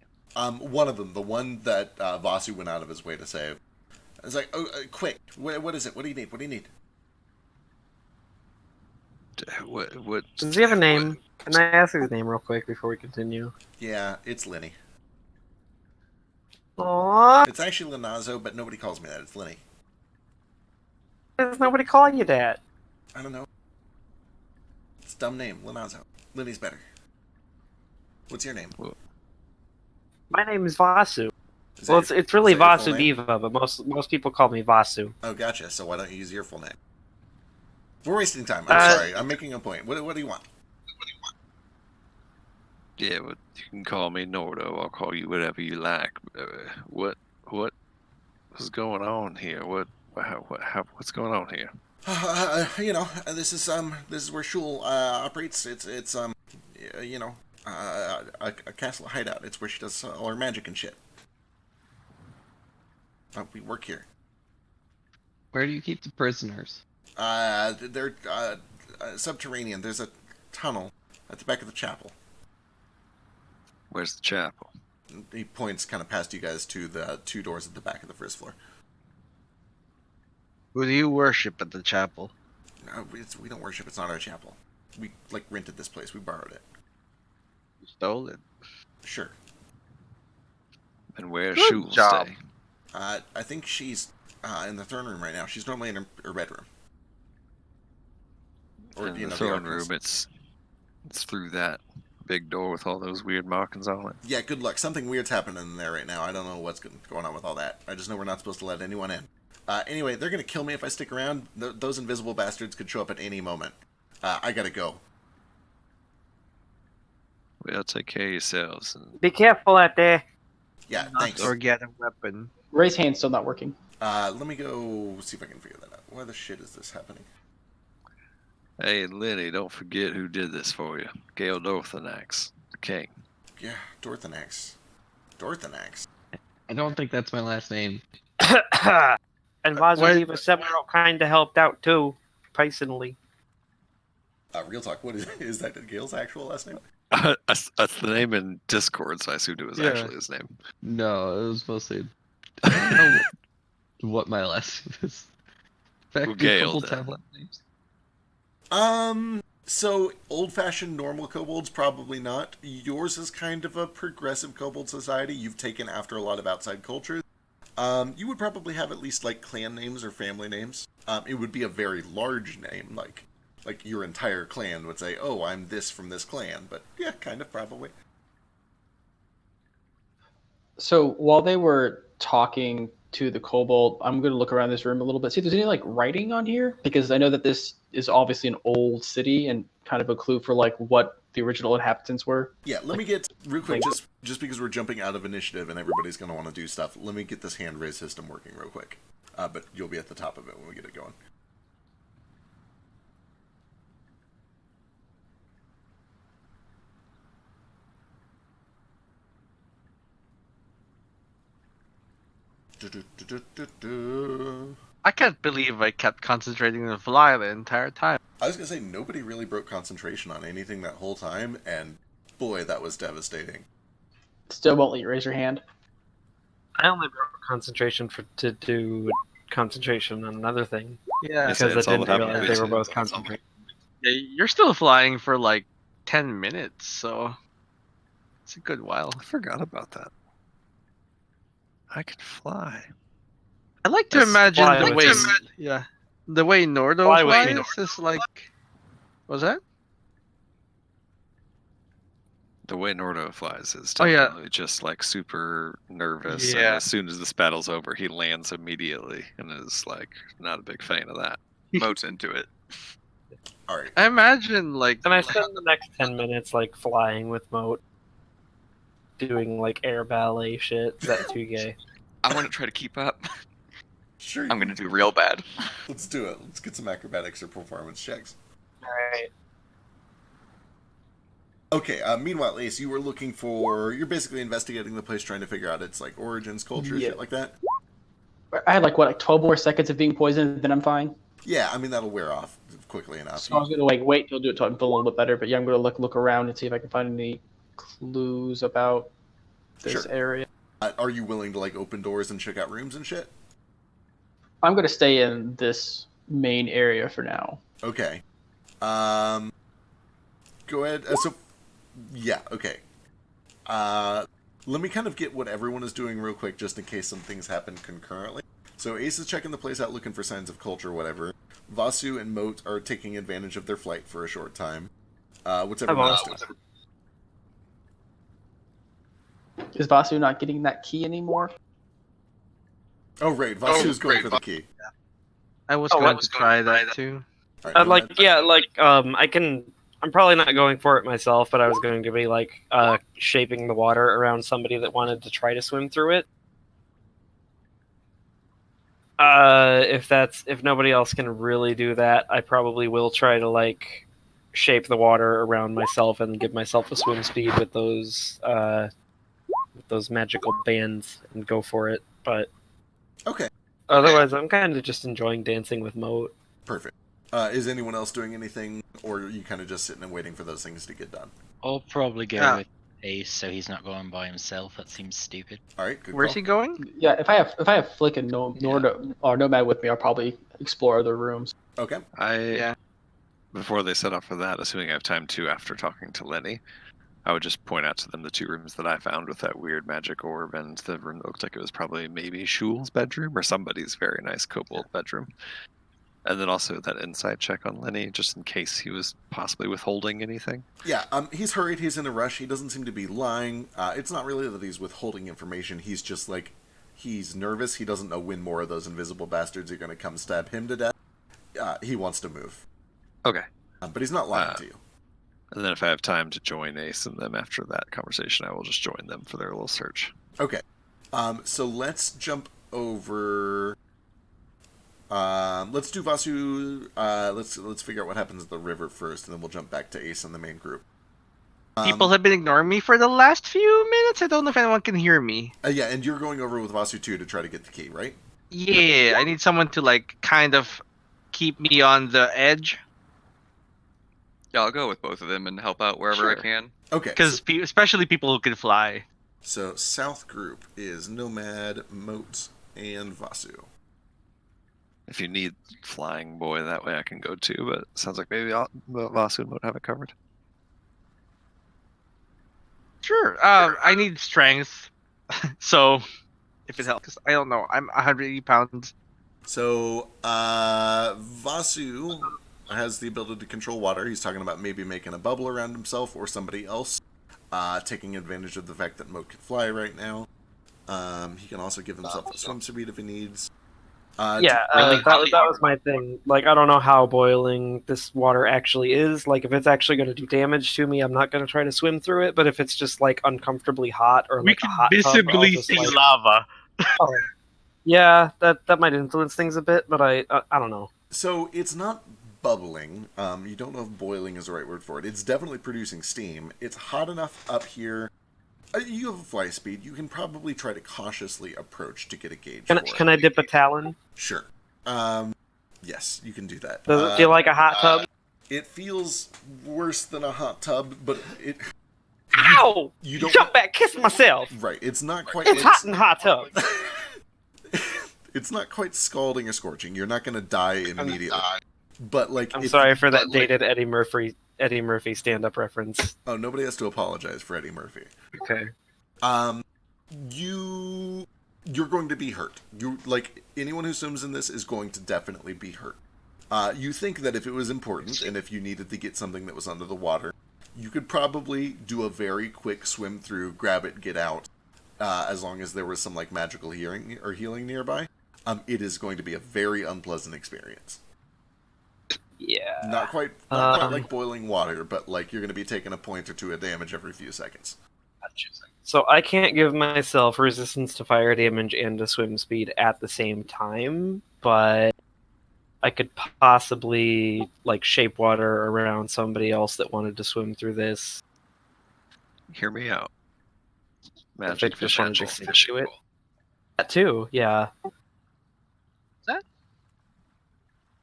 One of them, the one that Vasu went out of his way to save, is like, oh, quick, what is it? What do you need? What do you need? What? Does he have a name? Can I ask his name real quick before we continue? Yeah, it's Linny. Aww. It's actually Lenazo, but nobody calls me that. It's Linny. Does nobody call you that? I don't know. It's a dumb name, Lenazo. Linny's better. What's your name? My name is Vasu. Is Well, that your- it's really is that your full Vasu name? Diva, but most people call me Vasu. Oh, gotcha. So why don't you use your full name? We're wasting time. I'm sorry. I'm making a point. What do you want? Yeah, but you can call me Nordo. I'll call you whatever you like. What's going on here? What's going on here? This is where Shul operates. It's a castle hideout. It's where she does all her magic and shit. We work here. Where do you keep the prisoners? They're subterranean. There's a tunnel at the back of the chapel. Where's the chapel? He points kind of past you guys to the two doors at the back of the first floor. Who do you worship at the chapel? No, we don't worship. It's not our chapel. We rented this place. We borrowed it. You stole it. Sure. And where's Good Shul job. stay? I think she's in the throne room right now. She's normally in her bedroom. Or In the throne room, it's through that big door with all those weird markings on it. Yeah, good luck. Something weird's happening in there right now. I don't know what's going on with all that. I just know we're not supposed to let anyone in. Anyway, they're going to kill me if I stick around. Those invisible bastards could show up at any moment. I gotta go. Well, take care of yourselves. And Be careful out there. Yeah, thanks. Or get a weapon. Ray's hand's still not working. Let me go see if I can figure that out. Why the shit is this happening? hey, Lenny, don't forget who did this for you. Gale Dorthanax, the king. Yeah, Dorthanax. Dorthanax. I don't think that's my last name. And Vasu Wait. Diva several kind of helped out too, personally. Real talk. What is that? Gale's actual last name? That's the name in Discord, so I assumed it was Yeah. actually his name. No, it was mostly. I don't know what my last name is. In fact, Well, do Gale, kobolds then. have last names? So old-fashioned normal kobolds, probably not. Yours is kind of a progressive kobold society. You've taken after a lot of outside cultures. You would probably have at least like clan names or family names. It would be a very large name, like your entire clan would say, "Oh, I'm this from this clan." But yeah, kind of probably. So while they were talking to the kobold, I'm going to look around this room a little bit, see if there's any like writing on here, because I know that this is obviously an old city and kind of a clue for like what the original inhabitants were. Yeah, let me get real quick, just because we're jumping out of initiative and everybody's going to want to do stuff. Let me get this hand raise system working real quick. But you'll be at the top of it when we get it going. I can't believe I kept concentrating on the fly the entire time. I was going to say, nobody really broke concentration on anything that whole time, and boy, that was devastating. Still won't let you raise your hand. I only broke concentration to do concentration on another thing. Yeah. Yes, Because I that's all didn't that happened. realize they were both concentrating. Yeah, you're still flying for like 10 minutes, so it's a good while. I forgot about that. I can fly. I like to Let's imagine fly the with way, me. yeah, the way Nordo Fly with me, flies is like, what's that? The way Nordo flies is Oh, yeah. definitely just like super nervous. Yeah. And as soon as this battle's over, he lands immediately and is like not a big fan of that. Moats into it. All right. I imagine like, And I spend the next 10 minutes like flying with Moat, doing like air ballet shit. Is that too gay? I want to try to keep up. Sure. I'm gonna do real bad. Let's do it. Let's get some acrobatics or performance checks. Alright. Okay, meanwhile, Ace, you were looking for... You're basically investigating the place, trying to figure out its, like, origins, culture, Yeah. shit like that? I had like 12 more seconds of being poisoned, then I'm fine. Yeah, I mean, that'll wear off quickly enough. So I was gonna like wait till do it till I feel a little bit better. But yeah, I'm gonna look around and see if I can find any clues about this Sure. area. Are you willing to, like, open doors and check out rooms and shit? I'm gonna stay in this main area for now. Okay. Go ahead. Yeah, okay. Let me kind of get what everyone is doing real quick, just in case some things happen concurrently. So Ace is checking the place out, looking for signs of culture, whatever. Vasu and Moat are taking advantage of their flight for a short time. What's everyone else doing? Is Vasu not getting that key anymore? Oh, right. Vasu's going for the key. I was going to try that too. All right, I'm probably not going for it myself, but I was going to be like shaping the water around somebody that wanted to try to swim through it. If nobody else can really do that, I probably will try to like shape the water around myself and give myself a swim speed with those magical bands and go for it. But okay. Otherwise, I'm kind of just enjoying dancing with Moat. Perfect. Is anyone else doing anything, or are you kind of just sitting and waiting for those things to get done? I'll probably go with Ace, so he's not going by himself. That seems stupid. All right, good Where's call. he going? Yeah, if I have Flick and or Nomad with me, I'll probably explore other rooms. Okay. Before they set off for that, assuming I have time to after talking to Lenny, I would just point out to them the two rooms that I found with that weird magic orb, and the room that looked like it was probably maybe Shul's bedroom or somebody's very nice kobold bedroom. And then also that insight check on Lenny, just in case he was possibly withholding anything. Yeah, he's hurried, he's in a rush, he doesn't seem to be lying. It's not really that he's withholding information, he's just like, he's nervous, he doesn't know when more of those invisible bastards are going to come stab him to death. He wants to move. Okay. But he's not lying to you. And then if I have time to join Ace and them after that conversation, I will just join them for their little search. Okay. So let's jump over... let's do Vasu. Let's figure out what happens at the river first, and then we'll jump back to Ace and the main group. People have been ignoring me for the last few minutes. I don't know if anyone can hear me. Yeah, and you're going over with Vasu too to try to get the key, right? Yeah, I need someone to like kind of keep me on the edge. Yeah, I'll go with both of them and help out wherever I can. Okay. Because especially people who can fly. So South group is Nomad, Moat, and Vasu. If you need Flying Boy, that way I can go too, but it sounds like maybe Vasu and Moat have it covered. Sure. I need strength. So, if it helps. I don't know. I'm 180 pounds. So, Vasu has the ability to control water. He's talking about maybe making a bubble around himself or somebody else, taking advantage of the fact that Moat can fly right now. He can also give himself a swim speed if he needs. That was my thing. Like, I don't know how boiling this water actually is. Like, if it's actually going to do damage to me, I'm not going to try to swim through it. But if it's just like uncomfortably hot or like a hot tub, visibly I'll just, see like... lava. Oh. Yeah, that might influence things a bit, but I don't know. So it's not bubbling. You don't know if boiling is the right word for it. It's definitely producing steam. It's hot enough up here. You have a fly speed. You can probably try to cautiously approach to get a gauge. Can I dip a talon? Sure. Yes, you can do that. Does it feel like a hot tub? It feels worse than a hot tub, but it. Ow! You don't jump back, kiss myself. Right. It's not quite. It's hot in the hot tub. It's not quite scalding or scorching. You're not going to die immediately. But like, I'm sorry for that dated Eddie Murphy stand-up reference. Oh, nobody has to apologize for Eddie Murphy. Okay. You're going to be hurt. You like anyone who swims in this is going to definitely be hurt. You think that if it was important and if you needed to get something that was under the water, you could probably do a very quick swim through, grab it, get out. As long as there was some like magical healing nearby. It is going to be a very unpleasant experience. Yeah. Not quite like boiling water, but like you're going to be taking a point or two of damage every few seconds. So I can't give myself resistance to fire damage and to swim speed at the same time, but I could possibly like shape water around somebody else that wanted to swim through this. Hear me out. If they Magic just fishing wanted to pole. stick to it. That too, yeah. That?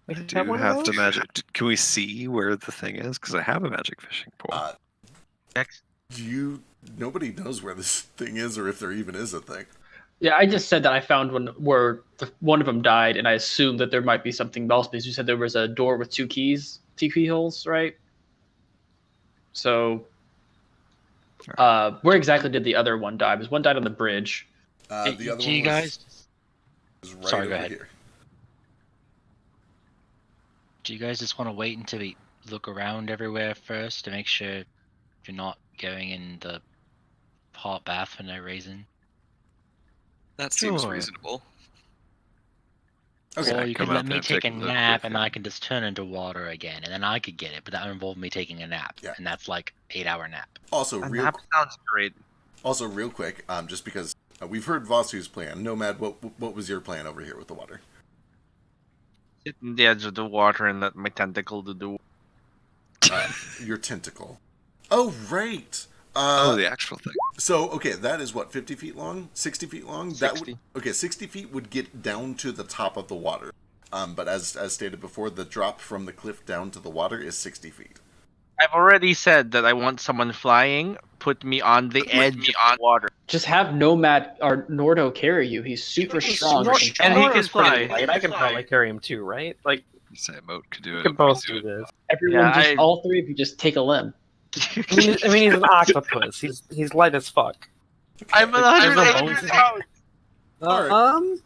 We I have do one of have the those? magic. Can we see where the thing is? Because I have a magic fishing pole. Nobody knows where this thing is or if there even is a thing. Yeah, I just said that I found one where one of them died, and I assumed that there might be something else because you said there was a door with two keyholes, right? So, where exactly did the other one die? Because one died on the bridge. The other Do one you guys? was right Sorry, go over ahead. here. Do you guys just want to wait until we look around everywhere first to make sure you're not going in the hot bath for no reason? That seems Sure. reasonable. Okay. Or you come could let out me there and take a take a look nap with and you. I can just turn into water again, and then I could get it, but that would involve me taking a nap, Yeah. and that's like 8-hour nap. Also, A real nap sounds great. real quick, just because we've heard Vasu's plan. Nomad, what was your plan over here with the water? Sit in the edge of the water and let my tentacle do the. Your tentacle. Oh, right. Oh, the actual thing. So, okay, that is what, 50 feet long? 60 feet long? That 60. would, okay, 60 feet would get down to the top of the water. But as stated before, the drop from the cliff down to the water is 60 feet. I've already said that I want someone flying. Put me on the edge of the water. Just have Nomad or Nordo carry you. He's super strong. Nor- And he can Nordo's pretty fly. light. I can probably carry him too, right? Like, You say Moat could do we it. can both do this. Everyone, Yeah, all three of you, just take a limb. I mean, he's an octopus. He's light as fuck. I'm Like, 180 bones. pounds. Alright.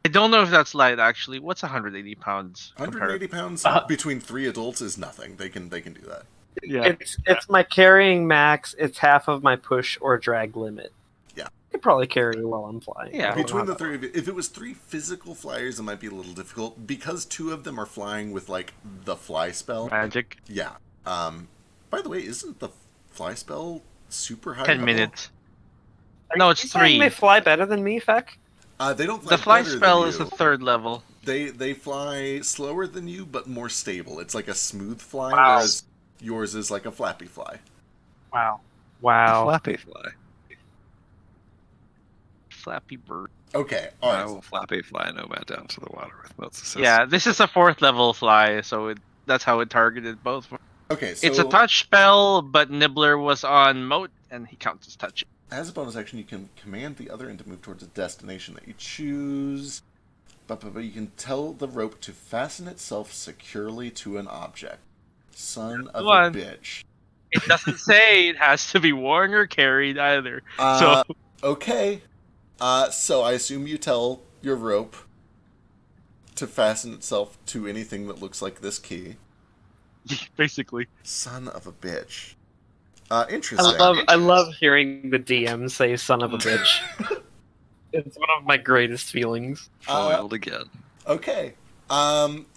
I don't know if that's light actually. What's 180 pounds? 180 pounds between 3 adults is nothing. They can do that. Yeah. It's my carrying max. It's half of my push or drag limit. Yeah. I could probably carry you while I'm flying. Yeah. I don't Between know the three of you, if it was 3 physical flyers, it might be a little difficult. Because 2 of them are flying with, like, the fly spell. Magic. Yeah. By the way, isn't the fly spell super high 10 level? minutes. Are No, you it's saying 3. They fly better than me, Feck. They don't fly The fly better spell than is you. the 3rd level. They fly slower than you, but more stable. It's like a smooth fly, Wow. whereas yours is like a flappy fly. Wow. Wow. Flappy fly. Flappy bird. Okay, I alright. will flappy fly Nomad down to the water with Moat's assist. Yeah, this is a 4th level fly, so that's how it targeted both. Okay, so It's a touch spell, but Nibbler was on Moat, and he counts as touch. as a bonus action, you can command the other end to move towards a destination that you choose. But you can tell the rope to fasten itself securely to an object. Son of One. a bitch. It doesn't say it has to be worn or carried either. So okay. So I assume you tell your rope to fasten itself to anything that looks like this key. Basically. Son of a bitch. Interesting. I love hearing the DM say "son of a bitch." It's one of my greatest feelings. Foiled again. Okay.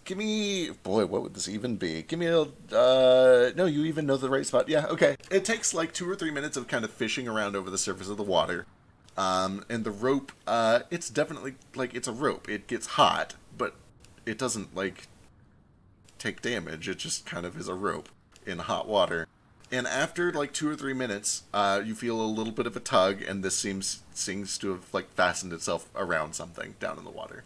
Give me... Boy, what would this even be? Give me a... No, you even know the right spot. Yeah, okay. It takes like 2 or 3 minutes of kind of fishing around over the surface of the water. And the rope, it's definitely, like, it's a rope. It gets hot, but it doesn't, like, take damage. It just kind of is a rope in hot water. And after, like, 2 or 3 minutes, you feel a little bit of a tug, and this seems to have, like, fastened itself around something down in the water.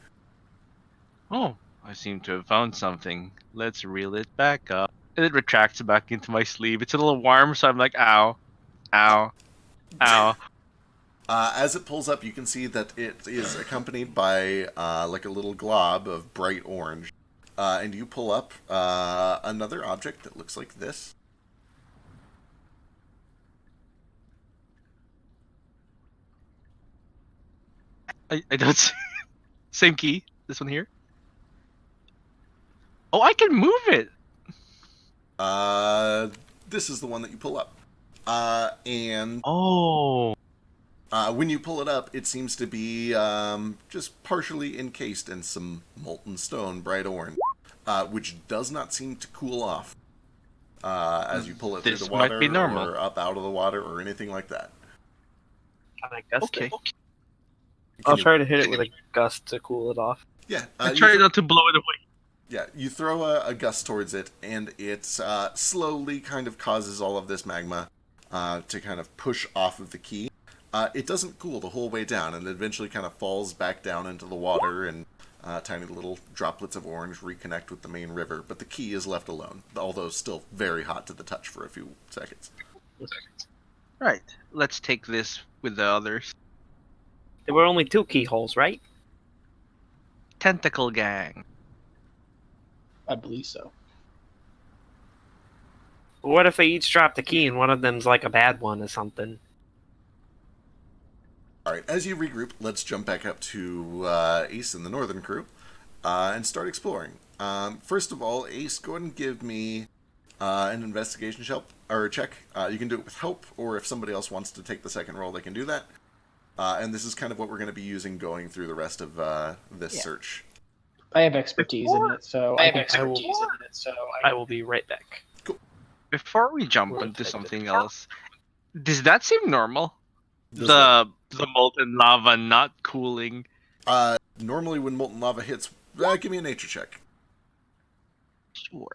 Oh, I seem to have found something. Let's reel it back up. And it retracts back into my sleeve. It's a little warm, so I'm like, ow, ow, ow. As it pulls up, you can see that it is accompanied by, like, a little glob of bright orange. And you pull up another object that looks like this. I don't see. Same key. This one here. Oh, I can move it. This is the one that you pull up. And Oh. when you pull it up, it seems to be just partially encased in some molten stone, bright orange, which does not seem to cool off as you pull it through This the water might be normal. or up out of the water or anything like that. Can I gust Okay. it? Can I'll you- try to hit it with a gust to cool it off. Yeah. I you try throw- not to blow it away. Yeah, you throw a gust towards it, and it slowly kind of causes all of this magma to kind of push off of the key. It doesn't cool the whole way down, and it eventually kind of falls back down into the water, and tiny little droplets of orange reconnect with the main river. But the key is left alone, although still very hot to the touch for a few seconds. Right. Let's take this with the others. There were only 2 keyholes, right? Tentacle gang. I believe so. What if they each drop the key and one of them's like a bad one or something? Alright, as you regroup, let's jump back up to Ace and the Northern crew and start exploring. First of all, Ace, go ahead and give me an investigation check. You can do it with help, or if somebody else wants to take the second roll, they can do that. And this is kind of what we're going to be using going through the rest of this search. I have expertise in it, so I will be right back. Before we jump Well, into I- something else, does that seem normal? Does The molten lava not cooling. Normally when molten lava hits, give me a nature check. Sure.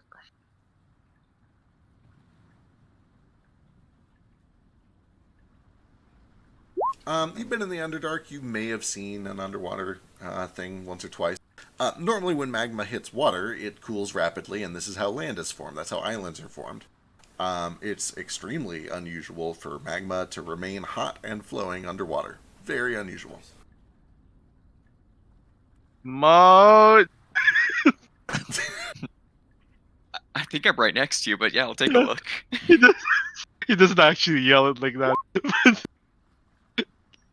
You've been in the Underdark, you may have seen an underwater thing once or twice. Normally when magma hits water, it cools rapidly, and this is how land is formed. That's how islands are formed. It's extremely unusual for magma to remain hot and flowing underwater. Very unusual. Mo. I think I'm right next to you, but yeah, I'll take a look. He doesn't actually yell it like that.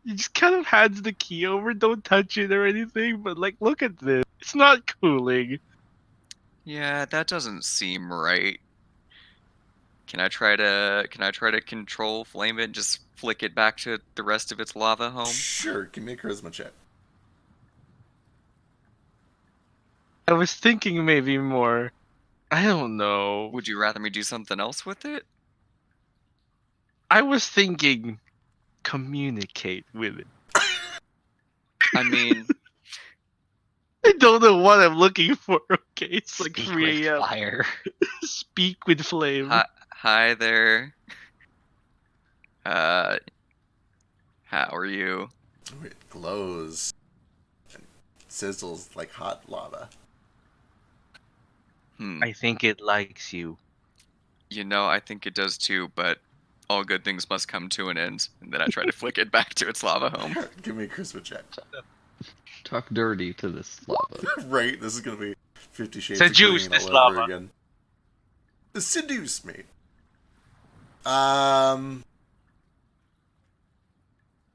He just kind of hands the key over, don't touch it or anything, but like, look at this. It's not cooling. Yeah, that doesn't seem right. Can I try to control flame it and just flick it back to the rest of its lava home? Sure, give me a charisma check. I was thinking maybe more. I don't know. Would you rather me do something else with it? I was thinking communicate with it. I mean, I don't know what I'm looking for. Okay, it's like Speak 3 with a.m. fire. Speak with flame. hi there. How are you? It glows and sizzles like hot lava. I think it likes you. You know, I think it does too, but all good things must come to an end. And then I try to flick it back to its lava home. Give me a charisma check. Talk dirty to this lava. Right, this is gonna be 50 Shades Seduce of Green this all over lava. again. Seduce me.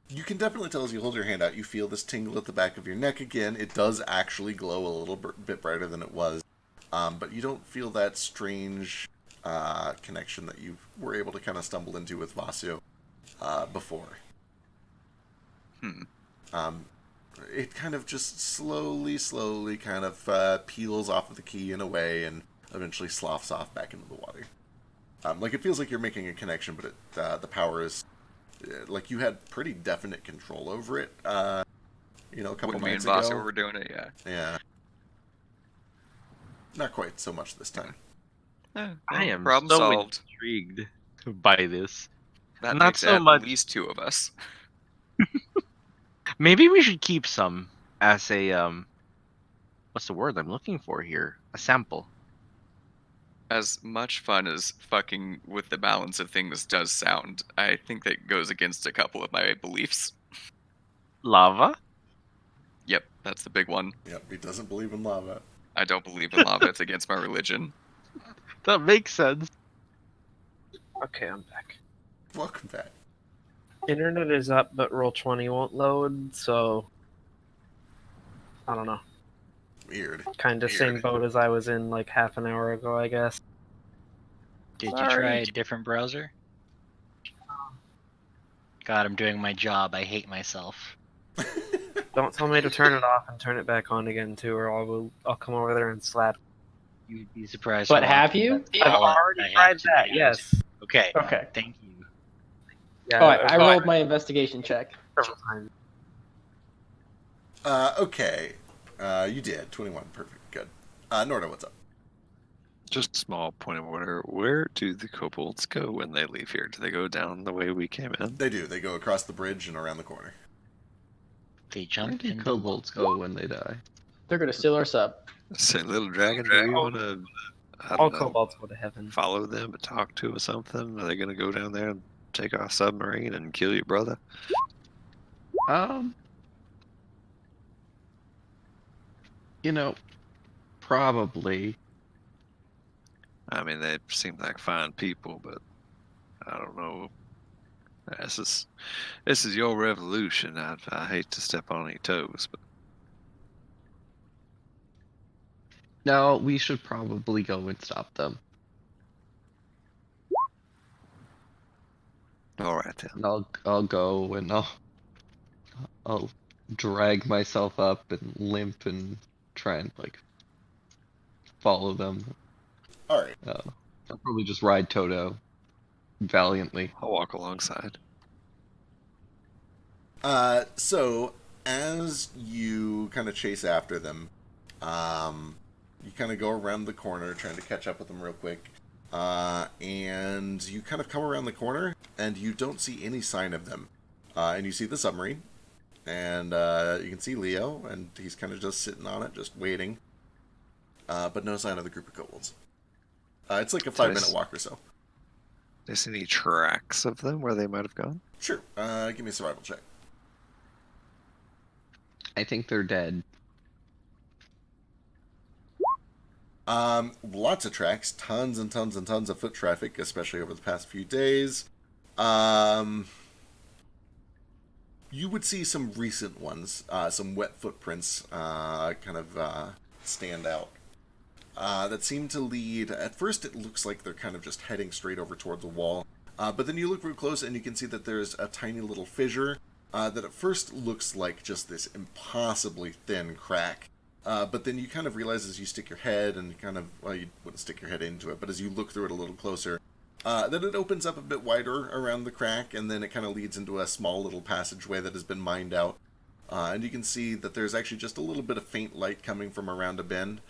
You can definitely tell as you hold your hand out, you feel this tingle at the back of your neck again. It does actually glow a little bit brighter than it was. But you don't feel that strange connection that you were able to kind of stumble into with Vasu before. It kind of just slowly kind of peels off of the key in a way and eventually sloughs off back into the water. Like it feels like you're making a connection, but the power is like you had pretty definite control over it. A couple When me and nights Vasu ago. were doing it, yeah. Yeah. Not quite so much this time. Eh, I well, am problem so solved. intrigued by this. That not takes so at much- least 2 of us. Maybe we should keep some as a what's the word I'm looking for here? A sample. As much fun as fucking with the balance of things does sound, I think that goes against a couple of my beliefs. Lava? Yep, that's the big one. Yep, he doesn't believe in lava. I don't believe in lava. It's against my religion. That makes sense. Okay, I'm back. Welcome back. Internet is up, but Roll20 won't load, so I don't know. Weird. Kind of same Weird. boat as I was in like half an hour ago, I guess. Did you Sorry. try a different browser? God, I'm doing my job. I hate myself. Don't tell me to turn it off and turn it back on again too, or I'll come over there and slap. You'd be surprised. But how have often you? that's I've all I already have tried to that. do. Yes. Okay. Okay. Thank you. Yeah. All right, I I've- rolled my investigation check. several times. Okay. You did. 21. Perfect. Good. Norda, what's up? Just a small point of order. Where do the kobolds go when they leave here? Do they go down the way we came in? They do. They go across the bridge and around the corner. They Where jump do in the kobolds go when they die? They're gonna seal us up. Say, little dragon, do we want to, I All don't know, kobolds go to heaven. follow them and talk to or something? Are they going to go down there and take our submarine and kill your brother? You know, probably. I mean, they seem like fine people, but I don't know. This is your revolution. I hate to step on any toes, but No, we should probably go and stop them. all right then. And I'll go and I'll drag myself up and limp and try and like follow them. All right. I'll probably just ride Toto valiantly. I'll walk alongside. So as you kind of chase after them, you kind of go around the corner trying to catch up with them real quick. And you kind of come around the corner and you don't see any sign of them. And you see the submarine, and you can see Leo, and he's kind of just sitting on it, just waiting. But no sign of the group of kobolds. It's like a 5-minute walk or so. Do you see any tracks of them where they might have gone? Sure. Give me a survival check. I think they're dead. Lots of tracks, tons and tons and tons of foot traffic, especially over the past few days. You would see some recent ones, some wet footprints, kind of stand out. That seem to lead. At first, it looks like they're kind of just heading straight over towards the wall, but then you look real close and you can see that there's a tiny little fissure that at first looks like just this impossibly thin crack. But then you kind of realize as you stick your head and kind of, well, you wouldn't stick your head into it, but as you look through it a little closer, that it opens up a bit wider around the crack, and then it kind of leads into a small little passageway that has been mined out. And you can see that there's actually just a little bit of faint light coming from around a bend.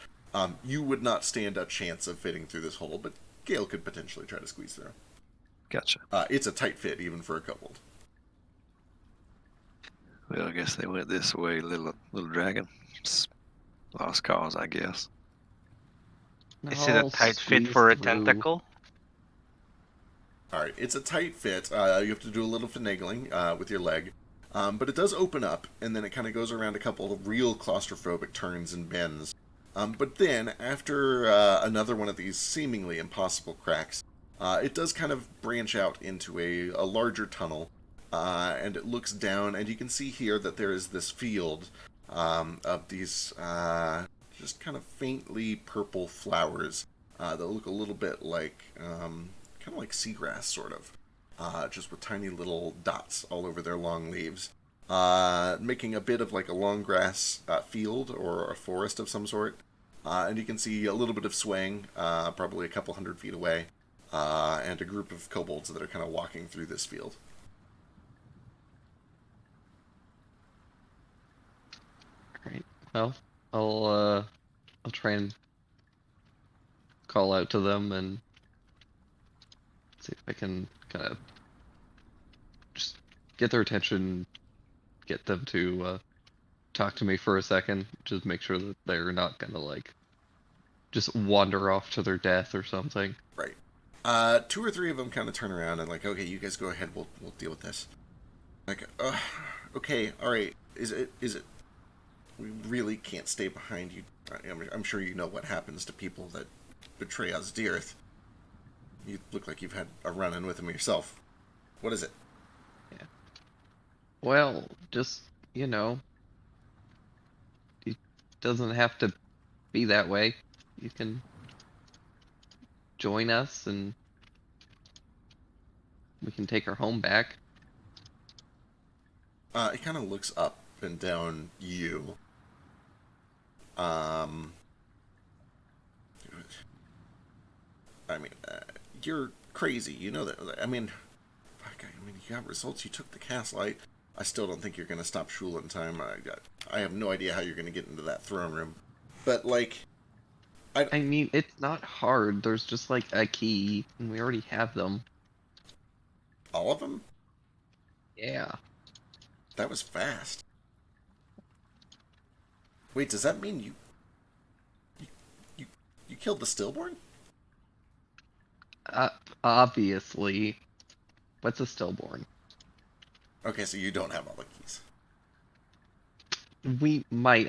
You would not stand a chance of fitting through this hole, but Gale could potentially try to squeeze through. Gotcha. It's a tight fit, even for a kobold. Well, I guess they went this way, little dragon. It's lost cause, I guess. Is it a I'll tight fit squeeze for a through. tentacle? Alright, it's a tight fit. You have to do a little finagling with your leg. But it does open up, and then it kind of goes around a couple of real claustrophobic turns and bends. But then, after another one of these seemingly impossible cracks, it does kind of branch out into a larger tunnel, and it looks down, and you can see here that there is this field of these just kind of faintly purple flowers that look a little bit like, kind of like seagrass, sort of, just with tiny little dots all over their long leaves. Making a bit of like a long grass field or a forest of some sort. And you can see a little bit of swaying, probably a couple 100 feet away, and a group of kobolds that are kind of walking through this field. Alright, well, I'll try and call out to them and see if I can kind of just get their attention, get them to talk to me for a second, just make sure that they're not gonna like just wander off to their death or something. Right. 2 or 3 of them kind of turn around and like, okay, you guys go ahead, we'll deal with this. Like, okay, alright, is it, we really can't stay behind you. I'm sure you know what happens to people that betray us to the earth. You look like you've had a run-in with them yourself. What is it? Yeah. Well, just, you know, it doesn't have to be that way. You can join us and we can take her home back. It kind of looks up and down you. I mean, you're crazy. You know that. I mean, fuck, you got results. You took the castle. I still don't think you're going to stop Shul in time. I have no idea how you're going to get into that throne room. But, like... I mean, it's not hard. There's just, like, a key, and we already have them. All of them? Yeah. That was fast. Wait, does that mean you killed the stillborn? Obviously. What's a stillborn? Okay, so you don't have all the keys. We might,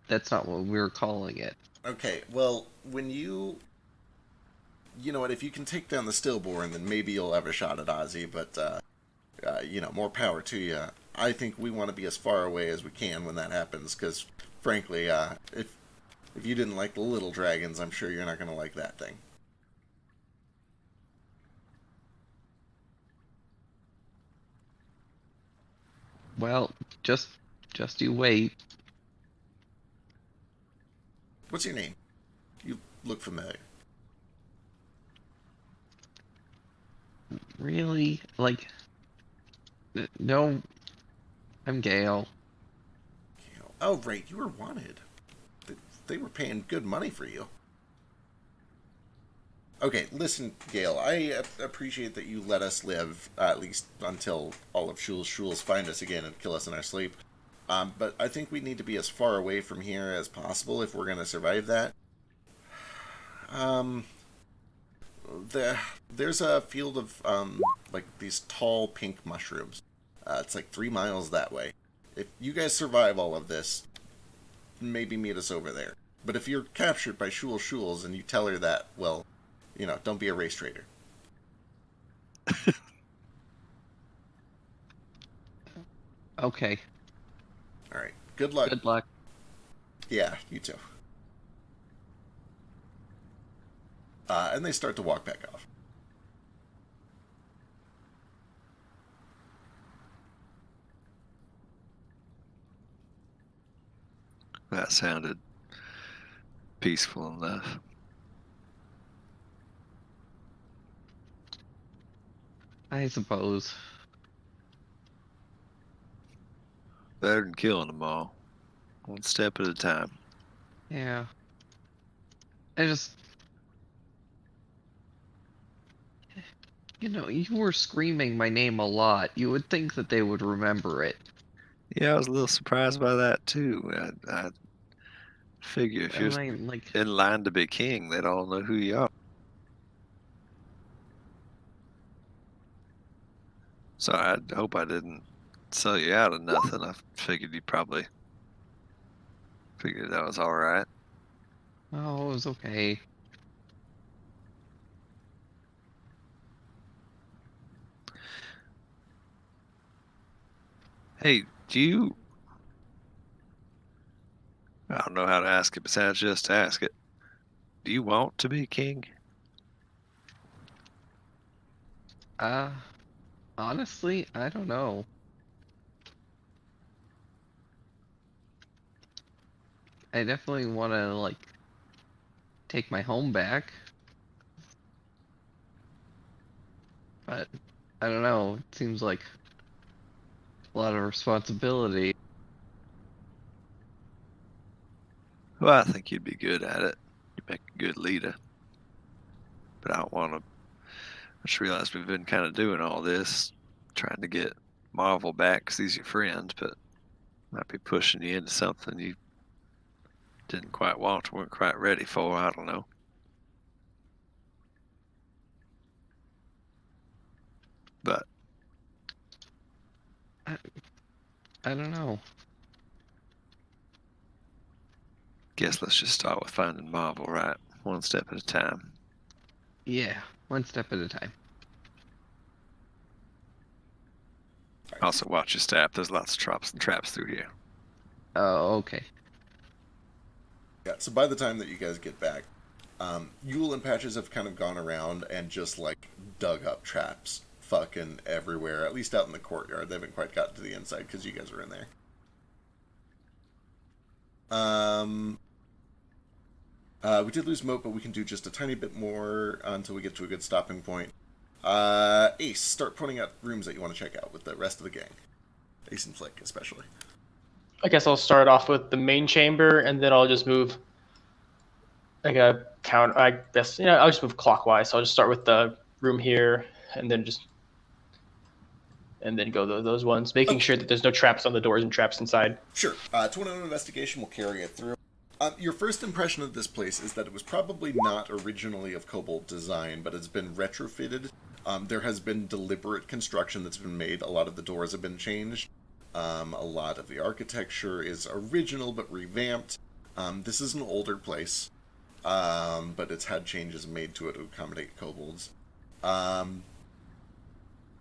that's not what we were calling it. Okay, well, when you know what, if you can take down the stillborn, then maybe you'll have a shot at Ozzy, but, more power to you. I think we want to be as far away as we can when that happens, because, frankly, if you didn't like the little dragons, I'm sure you're not going to like that thing. Well, just you wait. What's your name? You look familiar. Really? Like, no, I'm Gale. Oh, right, you were wanted. They were paying good money for you. Okay, listen, Gale, I appreciate that you let us live, at least until all of Shul's find us again and kill us in our sleep. But I think we need to be as far away from here as possible if we're going to survive that. There's a field of, like, these tall pink mushrooms. It's like 3 miles that way. If you guys survive all of this, maybe meet us over there. But if you're captured by Shul's and you tell her that, well, don't be a race traitor. Okay. Alright, good luck. Good luck. Yeah, you too. And they start to walk back off. That sounded peaceful enough. I suppose. Better than killing them all. One step at a time. Yeah. You were screaming my name a lot. You would think that they would remember it. Yeah, I was a little surprised by that too. I figure if you're Like, in line to be king, they'd all know who you are. So I hope I didn't sell you out of nothing. I figured you probably figured that was all right. oh, it was okay. Hey, I don't know how to ask it besides just ask it. Do you want to be king? Honestly, I don't know. I definitely want to, like, take my home back. But, I don't know, it seems like a lot of responsibility. Well, I think you'd be good at it. You'd make a good leader. But I don't want to. I just realized we've been kind of doing all this, trying to get Marvel back because he's your friend, but might be pushing you into something you didn't quite want, weren't quite ready for. I don't know. But I don't know. guess let's just start with finding Marvel, right? One step at a time. Yeah, one step at a time. Also, watch your step. There's lots of traps through here. Oh, okay. Yeah, so by the time that you guys get back, Yule and Patches have kind of gone around and just, like, dug up traps fucking everywhere, at least out in the courtyard. They haven't quite gotten to the inside because you guys are in there. We did lose Moat, but we can do just a tiny bit more until we get to a good stopping point. Ace, start pointing out rooms that you want to check out with the rest of the gang. Ace and Flick, especially. I guess I'll start off with the main chamber, and then I'll just move like a count. I guess I'll just move clockwise. So I'll just start with the room here, and then go those ones, making sure that there's no traps on the doors and traps inside. Sure. 21 investigation will carry it through. Your first impression of this place is that it was probably not originally of Kobold design, but it's been retrofitted. There has been deliberate construction that's been made. A lot of the doors have been changed. A lot of the architecture is original but revamped. This is an older place, but it's had changes made to it to accommodate kobolds.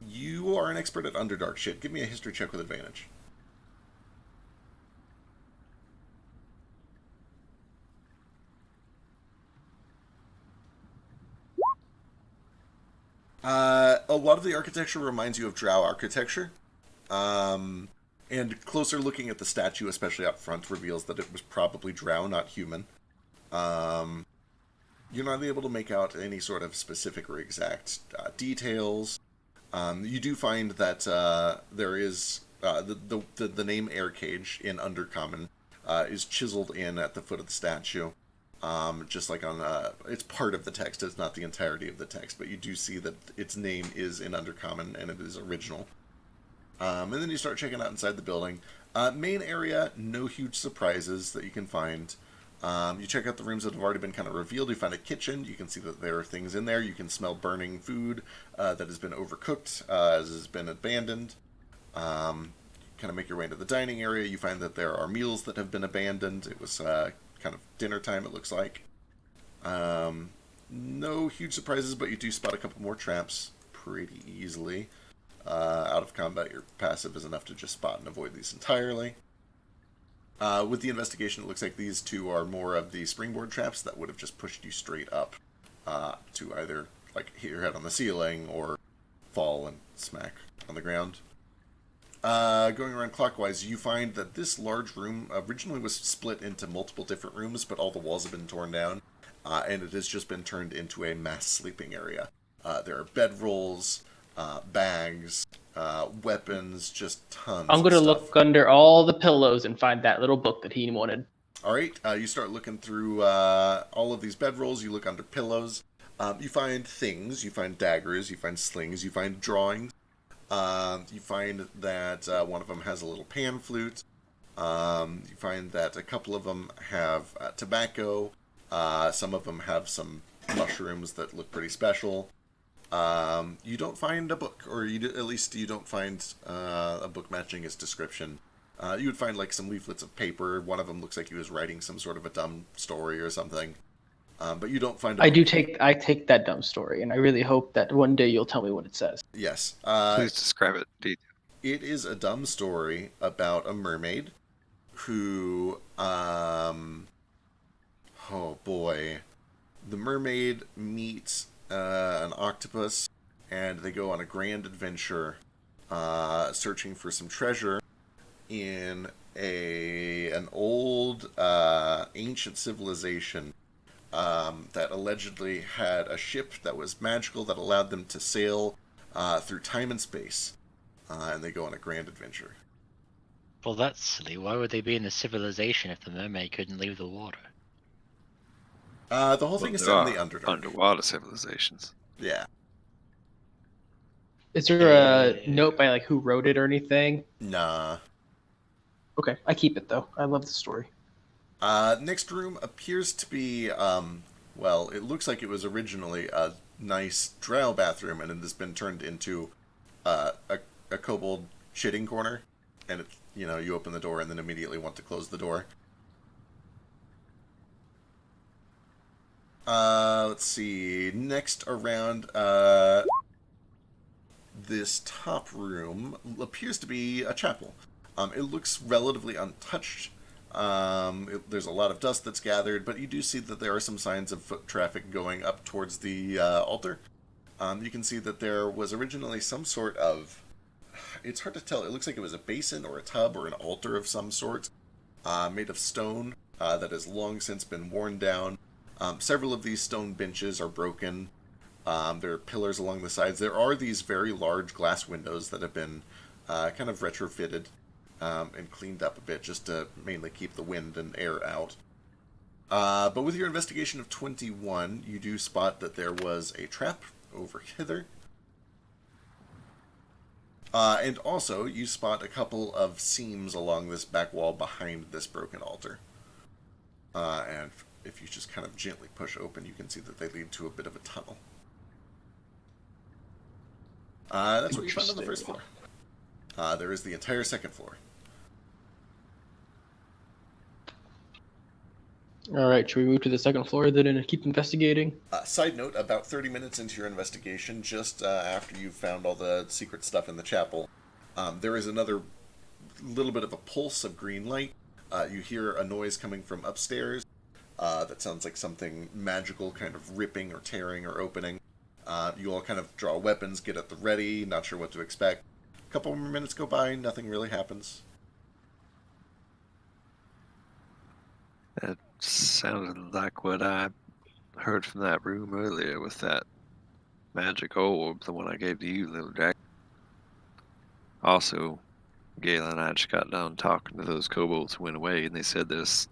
You are an expert at Underdark shit. Give me a history check with advantage. A lot of the architecture reminds you of Drow architecture. And closer looking at the statue, especially up front, reveals that it was probably Drow, not human. You're not able to make out any sort of specific or exact details. You do find that there is the name Air Cage in Undercommon is chiseled in at the foot of the statue. Just like on it's part of the text. It's not the entirety of the text, but you do see that its name is in Undercommon and it is original. And then you start checking out inside the building. Main area, no huge surprises that you can find. You check out the rooms that have already been kind of revealed. You find a kitchen. You can see that there are things in there. You can smell burning food that has been overcooked, as has been abandoned. Kind of make your way into the dining area. You find that there are meals that have been abandoned. It was kind of dinner time, it looks like. No huge surprises, but you do spot a couple more traps pretty easily. Out of combat, your passive is enough to just spot and avoid these entirely. With the investigation, it looks like these two are more of the springboard traps that would have just pushed you straight up to either like hit your head on the ceiling or fall and smack on the ground. Going around clockwise, you find that this large room originally was split into multiple different rooms, but all the walls have been torn down, and it has just been turned into a mass sleeping area. There are bedrolls, bags, weapons, just tons I'm going to of stuff. look under all the pillows and find that little book that he wanted. Alright, you start looking through all of these bedrolls, you look under pillows, you find things, you find daggers, you find slings, you find drawings. You find that one of them has a little pan flute. You find that a couple of them have tobacco. Some of them have some mushrooms that look pretty special. You don't find a book, or at least you don't find a book matching his description. You would find like some leaflets of paper. One of them looks like he was writing some sort of a dumb story or something. But you don't find. I take that dumb story, and I really hope that one day you'll tell me what it says. Yes. Please describe it. It is a dumb story about a mermaid who, oh boy, the mermaid meets an octopus, and they go on a grand adventure, searching for some treasure in an old ancient civilization. That allegedly had a ship that was magical that allowed them to sail through time and space. And they go on a grand adventure. Well, that's silly. Why would they be in a civilization if the mermaid couldn't leave the water? The whole thing is set in the Underdark. Underwater civilizations. Yeah. Is there a note by like who wrote it or anything? Nah. Okay, I keep it though. I love the story. Next room appears to be, well, it looks like it was originally a nice drow bathroom, and it has been turned into a kobold shitting corner. And it, you open the door and then immediately want to close the door. Let's see. Next around, this top room appears to be a chapel. It looks relatively untouched. There's a lot of dust that's gathered, but you do see that there are some signs of foot traffic going up towards the altar. You can see that there was originally some sort of... It's hard to tell. It looks like it was a basin or a tub or an altar of some sort, made of stone that has long since been worn down. Several of these stone benches are broken. There are pillars along the sides. There are these very large glass windows that have been kind of retrofitted and cleaned up a bit just to mainly keep the wind and air out. But with your investigation of 21, you do spot that there was a trap over hither. And also, you spot a couple of seams along this back wall behind this broken altar. And if you just kind of gently push open, you can see that they lead to a bit of a tunnel. That's what you found on the first floor. There is the entire second floor. Alright, should we move to the second floor then and keep investigating? Side note, about 30 minutes into your investigation, just after you've found all the secret stuff in the chapel, there is another little bit of a pulse of green light. You hear a noise coming from upstairs that sounds like something magical kind of ripping or tearing or opening. You all kind of draw weapons, get at the ready, not sure what to expect. A couple more minutes go by, nothing really happens. That sounded like what I heard from that room earlier with that magic orb, the one I gave to you, little dragon. Also, Galen and I just got done talking to those kobolds who went away, and they said there's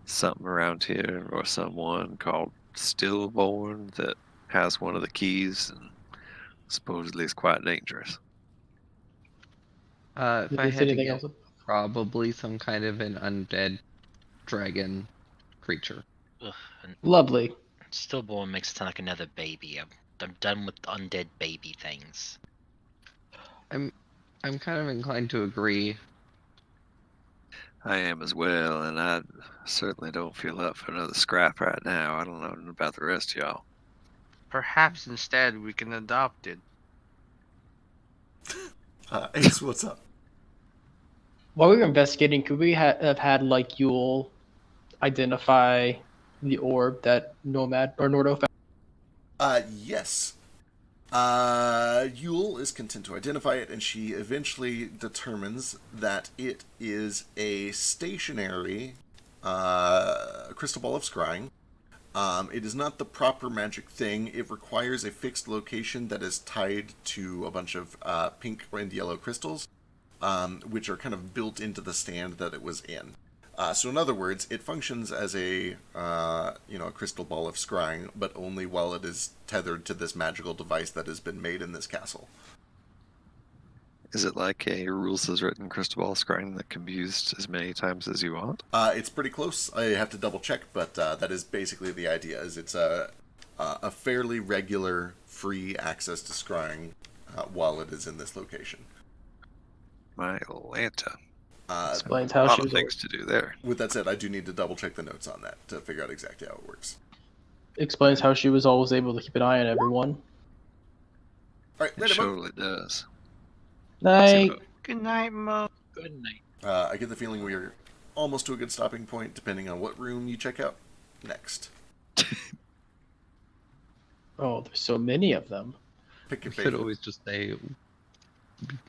something around here, or someone called Stillborn that has one of the keys, and supposedly is quite dangerous. If Did I they say had to anything get, else? probably some kind of an undead dragon creature. Ugh, and Lovely. stillborn makes it sound like another baby. I'm done with undead baby things. I'm kind of inclined to agree. I am as well, and I certainly don't feel up for another scrap right now. I don't know about the rest of y'all. Perhaps instead we can adopt it. Ace, what's up? While we were investigating, could we have had, like, Yule identify the orb that Nomad or Nordo found? Yes. Yule is content to identify it, and she eventually determines that it is a stationary crystal ball of scrying. It is not the proper magic thing. It requires a fixed location that is tied to a bunch of pink and yellow crystals, which are kind of built into the stand that it was in. So in other words, it functions as a a crystal ball of scrying, but only while it is tethered to this magical device that has been made in this castle. Is it like a rules as written crystal ball scrying that can be used as many times as you want? It's pretty close. I have to double check, but that is basically the idea. Is it's a fairly regular free access to scrying while it is in this location. My Atlanta. Explains A how lot she of was things to do there. With that said, I do need to double check the notes on that to figure out exactly how it works. explains how she was always able to keep an eye on everyone. All right, It later, Mo. surely does. Night. Good night, Mo. Good night. I get the feeling we are almost to a good stopping point, depending on what room you check out next. Oh, there's so many of them. Pick your We could favorite. always just say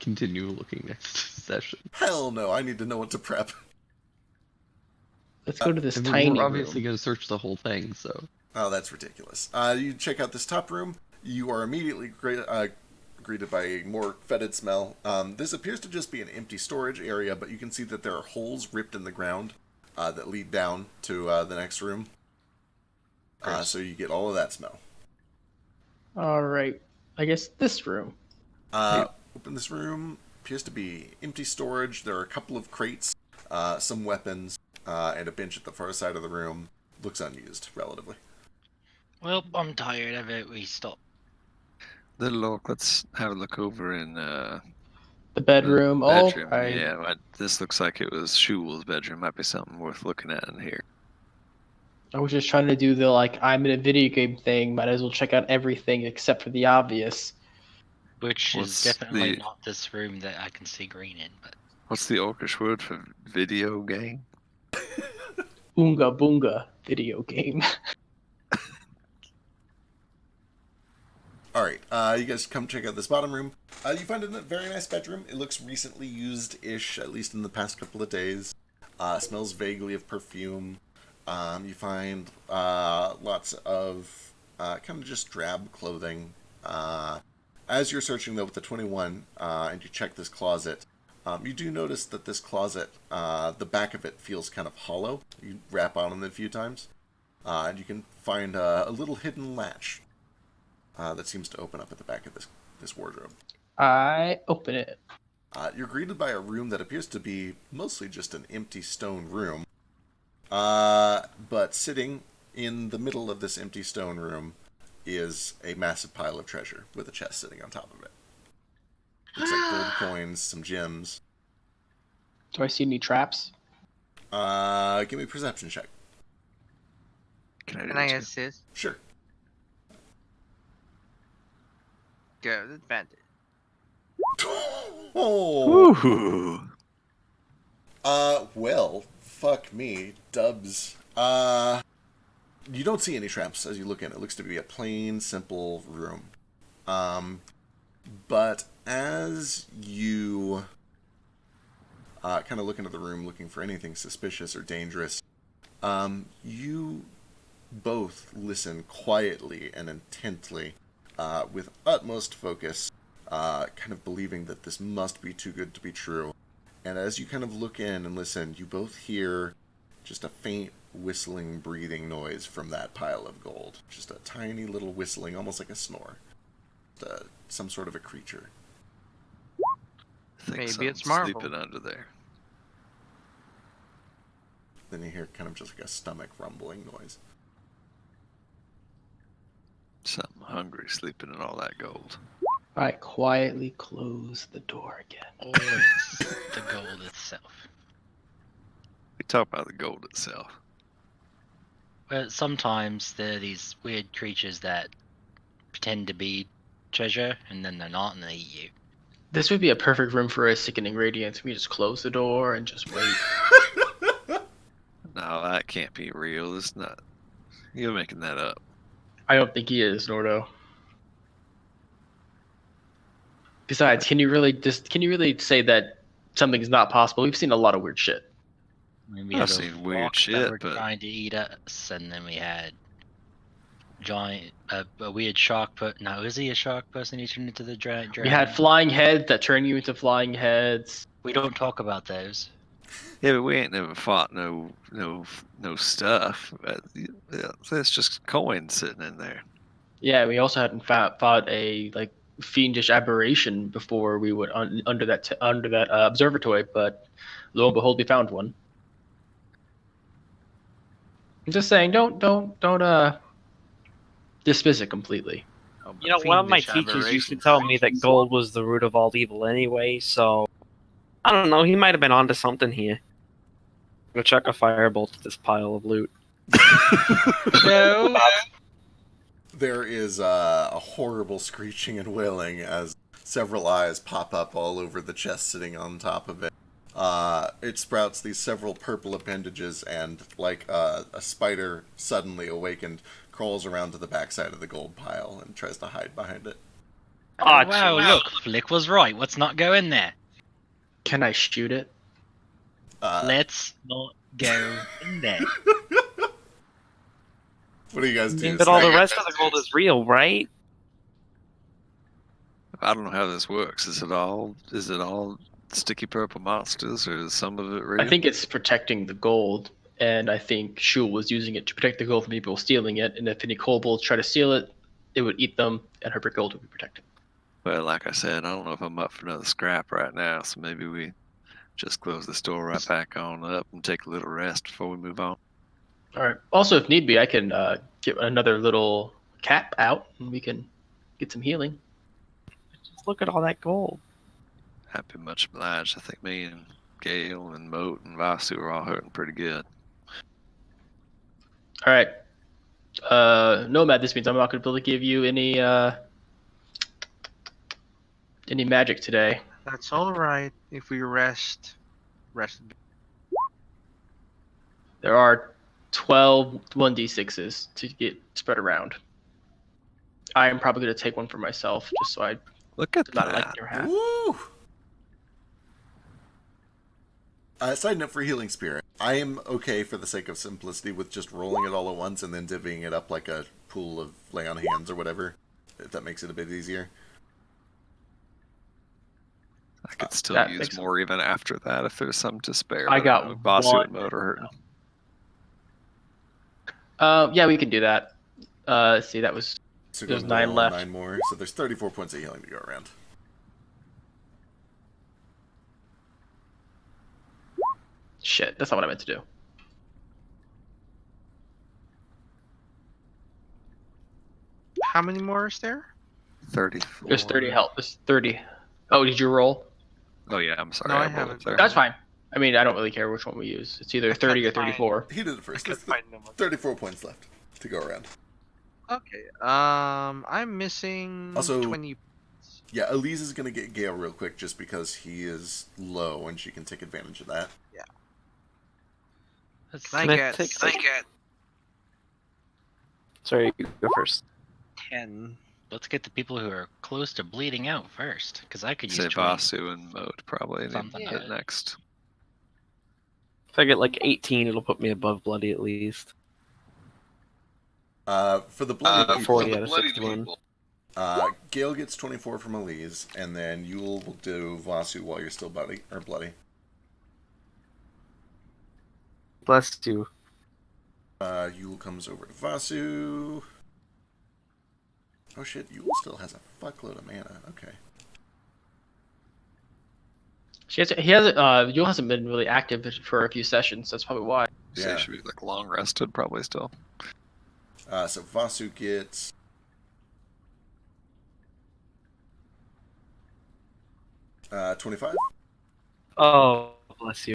continue looking next session. Hell no, I need to know what to prep. Let's go to this I mean, tiny we're obviously room. going to search the whole thing, so. Oh, that's ridiculous. You check out this top room. You are immediately greeted by a more fetid smell. This appears to just be an empty storage area, but you can see that there are holes ripped in the ground that lead down to the next room. So you get all of that smell. All right. I guess this room. Open this room. Appears to be empty storage. There are a couple of crates, some weapons, and a bench at the far side of the room. Looks unused, relatively. Well, I'm tired of it. We stop. Little Orc, let's have a look over in The bedroom. the All bedroom. right. Yeah, this looks like it was Shul's bedroom. Might be something worth looking at in here. I was just trying to do the, like, I'm in a video game thing. Might as well check out everything except for the obvious. Which What's is definitely the- not this room that I can see green in, but What's the Orcish word for video game? Oonga Boonga video game. All right, you guys come check out this bottom room. You find it a very nice bedroom. It looks recently used-ish, at least in the past couple of days. Smells vaguely of perfume. You find lots of kind of just drab clothing. As you're searching, though, with the 21, and you check this closet, You do notice that this closet, the back of it feels kind of hollow. You wrap on it a few times, and you can find a little hidden latch that seems to open up at the back of this wardrobe. I open it. You're greeted by a room that appears to be mostly just an empty stone room. But sitting in the middle of this empty stone room is a massive pile of treasure with a chest sitting on top of it. Looks like gold coins, some gems. Do I see any traps? Give me a perception check. Can I assist? Sure. Go with advantage. Oh. Ooh. Well, fuck me, Dubs. You don't see any traps as you look in. It looks to be a plain, simple room. But as you kind of look into the room looking for anything suspicious or dangerous, you both listen quietly and intently, with utmost focus, kind of believing that this must be too good to be true. And as you kind of look in and listen, you both hear just a faint whistling, breathing noise from that pile of gold. Just a tiny little whistling, almost like a snore. Some sort of a creature. I think Maybe something's it's Marvel. sleeping under there. Then you hear kind of just like a stomach rumbling noise. Something hungry sleeping in all that gold. I quietly close the door again. Or it's the gold itself. We talk about the gold itself. Well, sometimes there are these weird creatures that pretend to be treasure, and then they're not, and they eat you. This would be a perfect room for a sickening radiance. We just close the door and just wait. No, that can't be real. It's not. You're making that up. I don't think he is, Nordo. Besides, can you really say that something's not possible? We've seen a lot of weird shit. I mean, we I've had a seen weird rock shit, that were but- trying to eat us, and then we had a weird shark. Was he a shark person? He turned into the giant We dragon. had flying heads that turn you into flying heads. We don't talk about those. Yeah, but we ain't never fought no stuff. That's just coins sitting in there. Yeah, we also hadn't fought a fiendish aberration before we went under that observatory, but lo and behold, we found one. I'm just saying, don't dismiss it completely. Oh, but You know, one of my fiendish teachers used to aberration. tell me that gold was the root of all evil anyway, so I don't know, he might have been onto something here. I'm gonna chuck a firebolt at this pile of loot. No. There is a horrible screeching and wailing as several eyes pop up all over the chest sitting on top of it. It sprouts these several purple appendages, and like a spider suddenly awakened, crawls around to the backside of the gold pile and tries to hide behind it. Oh, Wow, look, Flick was right. Let's not go in there. Can I shoot it? Let's not go in there. What do you guys do? But all the rest of the gold is real, right? I don't know how this works. Is it all sticky purple monsters, or is some of it real? I think it's protecting the gold, and I think Shul was using it to protect the gold from people stealing it, and if any kobolds try to steal it, it would eat them, and her gold would be protected. Well, like I said, I don't know if I'm up for another scrap right now, so maybe we just close this door right back on up and take a little rest before we move on. All right. Also, if need be, I can get another little cap out, and we can get some healing. Just look at all that gold. Happy much obliged. I think me and Gale and Moat and Vasu are all hurting pretty good. All right. Nomad, this means I'm not going to be able to give you any magic today. That's all right if we rest. There are 12 1d6s to get spread around. I am probably going to take one for myself, just so I Look at not that. like your hat. Woo! Side note for Healing Spirit. I am okay for the sake of simplicity with just rolling it all at once and then divvying it up like a pool of lay on hands or whatever, if that makes it a bit easier. I could still That use makes more even after that if there's some to spare. I but got know, Basu one. and Mode are hurting. Yeah, we can do that. Let's see, that was So There's going to 9 roll left. 9 more. So there's 34 points of healing to go around. shit. That's not what I meant to do. How many more is there? 34. There's 30 health. There's 30. Oh, did you roll? Oh yeah, I'm sorry. No, I rolled haven't. up there. That's fine. I mean, I don't really care which one we use. It's either 30 or 34. He did it first. I There's could find no more. 34 points left to go around. Okay. I'm missing Also- 20. Yeah, Elise is going to get Gale real quick just because he is low and she can take advantage of that. Can I get? Sorry, you go first. 10. Let's get the people who are close to bleeding out first, because I could Say use 20. Basu and Mode probably need Something to like hit that. next. If I get like 18, it'll put me above bloody at least. For the bloody people, 40 out of 61. Gale gets 24 from Elise, and then Yule will do Vasu while you're still bloody. Bless you. Yule comes over to Vasu. Oh shit, Yule still has a fuckload of mana. Okay. Yule hasn't been really active for a few sessions. That's probably why. So Yeah. you should be like long rested probably still. So Vasu gets 25. Oh, bless you.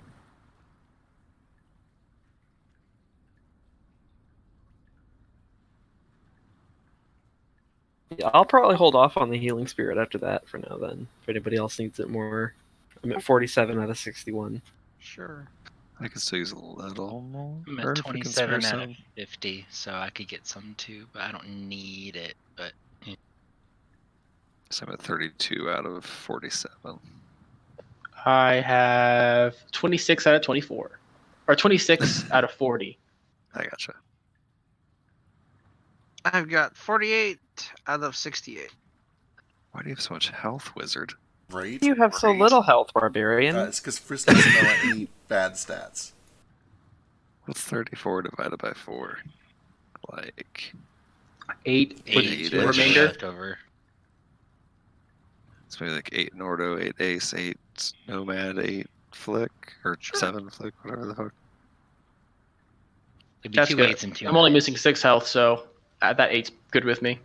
Yeah, I'll probably hold off on the healing spirit after that for now then. If anybody else needs it more. I'm at 47 out of 61. Sure. I could still use a little more. I'm or at if we can 27 spare out of some. 50, so I could get some too, but I don't need it. But So I'm at 32 out of 47. I have 26 out of 24. Or 26 out of 40. I gotcha. I've got 48 out of 68. Why do you have so much health, wizard? Right? You have so little health, barbarian. It's because Frisk doesn't know any bad stats. What's 34 divided by 4? Like, 8 with Eight the ish. remainder. left over. it's maybe like 8 Nordo, 8 Ace, 8 Nomad, 8 Flick, or 7 Flick, whatever the fuck. It'd be That's 2 good. 8s and 2 I'm only 9s. missing 6 health, so that 8's good with me.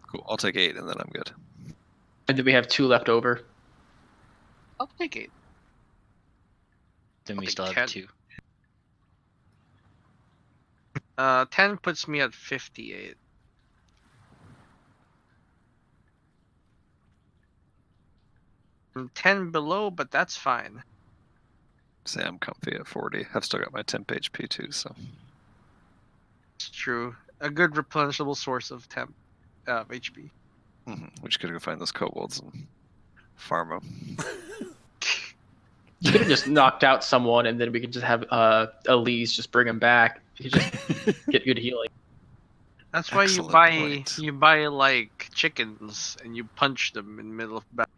Cool, I'll take 8 and then I'm good. And then we have 2 left over. I'll take it. Then I'll we take still 10. have 2. 10 puts me at 58. I'm 10 below, but that's fine. Say I'm comfy at 40. I've still got my temp HP too, so. It's true. A good replenishable source of temp HP. We just gotta go find those kobolds and farm them. You could have just knocked out someone, and then we could just have Elise just bring him back. You could just get good healing. That's why Excellent point. you buy like chickens and you punch them in the middle of battle.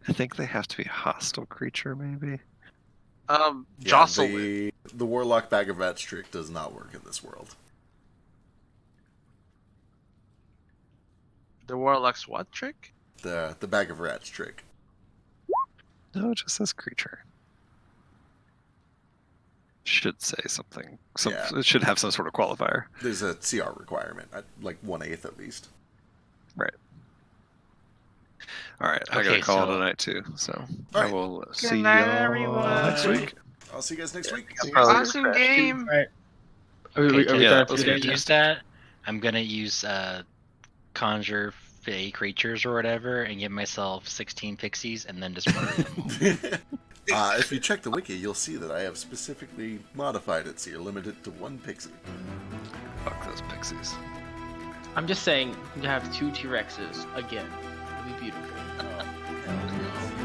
I think they have to be a hostile creature, maybe. Yeah, Jostle. the Warlock Bag of Rats trick does not work in this world. The warlock's what trick? The Bag of Rats trick. No, it just says creature. Should say something. Yeah. It should have some sort of qualifier. There's a CR requirement, like 1/8 at least. Right. All right, I Okay, gotta call it so- a night too. So All I right. will see night, y'all everyone. next week. I'll see you guys next week. Awesome game. Are we Okay, done yeah, for let's today? do it. use that. I'm gonna use conjure fey creatures or whatever, and give myself 16 pixies, and then just murder them all. If you check the wiki, you'll see that I have specifically modified it so you're limited to 1 pixie. Fuck those pixies. I'm just saying, you have 2 T-Rexes again. It'll be beautiful. Hell no.